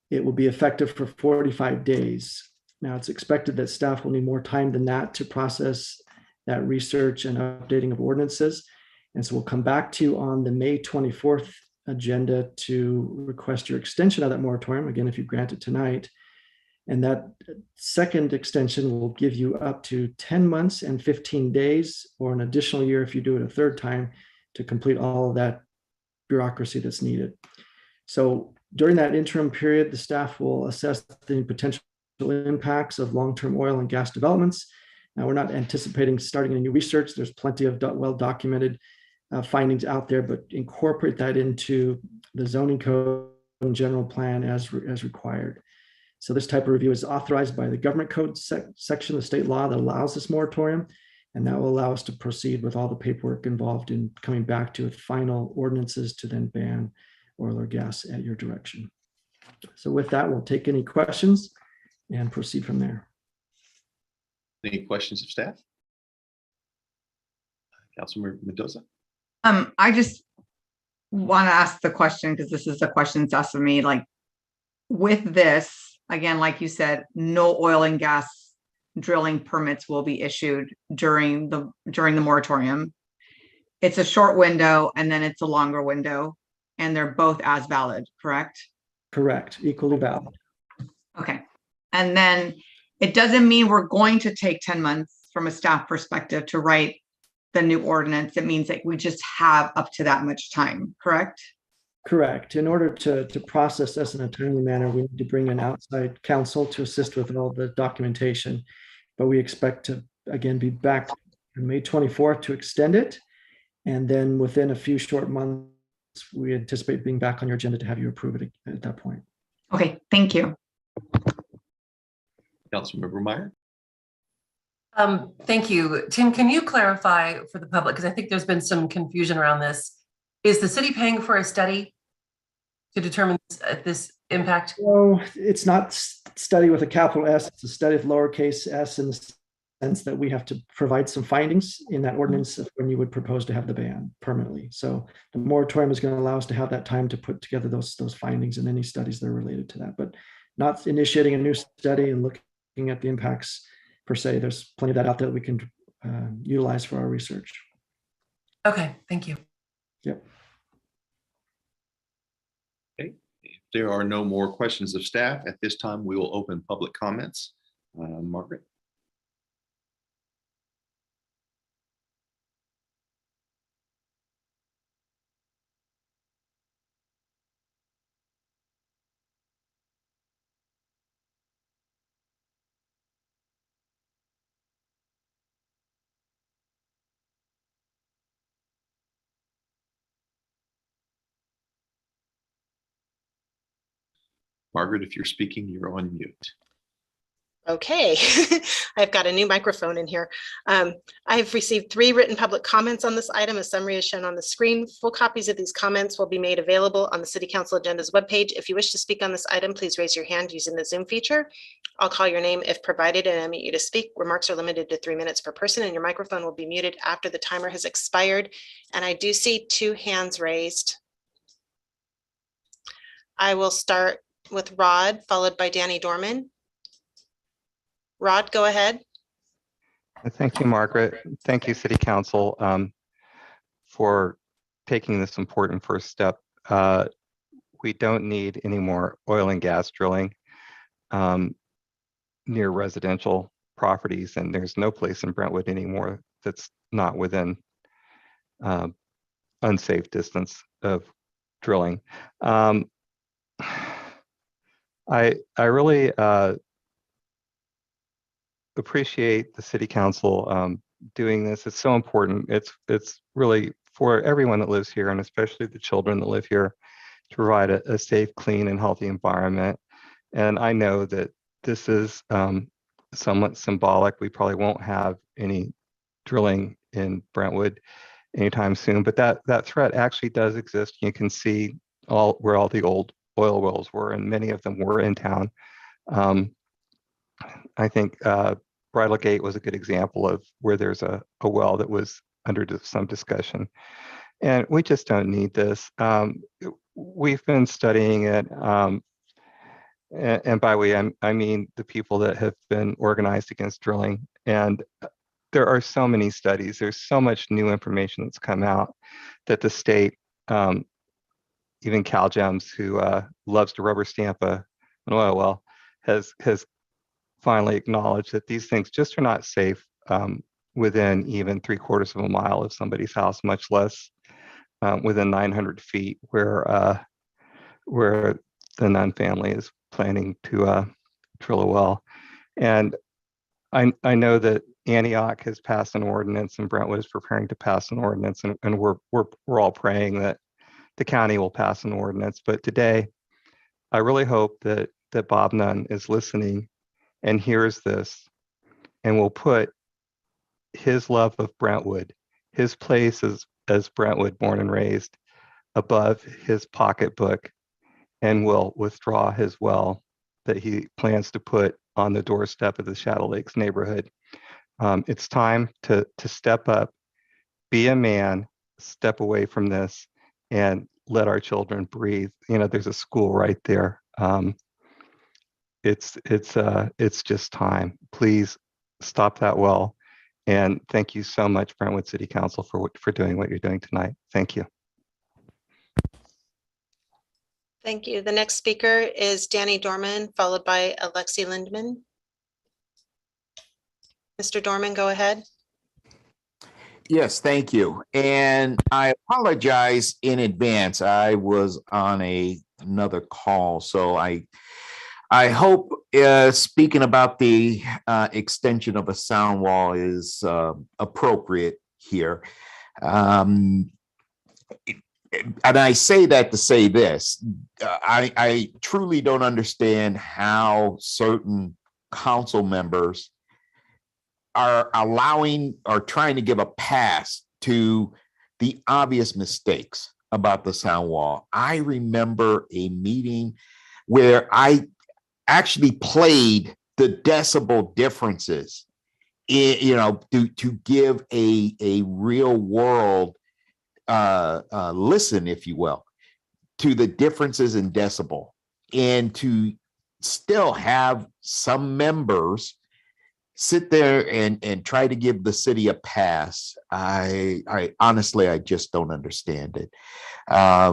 it will be effective for 45 days. Now, it's expected that staff will need more time than that to process that research and updating of ordinances. And so we'll come back to you on the May 24th agenda to request your extension of that moratorium, again, if you grant it tonight. And that second extension will give you up to 10 months and 15 days, or an additional year if you do it a third time, to complete all of that bureaucracy that's needed. So during that interim period, the staff will assess the potential impacts of long-term oil and gas developments. Now, we're not anticipating starting any new research. There's plenty of well-documented findings out there, but incorporate that into the zoning code and general plan as required. So this type of review is authorized by the government code section of state law that allows this moratorium, and that will allow us to proceed with all the paperwork involved in coming back to final ordinances to then ban oil or gas at your direction. So with that, we'll take any questions and proceed from there. Any questions of staff? Councilmember Mendoza. I just want to ask the question, because this is the question that's asked of me, like, with this, again, like you said, no oil and gas drilling permits will be issued during the moratorium. It's a short window and then it's a longer window, and they're both as valid, correct? Correct, equally valid. Okay. And then it doesn't mean we're going to take 10 months from a staff perspective to write the new ordinance. It means that we just have up to that much time, correct? Correct. In order to process this in a timely manner, we need to bring in outside counsel to assist with all the documentation. But we expect to, again, be back on May 24th to extend it. And then within a few short months, we anticipate being back on your agenda to have you approve it at that point. Okay, thank you. Councilmember Meyer. Thank you. Tim, can you clarify for the public, because I think there's been some confusion around this. Is the city paying for a study to determine this impact? No, it's not study with a capital S. It's a study with lowercase s, in the sense that we have to provide some findings in that ordinance of when you would propose to have the ban permanently. So the moratorium is going to allow us to have that time to put together those findings and any studies that are related to that, but not initiating a new study and looking at the impacts per se. There's plenty of that out there that we can utilize for our research. Okay, thank you. Yep. Okay. If there are no more questions of staff at this time, we will open public comments. Margaret. Margaret, if you're speaking, you're on mute. Okay, I've got a new microphone in here. I've received 3 written public comments on this item. A summary is shown on the screen. Full copies of these comments will be made available on the City Council Agenda's webpage. If you wish to speak on this item, please raise your hand using the Zoom feature. I'll call your name if provided and unmute you to speak. Remarks are limited to 3 minutes per person, and your microphone will be muted after the timer has expired. And I do see 2 hands raised. I will start with Rod, followed by Danny Dorman. Rod, go ahead. Thank you, Margaret. Thank you, City Council, for taking this important first step. We don't need any more oil and gas drilling near residential properties, and there's no place in Brentwood anymore that's not within unsafe distance of drilling. I really appreciate the City Council doing this. It's so important. It's really for everyone that lives here, and especially the children that live here, to provide a safe, clean, and healthy environment. And I know that this is somewhat symbolic. We probably won't have any drilling in Brentwood anytime soon, but that threat actually does exist. You can see where all the old oil wells were, and many of them were in town. I think Bridlegate was a good example of where there's a well that was under some discussion. And we just don't need this. We've been studying it. And by we, I mean the people that have been organized against drilling. And there are so many studies. There's so much new information that's come out that the state, even CalGEMS, who loves to rubber stamp an oil well, has finally acknowledged that these things just are not safe within even 3/4 of a mile of somebody's house, much less within 900 feet where the Nunn family is planning to drill a well. And I know that Antioch has passed an ordinance and Brentwood is preparing to pass an ordinance, and we're all praying that the county will pass an ordinance. But today, I really hope that Bob Nunn is listening and hears this and will put his love of Brentwood, his place as Brentwood, born and raised, above his pocketbook, and will withdraw his well that he plans to put on the doorstep of the Shadow Lakes neighborhood. It's time to step up, be a man, step away from this, and let our children breathe. There's a school right there. It's just time. Please stop that well. And thank you so much, Brentwood City Council, for doing what you're doing tonight. Thank you. Thank you. The next speaker is Danny Dorman, followed by Alexi Lindman. Mr. Dorman, go ahead. Yes, thank you. And I apologize in advance. I was on another call, so I hope speaking about the extension of a sound wall is appropriate here. And I say that to say this. I truly don't understand how certain council members are allowing or trying to give a pass to the obvious mistakes about the sound wall. I remember a meeting where I actually played the decibel differences, to give a real world listen, if you will, to the differences in decibel, and to still have some members sit there and try to give the city a pass. I honestly, I just don't understand it.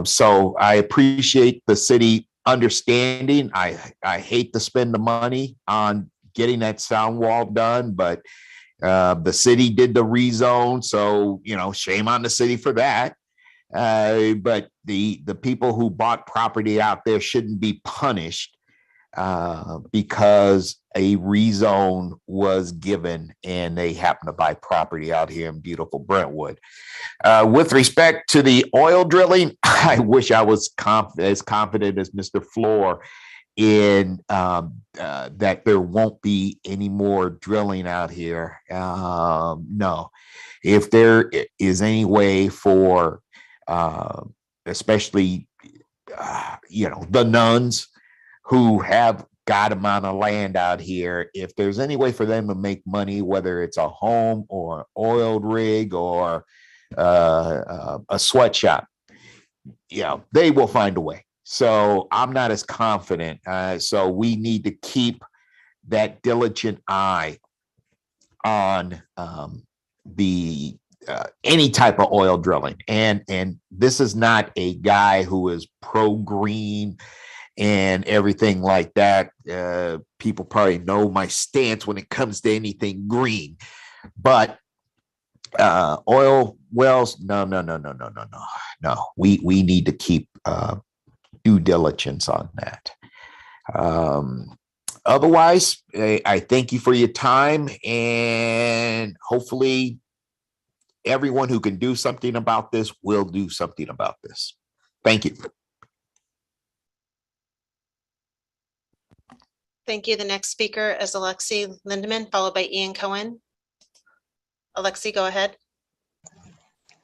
So I appreciate the city understanding. I hate to spend the money on getting that sound wall done, but the city did the rezone, so shame on the city for that. But the people who bought property out there shouldn't be punished because a rezone was given and they happen to buy property out here in beautiful Brentwood. With respect to the oil drilling, I wish I was as confident as Mr. Floor in that there won't be any more drilling out here. No, if there is any way for especially the nuns who have got amount of land out here, if there's any way for them to make money, whether it's a home or an oil rig or a sweatshop, they will find a way. So I'm not as confident. So we need to keep that diligent eye on the any type of oil drilling. And this is not a guy who is pro-green and everything like that. People probably know my stance when it comes to anything green, but oil wells, no. We need to keep due diligence on that. Otherwise, I thank you for your time, and hopefully everyone who can do something about this will do something about this. Thank you. Thank you. The next speaker is Alexi Lindeman, followed by Ian Cohen. Alexi, go ahead.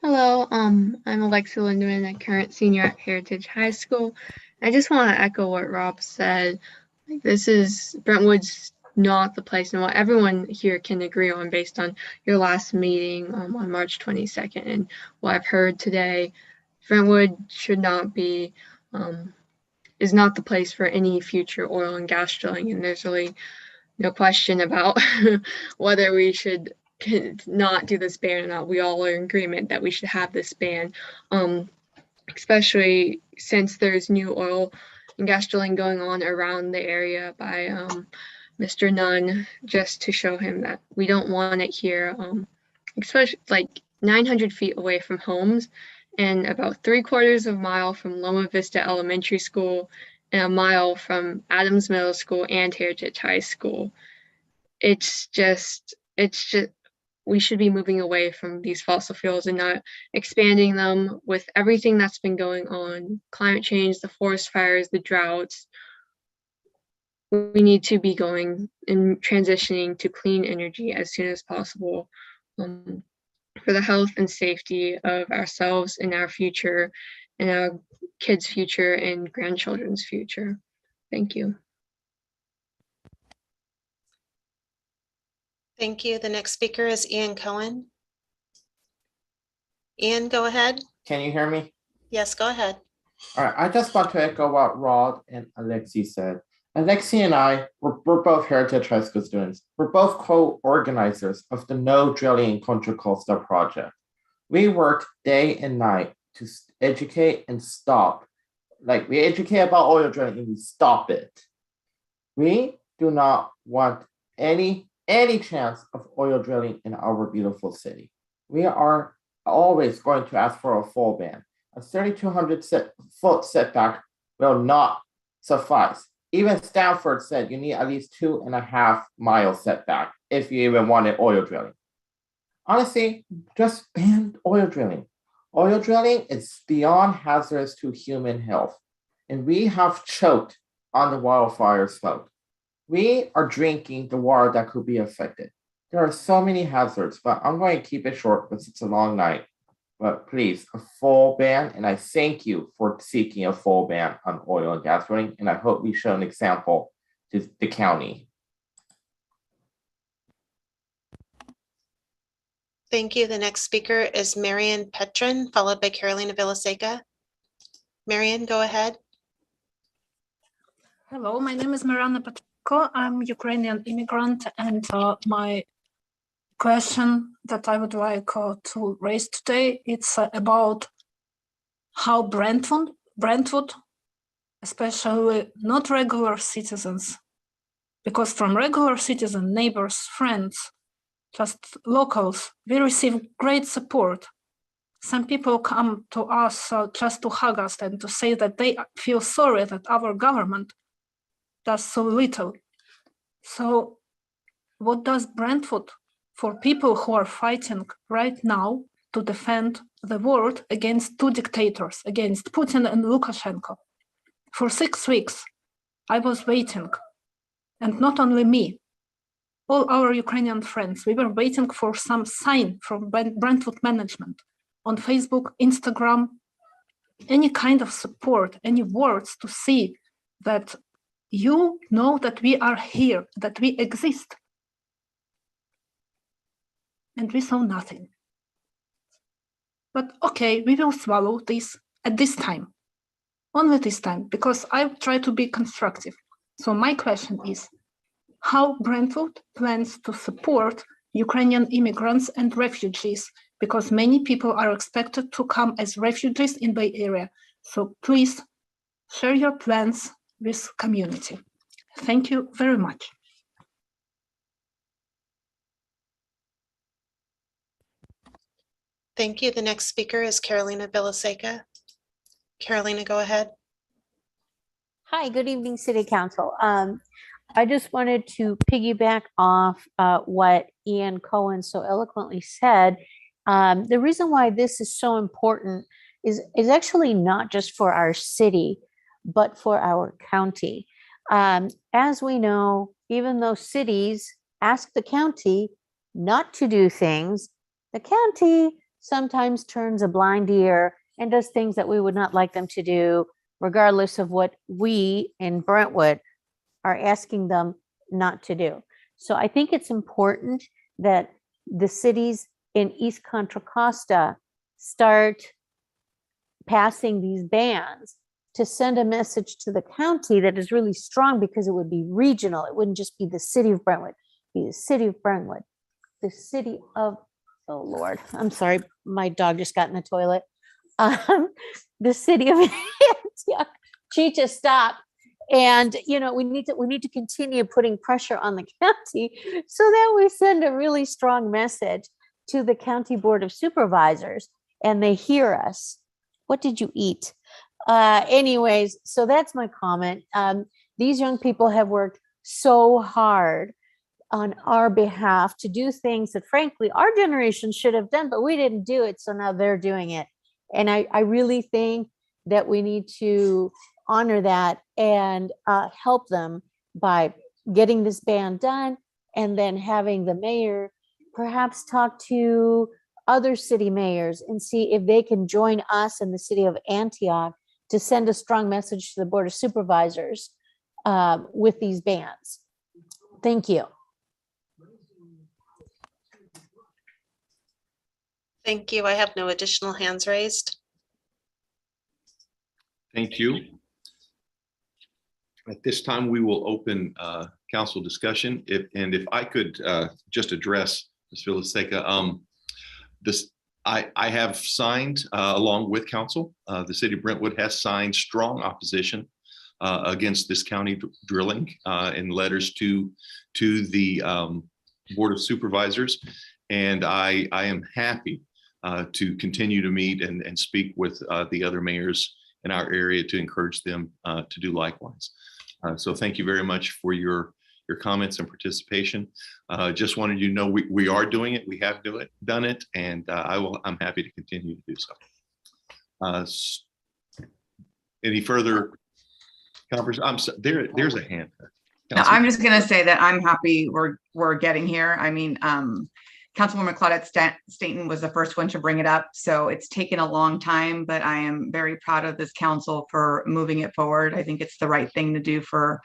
Hello, I'm Alexi Lindeman, a current senior at Heritage High School. I just want to echo what Rob said. This is Brentwood's not the place, and what everyone here can agree on based on your last meeting on March 22nd and what I've heard today. Brentwood should not be, is not the place for any future oil and gas drilling, and there's really no question about whether we should not do this ban or not. We all are in agreement that we should have this ban, especially since there's new oil and gas drilling going on around the area by Mr. Nunn, just to show him that we don't want it here, especially like 900 feet away from homes and about 3/4 of a mile from Loma Vista Elementary School and a mile from Adams Middle School and Heritage High School. It's just, we should be moving away from these fossil fuels and not expanding them with everything that's been going on, climate change, the forest fires, the droughts. We need to be going and transitioning to clean energy as soon as possible for the health and safety of ourselves and our future and our kids' future and grandchildren's future. Thank you. Thank you. The next speaker is Ian Cohen. Ian, go ahead. Can you hear me? Yes, go ahead. All right, I just want to echo what Rod and Alexi said. Alexi and I, we're both Heritage High School students. We're both co-organizers of the No Drilling in Contra Costa project. We work day and night to educate and stop. Like, we educate about oil drilling and we stop it. We do not want any chance of oil drilling in our beautiful city. We are always going to ask for a full ban. A 3,200 foot setback will not suffice. Even Stanford said you need at least 2.5 mile setback if you even wanted oil drilling. Honestly, just ban oil drilling. Oil drilling is beyond hazardous to human health, and we have choked on the wildfire smoke. We are drinking the water that could be affected. There are so many hazards, but I'm going to keep it short because it's a long night. But please, a full ban, and I thank you for seeking a full ban on oil and gas drilling, and I hope we show an example to the county. Thank you. The next speaker is Marian Petrin, followed by Carolina Villaseca. Marian, go ahead. Hello, my name is Mariana Petrenko. I'm Ukrainian immigrant, and my question that I would like to raise today, it's about how Brentwood, especially not regular citizens, because from regular citizens, neighbors, friends, just locals, we receive great support. Some people come to us just to hug us and to say that they feel sorry that our government does so little. So what does Brentwood for people who are fighting right now to defend the world against two dictators, against Putin and Lukashenko? For 6 weeks, I was waiting, and not only me, all our Ukrainian friends, we were waiting for some sign from Brentwood management on Facebook, Instagram, any kind of support, any words to see that you know that we are here, that we exist. And we saw nothing. But okay, we will swallow this at this time, only this time, because I try to be constructive. So my question is, how Brentwood plans to support Ukrainian immigrants and refugees, because many people are expected to come as refugees in Bay Area. So please share your plans with community. Thank you very much. Thank you. The next speaker is Carolina Villaseca. Carolina, go ahead. Hi, good evening, City Council. I just wanted to piggyback off what Ian Cohen so eloquently said. The reason why this is so important is actually not just for our city, but for our county. As we know, even though cities ask the county not to do things, the county sometimes turns a blind ear and does things that we would not like them to do, regardless of what we in Brentwood are asking them not to do. So I think it's important that the cities in East Contra Costa start passing these bans to send a message to the county that is really strong, because it would be regional. It wouldn't just be the city of Brentwood, be the city of Brentwood, the city of, oh Lord, I'm sorry, my dog just got in the toilet. The city of Antioch. Chicha, stop. And we need to continue putting pressure on the county so that we send a really strong message to the county board of supervisors and they hear us. What did you eat? Anyways, so that's my comment. These young people have worked so hard on our behalf to do things that frankly our generation should have done, but we didn't do it. So now they're doing it. And I really think that we need to honor that and help them by getting this ban done, and then having the mayor perhaps talk to other city mayors and see if they can join us in the city of Antioch to send a strong message to the board of supervisors with these bans. Thank you. Thank you. I have no additional hands raised. Thank you. At this time, we will open council discussion. If I could just address Ms. Villaseca, I have signed along with council. The city of Brentwood has signed strong opposition against this county drilling in letters to the board of supervisors, and I am happy to continue to meet and speak with the other mayors in our area to encourage them to do likewise. So thank you very much for your comments and participation. Just wanted you to know we are doing it. We have done it, and I'm happy to continue to do so. Any further conversation? There's a hand. No, I'm just going to say that I'm happy we're getting here. I mean, Councilwoman Claudette Staton was the first one to bring it up, so it's taken a long time, but I am very proud of this council for moving it forward. I think it's the right thing to do for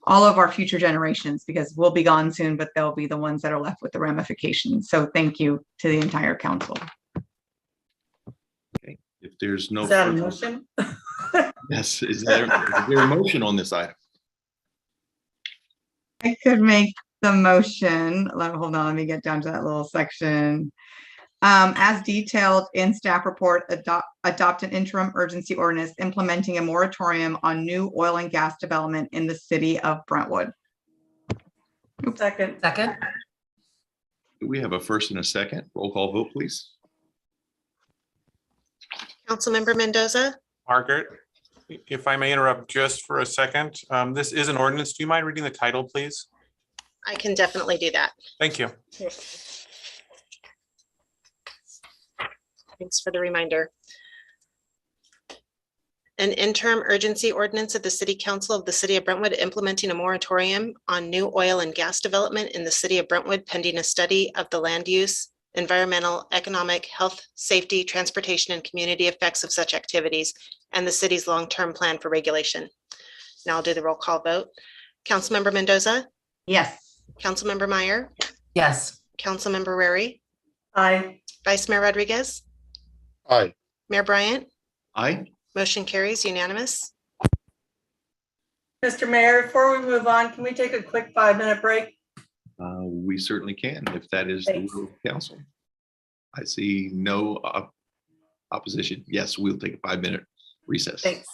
all of our future generations, because we'll be gone soon, but they'll be the ones that are left with the ramifications. So thank you to the entire council. Okay, if there's no. Is that a motion? Yes, is there a motion on this item? I could make the motion. Hold on, let me get down to that little section. As detailed in staff report, adopt an interim urgency ordinance implementing a moratorium on new oil and gas development in the city of Brentwood. Second. Do we have a first and a second? Roll call vote, please. Councilmember Mendoza. Margaret, if I may interrupt just for a second, this is an ordinance. Do you mind reading the title, please? I can definitely do that. Thank you. Thanks for the reminder. An interim urgency ordinance of the City Council of the City of Brentwood implementing a moratorium on new oil and gas development in the City of Brentwood pending a study of the land use, environmental, economic, health, safety, transportation, and community effects of such activities, and the city's long-term plan for regulation. Now I'll do the roll call vote. Councilmember Mendoza? Yes. Councilmember Meyer? Yes. Councilmember Rary? Aye. Vice Mayor Rodriguez? Aye. Mayor Bryant? Aye. Motion carries unanimous. Mr. Mayor, before we move on, can we take a quick 5-minute break? We certainly can, if that is the will of council. I see no opposition. Yes, we'll take a 5-minute recess. Thanks.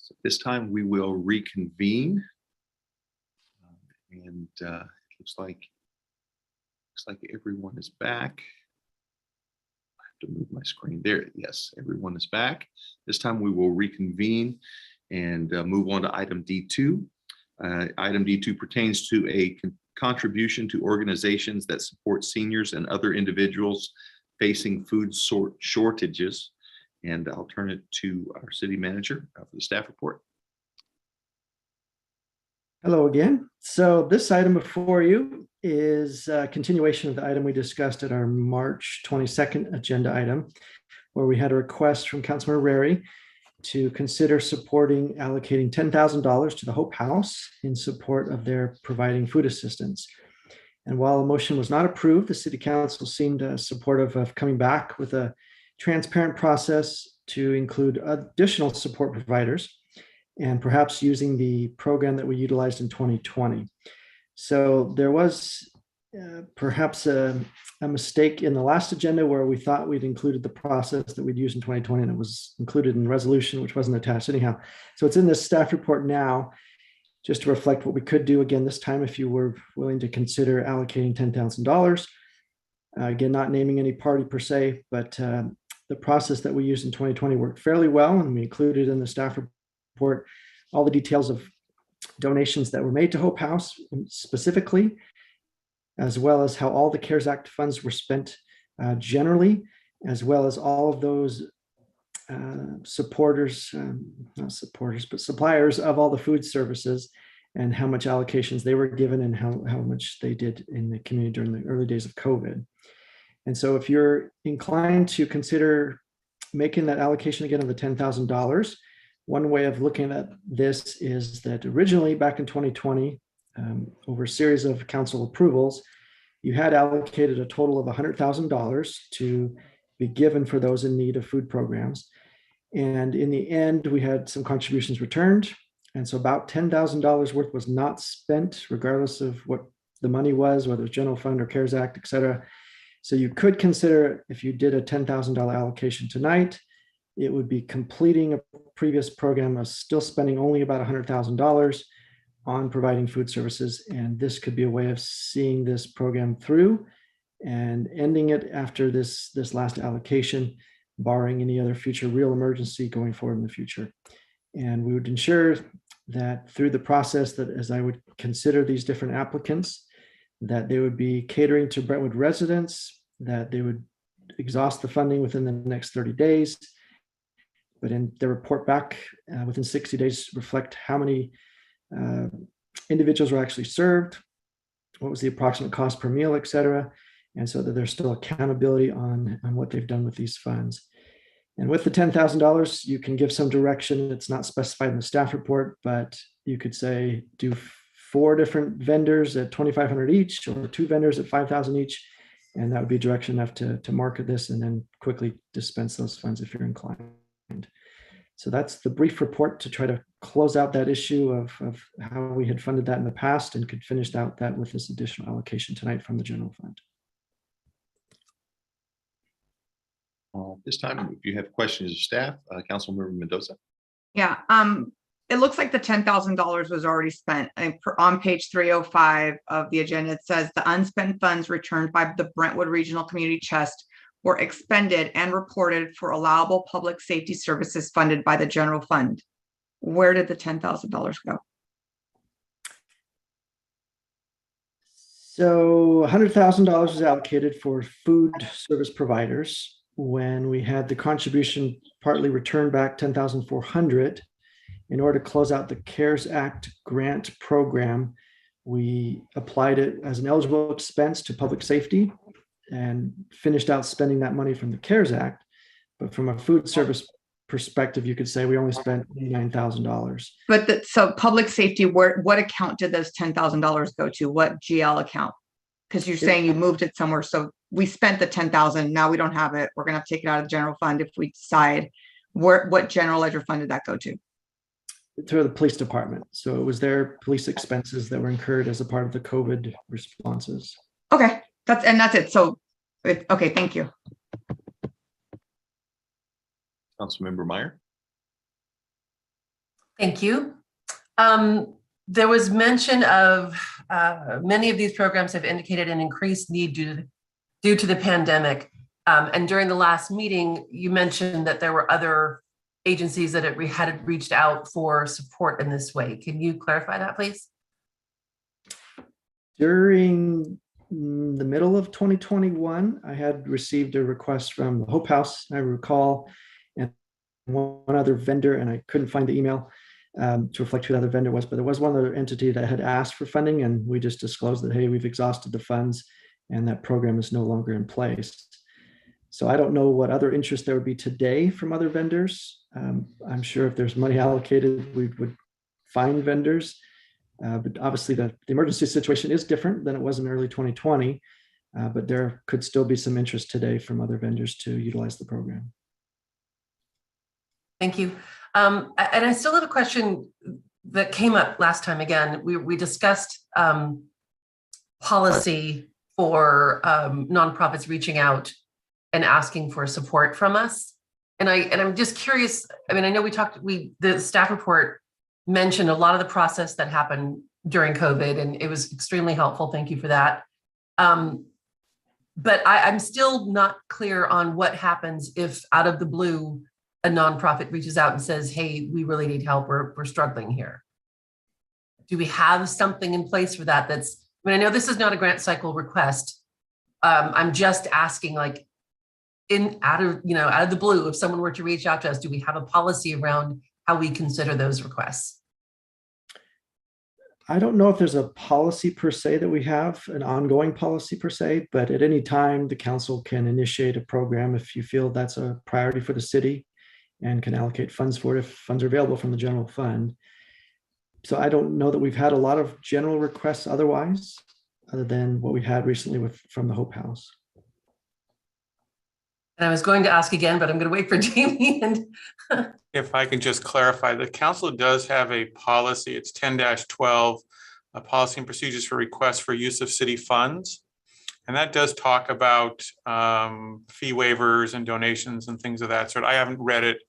So this time we will reconvene. And it looks like everyone is back. I have to move my screen there. Yes, everyone is back. This time we will reconvene and move on to item D2. Item D2 pertains to a contribution to organizations that support seniors and other individuals facing food shortages. And I'll turn it to our city manager for the staff report. Hello again. So this item before you is a continuation of the item we discussed at our March 22nd agenda item, where we had a request from Councilmember Rary to consider supporting allocating $10,000 to the Hope House in support of their providing food assistance. And while the motion was not approved, the City Council seemed supportive of coming back with a transparent process to include additional support providers and perhaps using the program that we utilized in 2020. So there was perhaps a mistake in the last agenda where we thought we'd included the process that we'd used in 2020, and it was included in resolution, which wasn't attached anyhow. So it's in this staff report now, just to reflect what we could do again this time if you were willing to consider allocating $10,000. Again, not naming any party per se, but the process that we used in 2020 worked fairly well, and we included in the staff report all the details of donations that were made to Hope House specifically, as well as how all the CARES Act funds were spent generally, as well as all of those suppliers of all the food services and how much allocations they were given and how much they did in the community during the early days of COVID. And so if you're inclined to consider making that allocation again of the $10,000, one way of looking at this is that originally back in 2020, over a series of council approvals, you had allocated a total of $100,000 to be given for those in need of food programs. And in the end, we had some contributions returned. And so about $10,000 worth was not spent, regardless of what the money was, whether it's general fund or CARES Act, et cetera. So you could consider, if you did a $10,000 allocation tonight, it would be completing a previous program of still spending only about $100,000 on providing food services. And this could be a way of seeing this program through and ending it after this last allocation, barring any other future real emergency going forward in the future. And we would ensure that through the process that as I would consider these different applicants, that they would be catering to Brentwood residents, that they would exhaust the funding within the next 30 days, but in their report back within 60 days reflect how many individuals were actually served, what was the approximate cost per meal, et cetera, and so that there's still accountability on what they've done with these funds. And with the $10,000, you can give some direction. It's not specified in the staff report, but you could say do 4 different vendors at $2,500 each, or 2 vendors at $5,000 each, and that would be direction enough to market this and then quickly dispense those funds if you're inclined. So that's the brief report to try to close out that issue of how we had funded that in the past and could finish out that with this additional allocation tonight from the general fund. This time, if you have questions of staff, Councilmember Mendoza. Yeah, it looks like the $10,000 was already spent. On page 305 of the agenda, it says the unspent funds returned by the Brentwood Regional Community Chest were expended and reported for allowable public safety services funded by the general fund. Where did the $10,000 go? So $100,000 was allocated for food service providers. When we had the contribution partly returned back $10,400, in order to close out the CARES Act grant program, we applied it as an eligible expense to public safety and finished out spending that money from the CARES Act. But from a food service perspective, you could say we only spent $89,000. But so public safety, what account did those $10,000 go to? What GL account? Because you're saying you moved it somewhere. So we spent the $10,000. Now we don't have it. We're going to have to take it out of the general fund if we decide. What general ledger fund did that go to? To the police department. So it was their police expenses that were incurred as a part of the COVID responses. Okay, that's it. So, okay, thank you. Councilmember Meyer. Thank you. There was mention of many of these programs have indicated an increased need due to the pandemic. And during the last meeting, you mentioned that there were other agencies that had reached out for support in this way. Can you clarify that, please? During the middle of 2021, I had received a request from the Hope House, I recall, and one other vendor, and I couldn't find the email to reflect who the other vendor was, but there was one other entity that had asked for funding, and we just disclosed that, hey, we've exhausted the funds and that program is no longer in place. So I don't know what other interest there would be today from other vendors. I'm sure if there's money allocated, we would find vendors. But obviously the emergency situation is different than it was in early 2020, but there could still be some interest today from other vendors to utilize the program. Thank you. And I still have a question that came up last time. Again, we discussed policy for nonprofits reaching out and asking for support from us. And I'm just curious. I mean, I know the staff report mentioned a lot of the process that happened during COVID, and it was extremely helpful. Thank you for that. But I'm still not clear on what happens if out of the blue, a nonprofit reaches out and says, hey, we really need help. We're struggling here. Do we have something in place for that? I know this is not a grant cycle request. I'm just asking, like, out of the blue, if someone were to reach out to us, do we have a policy around how we consider those requests? I don't know if there's a policy per se that we have, an ongoing policy per se, but at any time the council can initiate a program if you feel that's a priority for the city and can allocate funds for it if funds are available from the general fund. So I don't know that we've had a lot of general requests otherwise, other than what we had recently from the Hope House. And I was going to ask again, but I'm going to wait for Jamie. And if I can just clarify, the council does have a policy. It's 10-12, a policy and procedures for requests for use of city funds. And that does talk about fee waivers and donations and things of that sort. I haven't read it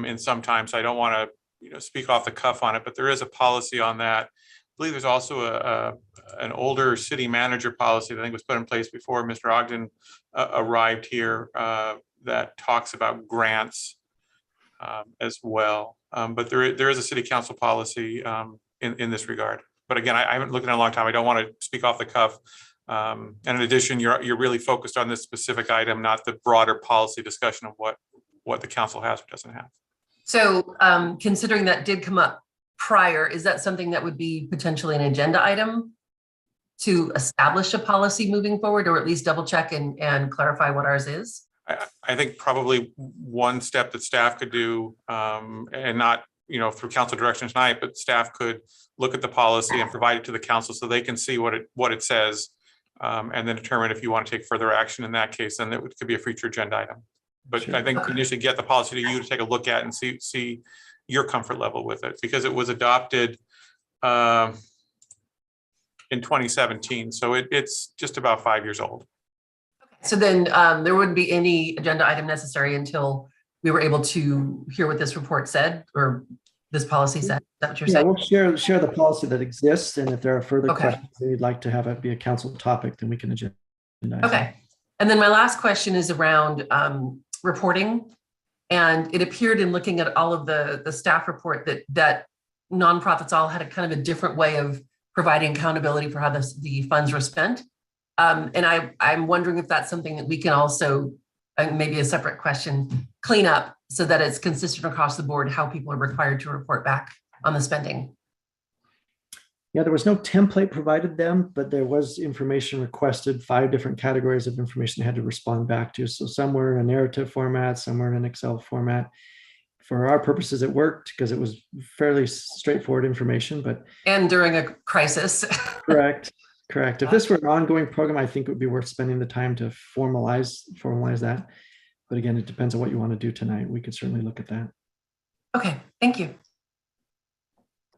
in some time, so I don't want to speak off the cuff on it, but there is a policy on that. I believe there's also an older city manager policy that I think was put in place before Mr. Ogden arrived here that talks about grants as well. But there is a city council policy in this regard. But again, I haven't looked at it in a long time. I don't want to speak off the cuff. And in addition, you're really focused on this specific item, not the broader policy discussion of what the council has or doesn't have. so considering that did come up prior, is that something that would be potentially an agenda item to establish a policy moving forward, or at least double check and clarify what ours is? I think probably one step that staff could do, and not through council direction tonight, but staff could look at the policy and provide it to the council so they can see what it says, and then determine if you want to take further action in that case. Then it could be a future agenda item. But sure. I think initially get the policy to you to take a look at and see your comfort level with it, because it was adopted in 2017, so it's just about 5 years old. So then there wouldn't be any agenda item necessary until we were able to hear what this report said, or this policy said. Is that what you're saying? We'll share the policy that exists, and if there are further questions that you'd like to have it be a council topic, then we can agenda. Okay. And then my last question is around reporting. And it appeared in looking at all of the staff report that nonprofits all had a kind of a different way of providing accountability for how the funds were spent. And I'm wondering if that's something that we can also, maybe a separate question, clean up so that it's consistent across the board how people are required to report back on the spending. Yeah, there was no template provided them, but there was information requested, 5 different categories of information they had to respond back to. So some were in a narrative format, some were in an Excel format. For our purposes, it worked because it was fairly straightforward information. And during a crisis. Correct. If this were an ongoing program, I think it would be worth spending the time to formalize that. But again, it depends on what you want to do tonight. We could certainly look at that. Okay, thank you.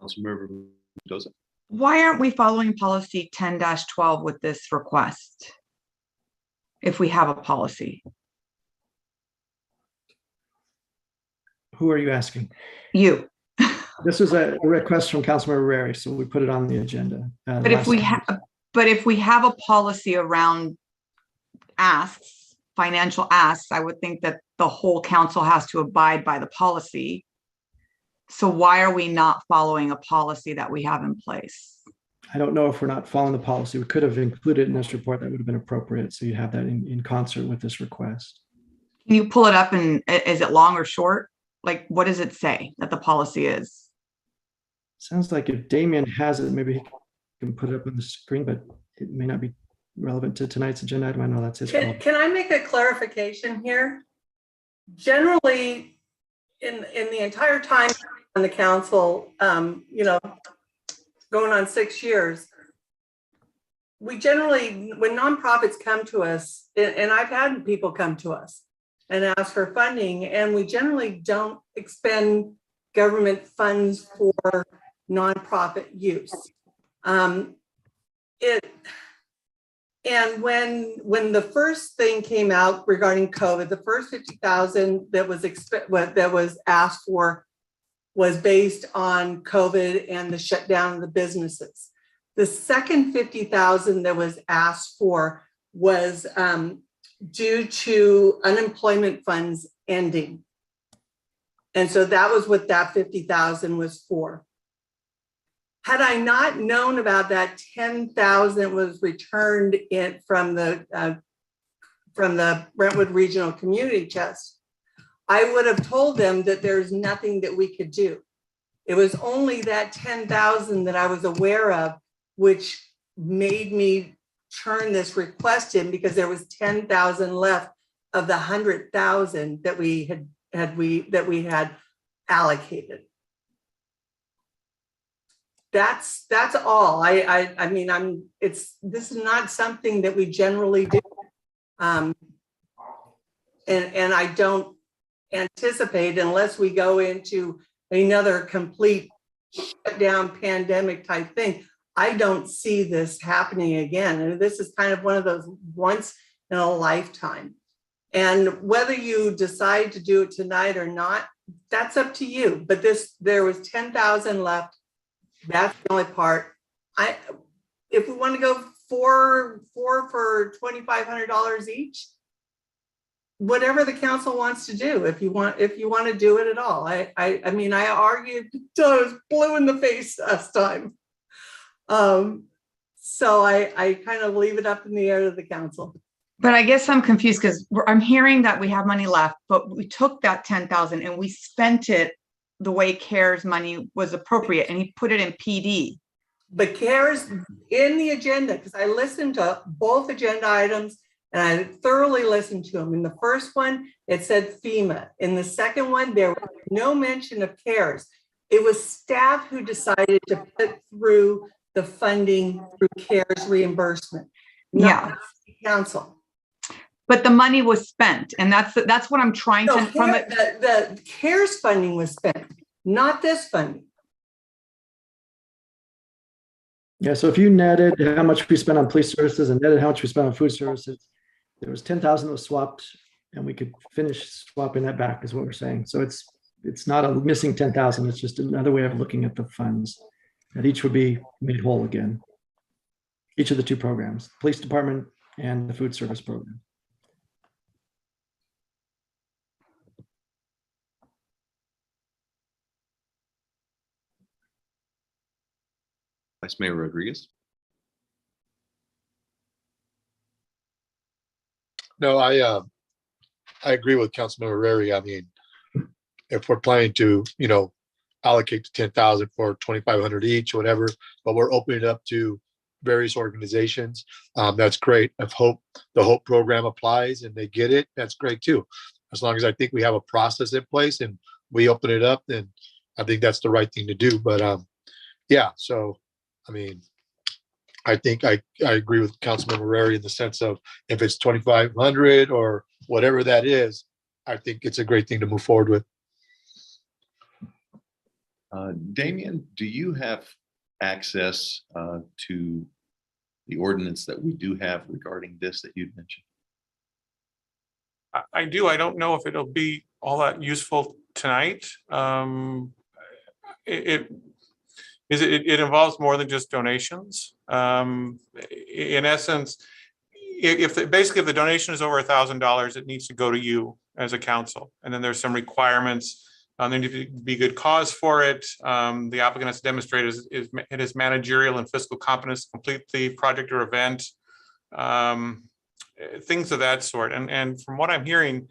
Councilmember Mendoza. Why aren't we following policy 10-12 with this request if we have a policy? Who are you asking? You. This was a request from Councilmember Rary, so we put it on the agenda. But if we have a policy around asks, financial asks, I would think that the whole council has to abide by the policy. So why are we not following a policy that we have in place? I don't know if we're not following the policy. We could have included it in this report. That would have been appropriate. So you have that in concert with this request. Can you pull it up, and is it long or short? Like, what does it say that the policy is? Sounds like if Damien has it, maybe he can put it up on the screen, but it may not be relevant to tonight's agenda item. I know that's his call. Can I make a clarification here? Generally, in the entire time on the council, you know, going on 6 years, we generally, when nonprofits come to us, and I've had people come to us and ask for funding, and we generally don't expend government funds for nonprofit use. And when the first thing came out regarding COVID, the first 50,000 that was asked for was based on COVID and the shutdown of the businesses. The second 50,000 that was asked for was due to unemployment funds ending. And so that was what that 50,000 was for. Had I not known about that 10,000 was returned in from the Brentwood Regional Community Chest, I would have told them that there's nothing that we could do. It was only that 10,000 that I was aware of, which made me turn this request in, because there was 10,000 left of the 100,000 that we had allocated. That's all. I mean, this is not something that we generally do, and I don't anticipate, unless we go into another complete shutdown pandemic type thing, I don't see this happening again. And this is kind of one of those once in a lifetime. And whether you decide to do it tonight or not, that's up to you. But there was 10,000 left. That's the only part. If we want to go four for $2,500 each, whatever the council wants to do, if you want to do it at all. I mean, I argued till I was blue in the face last time. So I kind of leave it up in the air to the council. But I guess I'm confused, because I'm hearing that we have money left, but we took that 10,000 and we spent it the way CARES money was appropriate, and he put it in PD. But CARES in the agenda, because I listened to both agenda items and I thoroughly listened to them. In the first one, it said FEMA. In the second one, there was no mention of CARES. It was staff who decided to put through the funding through CARES reimbursement, not the council. But the money was spent, and that's what I'm trying to. The CARES funding was spent, not this funding. Yeah, so if you netted how much we spent on police services and netted how much we spent on food services, there was 10,000 that was swapped, and we could finish swapping that back, is what we're saying. So it's not a missing 10,000. It's just another way of looking at the funds, that each would be made whole again. Each of the two programs, police department and the food service program. Vice Mayor Rodriguez. No, I agree with Councilmember Rary. I mean, if we're planning to, allocate the 10,000 for 2,500 each, whatever, but we're opening it up to various organizations, that's great. I hope the HOPE program applies and they get it. That's great too. As long as I think we have a process in place and we open it up, then I think that's the right thing to do. But yeah, so I mean, I think I agree with Councilmember Rary in the sense of if it's 2,500 or whatever that is, I think it's a great thing to move forward with. Damien, do you have access to the ordinance that we do have regarding this that you'd mentioned? I do. I don't know if it'll be all that useful tonight. it involves more than just donations. In essence, if the donation is over $1,000, it needs to go to you as a council. And then there's some requirements. There need to be good cause for it. The applicant has to demonstrate it is managerial and fiscal competence to complete the project or event, things of that sort. And from what I'm hearing,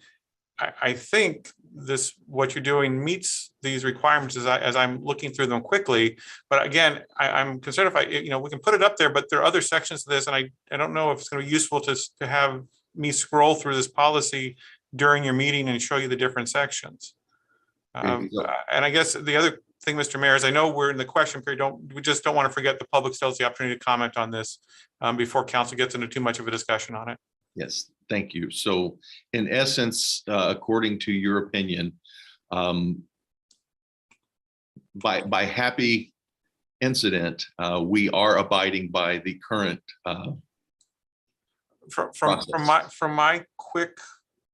I think what you're doing meets these requirements as I'm looking through them quickly. But again, I'm concerned if we can put it up there, but there are other sections to this, and I don't know if it's going to be useful to have me scroll through this policy during your meeting and show you the different sections. And I guess the other thing, Mr. Mayor, is I know we're in the question period. We just don't want to forget the public still has the opportunity to comment on this before council gets into too much of a discussion on it. Yes, thank you. So in essence, according to your opinion, by happy incident, we are abiding by the current from my quick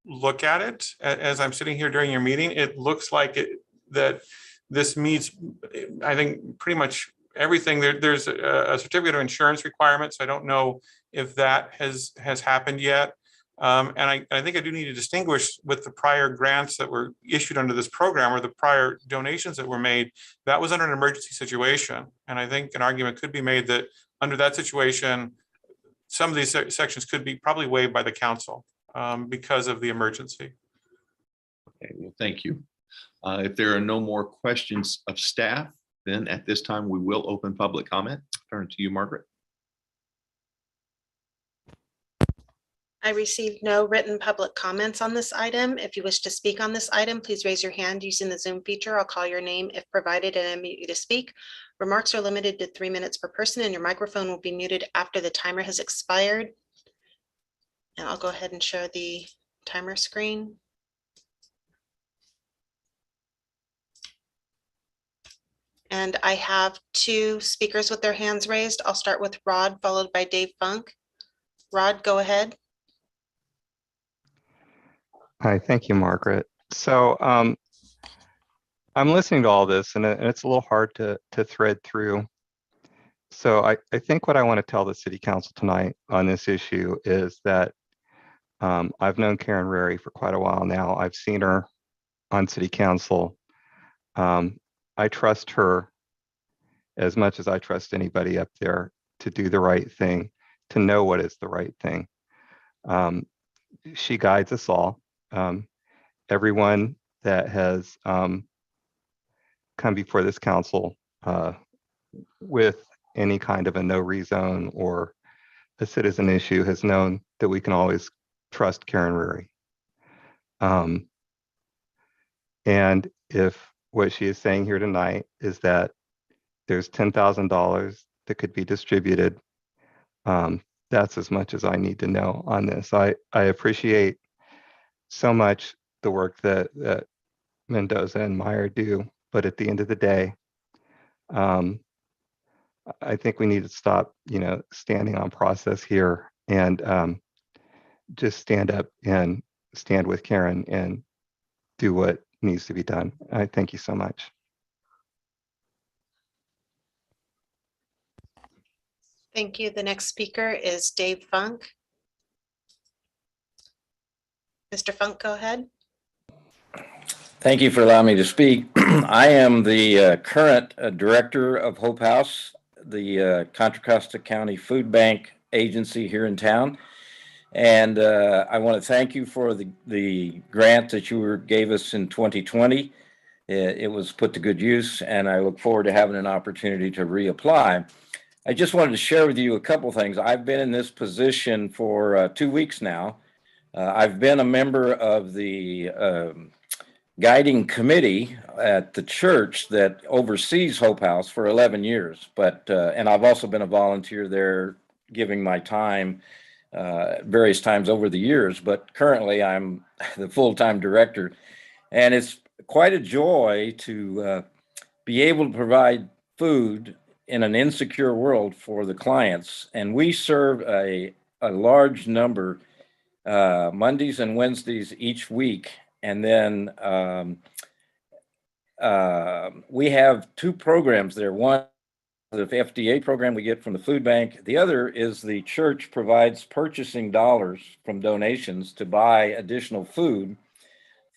look at it, as I'm sitting here during your meeting, it looks like that this meets, I think, pretty much everything. There's a certificate of insurance requirement, so I don't know if that has happened yet. And I think I do need to distinguish with the prior grants that were issued under this program or the prior donations that were made, that was under an emergency situation. And I think an argument could be made that under that situation, some of these sections could be probably waived by the council because of the emergency. Okay, well, thank you. If there are no more questions of staff, then at this time we will open public comment. Turn to you, Margaret. I received no written public comments on this item. If you wish to speak on this item, please raise your hand using the Zoom feature. I'll call your name if provided and unmute you to speak. Remarks are limited to 3 minutes per person, and your microphone will be muted after the timer has expired. And I'll go ahead and share the timer screen. And I have 2 speakers with their hands raised. I'll start with Rod, followed by Dave Funk. Rod, go ahead. Hi, thank you, Margaret. So I'm listening to all this, and it's a little hard to thread through. So I think what I want to tell the city council tonight on this issue is that I've known Karen Rary for quite a while now. I've seen her on city council. I trust her as much as I trust anybody up there to do the right thing, to know what is the right thing. She guides us all. Everyone that has come before this council with any kind of a no rezone or a citizen issue has known that we can always trust Karen Rary. And if what she is saying here tonight is that there's $10,000 that could be distributed, that's as much as I need to know on this. I appreciate so much the work that Mendoza and Meyer do, but at the end of the day, I think we need to stop, standing on process here and just stand up and stand with Karen and do what needs to be done. I thank you so much. Thank you. The next speaker is Dave Funk. Mr. Funk, go ahead. Thank you for allowing me to speak. I am the current director of Hope House, the Contra Costa County Food Bank agency here in town. And I want to thank you for the grant that you gave us in 2020. It was put to good use, and I look forward to having an opportunity to reapply. I just wanted to share with you a couple things. I've been in this position for 2 weeks now. I've been a member of the guiding committee at the church that oversees Hope House for 11 years. And I've also been a volunteer there, giving my time various times over the years, but currently I'm the full-time director. And it's quite a joy to be able to provide food in an insecure world for the clients. And we serve a large number Mondays and Wednesdays each week. And then we have two programs there. One, the FDA program we get from the food bank. The other is the church provides purchasing dollars from donations to buy additional food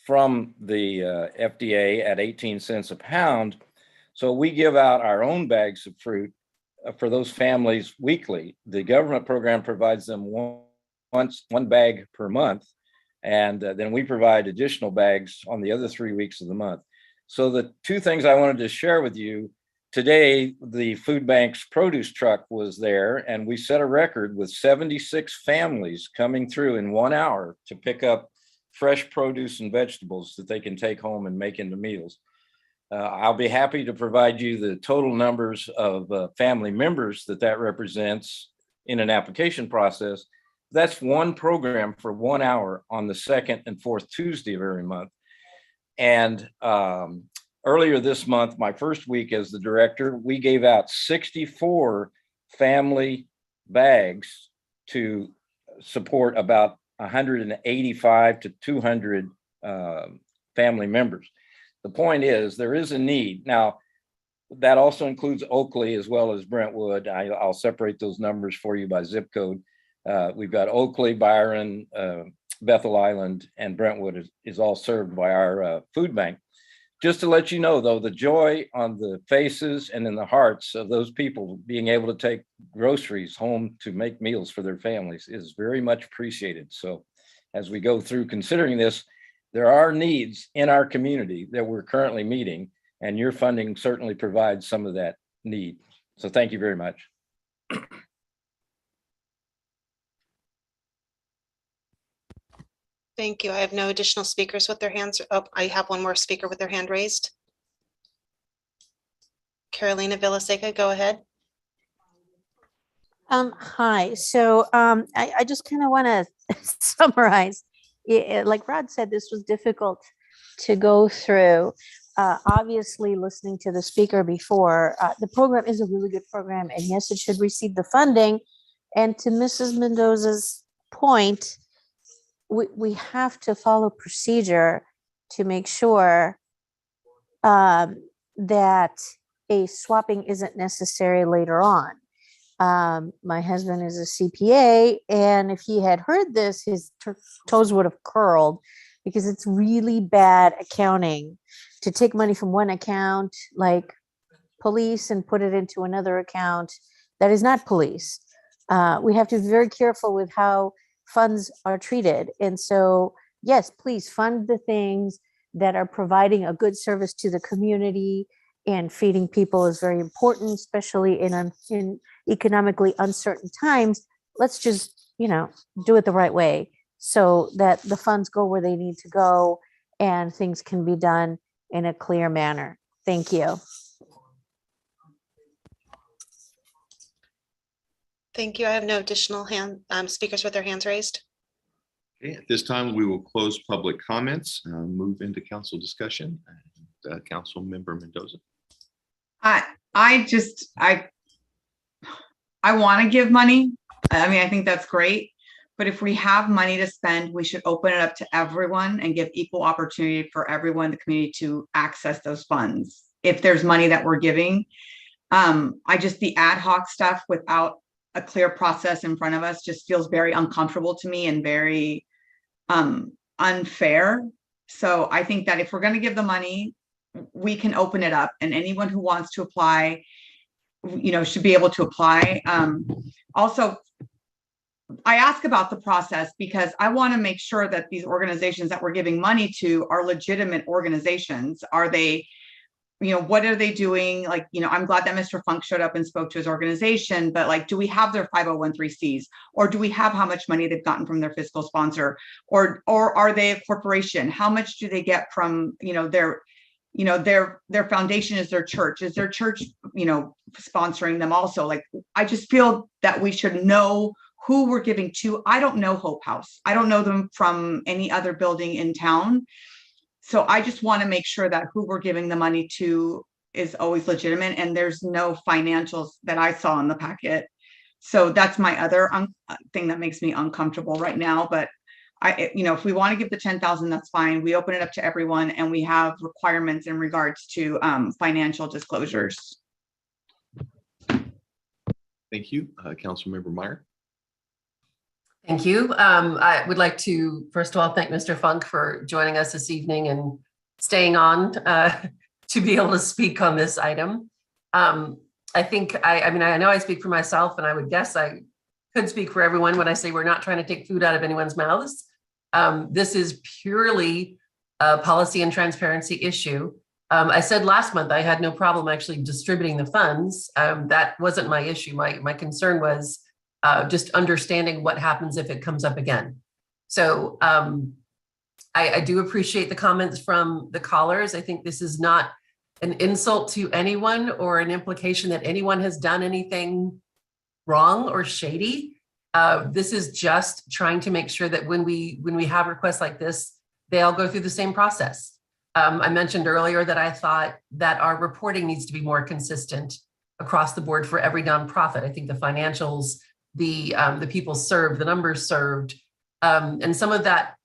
from the FDA at 18 cents a pound. So we give out our own bags of fruit for those families weekly. The government program provides them one bag per month, and then we provide additional bags on the other 3 weeks of the month. So the two things I wanted to share with you today, the food bank's produce truck was there, and we set a record with 76 families coming through in 1 hour to pick up fresh produce and vegetables that they can take home and make into meals. I'll be happy to provide you the total numbers of family members that represents in an application process. That's one program for 1 hour on the second and fourth Tuesday of every month. And earlier this month, my first week as the director, we gave out 64 family bags to support about 185 to 200 family members. The point is, there is a need. Now, that also includes Oakley as well as Brentwood. I'll separate those numbers for you by zip code. We've got Oakley, Byron, Bethel Island, and Brentwood is all served by our food bank. Just to let you know, though, the joy on the faces and in the hearts of those people being able to take groceries home to make meals for their families is very much appreciated. So as we go through considering this, there are needs in our community that we're currently meeting, and your funding certainly provides some of that need. So thank you very much. Thank you. I have no additional speakers with their hands. Oh, I have one more speaker with their hand raised. Carolina Villaseca, go ahead. Hi. So I just kind of want to summarize. Like Rod said, this was difficult to go through. Obviously, listening to the speaker before, the program is a really good program, and yes, it should receive the funding. And to Mrs. Mendoza's point, we have to follow procedure to make sure that a swapping isn't necessary later on. My husband is a CPA, and if he had heard this, his toes would have curled, because it's really bad accounting to take money from one account, like police, and put it into another account that is not police. We have to be very careful with how funds are treated. And so, yes, please fund the things that are providing a good service to the community, and feeding people is very important, especially in economically uncertain times. Let's just, do it the right way so that the funds go where they need to go and things can be done in a clear manner. Thank you. Thank you. I have no additional speakers with their hands raised. Okay, at this time, we will close public comments, move into council discussion. Council Member Mendoza. I want to give money. I mean, I think that's great. But if we have money to spend, we should open it up to everyone and give equal opportunity for everyone in the community to access those funds. If there's money that we're giving, the ad hoc stuff without a clear process in front of us just feels very uncomfortable to me and very unfair. So I think that if we're going to give the money, we can open it up, and anyone who wants to apply, should be able to apply. Also, I ask about the process because I want to make sure that these organizations that we're giving money to are legitimate organizations. Are they, what are they doing? I'm glad that Mr. Funk showed up and spoke to his organization, but do we have their 501(c)(3)s, or do we have how much money they've gotten from their fiscal sponsor, or are they a corporation? How much do they get from, their foundation? Is their church sponsoring them also? I just feel that we should know who we're giving to. I don't know Hope House. I don't know them from any other building in town. So I just want to make sure that who we're giving the money to is always legitimate, and there's no financials that I saw in the packet. So that's my other thing that makes me uncomfortable right now. But if we want to give the 10,000, that's fine. We open it up to everyone and we have requirements in regards to financial disclosures. Thank you. Councilmember Meyer. Thank you. I would like to, first of all, thank Mr. Funk for joining us this evening and staying on to be able to speak on this item. I think, I mean, I know I speak for myself, and I would guess I could speak for everyone when I say we're not trying to take food out of anyone's mouths. This is purely a policy and transparency issue. I said last month I had no problem actually distributing the funds. That wasn't my issue. My concern was just understanding what happens if it comes up again. So I do appreciate the comments from the callers. I think this is not an insult to anyone or an implication that anyone has done anything wrong or shady. This is just trying to make sure that when we have requests like this, they all go through the same process. I mentioned earlier that I thought that our reporting needs to be more consistent across the board for every nonprofit. I think the financials, the people served, the numbers served, and some of that,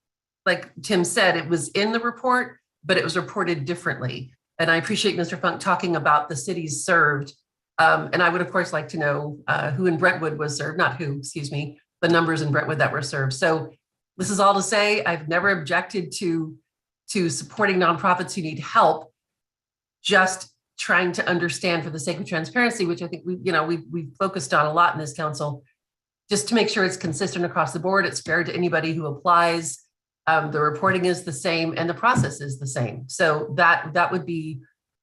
like Tim said, it was in the report, but it was reported differently. And I appreciate Mr. Funk talking about the cities served. And I would, of course, like to know who in Brentwood was served, not who, excuse me, the numbers in Brentwood that were served. So this is all to say, I've never objected to supporting nonprofits who need help, just trying to understand for the sake of transparency, which I think we've focused on a lot in this council, just to make sure it's consistent across the board. It's fair to anybody who applies. The reporting is the same and the process is the same. So that would be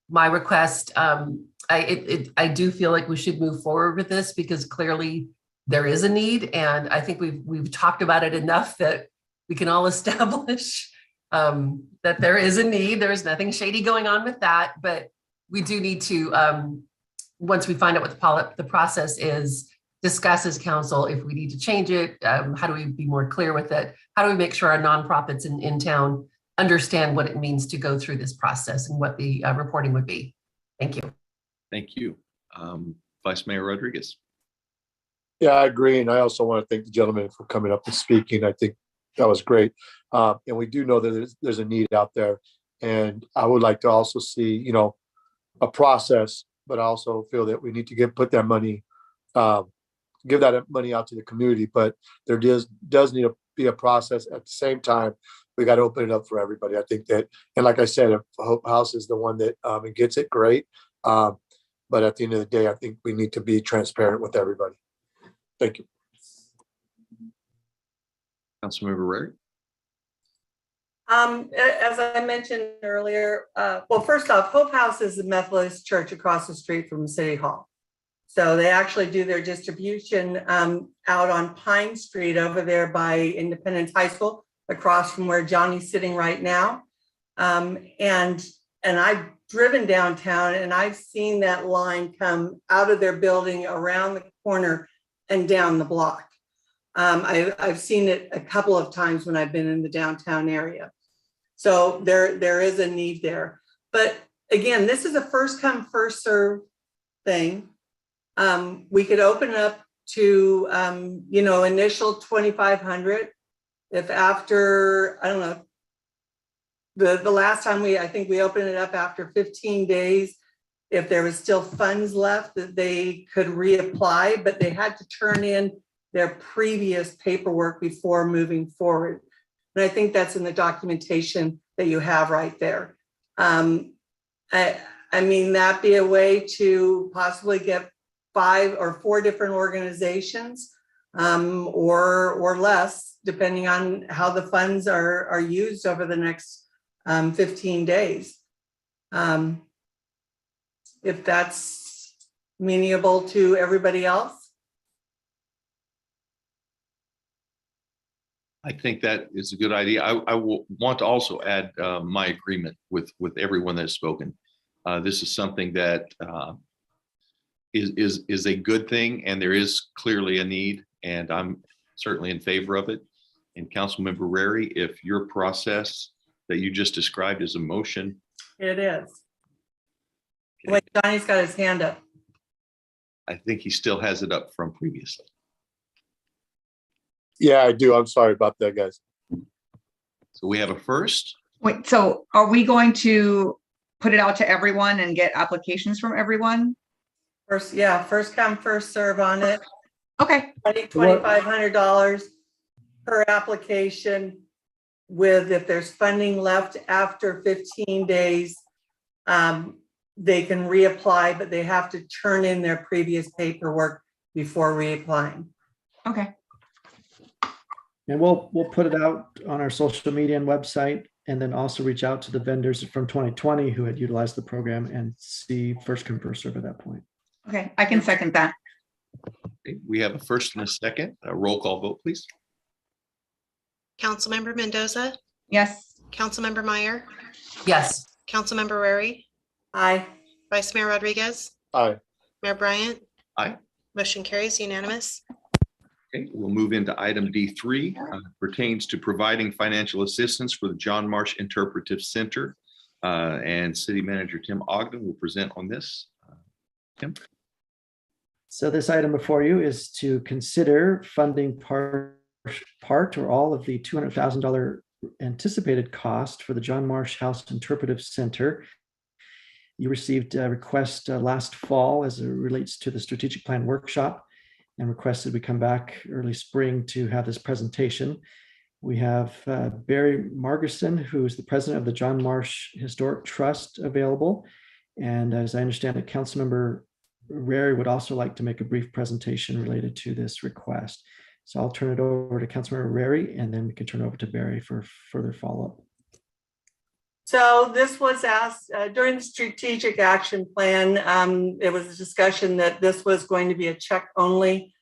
my request. I do feel like we should move forward with this because clearly there is a need, and I think we've talked about it enough that we can all establish that there is a need. There's nothing shady going on with that, but we do need to, once we find out what the process is, discuss as council if we need to change it. How do we be more clear with it? How do we make sure our nonprofits in town understand what it means to go through this process and what the reporting would be? Thank you. Thank you. Vice Mayor Rodriguez. Yeah, I agree. And I also want to thank the gentleman for coming up and speaking. I think that was great. And we do know that there's a need out there. And I would like to also see, a process, but I also feel that we need to put that money, give that money out to the community. But there does need to be a process. At the same time, we got to open it up for everybody. I think that, and like I said, if Hope House is the one that gets it, great. But at the end of the day, I think we need to be transparent with everybody. Thank you. Councilmember Rary. As I mentioned earlier, well, first off, Hope House is the Methodist church across the street from City Hall. So they actually do their distribution out on Pine Street over there by Independence High School, across from where Johnny's sitting right now. And I've driven downtown and I've seen that line come out of their building around the corner and down the block. I've seen it a couple of times when I've been in the downtown area. So there is a need there. But again, this is a first come, first serve thing. We could open up to, initial 2,500. If after, I don't know, the last time I think we opened it up after 15 days, if there was still funds left that they could reapply, but they had to turn in their previous paperwork before moving forward. And I think that's in the documentation that you have right there. I mean, that'd be a way to possibly get 5 or 4 different organizations or less, depending on how the funds are used over the next 15 days. If that's amenable to everybody else. I think that is a good idea. I will want to also add my agreement with everyone that's spoken. This is something that is a good thing, and there is clearly a need, and I'm certainly in favor of it. And Councilmember Rary, if your process that you just described is a motion. It is. Okay. Wait, Johnny's got his hand up. I think he still has it up from previously. Yeah, I do. I'm sorry about that, guys. So we have a first. Wait, so are we going to put it out to everyone and get applications from everyone? First, yeah, first come, first serve on it. Okay. $2,500 per application with, if there's funding left after 15 days, they can reapply, but they have to turn in their previous paperwork before reapplying. Okay. And we'll put it out on our social media and website, and then also reach out to the vendors from 2020 who had utilized the program and see first come, first serve at that point. Okay, I can second that. Okay, we have a first and a second. A roll call vote, please. Councilmember Mendoza, Yes. Councilmember Meyer, Yes. Councilmember Rary, Aye. Vice Mayor Rodriguez, Aye. Mayor Bryant. Aye. Motion carries unanimous. Okay, we'll move into item D3, pertains to providing financial assistance for the John Marsh Interpretive Center. And City Manager Tim Ogden will present on this. Tim? So this item before you is to consider funding part or all of the $200,000 anticipated cost for the John Marsh House Interpretive Center. You received a request last fall as it relates to the strategic plan workshop, and requested we come back early spring to have this presentation. We have Barry Margerson, who is the president of the John Marsh Historic Trust, available. And as I understand it, Councilmember Rary would also like to make a brief presentation related to this request. So I'll turn it over to Councilmember Rary, and then we can turn over to Barry for further follow-up. So this was asked during the strategic action plan. It was a discussion that this was going to be a check only.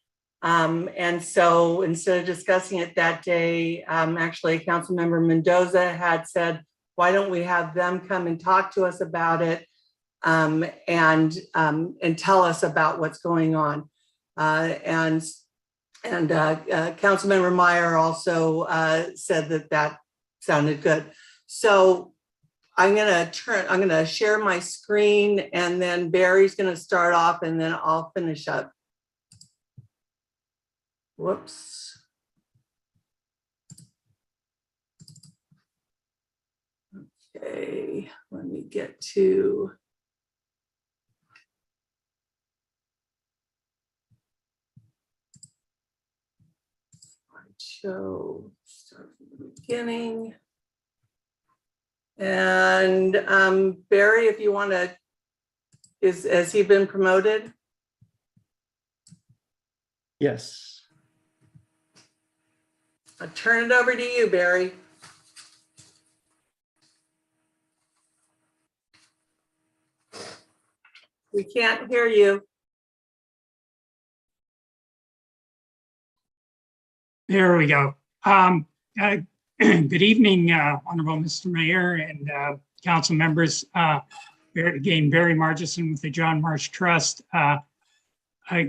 And so instead of discussing it that day, actually Councilmember Mendoza had said, why don't we have them come and talk to us about it and tell us about what's going on. And Councilmember Meyer also said that that sounded good. So I'm gonna share my screen, and then Barry's gonna start off, and then I'll finish up. Whoops. Okay, let me get to. Show, start from the beginning. And Barry, if you want to, has he been promoted? Yes. I'll turn it over to you, Barry. We can't hear you. There we go. Good evening, Honorable Mr. Mayor and council members. Again, Barry Margerson with the John Marsh Trust.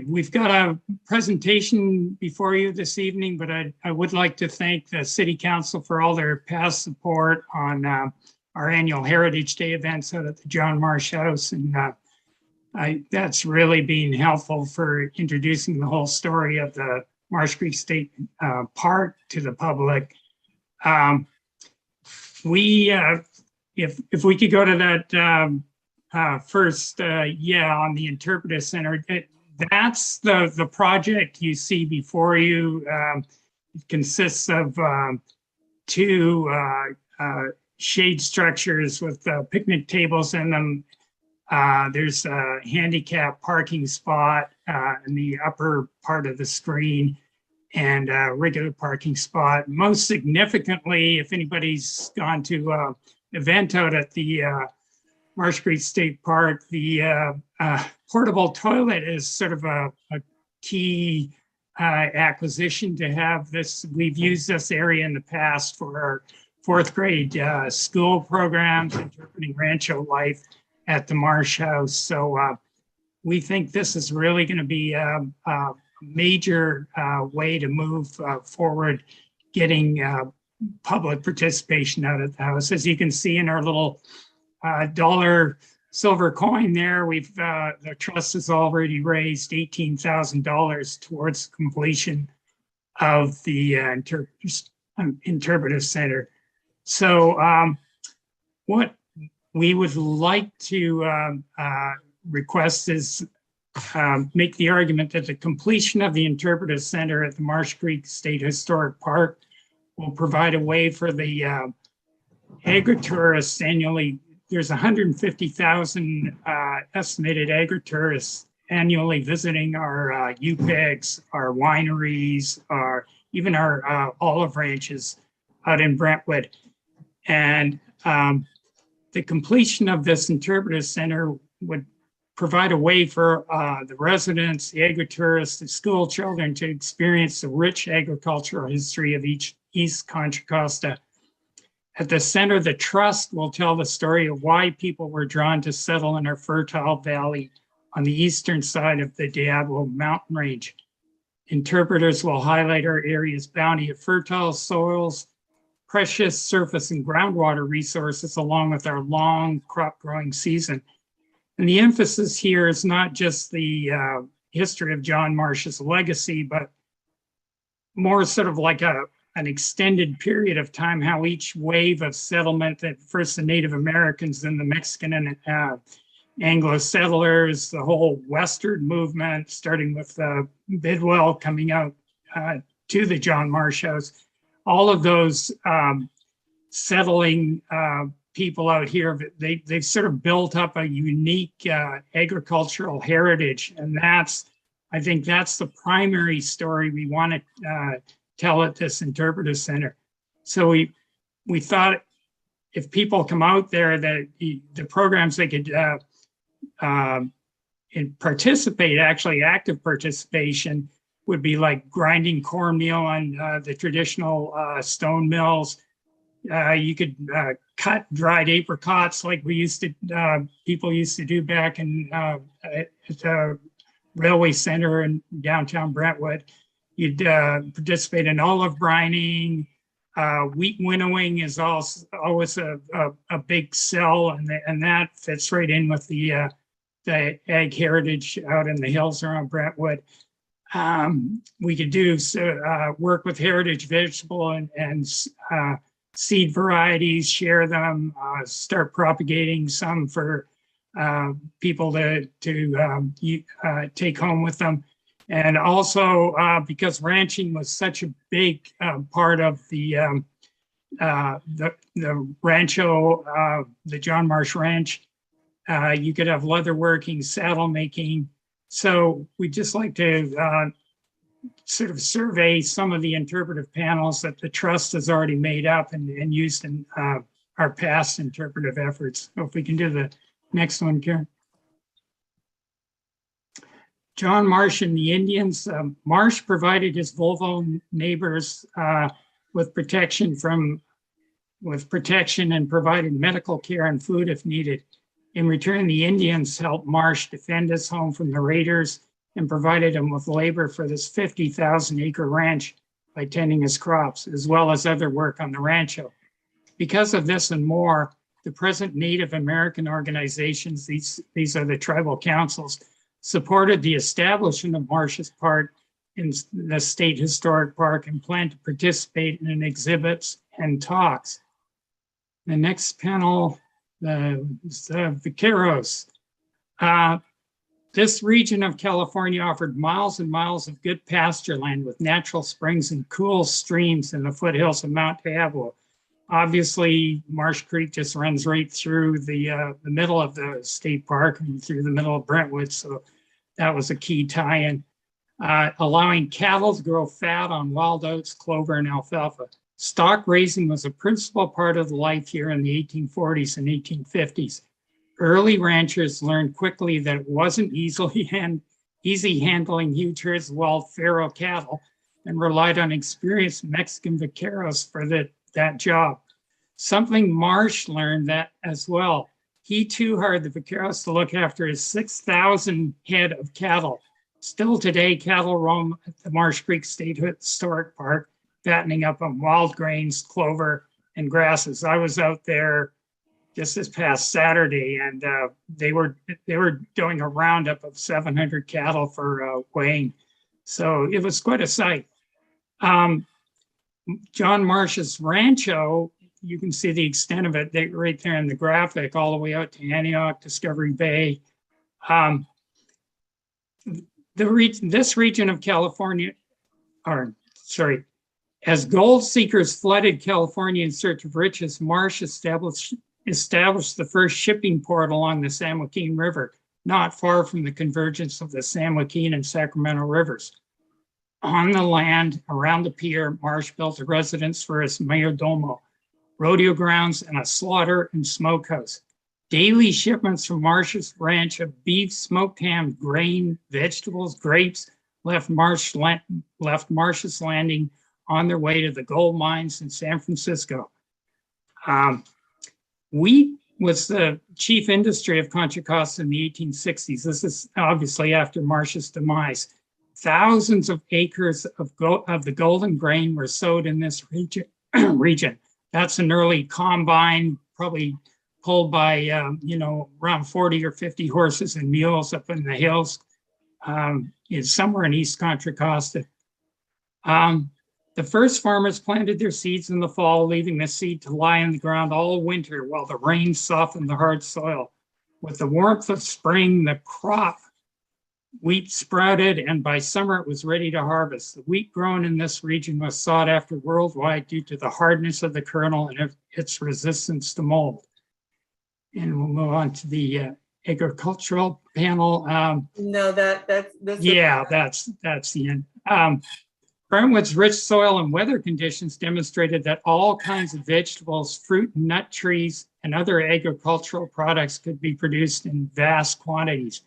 We've got a presentation before you this evening, but I would like to thank the City Council for all their past support on our annual Heritage Day events out at the John Marsh House. And that's really been helpful for introducing the whole story of the Marsh Creek State Park to the public. If we could go to that first, on the Interpretive Center, that's the project you see before you. It consists of two shade structures with picnic tables in them. There's a handicap parking spot in the upper part of the screen, and a regular parking spot. Most significantly, if anybody's gone to an event out at the Marsh Creek State Park, the portable toilet is sort of a key acquisition to have this. We've used this area in the past for our fourth grade school programs, interpreting Rancho life at the Marsh House. So we think this is really going to be a major way to move forward, getting public participation out of the house. As you can see in our little dollar silver coin there, the trust has already raised $18,000 towards completion of the interpretive center. So what we would like to request is make the argument that the completion of the interpretive center at the Marsh Creek State Historic Park will provide a way for the agri-tourists annually. There's 150,000 estimated agri-tourists annually visiting our UPEGs, our wineries, even our olive ranches out in Brentwood. And the completion of this interpretive center would provide a way for the residents, the agri-tourists, the school children to experience the rich agricultural history of East Contra Costa. At the center, the trust will tell the story of why people were drawn to settle in our fertile valley on the eastern side of the Diablo mountain range. Interpreters will highlight our area's bounty of fertile soils, precious surface and groundwater resources, along with our long crop growing season. And the emphasis here is not just the history of John Marsh's legacy, but more sort of like an extended period of time, how each wave of settlement, that first the Native Americans, then the Mexican and Anglo settlers, the whole Western movement, starting with Bidwell coming out to the John Marsh House, all of those settling people out here, they've sort of built up a unique agricultural heritage. And I think that's the primary story we want to tell at this interpretive center. So we thought if people come out there, that the programs they could participate, actually active participation, would be like grinding cornmeal on the traditional stone mills. You could cut dried apricots like people used to do back in at the railway center in downtown Brentwood. You'd participate in olive brining. Wheat winnowing is also always a big sell, and that fits right in with the ag heritage out in the hills around Brentwood. We could do work with heritage vegetable and seed varieties, share them, start propagating some for people to take home with them. And also because ranching was such a big part of the rancho, the John Marsh Ranch, you could have leather working, saddle making. So we'd just like to sort of survey some of the interpretive panels that the trust has already made up and used in our past interpretive efforts. So if we can do the next one, Karen. John Marsh and the Indians. Marsh provided his Volvo neighbors with protection and provided medical care and food if needed. In return, the Indians helped Marsh defend his home from the raiders and provided him with labor for this 50,000-acre ranch by tending his crops, as well as other work on the rancho. Because of this and more, the present Native American organizations, these are the tribal councils, supported the establishment of Marsh's part in the State Historic Park and plan to participate in exhibits and talks. The next panel, the Vaqueros. This region of California offered miles and miles of good pasture land with natural springs and cool streams in the foothills of Mount Diablo. Obviously, Marsh Creek just runs right through the middle of the state park and through the middle of Brentwood, so that was a key tie-in. Allowing cattle to grow fat on wild oats, clover, and alfalfa. Stock raising was a principal part of the life here in the 1840s and 1850s. Early ranchers learned quickly that it wasn't easy handling huge herds of wild feral cattle and relied on experienced Mexican vaqueros for that job. Something Marsh learned that as well. He too hired the vaqueros to look after his 6,000 head of cattle. Still today, cattle roam at the Marsh Creek State Historic Park, fattening up on wild grains, clover, and grasses. I was out there just this past Saturday, and they were doing a roundup of 700 cattle for weighing. So it was quite a sight. John Marsh's rancho you can see the extent of it right there in the graphic, all the way out to Antioch, Discovery Bay. This region of California, as gold seekers flooded California in search of riches, Marsh established the first shipping port along the San Joaquin River, not far from the convergence of the San Joaquin and Sacramento rivers. On the land around the pier, Marsh built a residence for his mayordomo, rodeo grounds, and a slaughter and smokehouse. Daily shipments from Marsh's ranch of beef, smoked ham, grain, vegetables, grapes left Marsh's Landing on their way to the gold mines in San Francisco. Wheat was the chief industry of Contra Costa in the 1860s. This is obviously after Marsh's demise. Thousands of acres of the golden grain were sowed in this region. That's an early combine, probably pulled by, around 40 or 50 horses and mules up in the hills. Is somewhere in East Contra Costa. The first farmers planted their seeds in the fall, leaving the seed to lie in the ground all winter while the rain softened the hard soil. With the warmth of spring, the crop wheat sprouted, and by summer it was ready to harvest. The wheat grown in this region was sought after worldwide due to the hardness of the kernel and its resistance to mold. And we'll move on to the agricultural panel. No, that's the end. Brentwood's rich soil and weather conditions demonstrated that all kinds of vegetables, fruit and nut trees, and other agricultural products could be produced in vast quantities.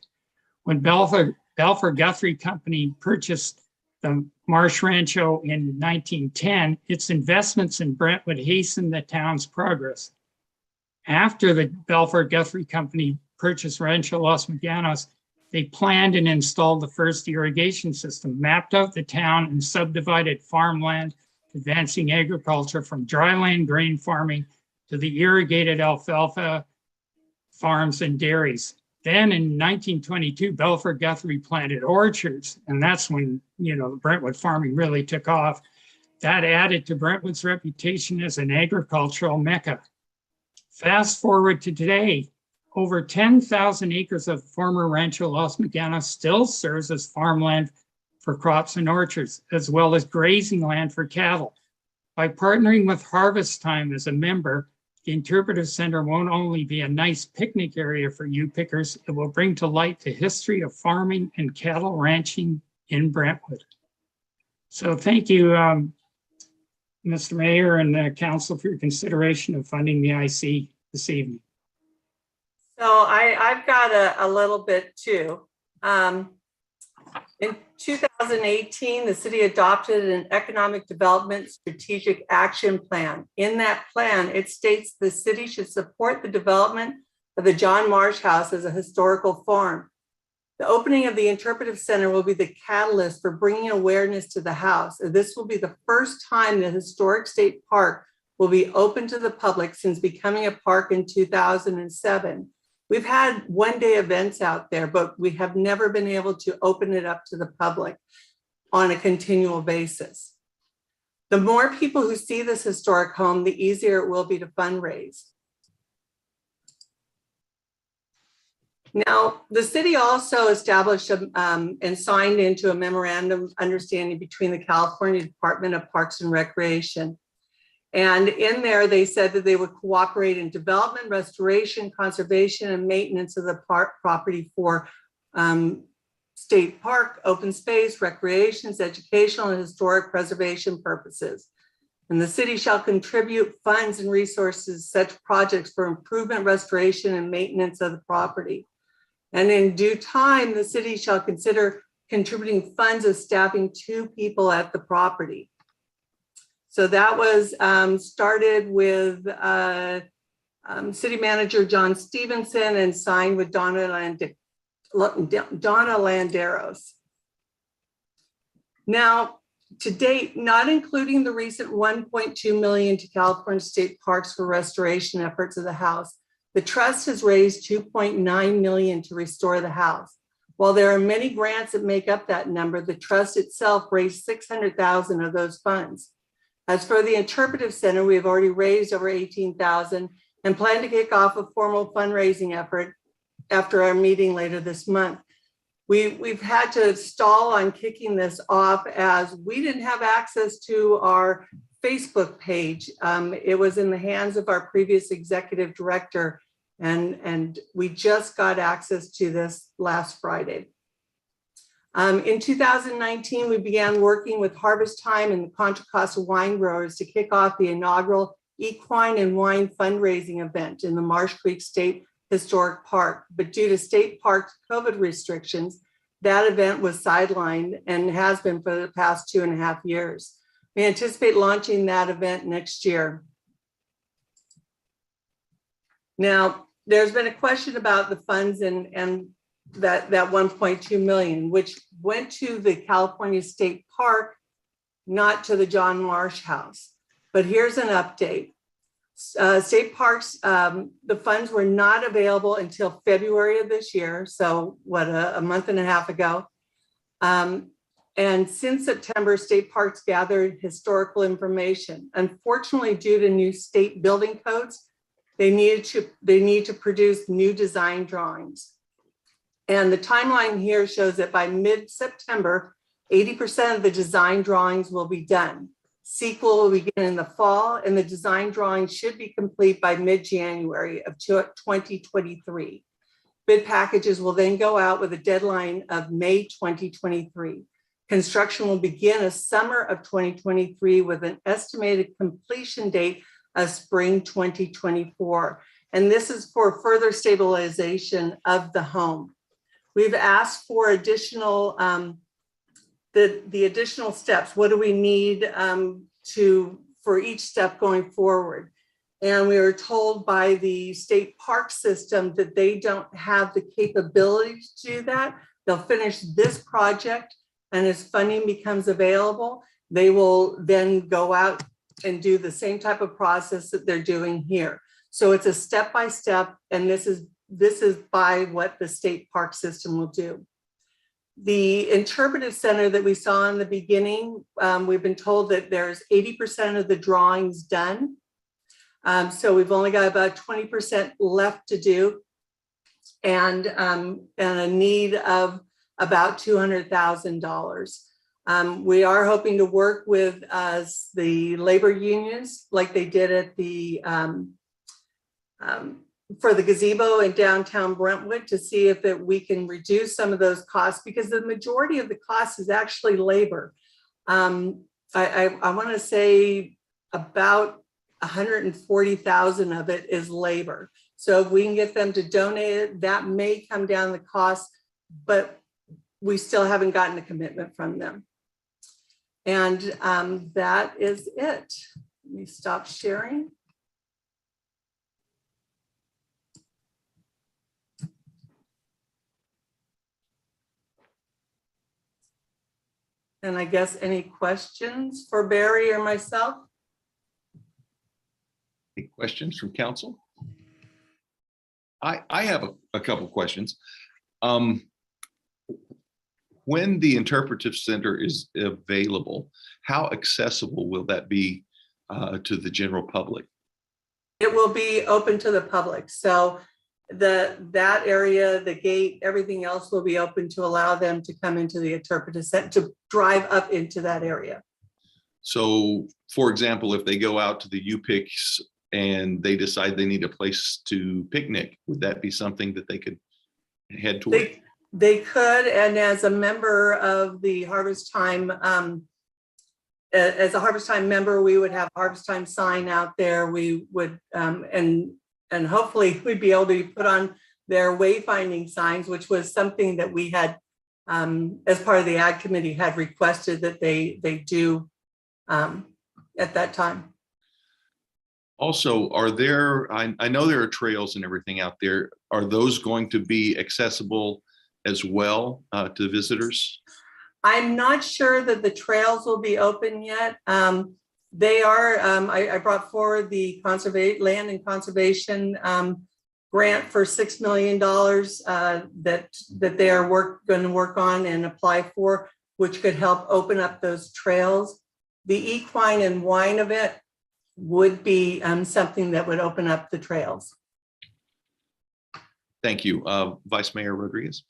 When Balfour Guthrie Company purchased the Marsh Rancho in 1910, its investments in Brentwood hastened the town's progress. After the Balfour Guthrie Company purchased Rancho Los Meganos, they planned and installed the first irrigation system, mapped out the town, and subdivided farmland, advancing agriculture from dryland grain farming to the irrigated alfalfa farms and dairies. Then in 1922, Balfour Guthrie planted orchards, and that's when, Brentwood farming really took off. That added to Brentwood's reputation as an agricultural mecca. Fast forward to today, over 10,000 acres of former Rancho Los Meganos still serves as farmland for crops and orchards, as well as grazing land for cattle. By partnering with Harvest Time as a member, the Interpretive Center won't only be a nice picnic area for you pickers, it will bring to light the history of farming and cattle ranching in Brentwood. So thank you, Mr. Mayor and the Council, for your consideration of funding the IC this evening. So I've got a little bit too. In 2018, the city adopted an economic development strategic action plan. In that plan, it states the city should support the development of the John Marsh House as a historical farm. The opening of the Interpretive Center will be the catalyst for bringing awareness to the house. This will be the first time the historic state park will be open to the public since becoming a park in 2007. We've had one-day events out there, but we have never been able to open it up to the public on a continual basis. The more people who see this historic home, the easier it will be to fundraise. Now, the city also established and signed into a memorandum of understanding between the California Department of Parks and Recreation. And in there, they said that they would cooperate in development, restoration, conservation, and maintenance of the park property for state park, open space, recreations, educational, and historic preservation purposes. And the city shall contribute funds and resources to such projects for improvement, restoration, and maintenance of the property. And in due time, the city shall consider contributing funds of staffing 2 people at the property. So that was started with City Manager John Stevenson and signed with Donna Landeros. Now, to date, not including the recent $1.2 million to California State Parks for restoration efforts of the house, the trust has raised $2.9 million to restore the house. While there are many grants that make up that number, the trust itself raised $600,000 of those funds. As for the interpretive center, we have already raised over 18,000 and plan to kick off a formal fundraising effort after our meeting later this month. We've had to stall on kicking this off as we didn't have access to our Facebook page. It was in the hands of our previous executive director, and we just got access to this last Friday. In 2019, we began working with Harvest Time and the Contra Costa wine growers to kick off the inaugural equine and wine fundraising event in the Marsh Creek State Historic Park. But due to state park COVID restrictions, that event was sidelined and has been for the past 2.5 years. We anticipate launching that event next year. Now, there's been a question about the funds and that 1.2 million, which went to the California State Park, not to the John Marsh House. But here's an update. State parks, the funds were not available until February of this year. So what, a month and a half ago. And since September, state parks gathered historical information. Unfortunately, due to new state building codes, they need to produce new design drawings. And the timeline here shows that by mid-September, 80% of the design drawings will be done. Sequel will begin in the fall, and the design drawings should be complete by mid-January of 2023. Bid packages will then go out with a deadline of May 2023. Construction will begin as summer of 2023 with an estimated completion date of spring 2024. And this is for further stabilization of the home. We've asked for additional, the additional steps. What do we need for each step going forward? And we were told by the state park system that they don't have the capability to do that. They'll finish this project, and as funding becomes available, they will then go out and do the same type of process that they're doing here. So it's a step-by-step, and this is by what the state park system will do. The interpretive center that we saw in the beginning, we've been told that there's 80% of the drawings done. So we've only got about 20% left to do, and a need of about $200,000. We are hoping to work with the labor unions like they did at the for the gazebo in downtown Brentwood to see if we can reduce some of those costs, because the majority of the cost is actually labor. I want to say about 140,000 of it is labor. So if we can get them to donate it, that may come down the cost, but we still haven't gotten a commitment from them. And that is it. Let me stop sharing. And I guess any questions for Barry or myself? Any questions from council? I have a couple questions. When the interpretive center is available, how accessible will that be to the general public? It will be open to the public. So that area, the gate, everything else will be open to allow them to come into the interpretive center, to drive up into that area. So, for example, if they go out to the U-Picks and they decide they need a place to picnic, would that be something that they could head toward? They could, and as a member of the Harvest Time, as a Harvest Time member, we would have Harvest Time sign out there. We would, and hopefully we'd be able to put on their wayfinding signs, which was something that we had, as part of the Ag Committee, had requested that they do at that time. Also, are there, I know there are trails and everything out there. Are those going to be accessible as well to visitors? I'm not sure that the trails will be open yet. They are, I brought forward the land and conservation grant for $6 million that they are going to work on and apply for, which could help open up those trails. the equine and wine event would be something that would open up the trails. Thank you. Vice Mayor Rodriguez.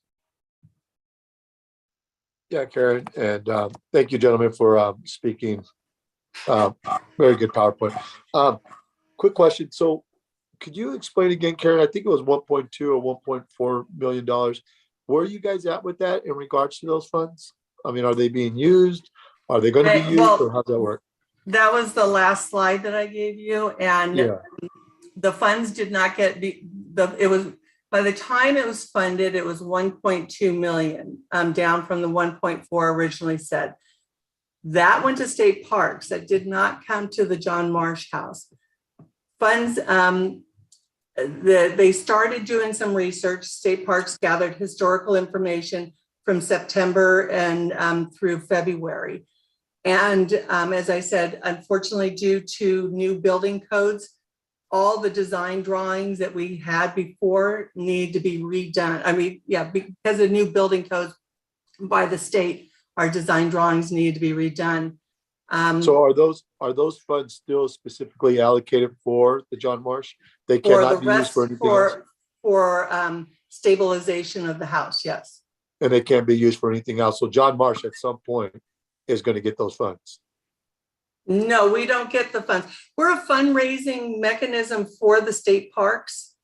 Yeah, Karen, and thank you, gentlemen, for speaking. Very good PowerPoint. Quick question. So could you explain again, Karen? I think it was 1.2 or 1.4 million dollars. Where are you guys at with that in regards to those funds? I mean, are they being used? Are they going to be used, or how's that work? That was the last slide that I gave you, and Yeah. the funds did not get it was, by the time it was funded, it was 1.2 million, down from the 1.4 originally said. That went to state parks. That did not come to the John Marsh House. Funds, they started doing some research. State parks gathered historical information from September and through February. And as I said, unfortunately, due to new building codes, all the design drawings that we had before need to be redone. I mean, yeah, because of new building codes by the state, our design drawings need to be redone. So are those funds still specifically allocated for the John Marsh? They cannot be used for anything else? For stabilization of the house, yes. And they can't be used for anything else. So John Marsh at some point is going to get those funds. No, we don't get the funds. We're a fundraising mechanism for the state parks.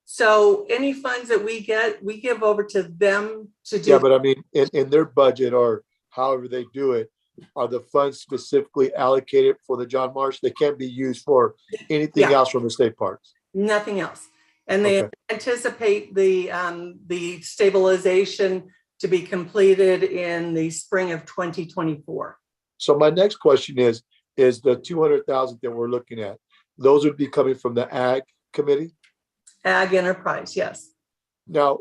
So any funds that we get, we give over to them to do. Yeah, but I mean, in their budget or however they do it, are the funds specifically allocated for the John Marsh? They can't be used for anything else from the state parks. Nothing else. And they anticipate the stabilization to be completed in the spring of 2024. So my next question is the 200,000 that we're looking at, those would be coming from the Ag Committee? Ag Enterprise, yes. Now,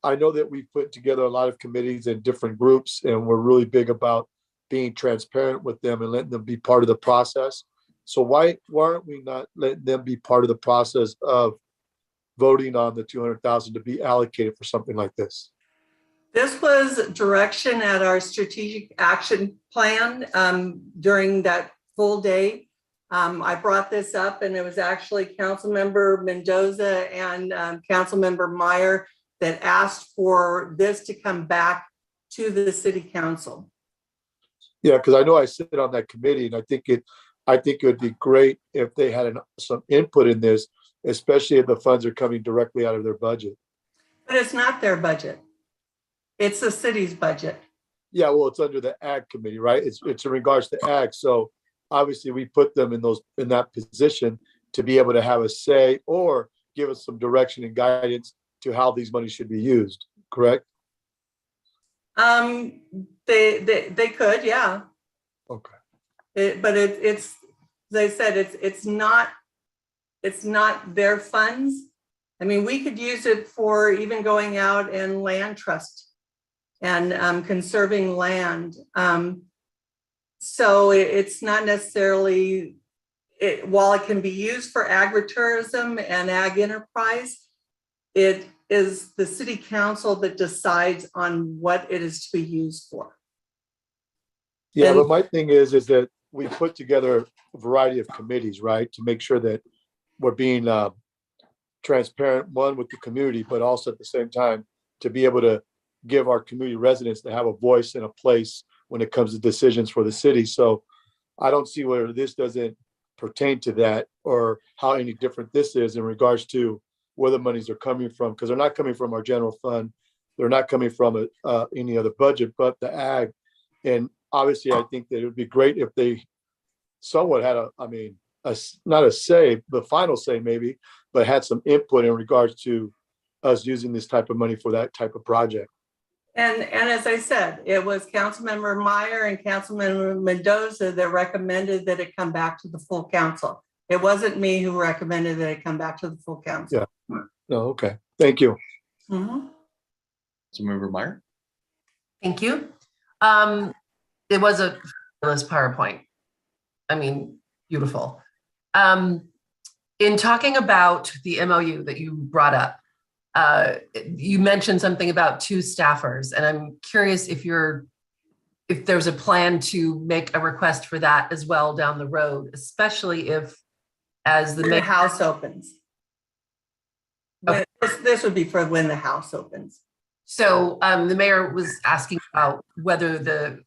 I know that we put together a lot of committees and different groups, and we're really big about being transparent with them and letting them be part of the process. So why aren't we not letting them be part of the process of voting on the 200,000 to be allocated for something like this? This was direction at our strategic action plan during that full day. I brought this up, and it was actually Councilmember Mendoza and Councilmember Meyer that asked for this to come back to the city council. Yeah, because I know I sit on that committee, and I think it would be great if they had some input in this, especially if the funds are coming directly out of their budget. But it's not their budget. It's the city's budget. Yeah, well, it's under the Ag Committee, right? It's in regards to Ag. So obviously we put them in that position to be able to have a say or give us some direction and guidance to how these monies should be used, correct? They could, yeah. Okay. But it's, as I said, it's not their funds. I mean, we could use it for even going out and land trust and conserving land. So it's not necessarily, while it can be used for agritourism and ag enterprise, it is the city council that decides on what it is to be used for. Yeah, but my thing is that we put together a variety of committees, right? To make sure that we're being transparent, one, with the community, but also at the same time to be able to give our community residents to have a voice and a place when it comes to decisions for the city. So I don't see where this doesn't pertain to that or how any different this is in regards to where the monies are coming from, because they're not coming from our general fund. They're not coming from any other budget, but the ag. And obviously, I think that it would be great if they somewhat had not a say, the final say maybe, but had some input in regards to us using this type of money for that type of project. And as I said, it was Councilmember Meyer and Councilmember Mendoza that recommended that it come back to the full council. It wasn't me who recommended that it come back to the full council. Yeah. No, okay. Thank you. Mm-hmm. Councilmember Meyer. Thank you. It was a fabulous PowerPoint. I mean, beautiful. In talking about the MOU that you brought up, you mentioned something about 2 staffers, and I'm curious if you're if there's a plan to make a request for that as well down the road, especially if, as The house opens. This would be for when the house opens. So the mayor was asking about whether the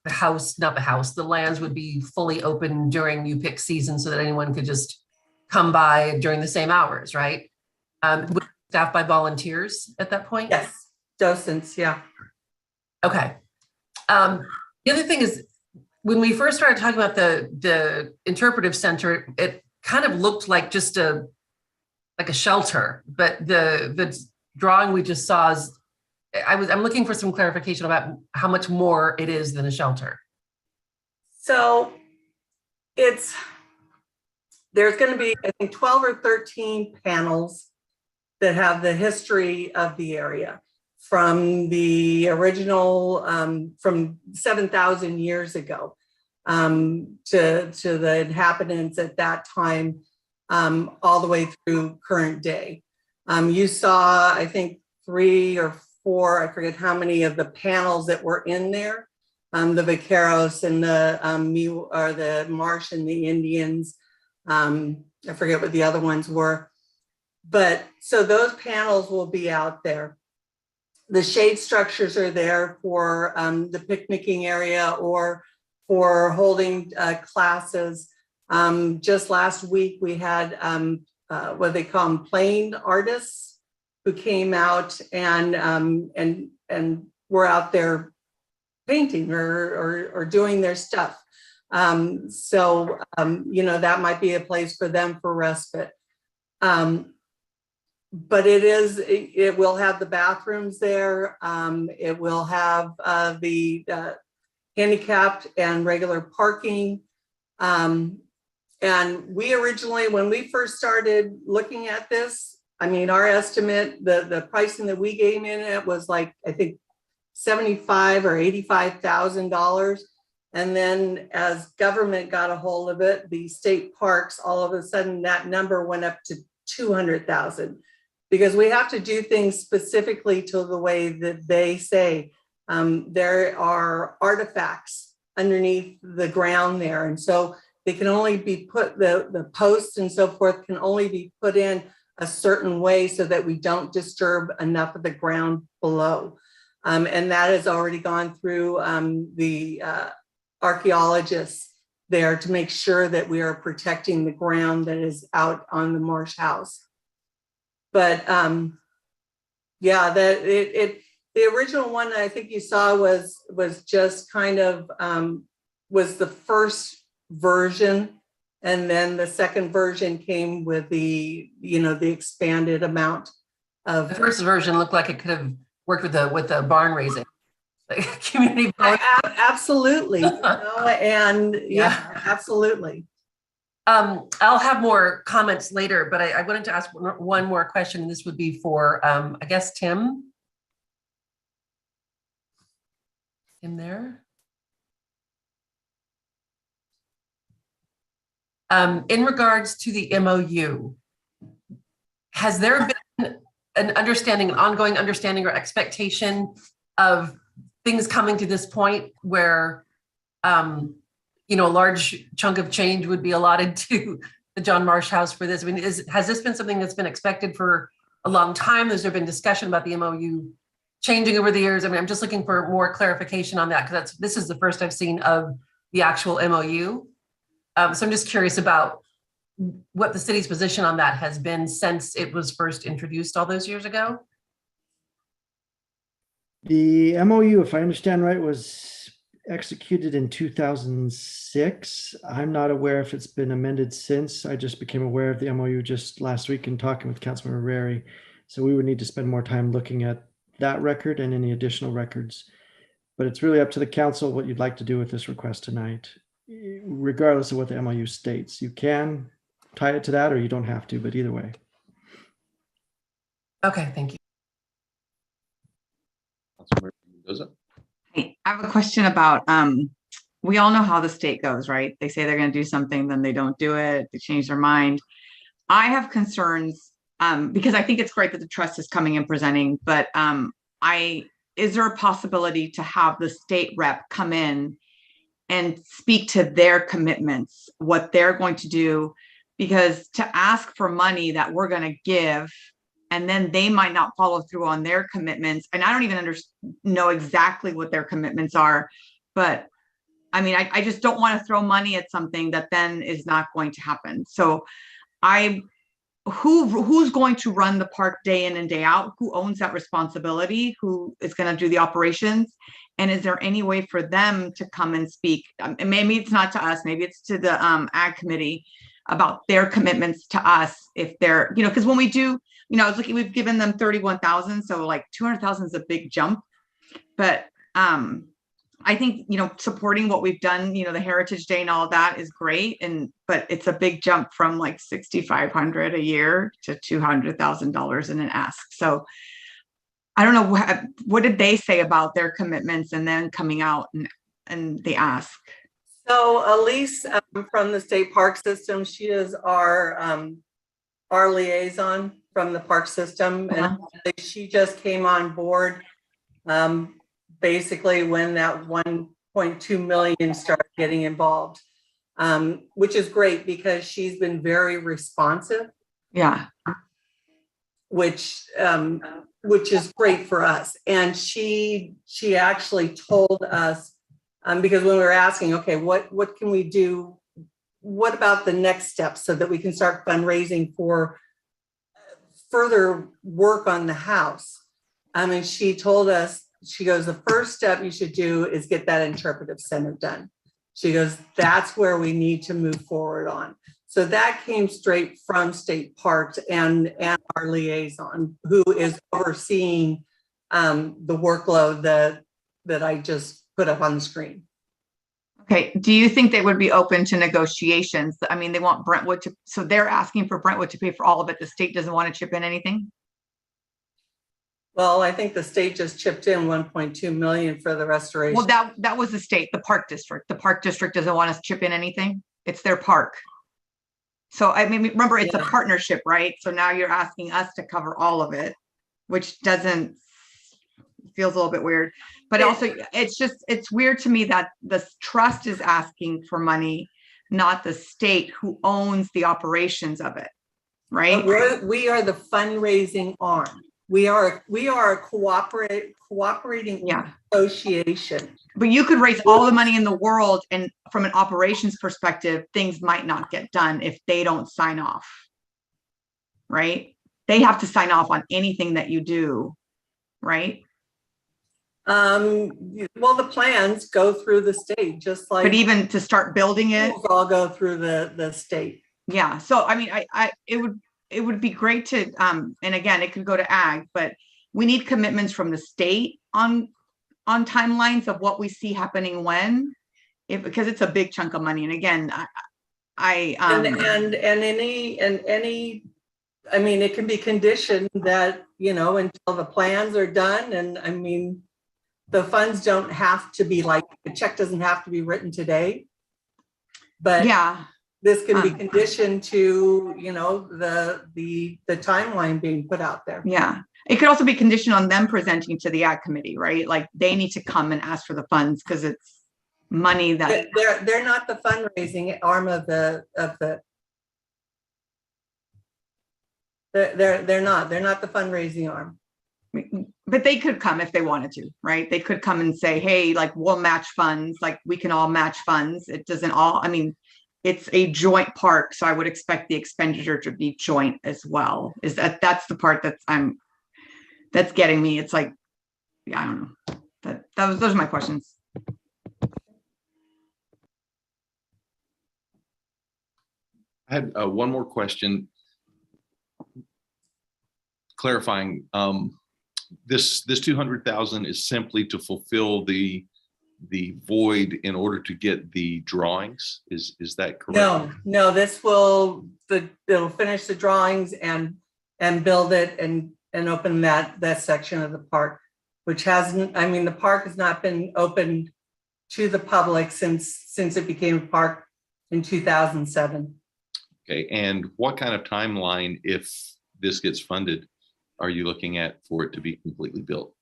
lands would be fully open during UPIC season so that anyone could just come by during the same hours, right? Would staff by volunteers at that point? Yes, docents, yeah. Okay. The other thing is, when we first started talking about the interpretive center, it kind of looked like just a shelter, but the drawing we just saw is, I'm looking for some clarification about how much more it is than a shelter. So there's going to be, I think, 12 or 13 panels that have the history of the area from the original, from 7,000 years ago, to the inhabitants at that time, all the way through current day. You saw, I think, 3 or 4, I forget how many of the panels that were in there, the vaqueros and the marsh and the Indians. I forget what the other ones were, but so those panels will be out there. The shade structures are there for the picnicking area or for holding classes. Just last week we had what they call them, planed artists, who came out and were out there painting or doing their stuff. That might be a place for them for respite. But it will have the bathrooms there. It will have the handicapped and regular parking. And we originally, when we first started looking at this, I mean, our estimate, the pricing that we gave in it was like, I think, $75,000 or $85,000. And then as government got a hold of it, the state parks, all of a sudden that number went up to $200,000, because we have to do things specifically to the way that they say. There are artifacts underneath the ground there. And so they can only be put, the posts and so forth can only be put in a certain way so that we don't disturb enough of the ground below. And that has already gone through the archaeologists there to make sure that we are protecting the ground that is out on the Marsh House. But the original one I think you saw was just kind of was the first version. And then the second version came with the expanded amount of. The first version looked like it could have worked with the barn raising, like community barn. Absolutely, absolutely. I'll have more comments later, but I wanted to ask one more question, and this would be for I guess Tim. Tim there. In regards to the MOU, has there been an ongoing understanding or expectation of things coming to this point where, a large chunk of change would be allotted to the John Marsh House for this? I mean, has this been something that's been expected for a long time? Has there been discussion about the MOU changing over the years? I mean, I'm just looking for more clarification on that, because this is the first I've seen of the actual MOU. So I'm just curious about what the city's position on that has been since it was first introduced all those years ago. The MOU, if I understand right, was executed in 2006. I'm not aware if it's been amended since. I just became aware of the MOU just last week in talking with Councilmember Rary. So we would need to spend more time looking at that record and any additional records. But it's really up to the council what you'd like to do with this request tonight. Regardless of what the MOU states, you can tie it to that or you don't have to, but either way. Okay, thank you. Hey, I have a question about, we all know how the state goes, right? They say they're going to do something, then they don't do it, they change their mind. I have concerns because I think it's great that the trust is coming and presenting, but is there a possibility to have the state rep come in and speak to their commitments, what they're going to do, because to ask for money that we're going to give, and then they might not follow through on their commitments. And I don't even know exactly what their commitments are, but I mean, I just don't want to throw money at something that then is not going to happen. So who's going to run the park day in and day out? Who owns that responsibility? Who is going to do the operations? And is there any way for them to come and speak? And maybe it's not to us, maybe it's to the ag committee about their commitments to us. If they're, you know, because when we do, you know, I was looking, we've given them 31,000. So like 200,000 is a big jump, but I think, you know, supporting what we've done, you know, the Heritage Day and all of that is great. But it's a big jump from like 6,500 a year to $200,000 in an ask. So I don't know, what did they say about their commitments and then coming out and the ask? So Elise from the state park system, she is our liaison from the park system. And she just came on board basically when that 1.2 million started getting involved, which is great because she's been very responsive. Yeah. Which is great for us. And she actually told us, because when we were asking, okay, what can we do? What about the next steps so that we can start fundraising for further work on the house? And she told us, she goes, the first step you should do is get that interpretive center done. She goes, that's where we need to move forward on. So that came straight from state parks and our liaison, who is overseeing the workload that I just put up on the screen. Okay. Do you think they would be open to negotiations? I mean, they want Brentwood to, so they're asking for Brentwood to pay for all of it. The state doesn't want to chip in anything? Well, I think the state just chipped in 1.2 million for the restoration. Well, that was the state, the park district. The park district doesn't want us to chip in anything. It's their park. So I mean, remember, it's a partnership, right? So now you're asking us to cover all of it, which feels a little bit weird. But also, it's weird to me that the trust is asking for money, not the state who owns the operations of it, right? We are the fundraising arm. We are a cooperating association. But you could raise all the money in the world, and from an operations perspective, things might not get done if they don't sign off, right? They have to sign off on anything that you do, right? Well, the plans go through the state, just like. But even to start building it, all go through the state. Yeah. So I mean, it would be great to, and again, it could go to ag, but we need commitments from the state on timelines of what we see happening when, because it's a big chunk of money. And again, I mean, it can be conditioned that, you know, until the plans are done. And I mean, the funds don't have to be like, the check doesn't have to be written today, but yeah. This can be conditioned to, you know, the timeline being put out there. Yeah. It could also be conditioned on them presenting to the ag committee, right? Like they need to come and ask for the funds because it's money that they're not the fundraising arm of the they're not the fundraising arm. But they could come if they wanted to, right? They could come and say, hey, like we'll match funds, like we can all match funds. It doesn't all, I mean, it's a joint park, so I would expect the expenditure to be joint as well. That's the part that's getting me. It's like, yeah, I don't know. Those are my questions. I had one more question. Clarifying, this 200,000 is simply to fulfill the void in order to get the drawings. Is that correct? No, this will, it'll finish the drawings and build it and open that section of the park, which hasn't, I mean, the park has not been opened to the public since it became a park in 2007. Okay, and what kind of timeline, if this gets funded, are you looking at for it to be completely built?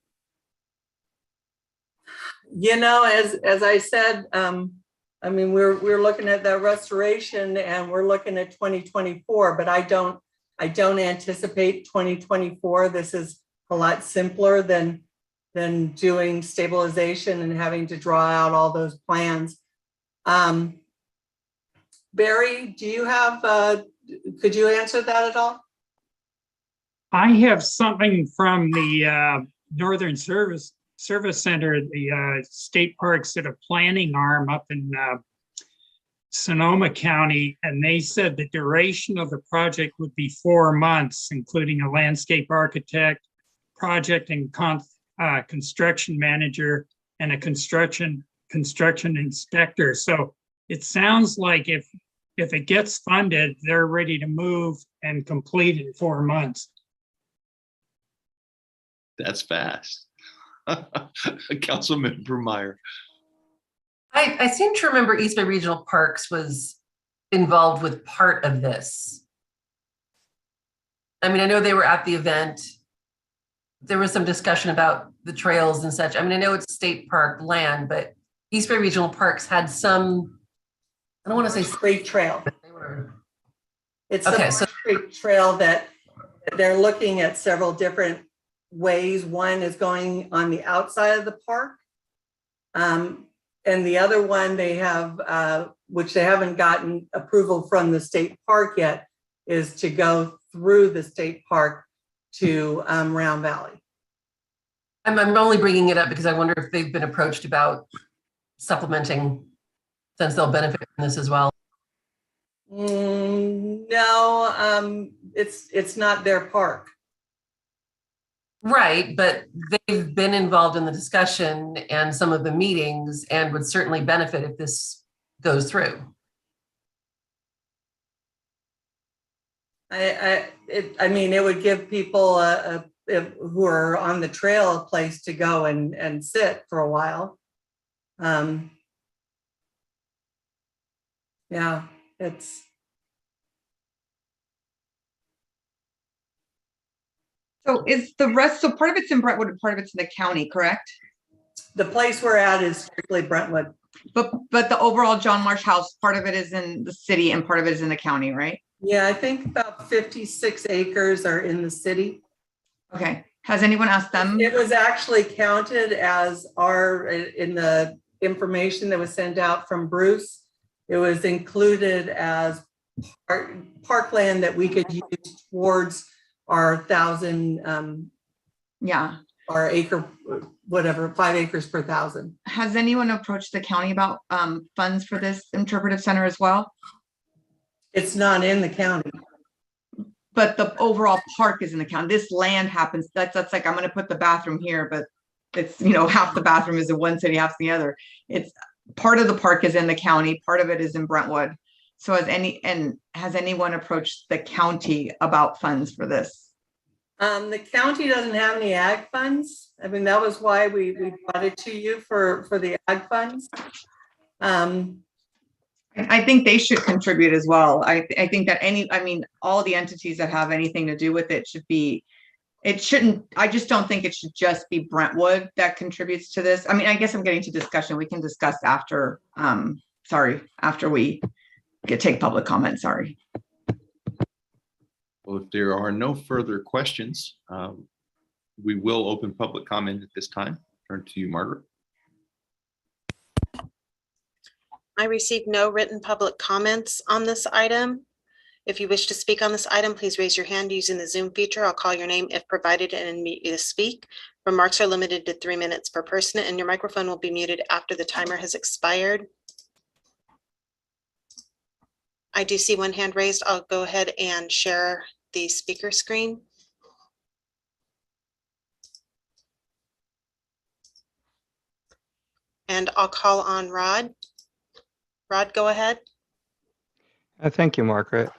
You know, as I said, I mean, we're looking at that restoration and we're looking at 2024, but I don't anticipate 2024. This is a lot simpler than doing stabilization and having to draw out all those plans. Barry, do you have, could you answer that at all? I have something from the Northern Service Center, the state parks at a planning arm up in Sonoma County, and they said the duration of the project would be 4 months, including a landscape architect, project and construction manager, and a construction inspector. So it sounds like if it gets funded, they're ready to move and complete in 4 months. That's fast. Councilmember Meyer. I seem to remember East Bay Regional Parks was involved with part of this. I mean, I know they were at the event. There was some discussion about the trails and such. I mean, I know it's state park land, but East Bay Regional Parks had some, I don't want to say Creek Trail. It's okay, the Creek Trail that they're looking at several different ways. One is going on the outside of the park. And the other one they have, which they haven't gotten approval from the state park yet, is to go through the state park to Round Valley. I'm only bringing it up because I wonder if they've been approached about supplementing, since they'll benefit from this as well. No, it's not their park. Right, but they've been involved in the discussion and some of the meetings and would certainly benefit if this goes through. I mean, it would give people who are on the trail a place to go and sit for a while. Yeah, it's. So is the rest, so part of it's in Brentwood and part of it's in the county, correct? The place we're at is strictly Brentwood. But the overall John Marsh House, part of it is in the city and part of it is in the county, right? Yeah, I think about 56 acres are in the city. Okay. Has anyone asked them? It was actually counted as in the information that was sent out from Bruce. It was included as parkland that we could use towards our 1,000, our acre, whatever, 5 acres per 1,000. Has anyone approached the county about funds for this interpretive center as well? It's not in the county. But the overall park is in the county. This land happens, that's like, I'm gonna put the bathroom here, but it's, half the bathroom is in one city, half the other. It's part of the park is in the county, part of it is in Brentwood. So has anyone approached the county about funds for this? The county doesn't have any ag funds. I mean, that was why we brought it to you for the ag funds. I think they should contribute as well. I think that all the entities that have anything to do with it shouldn't, I just don't think it should just be Brentwood that contributes to this. I mean, I guess I'm getting to discussion. We can discuss after, after we take public comment, sorry. Well, if there are no further questions, we will open public comment at this time. Turn to you, Margaret. I received no written public comments on this item. If you wish to speak on this item, please raise your hand using the Zoom feature. I'll call your name if provided and unmute you to speak. Remarks are limited to 3 minutes per person, and your microphone will be muted after the timer has expired. I do see one hand raised. I'll go ahead and share the speaker screen. And I'll call on Rod. Rod, go ahead. Thank you, Margaret.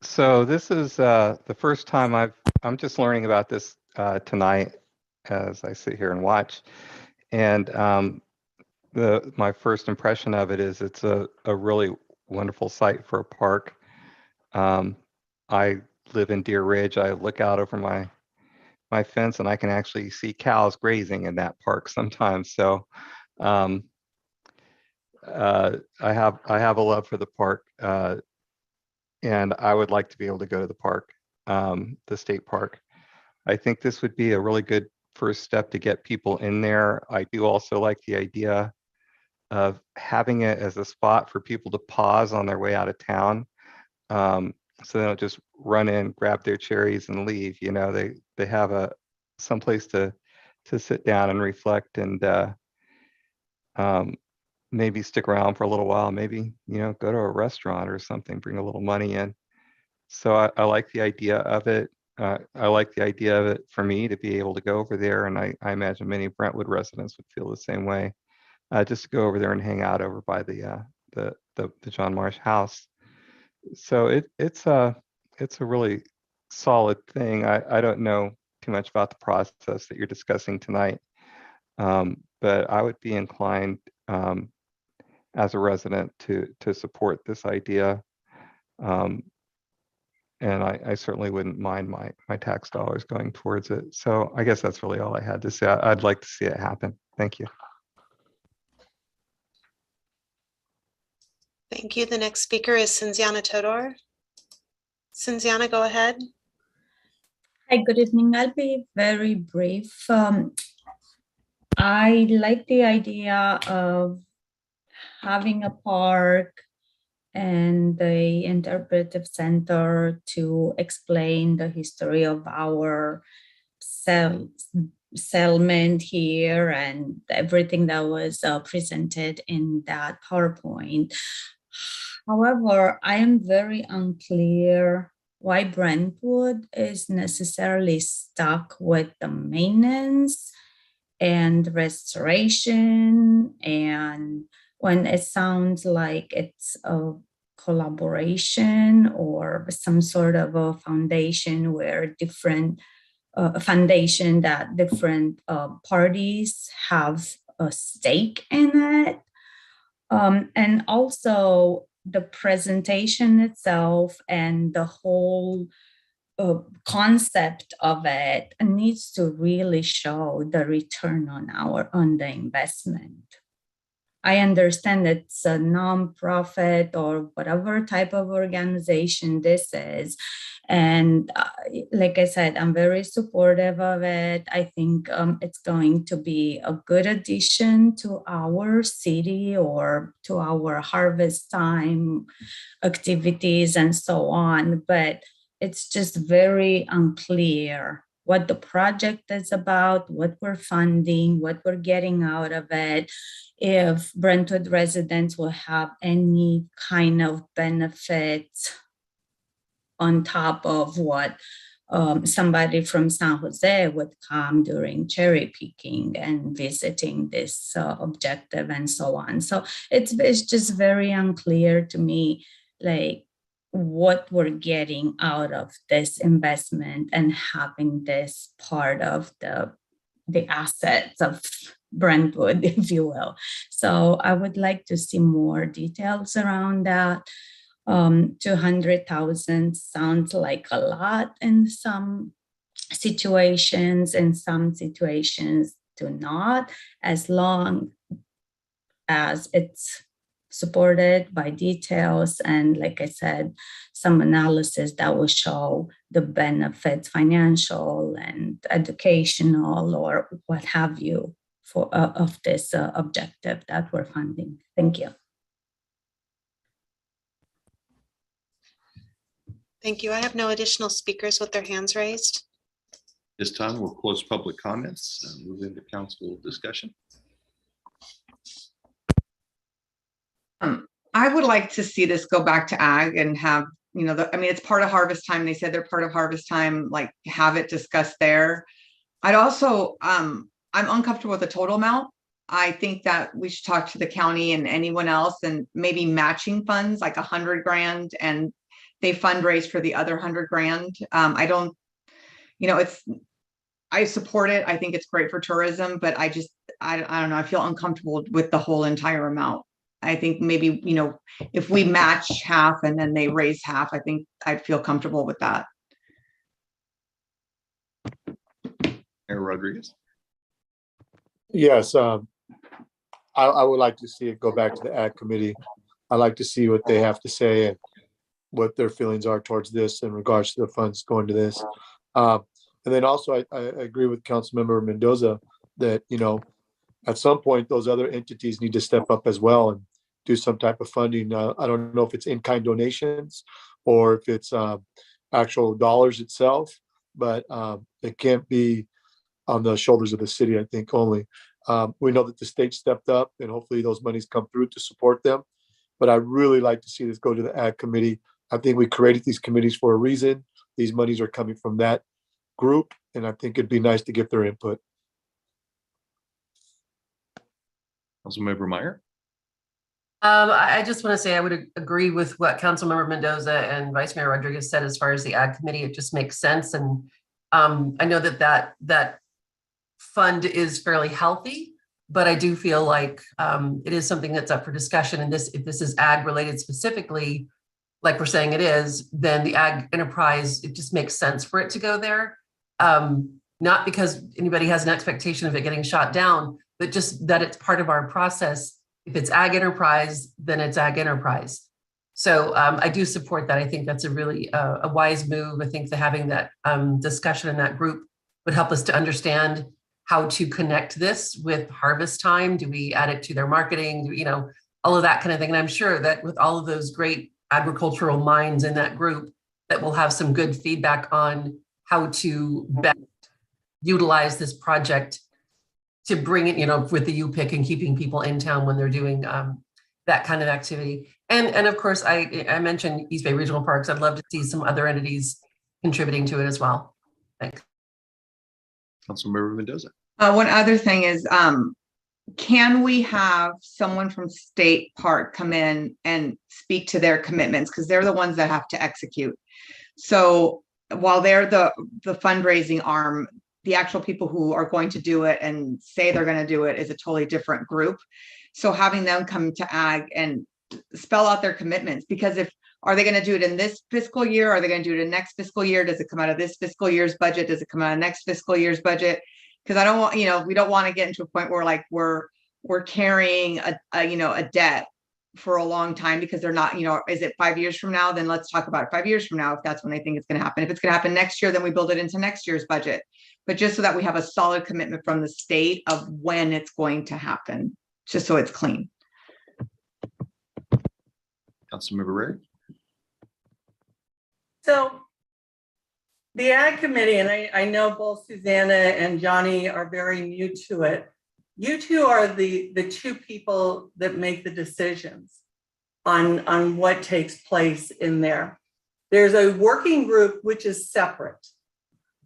So this is the first time I'm just learning about this tonight as I sit here and watch. And my first impression of it is it's a really wonderful site for a park. I live in Deer Ridge. I look out over my fence and I can actually see cows grazing in that park sometimes. So I have a love for the park, and I would like to be able to go to the park, the state park. I think this would be a really good first step to get people in there. I do also like the idea of having it as a spot for people to pause on their way out of town, so they don't just run in, grab their cherries and leave. You know, they have someplace to sit down and reflect, and maybe stick around for a little while. Maybe, you know, go to a restaurant or something, bring a little money in. So I like the idea of it. I like the idea of it for me to be able to go over there, and I imagine many Brentwood residents would feel the same way. Just to go over there and hang out over by the John Marsh house. So it's a really solid thing. I don't know too much about the process that you're discussing tonight, but I would be inclined as a resident to support this idea. And I certainly wouldn't mind my tax dollars going towards it. So I guess that's really all I had to say. I'd like to see it happen. Thank you. Thank you. The next speaker is Cinziana Todor. Cinziana, go ahead. Hi, good evening. I'll be very brief. I like the idea of having a park and the interpretive center to explain the history of our settlement here and everything that was presented in that PowerPoint. However, I am very unclear why Brentwood is necessarily stuck with the maintenance and restoration, and when it sounds like it's a collaboration or some sort of a foundation where different parties have a stake in it. And also the presentation itself and the whole concept of it needs to really show the return on the investment. I understand it's a nonprofit or whatever type of organization this is. And like I said, I'm very supportive of it. I think it's going to be a good addition to our city or to our harvest time activities and so on. But it's just very unclear what the project is about, what we're funding, what we're getting out of it, if Brentwood residents will have any kind of benefits on top of what somebody from San Jose would come during cherry picking and visiting this objective and so on. So it's just very unclear to me, like, what we're getting out of this investment and having this part of the assets of Brentwood, if you will. So I would like to see more details around that. 200,000 sounds like a lot in some situations, and some situations do not, as long as it's supported by details and, like I said, some analysis that will show the benefits, financial and educational or what have you, of this objective that we're funding. Thank you. Thank you. I have no additional speakers with their hands raised. This time we'll close public comments and move into council discussion. I would like to see this go back to ag and have, you know, it's part of harvest time. They said they're part of harvest time, like have it discussed there. I'd also, I'm uncomfortable with the total amount. I think that we should talk to the county and anyone else and maybe matching funds like 100 grand and they fundraise for the other 100 grand. I don't, you know, I support it. I think it's great for tourism, but I don't know. I feel uncomfortable with the whole entire amount. I think maybe, you know, if we match half and then they raise half, I think I'd feel comfortable with that. Mayor Rodriguez. Yes. I would like to see it go back to the ag committee. I'd like to see what they have to say and what their feelings are towards this in regards to the funds going to this. And then also, I agree with Councilmember Mendoza that, you know, at some point, those other entities need to step up as well and do some type of funding. I don't know if it's in-kind donations or if it's actual dollars itself, but it can't be on the shoulders of the city, I think, only. We know that the state stepped up and hopefully those monies come through to support them. But I really like to see this go to the ag committee. I think we created these committees for a reason. These monies are coming from that group, and I think it'd be nice to get their input. Councilmember Meyer. I just want to say I would agree with what Councilmember Mendoza and Vice Mayor Rodriguez said as far as the ag committee. It just makes sense, and I know that fund is fairly healthy, but I do feel like it is something that's up for discussion. And if this is ag related specifically, like we're saying it is, then the ag enterprise, it just makes sense for it to go there. Not because anybody has an expectation of it getting shot down, but just that it's part of our process. If it's ag enterprise, then it's ag enterprise. So I do support that. I think that's a really a wise move. I think that having that discussion in that group would help us to understand how to connect this with harvest time. Do we add it to their marketing? You know, all of that kind of thing. And I'm sure that with all of those great agricultural minds in that group, that we'll have some good feedback on how to best utilize this project to bring it, you know, with the U-Pick and keeping people in town when they're doing that kind of activity. And of course, I mentioned East Bay Regional Parks. I'd love to see some other entities contributing to it as well. Thanks. Councilmember Mendoza. One other thing is, can we have someone from State Park come in and speak to their commitments? Because they're the ones that have to execute. So while they're the fundraising arm, the actual people who are going to do it and say they're going to do it is a totally different group. So having them come to ag and spell out their commitments, because are they going to do it in this fiscal year? Are they going to do it in next fiscal year? Does it come out of this fiscal year's budget? Does it come out of next fiscal year's budget? Because I don't want, you know, we don't want to get into a point where like we're carrying a debt for a long time because they're not, you know, is it 5 years from now? Then let's talk about it 5 years from now if that's when they think it's going to happen. If it's going to happen next year, then we build it into next year's budget. But just so that we have a solid commitment from the state of when it's going to happen, just so it's clean. Councilmember Rary. So the ag committee, and I know both Susanna and Johnny are very new to it. You two are the two people that make the decisions on what takes place in there. There's a working group which is separate.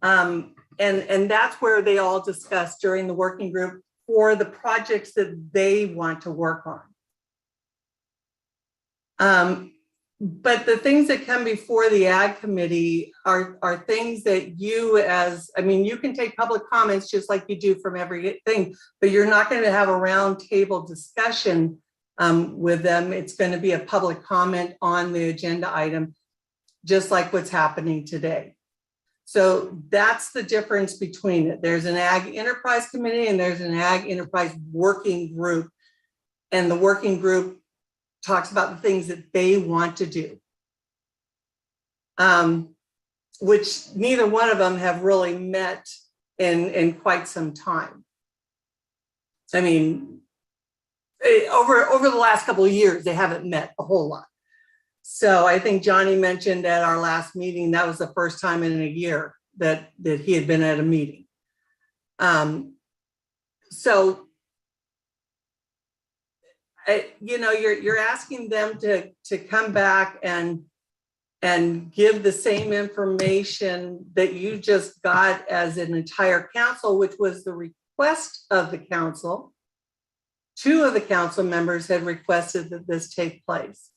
And that's where they all discuss during the working group for the projects that they want to work on. But the things that come before the ag committee are things that you you can take public comments just like you do from everything, but you're not going to have a round table discussion with them. It's going to be a public comment on the agenda item, just like what's happening today. So that's the difference between it. There's an ag enterprise committee and there's an ag enterprise working group. And the working group talks about the things that they want to do, which neither one of them have really met in quite some time. I mean, over the last couple of years, they haven't met a whole lot. So I think Johnny mentioned at our last meeting, that was the first time in a year that he had been at a meeting. You're asking them to come back and give the same information that you just got as an entire council, which was the request of the council. 2 of the council members had requested that this take place.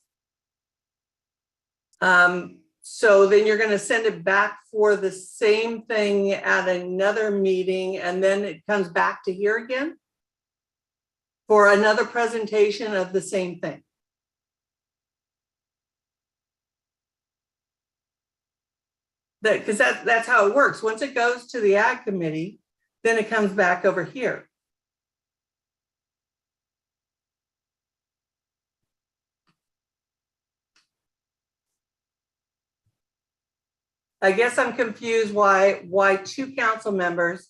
So then you're going to send it back for the same thing at another meeting, and then it comes back to here again for another presentation of the same thing. Because that's how it works. Once it goes to the ag committee, then it comes back over here. I guess I'm confused why two council members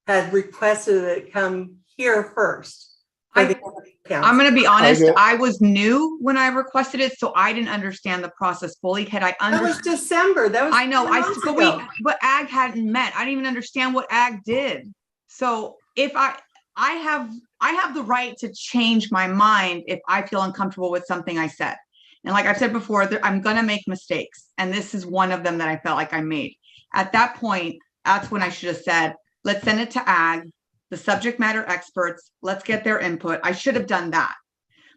had requested that it come here first. I'm going to be honest. I was new when I requested it, so I didn't understand the process fully. That was December. That was I know. 3 months But ago. but ag hadn't met. I didn't even understand what ag did. So if I have the right to change my mind if I feel uncomfortable with something I said. And like I've said before, I'm going to make mistakes. And this is one of them that I felt like I made. At that point, that's when I should have said, let's send it to ag, the subject matter experts, let's get their input. I should have done that.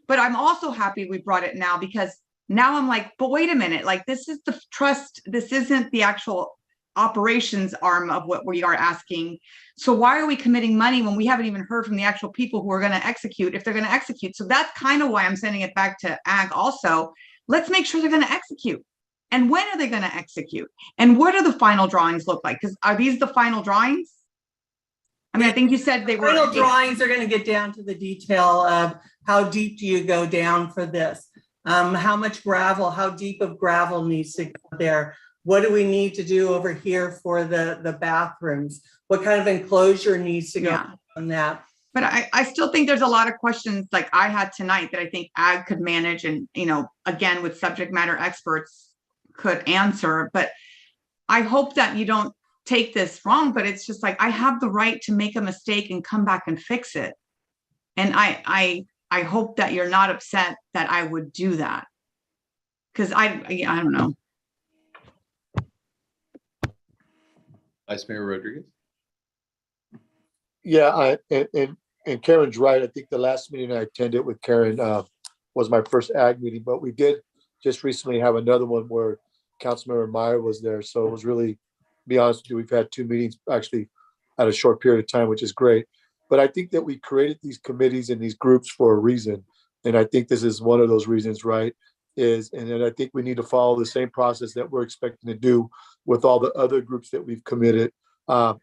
But I'm also happy we brought it now, because now I'm like, but wait a minute, like this is the trust. This isn't the actual operations arm of what we are asking. So why are we committing money when we haven't even heard from the actual people who are going to execute, if they're going to execute? So that's kind of why I'm sending it back to ag also. Let's make sure they're going to execute. And when are they going to execute? And what do the final drawings look like? Because are these the final drawings? I mean, I think you said they were. Final drawings are going to get down to the detail of how deep do you go down for this? How much gravel, how deep of gravel needs to go there? What do we need to do over here for the bathrooms? What kind of enclosure needs to go on that? But I still think there's a lot of questions like I had tonight that I think ag could manage, and, you know, again, with subject matter experts could answer. But I hope that you don't take this wrong, but it's just like, I have the right to make a mistake and come back and fix it. And I hope that you're not upset that I would do that. Because I don't know. Vice Mayor Rodriguez. Yeah, and Karen's right. I think the last meeting I attended with Karen was my first ag meeting, but we did just recently have another one where Councilmember Meyer was there. So it was really, to be honest with you, we've had 2 meetings actually at a short period of time, which is great. But I think that we created these committees and these groups for a reason. And I think this is one of those reasons, right? And then I think we need to follow the same process that we're expecting to do with all the other groups that we've created. And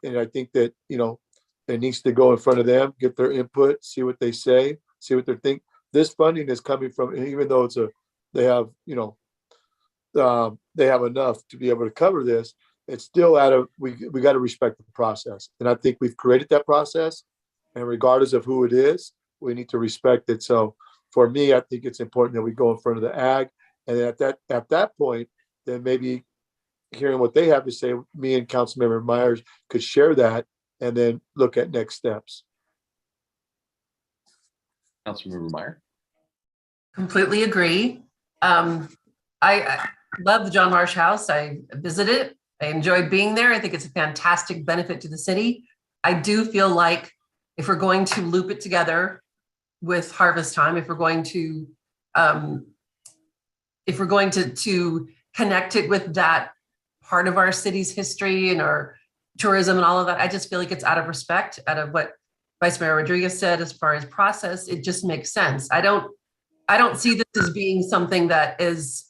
I think that, you know, it needs to go in front of them, get their input, see what they say, see what they think. This funding is coming from, and even though they have, you know, they have enough to be able to cover this, it's still we got to respect the process. And I think we've created that process, and regardless of who it is, we need to respect it. So for me, I think it's important that we go in front of the ag, and at that point, then maybe hearing what they have to say, me and Councilmember Myers could share that and then look at next steps. Councilmember Meyer. Completely agree. I love the John Marsh House. I visited. I enjoyed being there. I think it's a fantastic benefit to the city. I do feel like if we're going to loop it together with harvest time, if we're going to connect it with that part of our city's history and our tourism and all of that, I just feel like it's out of respect, out of what Vice Mayor Rodriguez said as far as process. It just makes sense. I don't see this as being something that is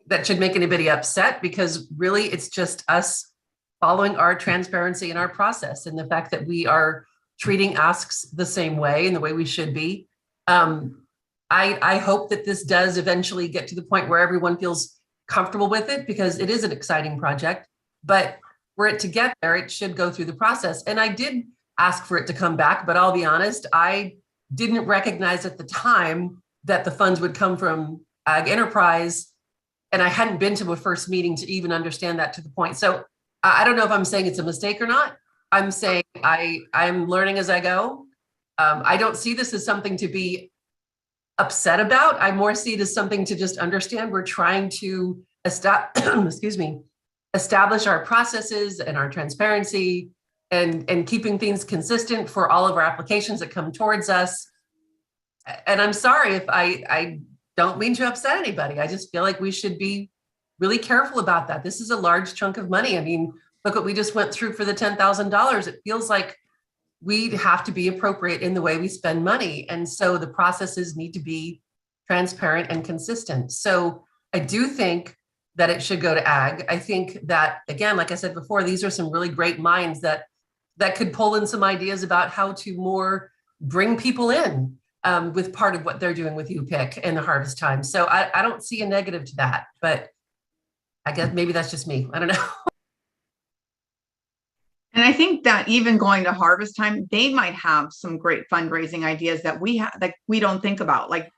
that should make anybody upset, because really it's just us following our transparency and our process, and the fact that we are treating asks the same way and the way we should be. I hope that this does eventually get to the point where everyone feels comfortable with it, because it is an exciting project, but for it to get there, it should go through the process. And I did ask for it to come back, but I'll be honest, I didn't recognize at the time that the funds would come from Ag Enterprise, and I hadn't been to a first meeting to even understand that to the point. So I don't know if I'm saying it's a mistake or not. I'm saying I'm learning as I go. I don't see this as something to be upset about. I more see it as something to just understand. We're trying to establish our processes and our transparency and keeping things consistent for all of our applications that come towards us. And I'm sorry if I don't mean to upset anybody. I just feel like we should be really careful about that. This is a large chunk of money. I mean, look what we just went through for the $10,000. It feels like we have to be appropriate in the way we spend money. And so the processes need to be transparent and consistent. So I do think that it should go to ag. I think that, again, like I said before, these are some really great minds that could pull in some ideas about how to more bring people in with part of what they're doing with UPIC and the harvest time. So I don't see a negative to that, but I guess maybe that's just me. I don't know. And I think that even going to harvest time, they might have some great fundraising ideas that we have that we don't think about. Like,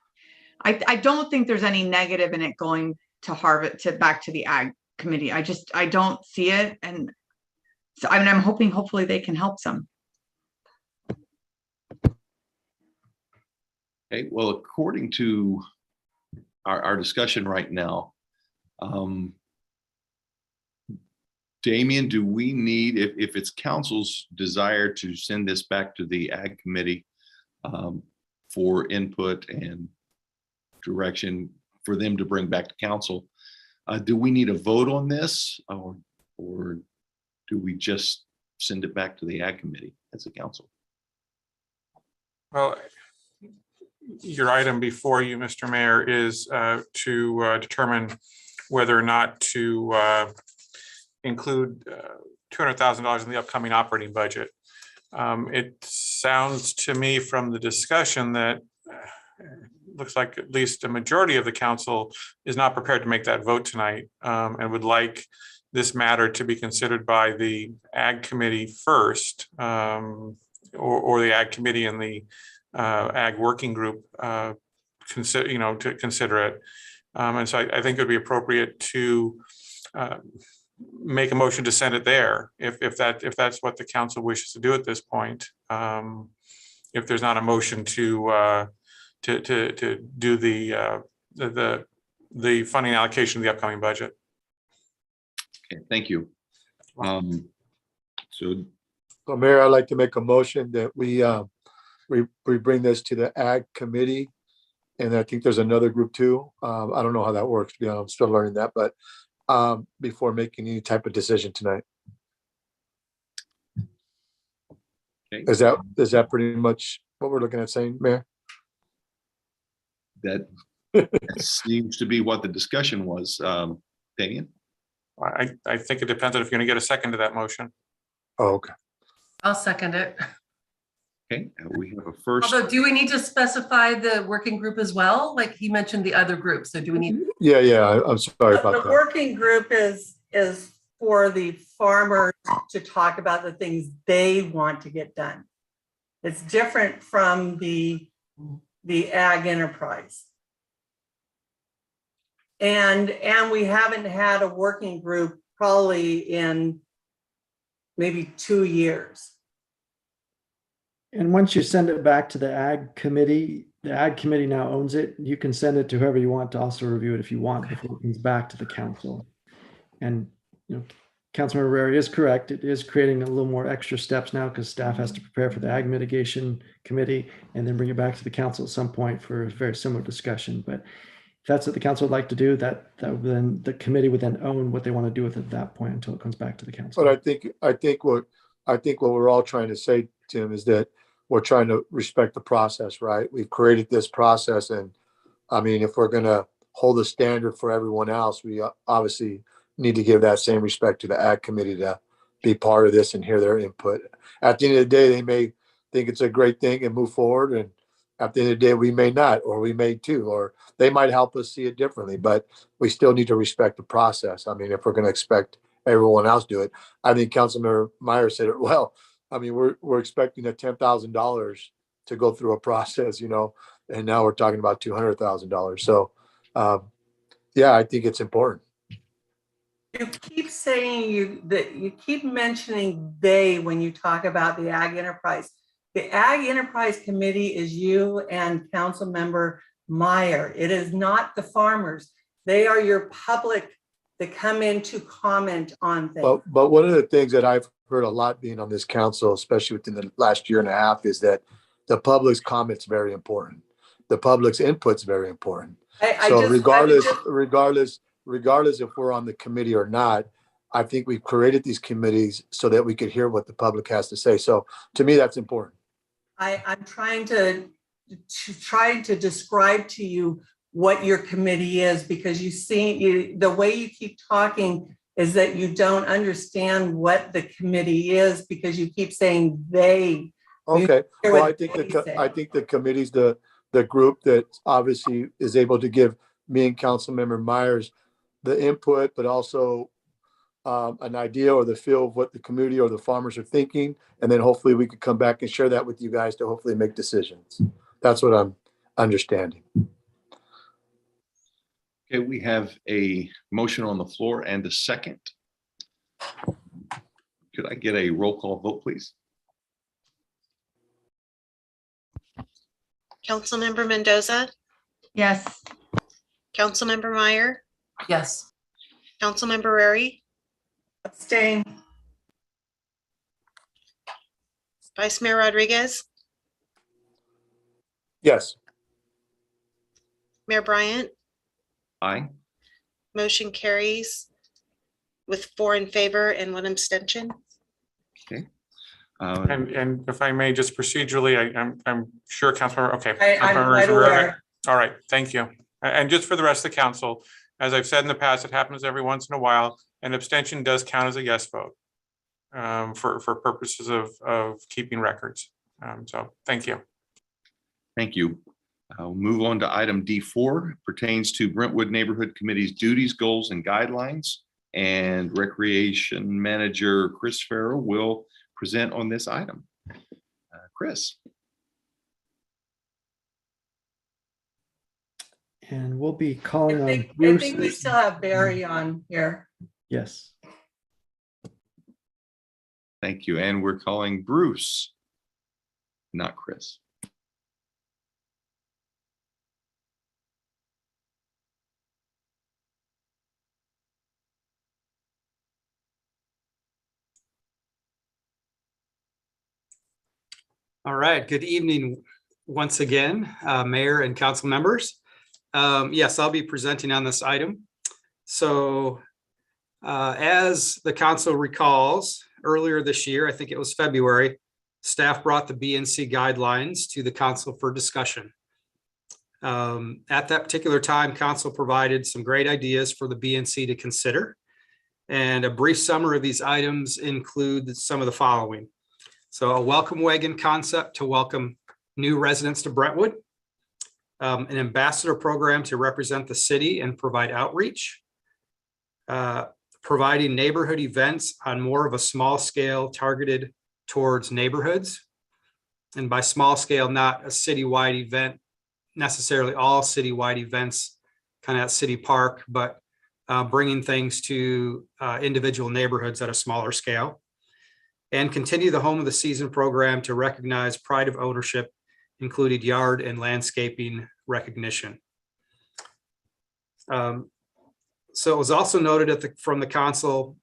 I don't think there's any negative in it going to harvest to back to the ag committee. I don't see it. And so I mean, I'm hoping hopefully they can help some. Okay, well, according to our discussion right now, Damien, do we need, if it's council's desire to send this back to the ag committee for input and direction for them to bring back to council, do we need a vote on this, or do we just send it back to the ag committee as a council? Well, your item before you, Mr. Mayor, is to determine whether or not to include $200,000 in the upcoming operating budget. It sounds to me from the discussion that looks like at least a majority of the council is not prepared to make that vote tonight, and would like this matter to be considered by the ag committee first, or the ag committee and the ag working group to consider it. And so I think it would be appropriate to make a motion to send it there if that's what the council wishes to do at this point. If there's not a motion to do the funding allocation of the upcoming budget. Okay, thank you. So Mayor, I'd like to make a motion that we bring this to the ag committee. And I think there's another group too. I don't know how that works. I'm still learning that, but before making any type of decision tonight. Okay. Is that pretty much what we're looking at saying, Mayor? That seems to be what the discussion was, Damien. I think it depends on if you're going to get a second to that motion. Oh, okay. I'll second it. Okay, we have a first. Although, do we need to specify the working group as well? Like he mentioned the other group. So do we need? Yeah. I'm sorry about The that. working group is for the farmers to talk about the things they want to get done. It's different from the ag enterprise. And we haven't had a working group probably in maybe 2 years. And once you send it back to the ag committee now owns it. You can send it to whoever you want to also review it if you want before it comes back to the council. And Councilmember Rary is correct. It is creating a little more extra steps now because staff has to prepare for the ag mitigation committee and then bring it back to the council at some point for a very similar discussion. But if that's what the council would like to do, that then the committee would then own what they want to do with it at that point until it comes back to the council. But I think what we're all trying to say, Tim, is that we're trying to respect the process, right? We've created this process, and I mean, if we're going to hold a standard for everyone else, we obviously need to give that same respect to the ag committee to be part of this and hear their input. At the end of the day, they may think it's a great thing and move forward, and at the end of the day, we may not, or we may too, or they might help us see it differently, but we still need to respect the process. I mean, if we're going to expect everyone else do it, I think Councilmember Meyer said it well. I mean, we're expecting $10,000 to go through a process, and now we're talking about $200,000. So, yeah, I think it's important. You keep saying that you keep mentioning they when you talk about the ag enterprise. The ag enterprise committee is you and Councilmember Meyer. It is not the farmers. They are your public that come in to comment on things. But one of the things that I've heard a lot being on this council, especially within the last year and a half, is that the public's comment's very important. The public's input's very important. Regardless if we're on the committee or not, I think we've created these committees so that we could hear what the public has to say. So to me, that's important. I'm trying to describe to you what your committee is, because the way you keep talking is that you don't understand what the committee is because you keep saying they. Okay, well, I think the committee's the group that obviously is able to give me and Councilmember Myers the input, but also an idea or the feel of what the community or the farmers are thinking. And then hopefully we could come back and share that with you guys to hopefully make decisions. That's what I'm understanding. Okay, we have a motion on the floor and a second. Could I get a roll call vote, please? Councilmember Mendoza, Yes. Councilmember Meyer, Yes. Councilmember Rary, Abstain. Vice Mayor Rodriguez, Yes. Mayor Bryant, Aye. motion carries with 4 in favor and 1 abstention. Okay. And if I may, just procedurally, I'm sure Councilmember, okay. I'm Councilmember quite Rivera. aware. All right, thank you. And just for the rest of the council, as I've said in the past, it happens every once in a while. An abstention does count as a yes vote for purposes of keeping records. So thank you. Thank you. I'll move on to item D4, pertains to Brentwood Neighborhood Committee's duties, goals, and guidelines. And Recreation Manager Chris Farrell will present on this item. Chris. And we'll be calling on I think Bruce. we still have Barry on here. Yes. Thank you. And we're calling Bruce, not Chris. All right, good evening once again, Mayor and council members. Yes, I'll be presenting on this item. So as the council recalls, earlier this year, I think it was February, staff brought the BNC guidelines to the council for discussion. At that particular time, council provided some great ideas for the BNC to consider. And a brief summary of these items include some of the following. So a welcome wagon concept to welcome new residents to Brentwood, an ambassador program to represent the city and provide outreach, providing neighborhood events on more of a small scale targeted towards neighborhoods. And by small scale, not a citywide event, necessarily all citywide events kind of at City Park, but bringing things to individual neighborhoods at a smaller scale. And continue the Home of the Season program to recognize pride of ownership, including yard and landscaping recognition. So it was also noted from the council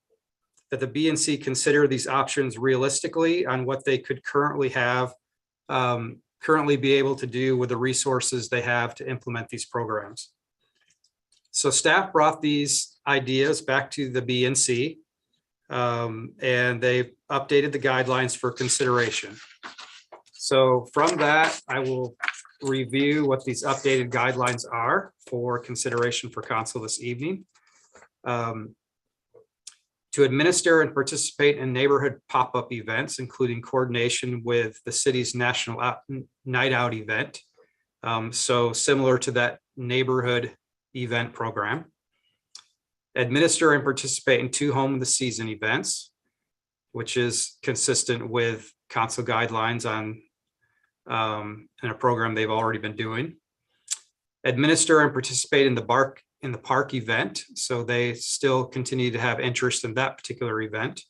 that the BNC consider these options realistically on what they could currently be able to do with the resources they have to implement these programs. So staff brought these ideas back to the BNC. And they've updated the guidelines for consideration. So from that, I will review what these updated guidelines are for consideration for council this evening. To administer and participate in neighborhood pop-up events, including coordination with the city's National Night Out event. So similar to that neighborhood event program. Administer and participate in 2 Home of the Season events, which is consistent with council guidelines on in a program they've already been doing. Administer and participate in the park event, so they still continue to have interest in that particular event.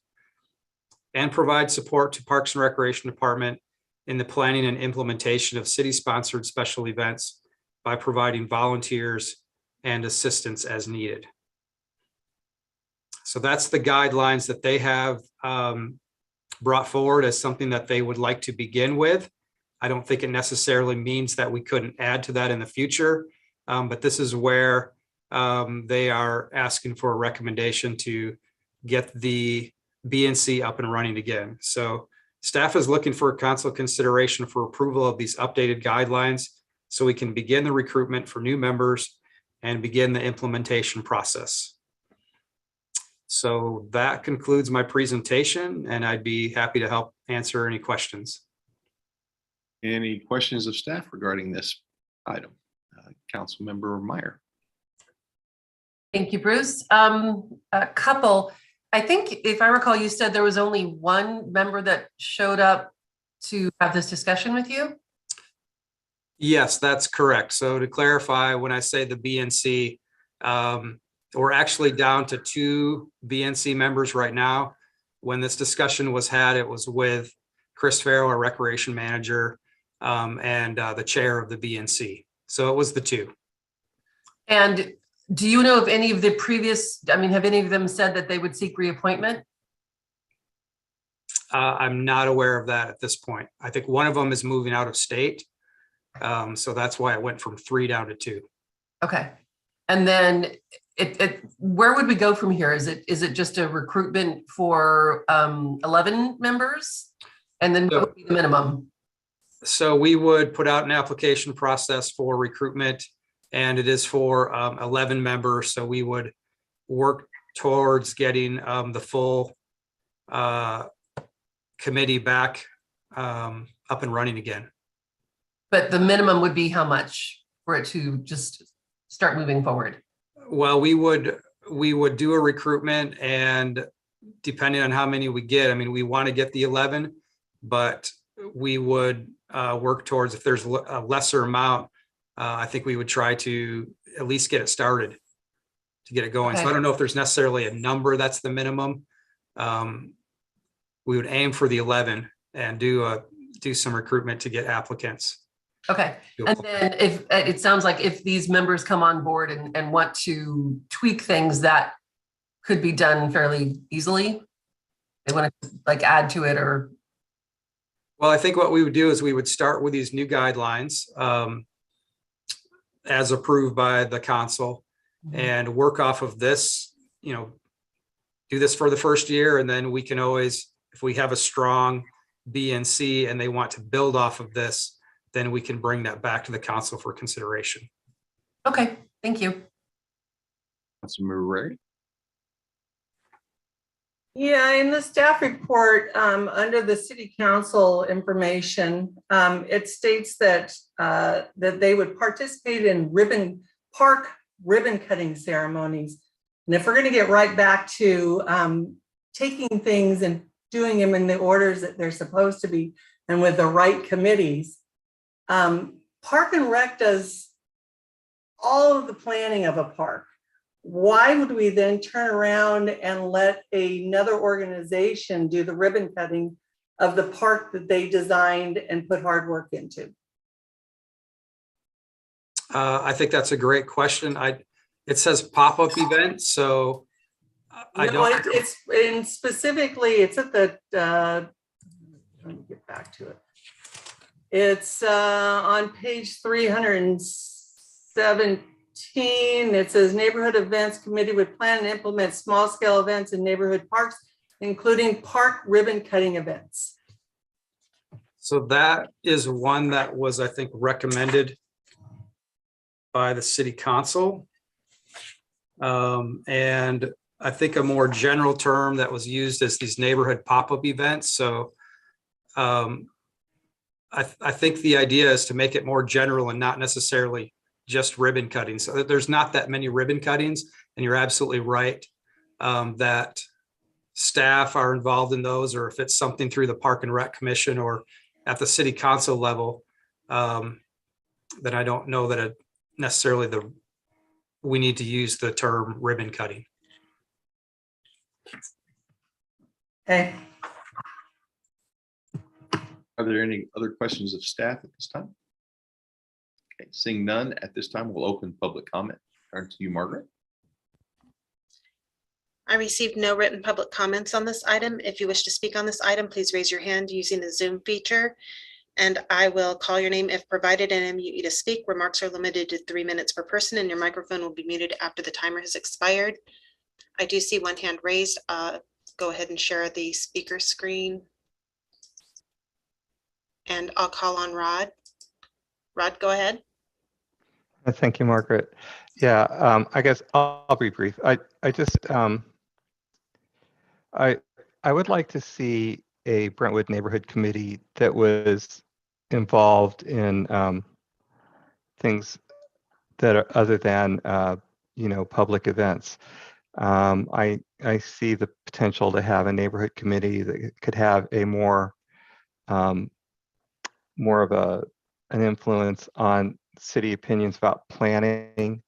And provide support to Parks and Recreation Department in the planning and implementation of city-sponsored special events by providing volunteers and assistance as needed. So that's the guidelines that they have brought forward as something that they would like to begin with. I don't think it necessarily means that we couldn't add to that in the future, but this is where they are asking for a recommendation to get the BNC up and running again. So staff is looking for council consideration for approval of these updated guidelines so we can begin the recruitment for new members and begin the implementation process. So that concludes my presentation, and I'd be happy to help answer any questions. Any questions of staff regarding this item? Councilmember Meyer. Thank you, Bruce. A couple, I think if I recall, you said there was only one member that showed up to have this discussion with you? Yes, that's correct. So to clarify, when I say the BNC, we're actually down to 2 BNC members right now. When this discussion was had, it was with Chris Farrell, our recreation manager, and the chair of the BNC. So it was the 2. And do you know if any of the previous, have any of them said that they would seek reappointment? I'm not aware of that at this point. I think one of them is moving out of state. So that's why it went from 3 down to 2. Okay. And then where would we go from here? Is it just a recruitment for 11 members? And then what would be the minimum? So we would put out an application process for recruitment, and it is for 11 members. So we would work towards getting the full committee back up and running again. But the minimum would be how much for it to just start moving forward? Well, we would do a recruitment, and depending on how many we get, we want to get the 11, but we would work towards, if there's a lesser amount, I think we would try to at least get it started to get it going. Okay. So I don't know if there's necessarily a number that's the minimum. We would aim for the 11 and do some recruitment to get applicants. Okay. And then if it sounds like if these members come on board and want to tweak things, that could be done fairly easily. They want to like add to it or. Well, I think what we would do is we would start with these new guidelines as approved by the council and work off of this, do this for the first year. And then we can always, if we have a strong B and C and they want to build off of this, then we can bring that back to the council for consideration. Okay, thank you. Councilmember Ray. Yeah, in the staff report, under the city council information, it states that that they would participate in park ribbon cutting ceremonies. And if we're going to get right back to taking things and doing them in the orders that they're supposed to be and with the right committees, Park and Rec does all of the planning of a park. Why would we then turn around and let another organization do the ribbon cutting of the park that they designed and put hard work into? I think that's a great question. It says pop-up event, so I don't. It's and specifically, it's at the. Let me get back to it. It's on page 317. It says neighborhood events committee would plan and implement small scale events in neighborhood parks, including park ribbon cutting events. So that is one that was, I think, recommended by the city council. And I think a more general term that was used is these neighborhood pop-up events. So I think the idea is to make it more general and not necessarily just ribbon cutting. So there's not that many ribbon cuttings, and you're absolutely right that staff are involved in those, or if it's something through the Park and Rec Commission or at the city council level, then I don't know that necessarily we need to use the term ribbon cutting. Okay. Are there any other questions of staff at this time? Okay, seeing none at this time, we'll open public comment. Turn to you, Margaret. I received no written public comments on this item. If you wish to speak on this item, please raise your hand using the Zoom feature, and I will call your name if provided and unmute you to speak. Remarks are limited to 3 minutes per person, and your microphone will be muted after the timer has expired. I do see one hand raised. Go ahead and share the speaker screen. And I'll call on Rod. Rod, go ahead. Thank you, Margaret. Yeah, I guess I'll be brief. I would like to see a Brentwood neighborhood committee that was involved in things that are other than public events. I see the potential to have a neighborhood committee that could have a more of an influence on city opinions about planning,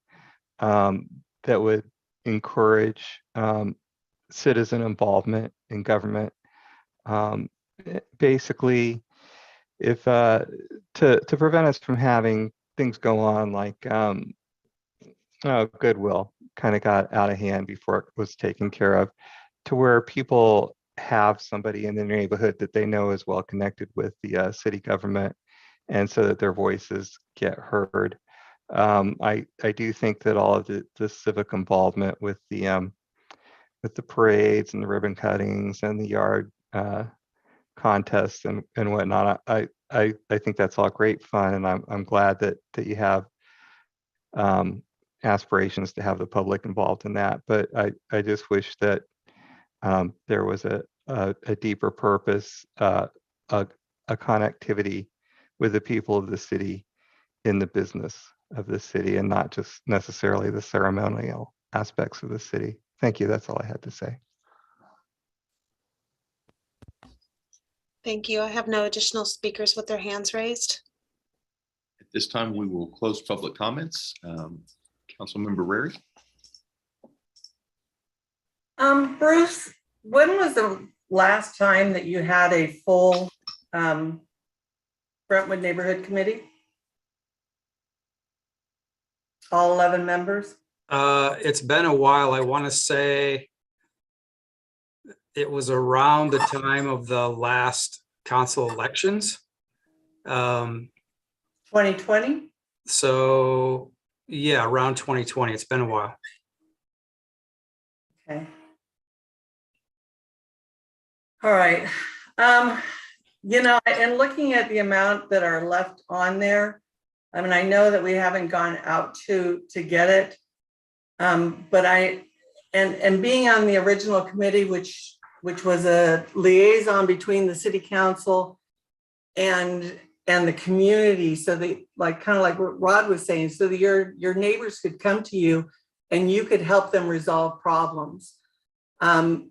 that would encourage citizen involvement in government. Basically, if to prevent us from having things go on like Goodwill kind of got out of hand before it was taken care of, to where people have somebody in their neighborhood that they know is well connected with the city government, and so that their voices get heard. I do think that all of the civic involvement with the parades and the ribbon cuttings and the yard contests and whatnot, I think that's all great fun, and I'm glad that you have aspirations to have the public involved in that. But I just wish that there was a deeper purpose, a connectivity with the people of the city in the business of the city, and not just necessarily the ceremonial aspects of the city. Thank you. That's all I had to say. Thank you. I have no additional speakers with their hands raised. At this time, we will close public comments. Councilmember Rary. Bruce, when was the last time that you had a full Brentwood Neighborhood Committee? All 11 members? It's been a while. I want to say it was around the time of the last council elections. 2020? So yeah, around 2020. It's been a while. Okay. All right. And looking at the amount that are left on there, I mean, I know that we haven't gone out to get it, but and being on the original committee, which was a liaison between the city council and the community, so they kind of like what Rod was saying, so that your neighbors could come to you and you could help them resolve problems. And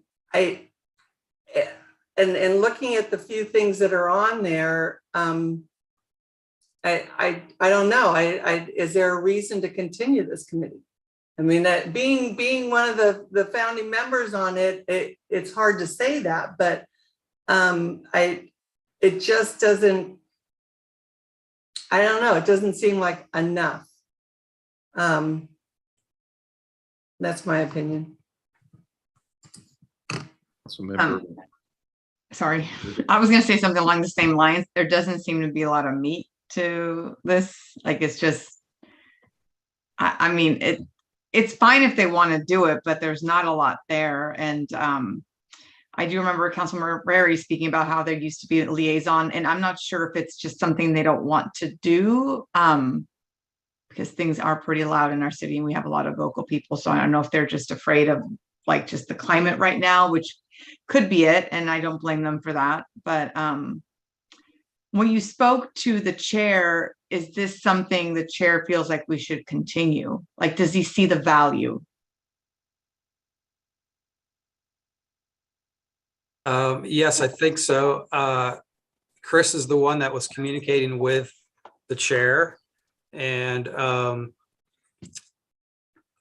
looking at the few things that are on there, I don't know. Is there a reason to continue this committee? I mean, that being one of the founding members on it, it's hard to say that, but it just doesn't. I don't know. It doesn't seem like enough. That's my opinion. Sorry, I was going to say something along the same lines. There doesn't seem to be a lot of meat to this. Like, it's just, I mean, it's fine if they want to do it, but there's not a lot there. And I do remember Councilman Rary speaking about how there used to be a liaison, and I'm not sure if it's just something they don't want to do, because things are pretty loud in our city and we have a lot of vocal people. So I don't know if they're just afraid of like just the climate right now, which could be it. And I don't blame them for that. But when you spoke to the chair, is this something the chair feels like we should continue? Like, does he see the value? Yes, I think so. Chris is the one that was communicating with the chair, and I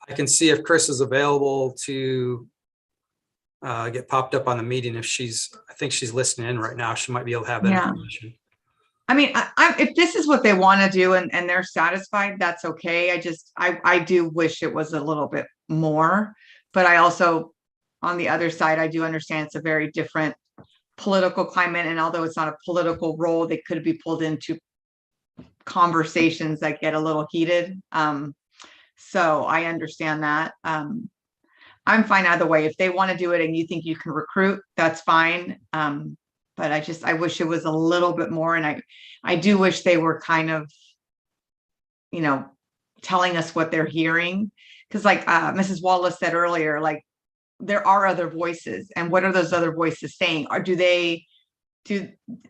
can see if Chris is available to get popped up on the meeting. If I think she's listening in right now. She might be able to have that information. I mean, if this is what they want to do and they're satisfied, that's okay. I do wish it was a little bit more, but I also, on the other side, I do understand it's a very different political climate. And although it's not a political role, they could be pulled into conversations that get a little heated. So I understand that. I'm fine either way. If they want to do it and you think you can recruit, that's fine. But I wish it was a little bit more. And I do wish they were kind of, telling us what they're hearing. Because like Mrs. Wallace said earlier, like there are other voices. And what are those other voices saying? Or do they do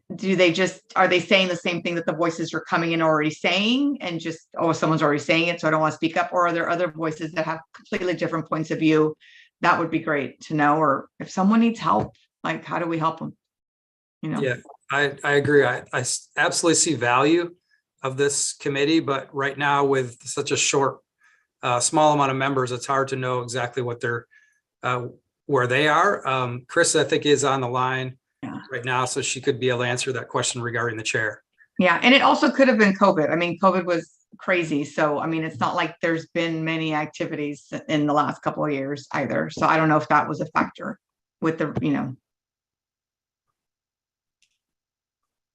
they just, are they saying the same thing that the voices are coming in already saying, and just, oh, someone's already saying it, so I don't want to speak up? Or are there other voices that have completely different points of view? That would be great to know. Or if someone needs help, like, how do we help them? You know? Yeah, I agree. I absolutely see value of this committee, but right now with such a short, small amount of members, it's hard to know exactly what they're, where they are. Chris, I think, is on the line right now, so she could be able to answer that question regarding the chair. Yeah, and it also could have been COVID. I mean, COVID was crazy. So, I mean, it's not like there's been many activities in the last couple of years either. So I don't know if that was a factor with the, you know.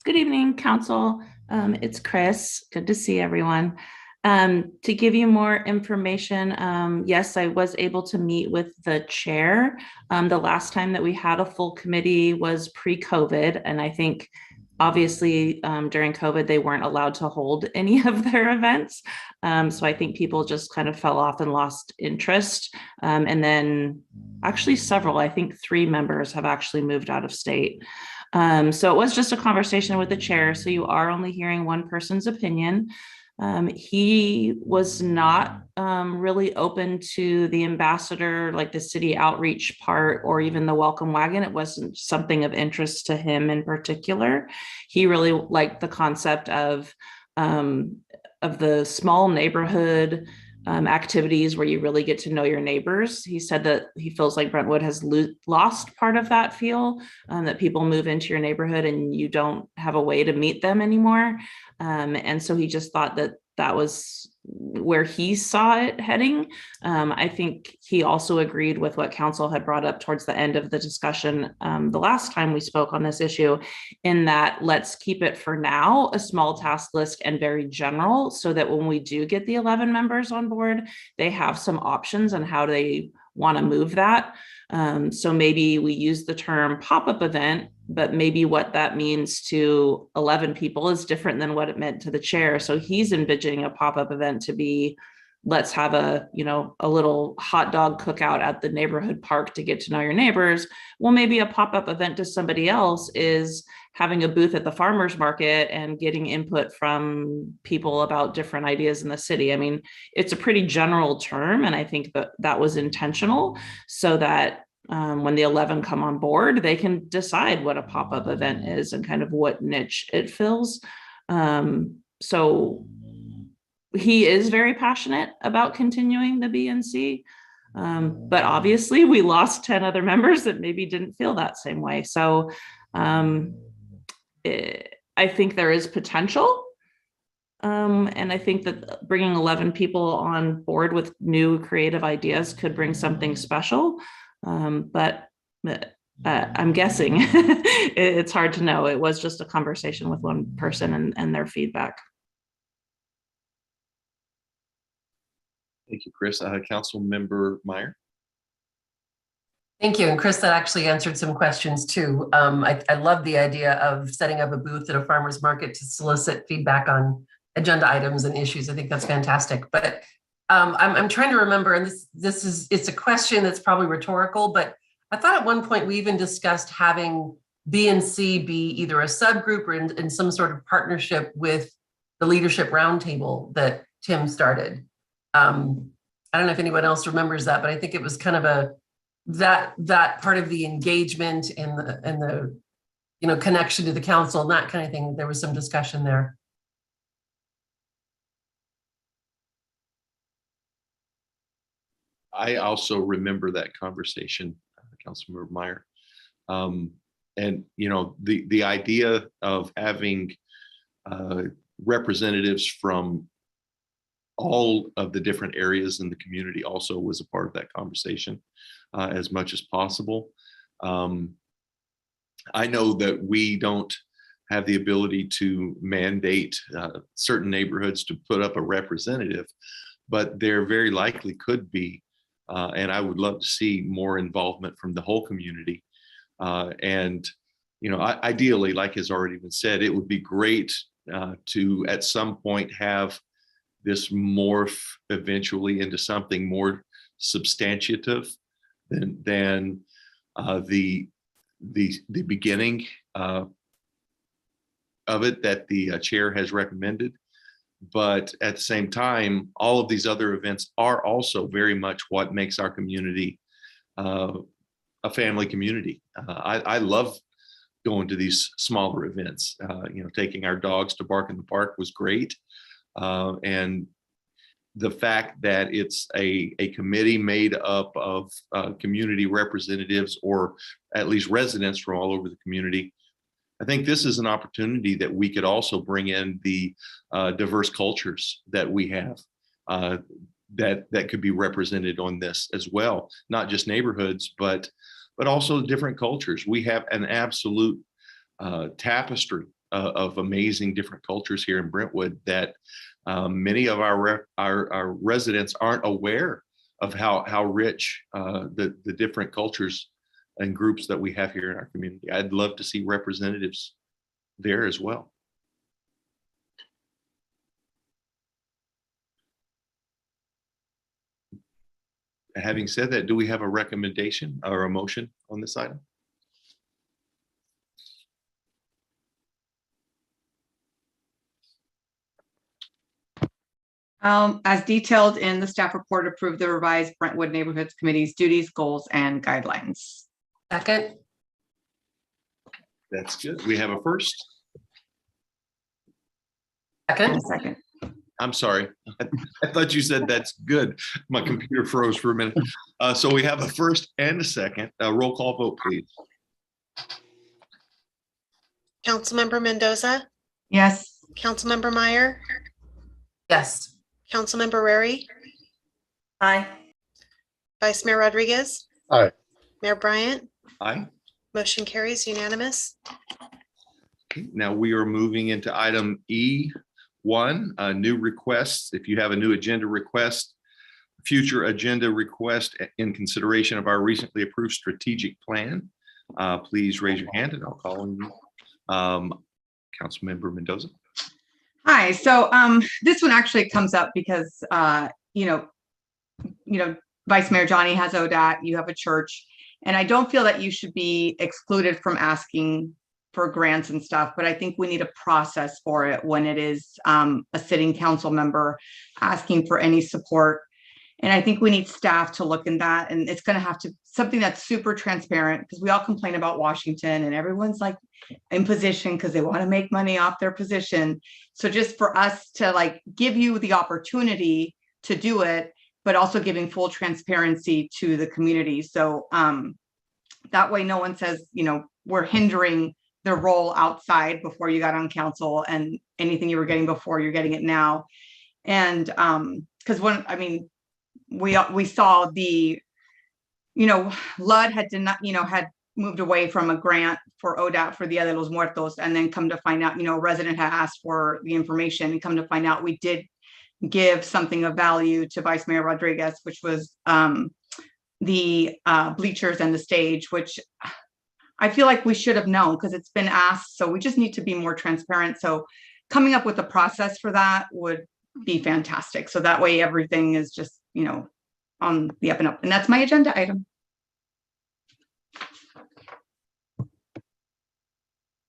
Good evening, Council. It's Chris. Good to see everyone. To give you more information, yes, I was able to meet with the chair. The last time that we had a full committee was pre-COVID, and I think obviously during COVID, they weren't allowed to hold any of their events. So I think people just kind of fell off and lost interest. And then actually several, I think 3 members have actually moved out of state. So it was just a conversation with the chair. So you are only hearing one person's opinion. He was not really open to the ambassador, like the city outreach part, or even the welcome wagon. It wasn't something of interest to him in particular. He really liked the concept of the small neighborhood activities where you really get to know your neighbors. He said that he feels like Brentwood has lost part of that feel, that people move into your neighborhood and you don't have a way to meet them anymore. And so he just thought that that was where he saw it heading. I think he also agreed with what council had brought up towards the end of the discussion the last time we spoke on this issue, in that let's keep it for now a small task list and very general, so that when we do get the 11 members on board, they have some options on how they want to move that. So maybe we use the term pop-up event, but maybe what that means to 11 people is different than what it meant to the chair. So he's envisioning a pop-up event to be, let's have a little hot dog cookout at the neighborhood park to get to know your neighbors. Well, maybe a pop-up event to somebody else is having a booth at the farmer's market and getting input from people about different ideas in the city. I mean, it's a pretty general term, and I think that that was intentional, so that when the 11 come on board, they can decide what a pop-up event is and kind of what niche it fills. So he is very passionate about continuing the BNC, but obviously we lost 10 other members that maybe didn't feel that same way. So I think there is potential. And I think that bringing 11 people on board with new creative ideas could bring something special. But I'm guessing it's hard to know. It was just a conversation with one person and their feedback. Thank you, Chris. Council Member Meyer. Thank you. And Chris, that actually answered some questions too. I love the idea of setting up a booth at a farmer's market to solicit feedback on agenda items and issues. I think that's fantastic. But I'm trying to remember, and it's a question that's probably rhetorical, but I thought at one point we even discussed having BNC be either a subgroup or in some sort of partnership with the leadership roundtable that Tim started. I don't know if anyone else remembers that, but I think it was kind of that part of the engagement and the connection to the council and that kind of thing. There was some discussion there. I also remember that conversation, Councilmember Meyer. And the idea of having representatives from all of the different areas in the community also was a part of that conversation as much as possible. I know that we don't have the ability to mandate certain neighborhoods to put up a representative, but there very likely could be. And I would love to see more involvement from the whole community. And ideally, like has already been said, it would be great to at some point have this morph eventually into something more substantive than the beginning. of it that the chair has recommended. But at the same time, all of these other events are also very much what makes our community a family community. I love going to these smaller events. Taking our dogs to Bark in the Park was great. And the fact that it's a committee made up of community representatives, or at least residents from all over the community, I think this is an opportunity that we could also bring in the diverse cultures that we have that could be represented on this as well. Not just neighborhoods, but also different cultures. We have an absolute tapestry of amazing different cultures here in Brentwood that many of our residents aren't aware of how rich the different cultures and groups that we have here in our community. I'd love to see representatives there as well. Having said that, do we have a recommendation or a motion on this item? As detailed in the staff report, approve the revised Brentwood Neighborhoods Committee's duties, goals, and guidelines. Second. That's good. We have a first. Second. Second. I'm sorry. I thought you said that's good. My computer froze for a minute. So we have a first and a second. Roll call vote, please. Councilmember Mendoza, Yes. Councilmember Meyer, Yes. Councilmember Rary, Aye. Vice Mayor Rodriguez, Aye. Mayor Bryant, Aye. motion carries unanimous. Okay, now we are moving into item E1, new requests. If you have a new agenda request, future agenda request in consideration of our recently approved strategic plan, please raise your hand and I'll call on you. Councilmember Mendoza. Hi, so this one actually comes up because Vice Mayor Johnny has ODOT, you have a church, and I don't feel that you should be excluded from asking for grants and stuff, but I think we need a process for it when it is a sitting council member asking for any support. And I think we need staff to look in that, and it's going to have to something that's super transparent, because we all complain about Washington and everyone's like in position because they want to make money off their position. So just for us to give you the opportunity to do it, but also giving full transparency to the community. So that way no one says, we're hindering their role outside before you got on council, and anything you were getting before, you're getting it now. And because we saw the, LUD had moved away from a grant for ODOT for Dia de los Muertos, and then come to find out, a resident had asked for the information, and come to find out we did give something of value to Vice Mayor Rodriguez, which was the bleachers and the stage, which I feel like we should have known because it's been asked. So we just need to be more transparent. So coming up with a process for that would be fantastic. So that way everything is just, on the up and up. And that's my agenda item.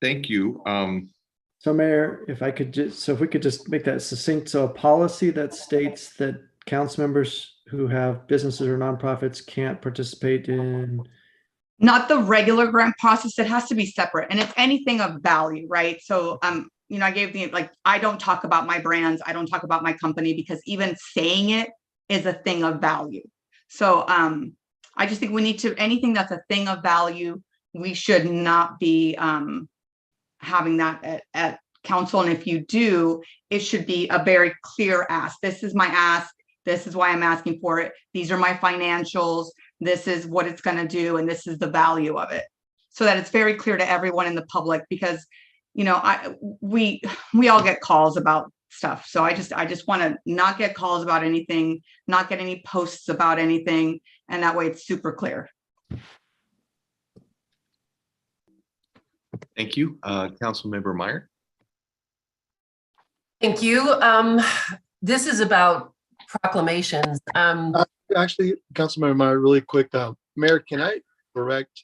Thank you. So Mayor, if we could just make that succinct. So a policy that states that council members who have businesses or nonprofits can't participate in. Not the regular grant process. It has to be separate, and it's anything of value, right? So, I gave I don't talk about my brands. I don't talk about my company, because even saying it is a thing of value. So, I just think we need to, anything that's a thing of value, we should not be having that at council. And if you do, it should be a very clear ask. This is my ask. This is why I'm asking for it. These are my financials. This is what it's going to do. And this is the value of it. So that it's very clear to everyone in the public, because, we all get calls about stuff. So I just want to not get calls about anything, not get any posts about anything. And that way it's super clear. Thank you. Councilmember Meyer. Thank you. This is about proclamations. Actually, Councilmember Meyer, really quick, Mayor, can I correct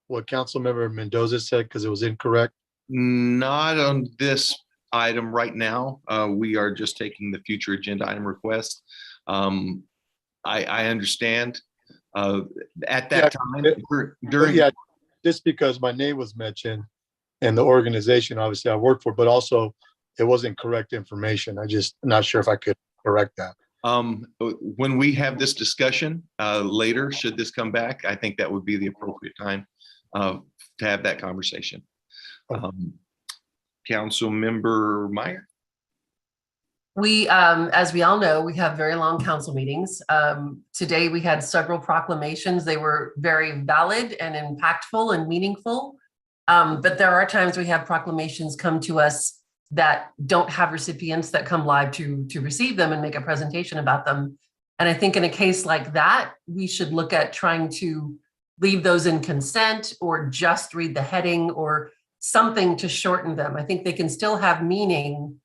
what Councilmember Mendoza said, because it was incorrect? Not on this item right now. We are just taking the future agenda item request. I understand. At that time, during. Yeah, just because my name was mentioned and the organization obviously I work for, but also it wasn't correct information. I just not sure if I could correct that. When we have this discussion later, should this come back, I think that would be the appropriate time to have that conversation. Council Member Meyer. We, as we all know, we have very long council meetings. Today we had several proclamations. They were very valid and impactful and meaningful. But there are times we have proclamations come to us that don't have recipients that come live to receive them and make a presentation about them. And I think in a case like that, we should look at trying to leave those in consent or just read the heading or something to shorten them. I think they can still have meaning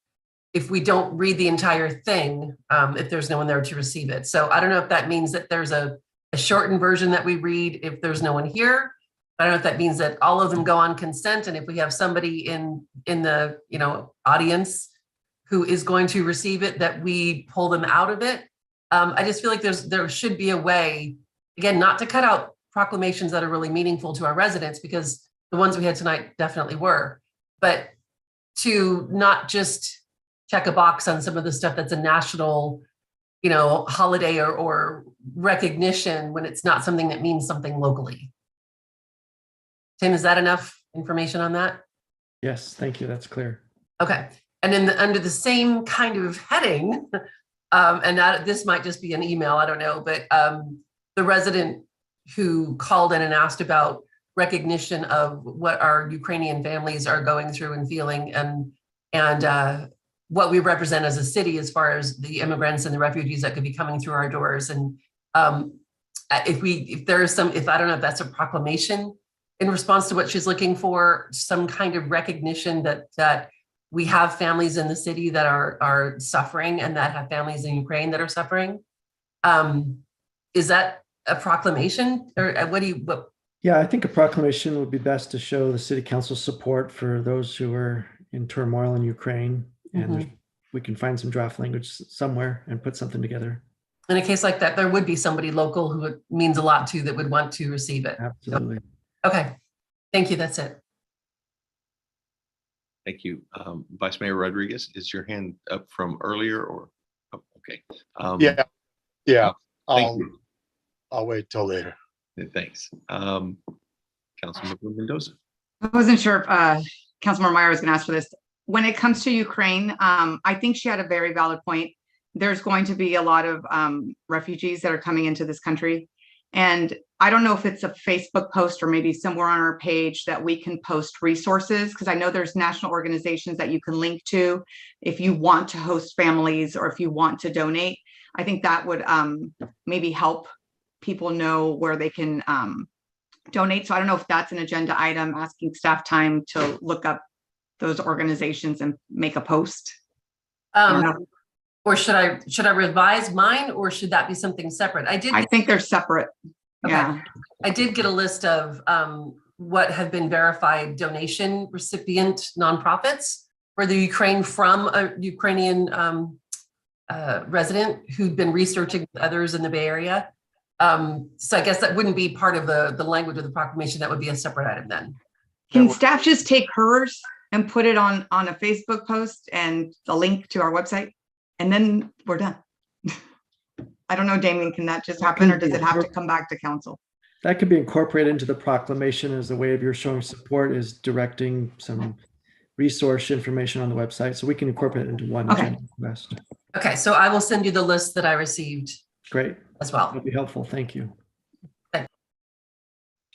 if we don't read the entire thing, if there's no one there to receive it. So I don't know if that means that there's a shortened version that we read if there's no one here. I don't know if that means that all of them go on consent, and if we have somebody in the audience who is going to receive it, that we pull them out of it. I just feel like there should be a way, again, not to cut out proclamations that are really meaningful to our residents, because the ones we had tonight definitely were, but to not just check a box on some of the stuff that's a national, holiday or recognition when it's not something that means something locally. Tim, is that enough information on that? Yes, thank you. That's clear. Okay. And then under the same kind of heading, and this might just be an email, I don't know, but the resident who called in and asked about recognition of what our Ukrainian families are going through and feeling, and what we represent as a city as far as the immigrants and the refugees that could be coming through our doors. And if there is if I don't know if that's a proclamation in response to what she's looking for, some kind of recognition that we have families in the city that are suffering and that have families in Ukraine that are suffering. Is that a proclamation, or what? Yeah, I think a proclamation would be best to show the city council support for those who are in turmoil in Ukraine. And we can find some draft language somewhere and put something together. In a case like that, there would be somebody local who it means a lot to that would want to receive it. Absolutely. Okay, thank you. That's it. Thank you. Vice Mayor Rodriguez, is your hand up from earlier or? Oh, okay. Yeah. Thank you. I'll wait till later. Thanks. Councilmember Mendoza. I wasn't sure if Councilmember Meyer was going to ask for this. When it comes to Ukraine, I think she had a very valid point. There's going to be a lot of refugees that are coming into this country. And I don't know if it's a Facebook post or maybe somewhere on our page that we can post resources, because I know there's national organizations that you can link to if you want to host families or if you want to donate. I think that would maybe help people know where they can donate. So I don't know if that's an agenda item, asking staff time to look up those organizations and make a post. Or should I revise mine, or should that be something separate? I think they're separate. Okay. Yeah. I did get a list of what have been verified donation recipient nonprofits for the Ukraine from a Ukrainian resident who'd been researching with others in the Bay Area. So I guess that wouldn't be part of the language of the proclamation. That would be a separate item then. Can staff just take hers and put it on a Facebook post and the link to our website, and then we're done? I don't know, Damien, can that just happen, or does it have to come back to council? That could be incorporated into the proclamation as a way of your showing support, is directing some resource information on the website. So we can incorporate it into one agenda request. Okay, so I will send you the list that I received. Great. As well. That'd be helpful. Thank you. Okay,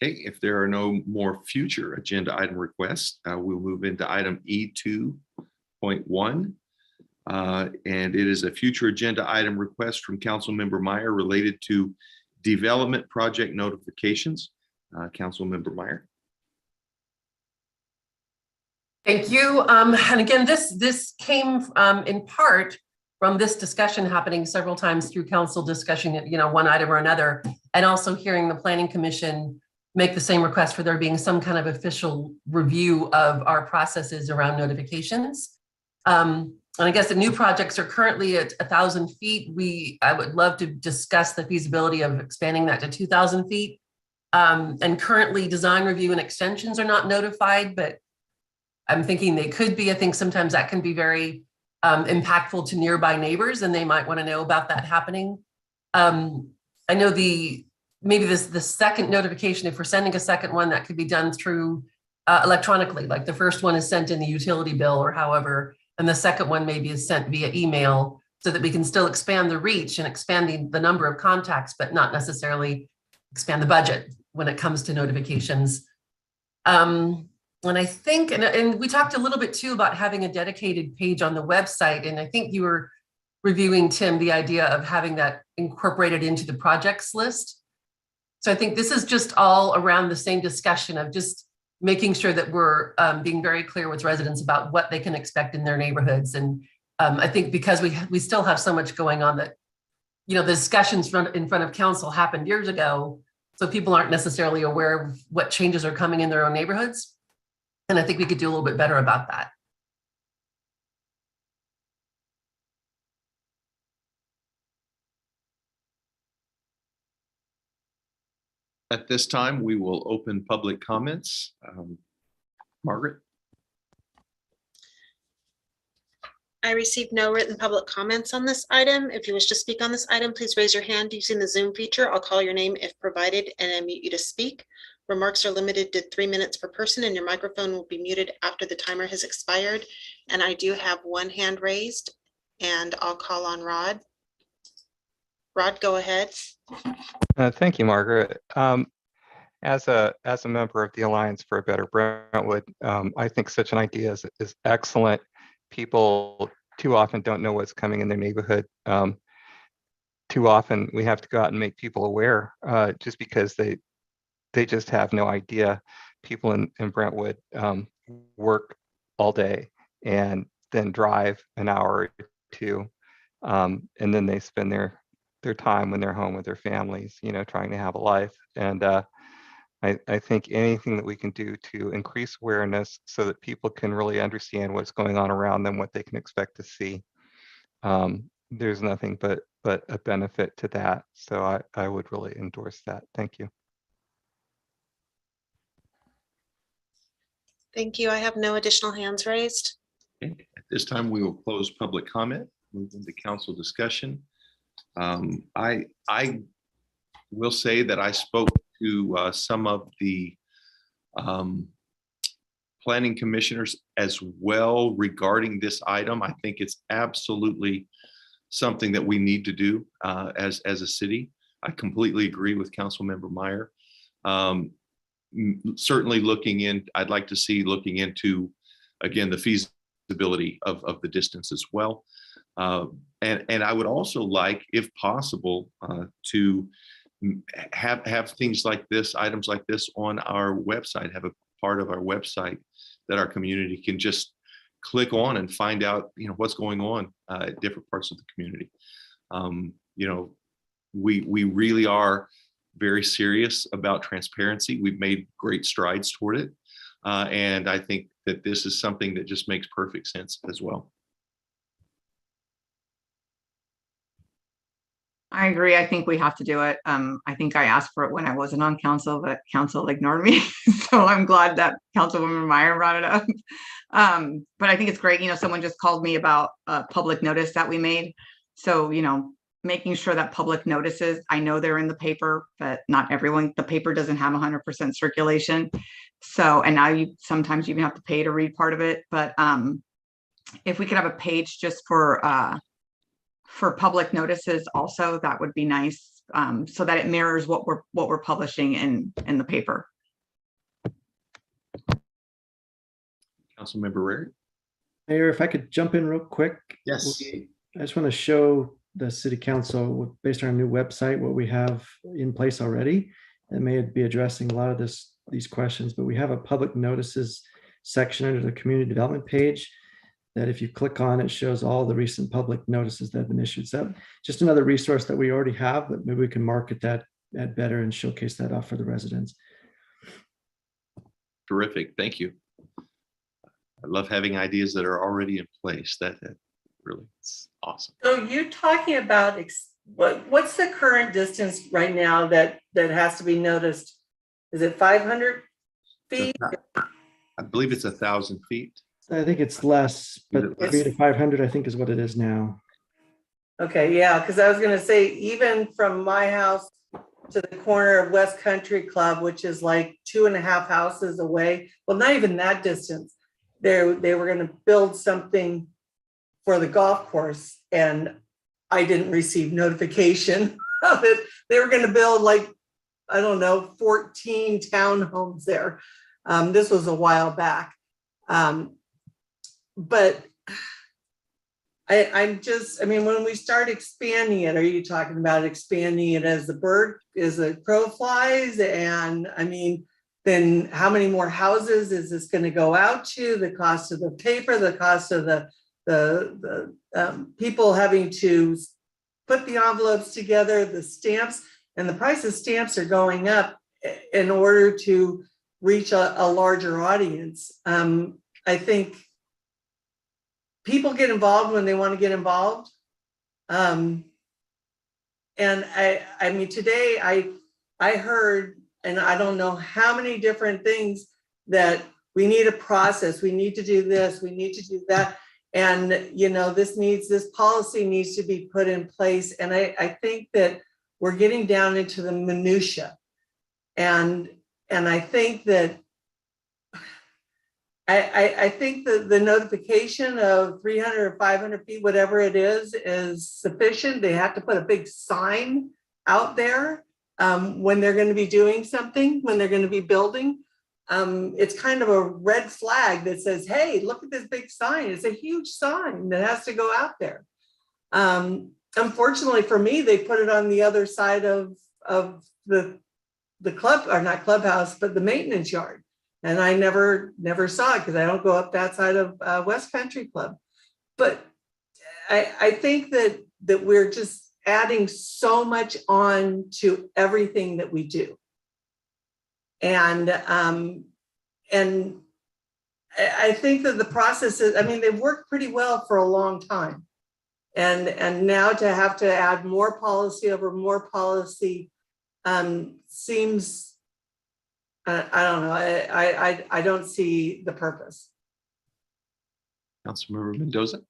if there are no more future agenda item requests, we'll move into item E2.1. And it is a future agenda item request from Councilmember Meyer related to development project notifications. Councilmember Meyer. Thank you. And again, this came in part from this discussion happening several times through council discussion, one item or another, and also hearing the Planning Commission make the same request for there being some kind of official review of our processes around notifications. And I guess the new projects are currently at 1,000 feet. I would love to discuss the feasibility of expanding that to 2,000 feet. And currently design review and extensions are not notified, but I'm thinking they could be. I think sometimes that can be very impactful to nearby neighbors, and they might want to know about that happening. I know maybe the second notification, if we're sending a second one, that could be done through electronically, like the first one is sent in the utility bill or however, and the second one maybe is sent via email, so that we can still expand the reach and expanding the number of contacts, but not necessarily expand the budget when it comes to notifications. And I think, and we talked a little bit too about having a dedicated page on the website, and I think you were reviewing, Tim, the idea of having that incorporated into the projects list. So I think this is just all around the same discussion of just making sure that we're being very clear with residents about what they can expect in their neighborhoods. And I think because we still have so much going on that, you know, the discussions in front of council happened years ago, so people aren't necessarily aware of what changes are coming in their own neighborhoods. And I think we could do a little bit better about that. At this time, we will open public comments. Margaret? I received no written public comments on this item. If you wish to speak on this item, please raise your hand using the Zoom feature. I'll call your name if provided and unmute you to speak. Remarks are limited to 3 minutes per person, and your microphone will be muted after the timer has expired. And I do have one hand raised, and I'll call on Rod. Rod, go ahead. Thank you, Margaret. As a member of the Alliance for a Better Brentwood, I think such an idea is excellent. People too often don't know what's coming in their neighborhood. Too often we have to go out and make people aware just because they just have no idea. People in Brentwood work all day and then drive an hour or two, and then they spend their time when they're home with their families, you know, trying to have a life. And I think anything that we can do to increase awareness so that people can really understand what's going on around them, what they can expect to see, there's nothing but a benefit to that. So I would really endorse that. Thank you. Thank you. I have no additional hands raised. Okay. At this time, we will close public comment, move into council discussion. I will say that I spoke to some of the planning commissioners as well regarding this item. I think it's absolutely something that we need to do as a city. I completely agree with Councilmember Meyer. Certainly I'd like to see looking into, again, the feasibility of the distance as well. And I would also like, if possible, to have things like this, items like this on our website, have a part of our website that our community can just click on and find out, you know, what's going on at different parts of the community. You know, we really are very serious about transparency. We've made great strides toward it. And I think that this is something that just makes perfect sense as well. I agree. I think we have to do it. I think I asked for it when I wasn't on council, but council ignored me. So I'm glad that Councilwoman Meyer brought it up. But I think it's great. You know, someone just called me about a public notice that we made. So, you know, making sure that public notices, I know they're in the paper, but not everyone, the paper doesn't have 100% circulation. So, and now you sometimes you even have to pay to read part of it. But if we could have a page just for public notices also, that would be nice, so that it mirrors what we're publishing in the paper. Councilmember Rarick. Mayor, if I could jump in real quick. Yes. I just want to show the city council, based on our new website, what we have in place already. That may be addressing a lot of these questions, but we have a public notices section under the community development page that if you click on, it shows all the recent public notices that have been issued. So just another resource that we already have, but maybe we can market that better and showcase that off for the residents. Terrific. Thank you. I love having ideas that are already in place. That really is awesome. So you talking about what's the current distance right now that has to be noticed? Is it 500 feet? I believe it's 1,000 feet. I think it's less, but 300 to 500, I think, is what it is now. Okay, yeah, because I was going to say, even from my house to the corner of West Country Club, which is like 2.5 houses away, well, not even that distance, they were going to build something for the golf course, and I didn't receive notification of it. They were going to build, like, I don't know, 14 townhomes there. This was a while back. But I mean, when we start expanding it, are you talking about expanding it as the crow flies? And I mean, then how many more houses is this going to go out to? The cost of the paper, the cost of the people having to put the envelopes together, the stamps, and the price of stamps are going up in order to reach a larger audience. I think people get involved when they want to get involved. And I mean, today I heard, and I don't know how many different things, that we need a process, we need to do this, we need to do that. And, you know, this policy needs to be put in place. And I think that we're getting down into the minutia. And I think that I think that the notification of 300 or 500 feet, whatever it is sufficient. They have to put a big sign out there when they're going to be doing something, when they're going to be building. It's kind of a red flag that says, hey, look at this big sign. It's a huge sign that has to go out there. Unfortunately for me, they put it on the other side of the club, or not clubhouse, but the maintenance yard. And I never saw it because I don't go up that side of West Country Club. But I think that we're just adding so much on to everything that we do. And I think that the process is, I mean, they've worked pretty well for a long time. And now to have to add more policy over more policy seems, I don't know, I don't see the purpose. Councilmember Mendoza.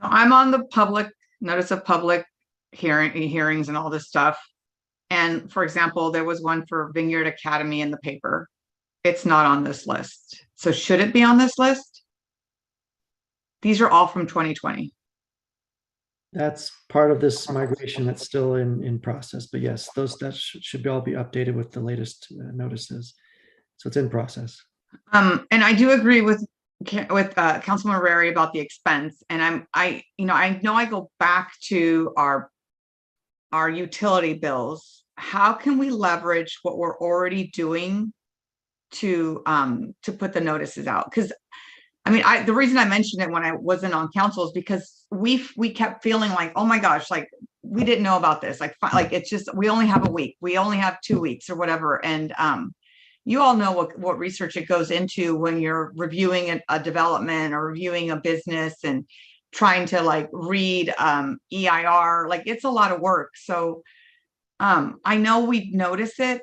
I'm on the public notice of public hearings and all this stuff. And for example, there was one for Vineyard Academy in the paper. It's not on this list. So should it be on this list? These are all from 2020. That's part of this migration that's still in process. But yes, that should all be updated with the latest notices. So it's in process. And I do agree with Councilman Rary about the expense. And I know I go back to our utility bills. How can we leverage what we're already doing to put the notices out? Because I mean, the reason I mentioned it when I wasn't on council is because we kept feeling like, oh my gosh, like we didn't know about this. Like it's just, we only have a week, we only have 2 weeks or whatever. And you all know what research it goes into when you're reviewing a development or reviewing a business and trying to like read EIR, like it's a lot of work. So I know we notice it.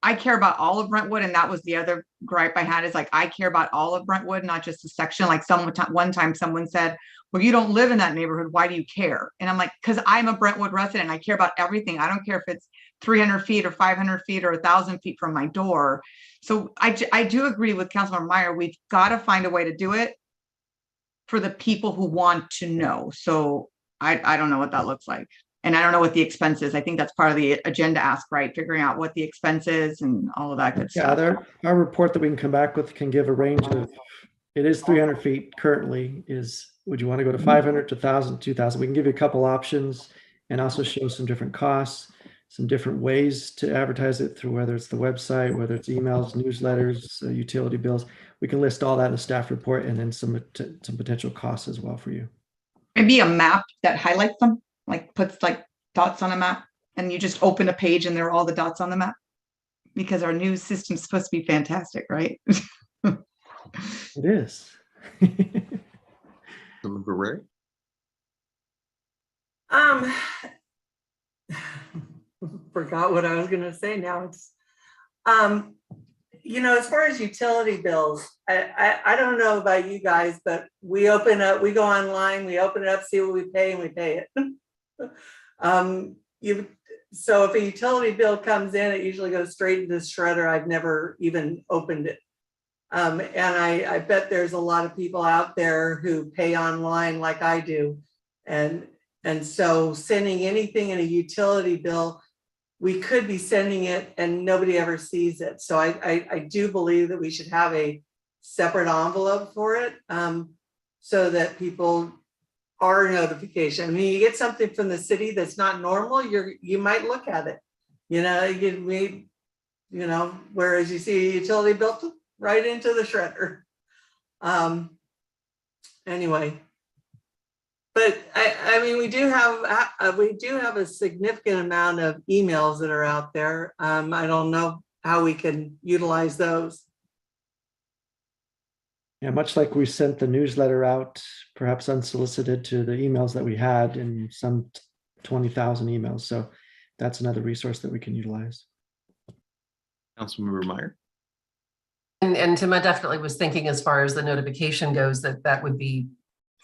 I care about all of Brentwood, and that was the other gripe I had, is like, I care about all of Brentwood, not just a section. Like one time someone said, well, you don't live in that neighborhood, why do you care? And I'm like, because I'm a Brentwood resident, I care about everything. I don't care if it's 300 feet or 500 feet or 1,000 feet from my door. So I do agree with Councilmember Meyer. We've got to find a way to do it for the people who want to know. So I don't know what that looks like. And I don't know what the expense is. I think that's part of the agenda ask, right? Figuring out what the expense is and all of that good stuff. Yeah, our report that we can come back with can give a range of, it is 300 feet currently. Would you want to go to 500 to 1,000, 2,000? We can give you a couple options and also show some different costs, some different ways to advertise it through, whether it's the website, whether it's emails, newsletters, utility bills. We can list all that in the staff report, and then some potential costs as well for you. Maybe a map that highlights them. Like puts like dots on a map, and you just open a page and there are all the dots on the map. because our new system's supposed to be fantastic, right? It is. Councilmember Ray? Forgot what I was gonna say now. It's, you know, as far as utility bills, I don't know about you guys, but we go online, we open it up, see what we pay, and we pay it. So if a utility bill comes in, it usually goes straight into the shredder. I've never even opened it. And I bet there's a lot of people out there who pay online like I do. And so sending anything in a utility bill, we could be sending it and nobody ever sees it. So I do believe that we should have a separate envelope for it, so that people are notification. I mean, you get something from the city that's not normal, you might look at it. You know, whereas you see a utility bill right into the shredder. Anyway. But I mean, we do have a significant amount of emails that are out there. I don't know how we can utilize those. Yeah, much like we sent the newsletter out, perhaps unsolicited, to the emails that we had, in some 20,000 emails. So that's another resource that we can utilize. Councilmember Meyer? And Tim, I definitely was thinking, as far as the notification goes, that would be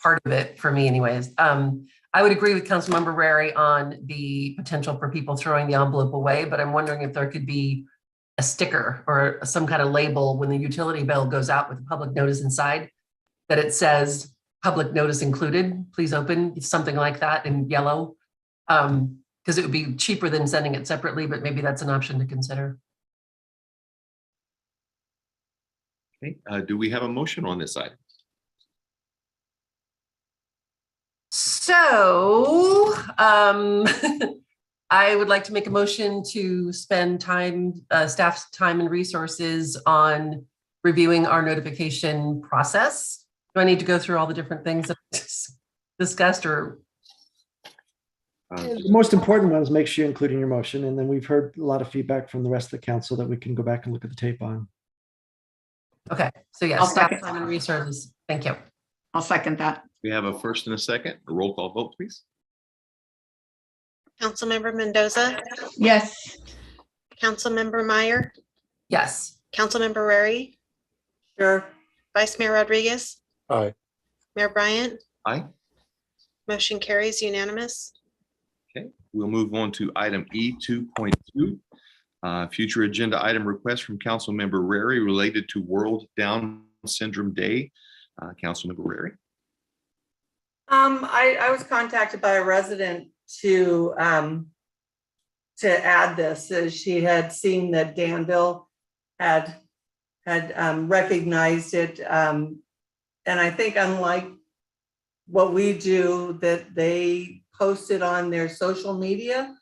part of it for me anyways. I would agree with Councilmember Rary on the potential for people throwing the envelope away, but I'm wondering if there could be a sticker or some kind of label when the utility bill goes out with a public notice inside, that it says public notice included, please open, something like that in yellow. Because it would be cheaper than sending it separately, but maybe that's an option to consider. Okay, do we have a motion on this item? So I would like to make a motion to spend time, staff's time and resources on reviewing our notification process. Do I need to go through all the different things that I discussed, or? The most important one is make sure you include in your motion. And then we've heard a lot of feedback from the rest of the council that we can go back and look at the tape on. Okay, so I'll yes, staff second. time and resources. Thank you. I'll second that. We have a first and a second. A roll call vote, please. Councilmember Mendoza, Yes. Councilmember Meyer, Yes. Councilmember Rary, Sure. Vice Mayor Rodriguez, Aye. Mayor Bryant, Aye. motion carries unanimous. Okay, we'll move on to item E 2.2. Future agenda item request from Councilmember Rary related to World Down Syndrome Day. Councilmember Rary. I was contacted by a resident to add this, as she had seen that Danville had recognized it. And I think, unlike what we do, that they posted on their social media,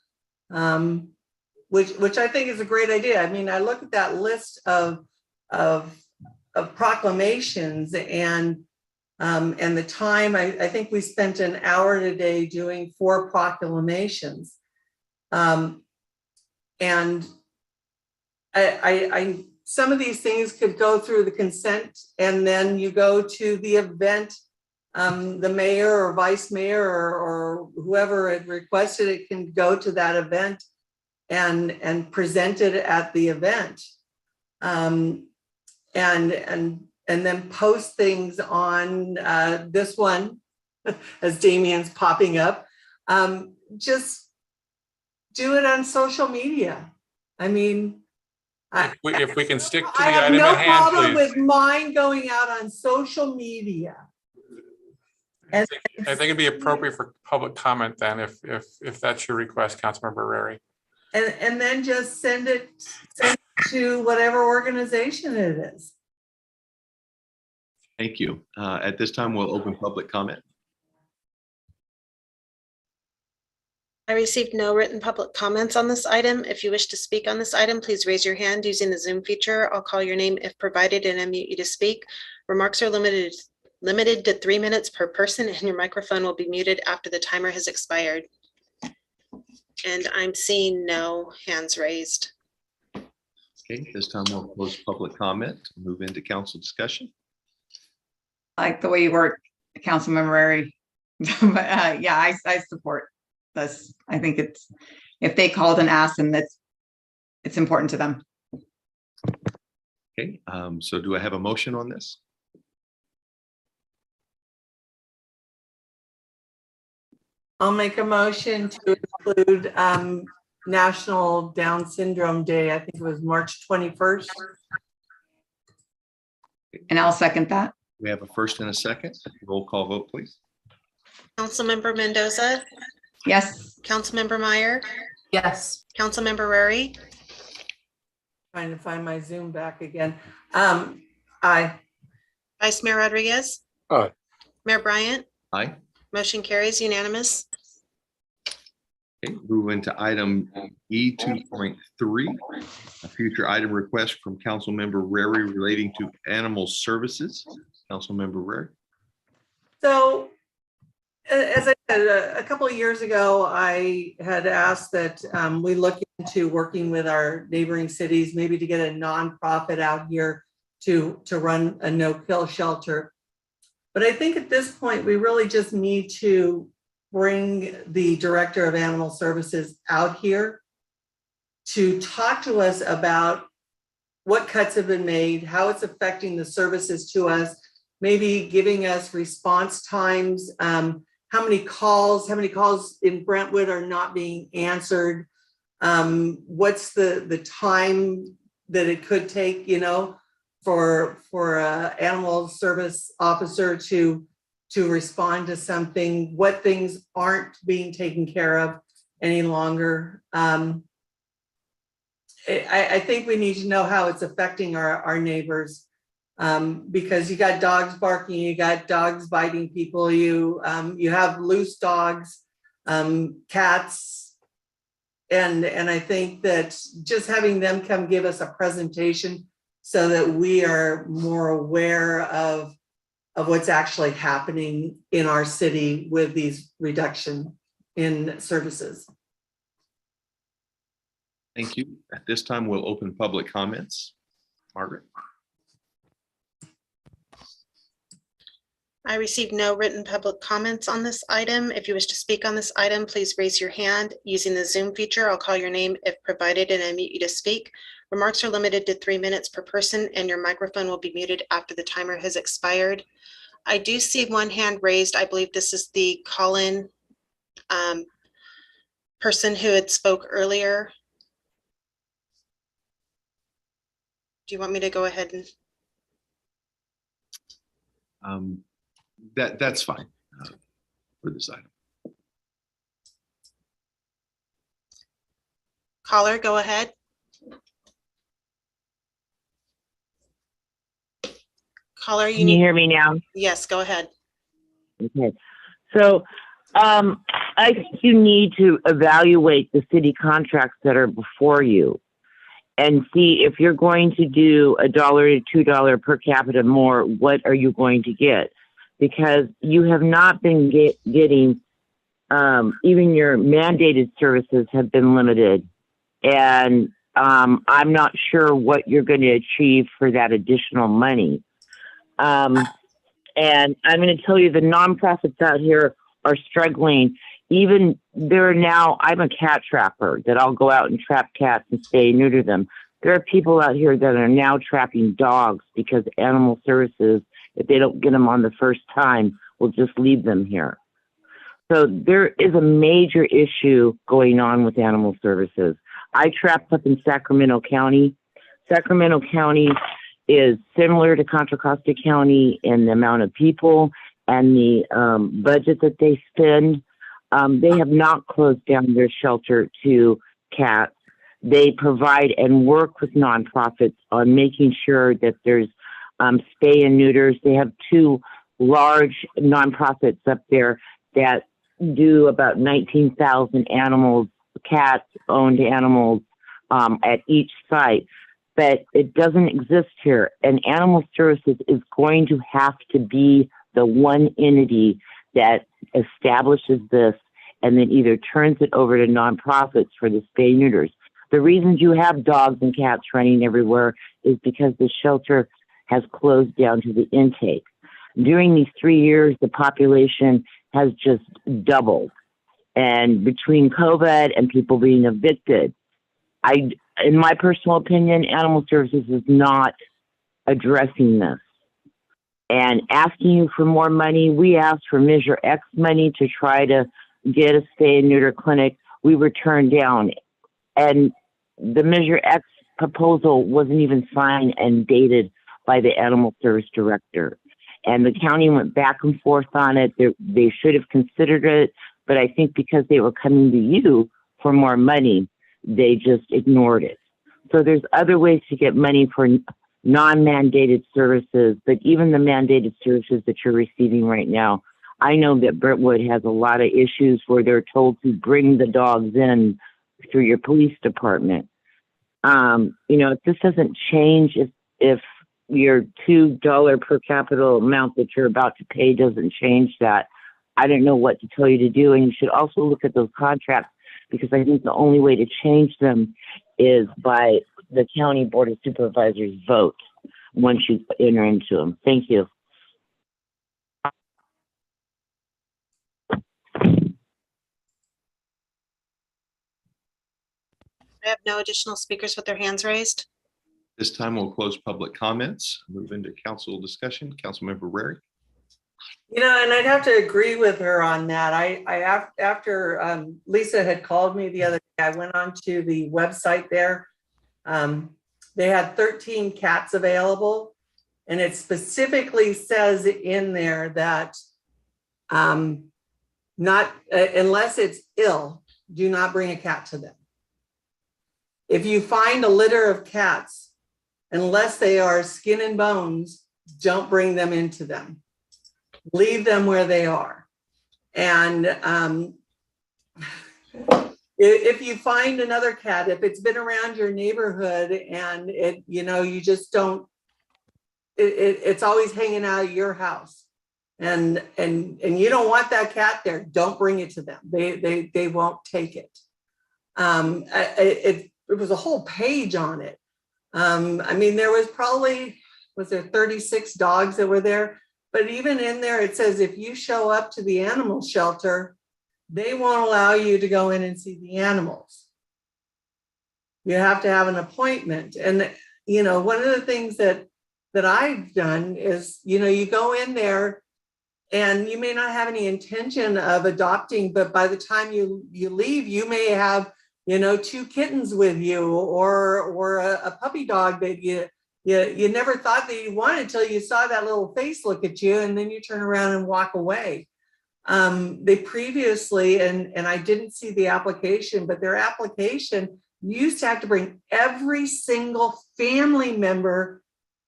which I think is a great idea. I mean, I look at that list of proclamations and the time, I think we spent an hour today doing 4 proclamations. And I some of these things could go through the consent, and then you go to the event, the mayor or vice mayor or whoever had requested it can go to that event and present it at the event. And then post things on this one, as Damien's popping up. Just do it on social media. I mean, If we can stick to the I have item no at hand, problem please. with mine going out on social media. I think it'd be appropriate for public comment then, if that's your request, Councilmember Rary. And then just send it to whatever organization it is. Thank you. At this time, we'll open public comment. I received no written public comments on this item. If you wish to speak on this item, please raise your hand using the Zoom feature. I'll call your name if provided and unmute you to speak. Remarks are limited to 3 minutes per person, and your microphone will be muted after the timer has expired. And I'm seeing no hands raised. Okay, this time we'll close public comment, move into council discussion. I like the way you work, Councilmember Rary. But yeah, I support this. I think it's, if they called and asked them, it's important to them. Okay, so do I have a motion on this? I'll make a motion to include National Down Syndrome Day. I think it was March 21st. And I'll second that. We have a first and a second. Roll call vote, please. Councilmember Mendoza, Yes. Councilmember Meyer, Yes. Councilmember Rary, Trying to find my Zoom back again. Aye. Vice Mayor Rodriguez, Aye. Mayor Bryant, Aye. motion carries unanimous. Okay, move into item E 2.3, a future item request from Councilmember Rary relating to animal services. Councilmember Rary. So as I said, a couple of years ago, I had asked that we look into working with our neighboring cities, maybe to get a nonprofit out here to run a no-kill shelter. But I think at this point, we really just need to bring the Director of Animal Services out here to talk to us about what cuts have been made, how it's affecting the services to us, maybe giving us response times, how many calls in Brentwood are not being answered, what's the time that it could take, for an animal service officer to respond to something, what things aren't being taken care of any longer. I think we need to know how it's affecting our neighbors, because you got dogs barking, you got dogs biting people, you have loose dogs, cats, and I think that just having them come give us a presentation so that we are more aware of what's actually happening in our city with these reduction in services. Thank you. At this time, we'll open public comments. Margaret. I received no written public comments on this item. If you wish to speak on this item, please raise your hand. Using the Zoom feature, I'll call your name if provided and unmute you to speak. Remarks are limited to 3 minutes per person, and your microphone will be muted after the timer has expired. I do see one hand raised. I believe this is the call-in person who had spoke earlier. Do you want me to go ahead and? That's fine for this item. Caller, go ahead. Caller, Can you hear me now? Yes, go ahead. Okay. So I think you need to evaluate the city contracts that are before you and see if you're going to do $1 to $2 per capita more, what are you going to get? Because you have not been getting, even your mandated services have been limited. And I'm not sure what you're going to achieve for that additional money. And I'm going to tell you the nonprofits out here are struggling. Even there are now, I'm a cat trapper that I'll go out and trap cats and stay and neuter them. There are people out here that are now trapping dogs because animal services, if they don't get them on the first time, will just leave them here. So there is a major issue going on with animal services. I trapped up in Sacramento County. Sacramento County is similar to Contra Costa County in the amount of people and the budget that they spend. They have not closed down their shelter to cats. They provide and work with nonprofits on making sure that there's spay and neuters. They have 2 large nonprofits up there that do about 19,000 animals, cats, owned animals at each site. But it doesn't exist here. And animal services is going to have to be the one entity that establishes this and then either turns it over to nonprofits for the spay neuters. The reasons you have dogs and cats running everywhere is because the shelter has closed down to the intake. During these 3 years, the population has just doubled. And between COVID and people being evicted, in my personal opinion, Animal Services is not addressing this and asking you for more money. We asked for Measure X money to try to get a spay and neuter clinic. We were turned down. And the Measure X proposal wasn't even signed and dated by the Animal Service Director. And the county went back and forth on it. They should have considered it, but I think because they were coming to you for more money, they just ignored it. So there's other ways to get money for non-mandated services, but even the mandated services that you're receiving right now, I know that Brentwood has a lot of issues where they're told to bring the dogs in through your police department. If this doesn't change, if your $2 per capita amount that you're about to pay doesn't change that, I don't know what to tell you to do. And you should also look at those contracts, because I think the only way to change them is by the county board of supervisors vote once you enter into them. Thank you. I have no additional speakers with their hands raised. This time we'll close public comments, move into council discussion. Councilmember Rary. And I'd have to agree with her on that. After Lisa had called me the other day, I went onto the website there. They had 13 cats available, and it specifically says in there that not unless it's ill, do not bring a cat to them. If you find a litter of cats, unless they are skin and bones, don't bring them into them. Leave them where they are. And if you find another cat, if it's been around your neighborhood and you just don't, it's always hanging out of your house, and you don't want that cat there, don't bring it to them. They won't take it. It was a whole page on it. There was there 36 dogs that were there? But even in there, it says if you show up to the animal shelter, they won't allow you to go in and see the animals. You have to have an appointment. And, one of the things that I've done is, you go in there and you may not have any intention of adopting, but by the time you leave, you may have 2 kittens with you, or a puppy dog that you never thought that you wanted until you saw that little face look at you, and then you turn around and walk away. They previously, and I didn't see the application, but their application used to have to bring every single family member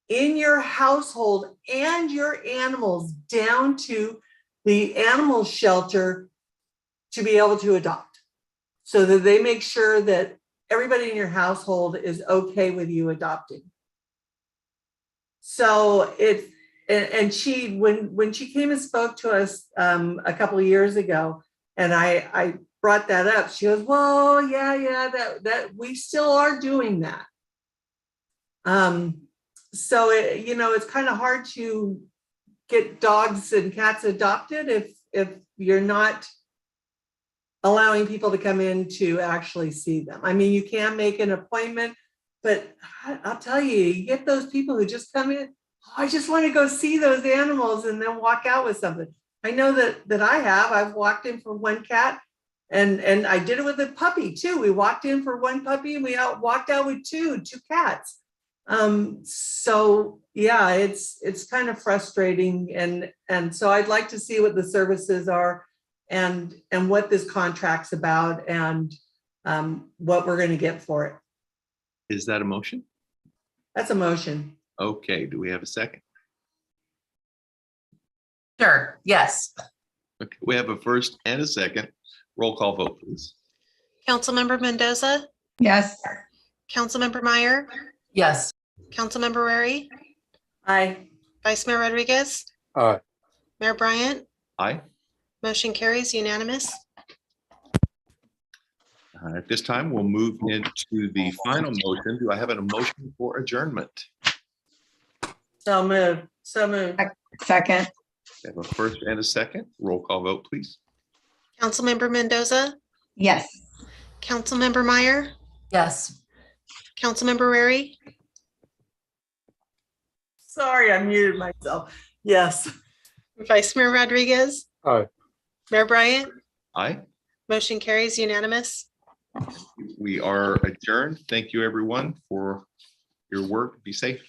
in your household and your animals down to the animal shelter to be able to adopt, so that they make sure that everybody in your household is okay with you adopting. So and she, when she came and spoke to us a couple of years ago, and I brought that up, she goes, well, yeah, that we still are doing that. So it's kind of hard to get dogs and cats adopted if you're not allowing people to come in to actually see them. You can make an appointment, but I'll tell you, you get those people who just come in, I just want to go see those animals, and then walk out with something. I know that I've walked in for one cat, and I did it with a puppy too. We walked in for one puppy and we walked out with two cats. So yeah, it's kind of frustrating. And so I'd like to see what the services are and what this contract's about, and what we're going to get for it. Is that a motion? That's a motion. Okay, do we have a second? Sure, yes. Okay, we have a first and a second. Roll call vote, please. Councilmember Mendoza, Yes. Councilmember Meyer, Yes. Councilmember Rary, Aye. Vice Mayor Rodriguez, Aye. Mayor Bryant. Aye. Motion carries unanimous. At this time, we'll move into the final motion. Do I have a motion for adjournment? So moved. So moved. Second. We have a first and a second. Roll call vote, please. Councilmember Mendoza, Yes. Councilmember Meyer, Yes. Councilmember Rary, Sorry, I muted myself. Yes. Vice Mayor Rodriguez, Aye. Mayor Bryant, Aye. motion carries unanimous. We are adjourned. Thank you, everyone, for your work. Be safe.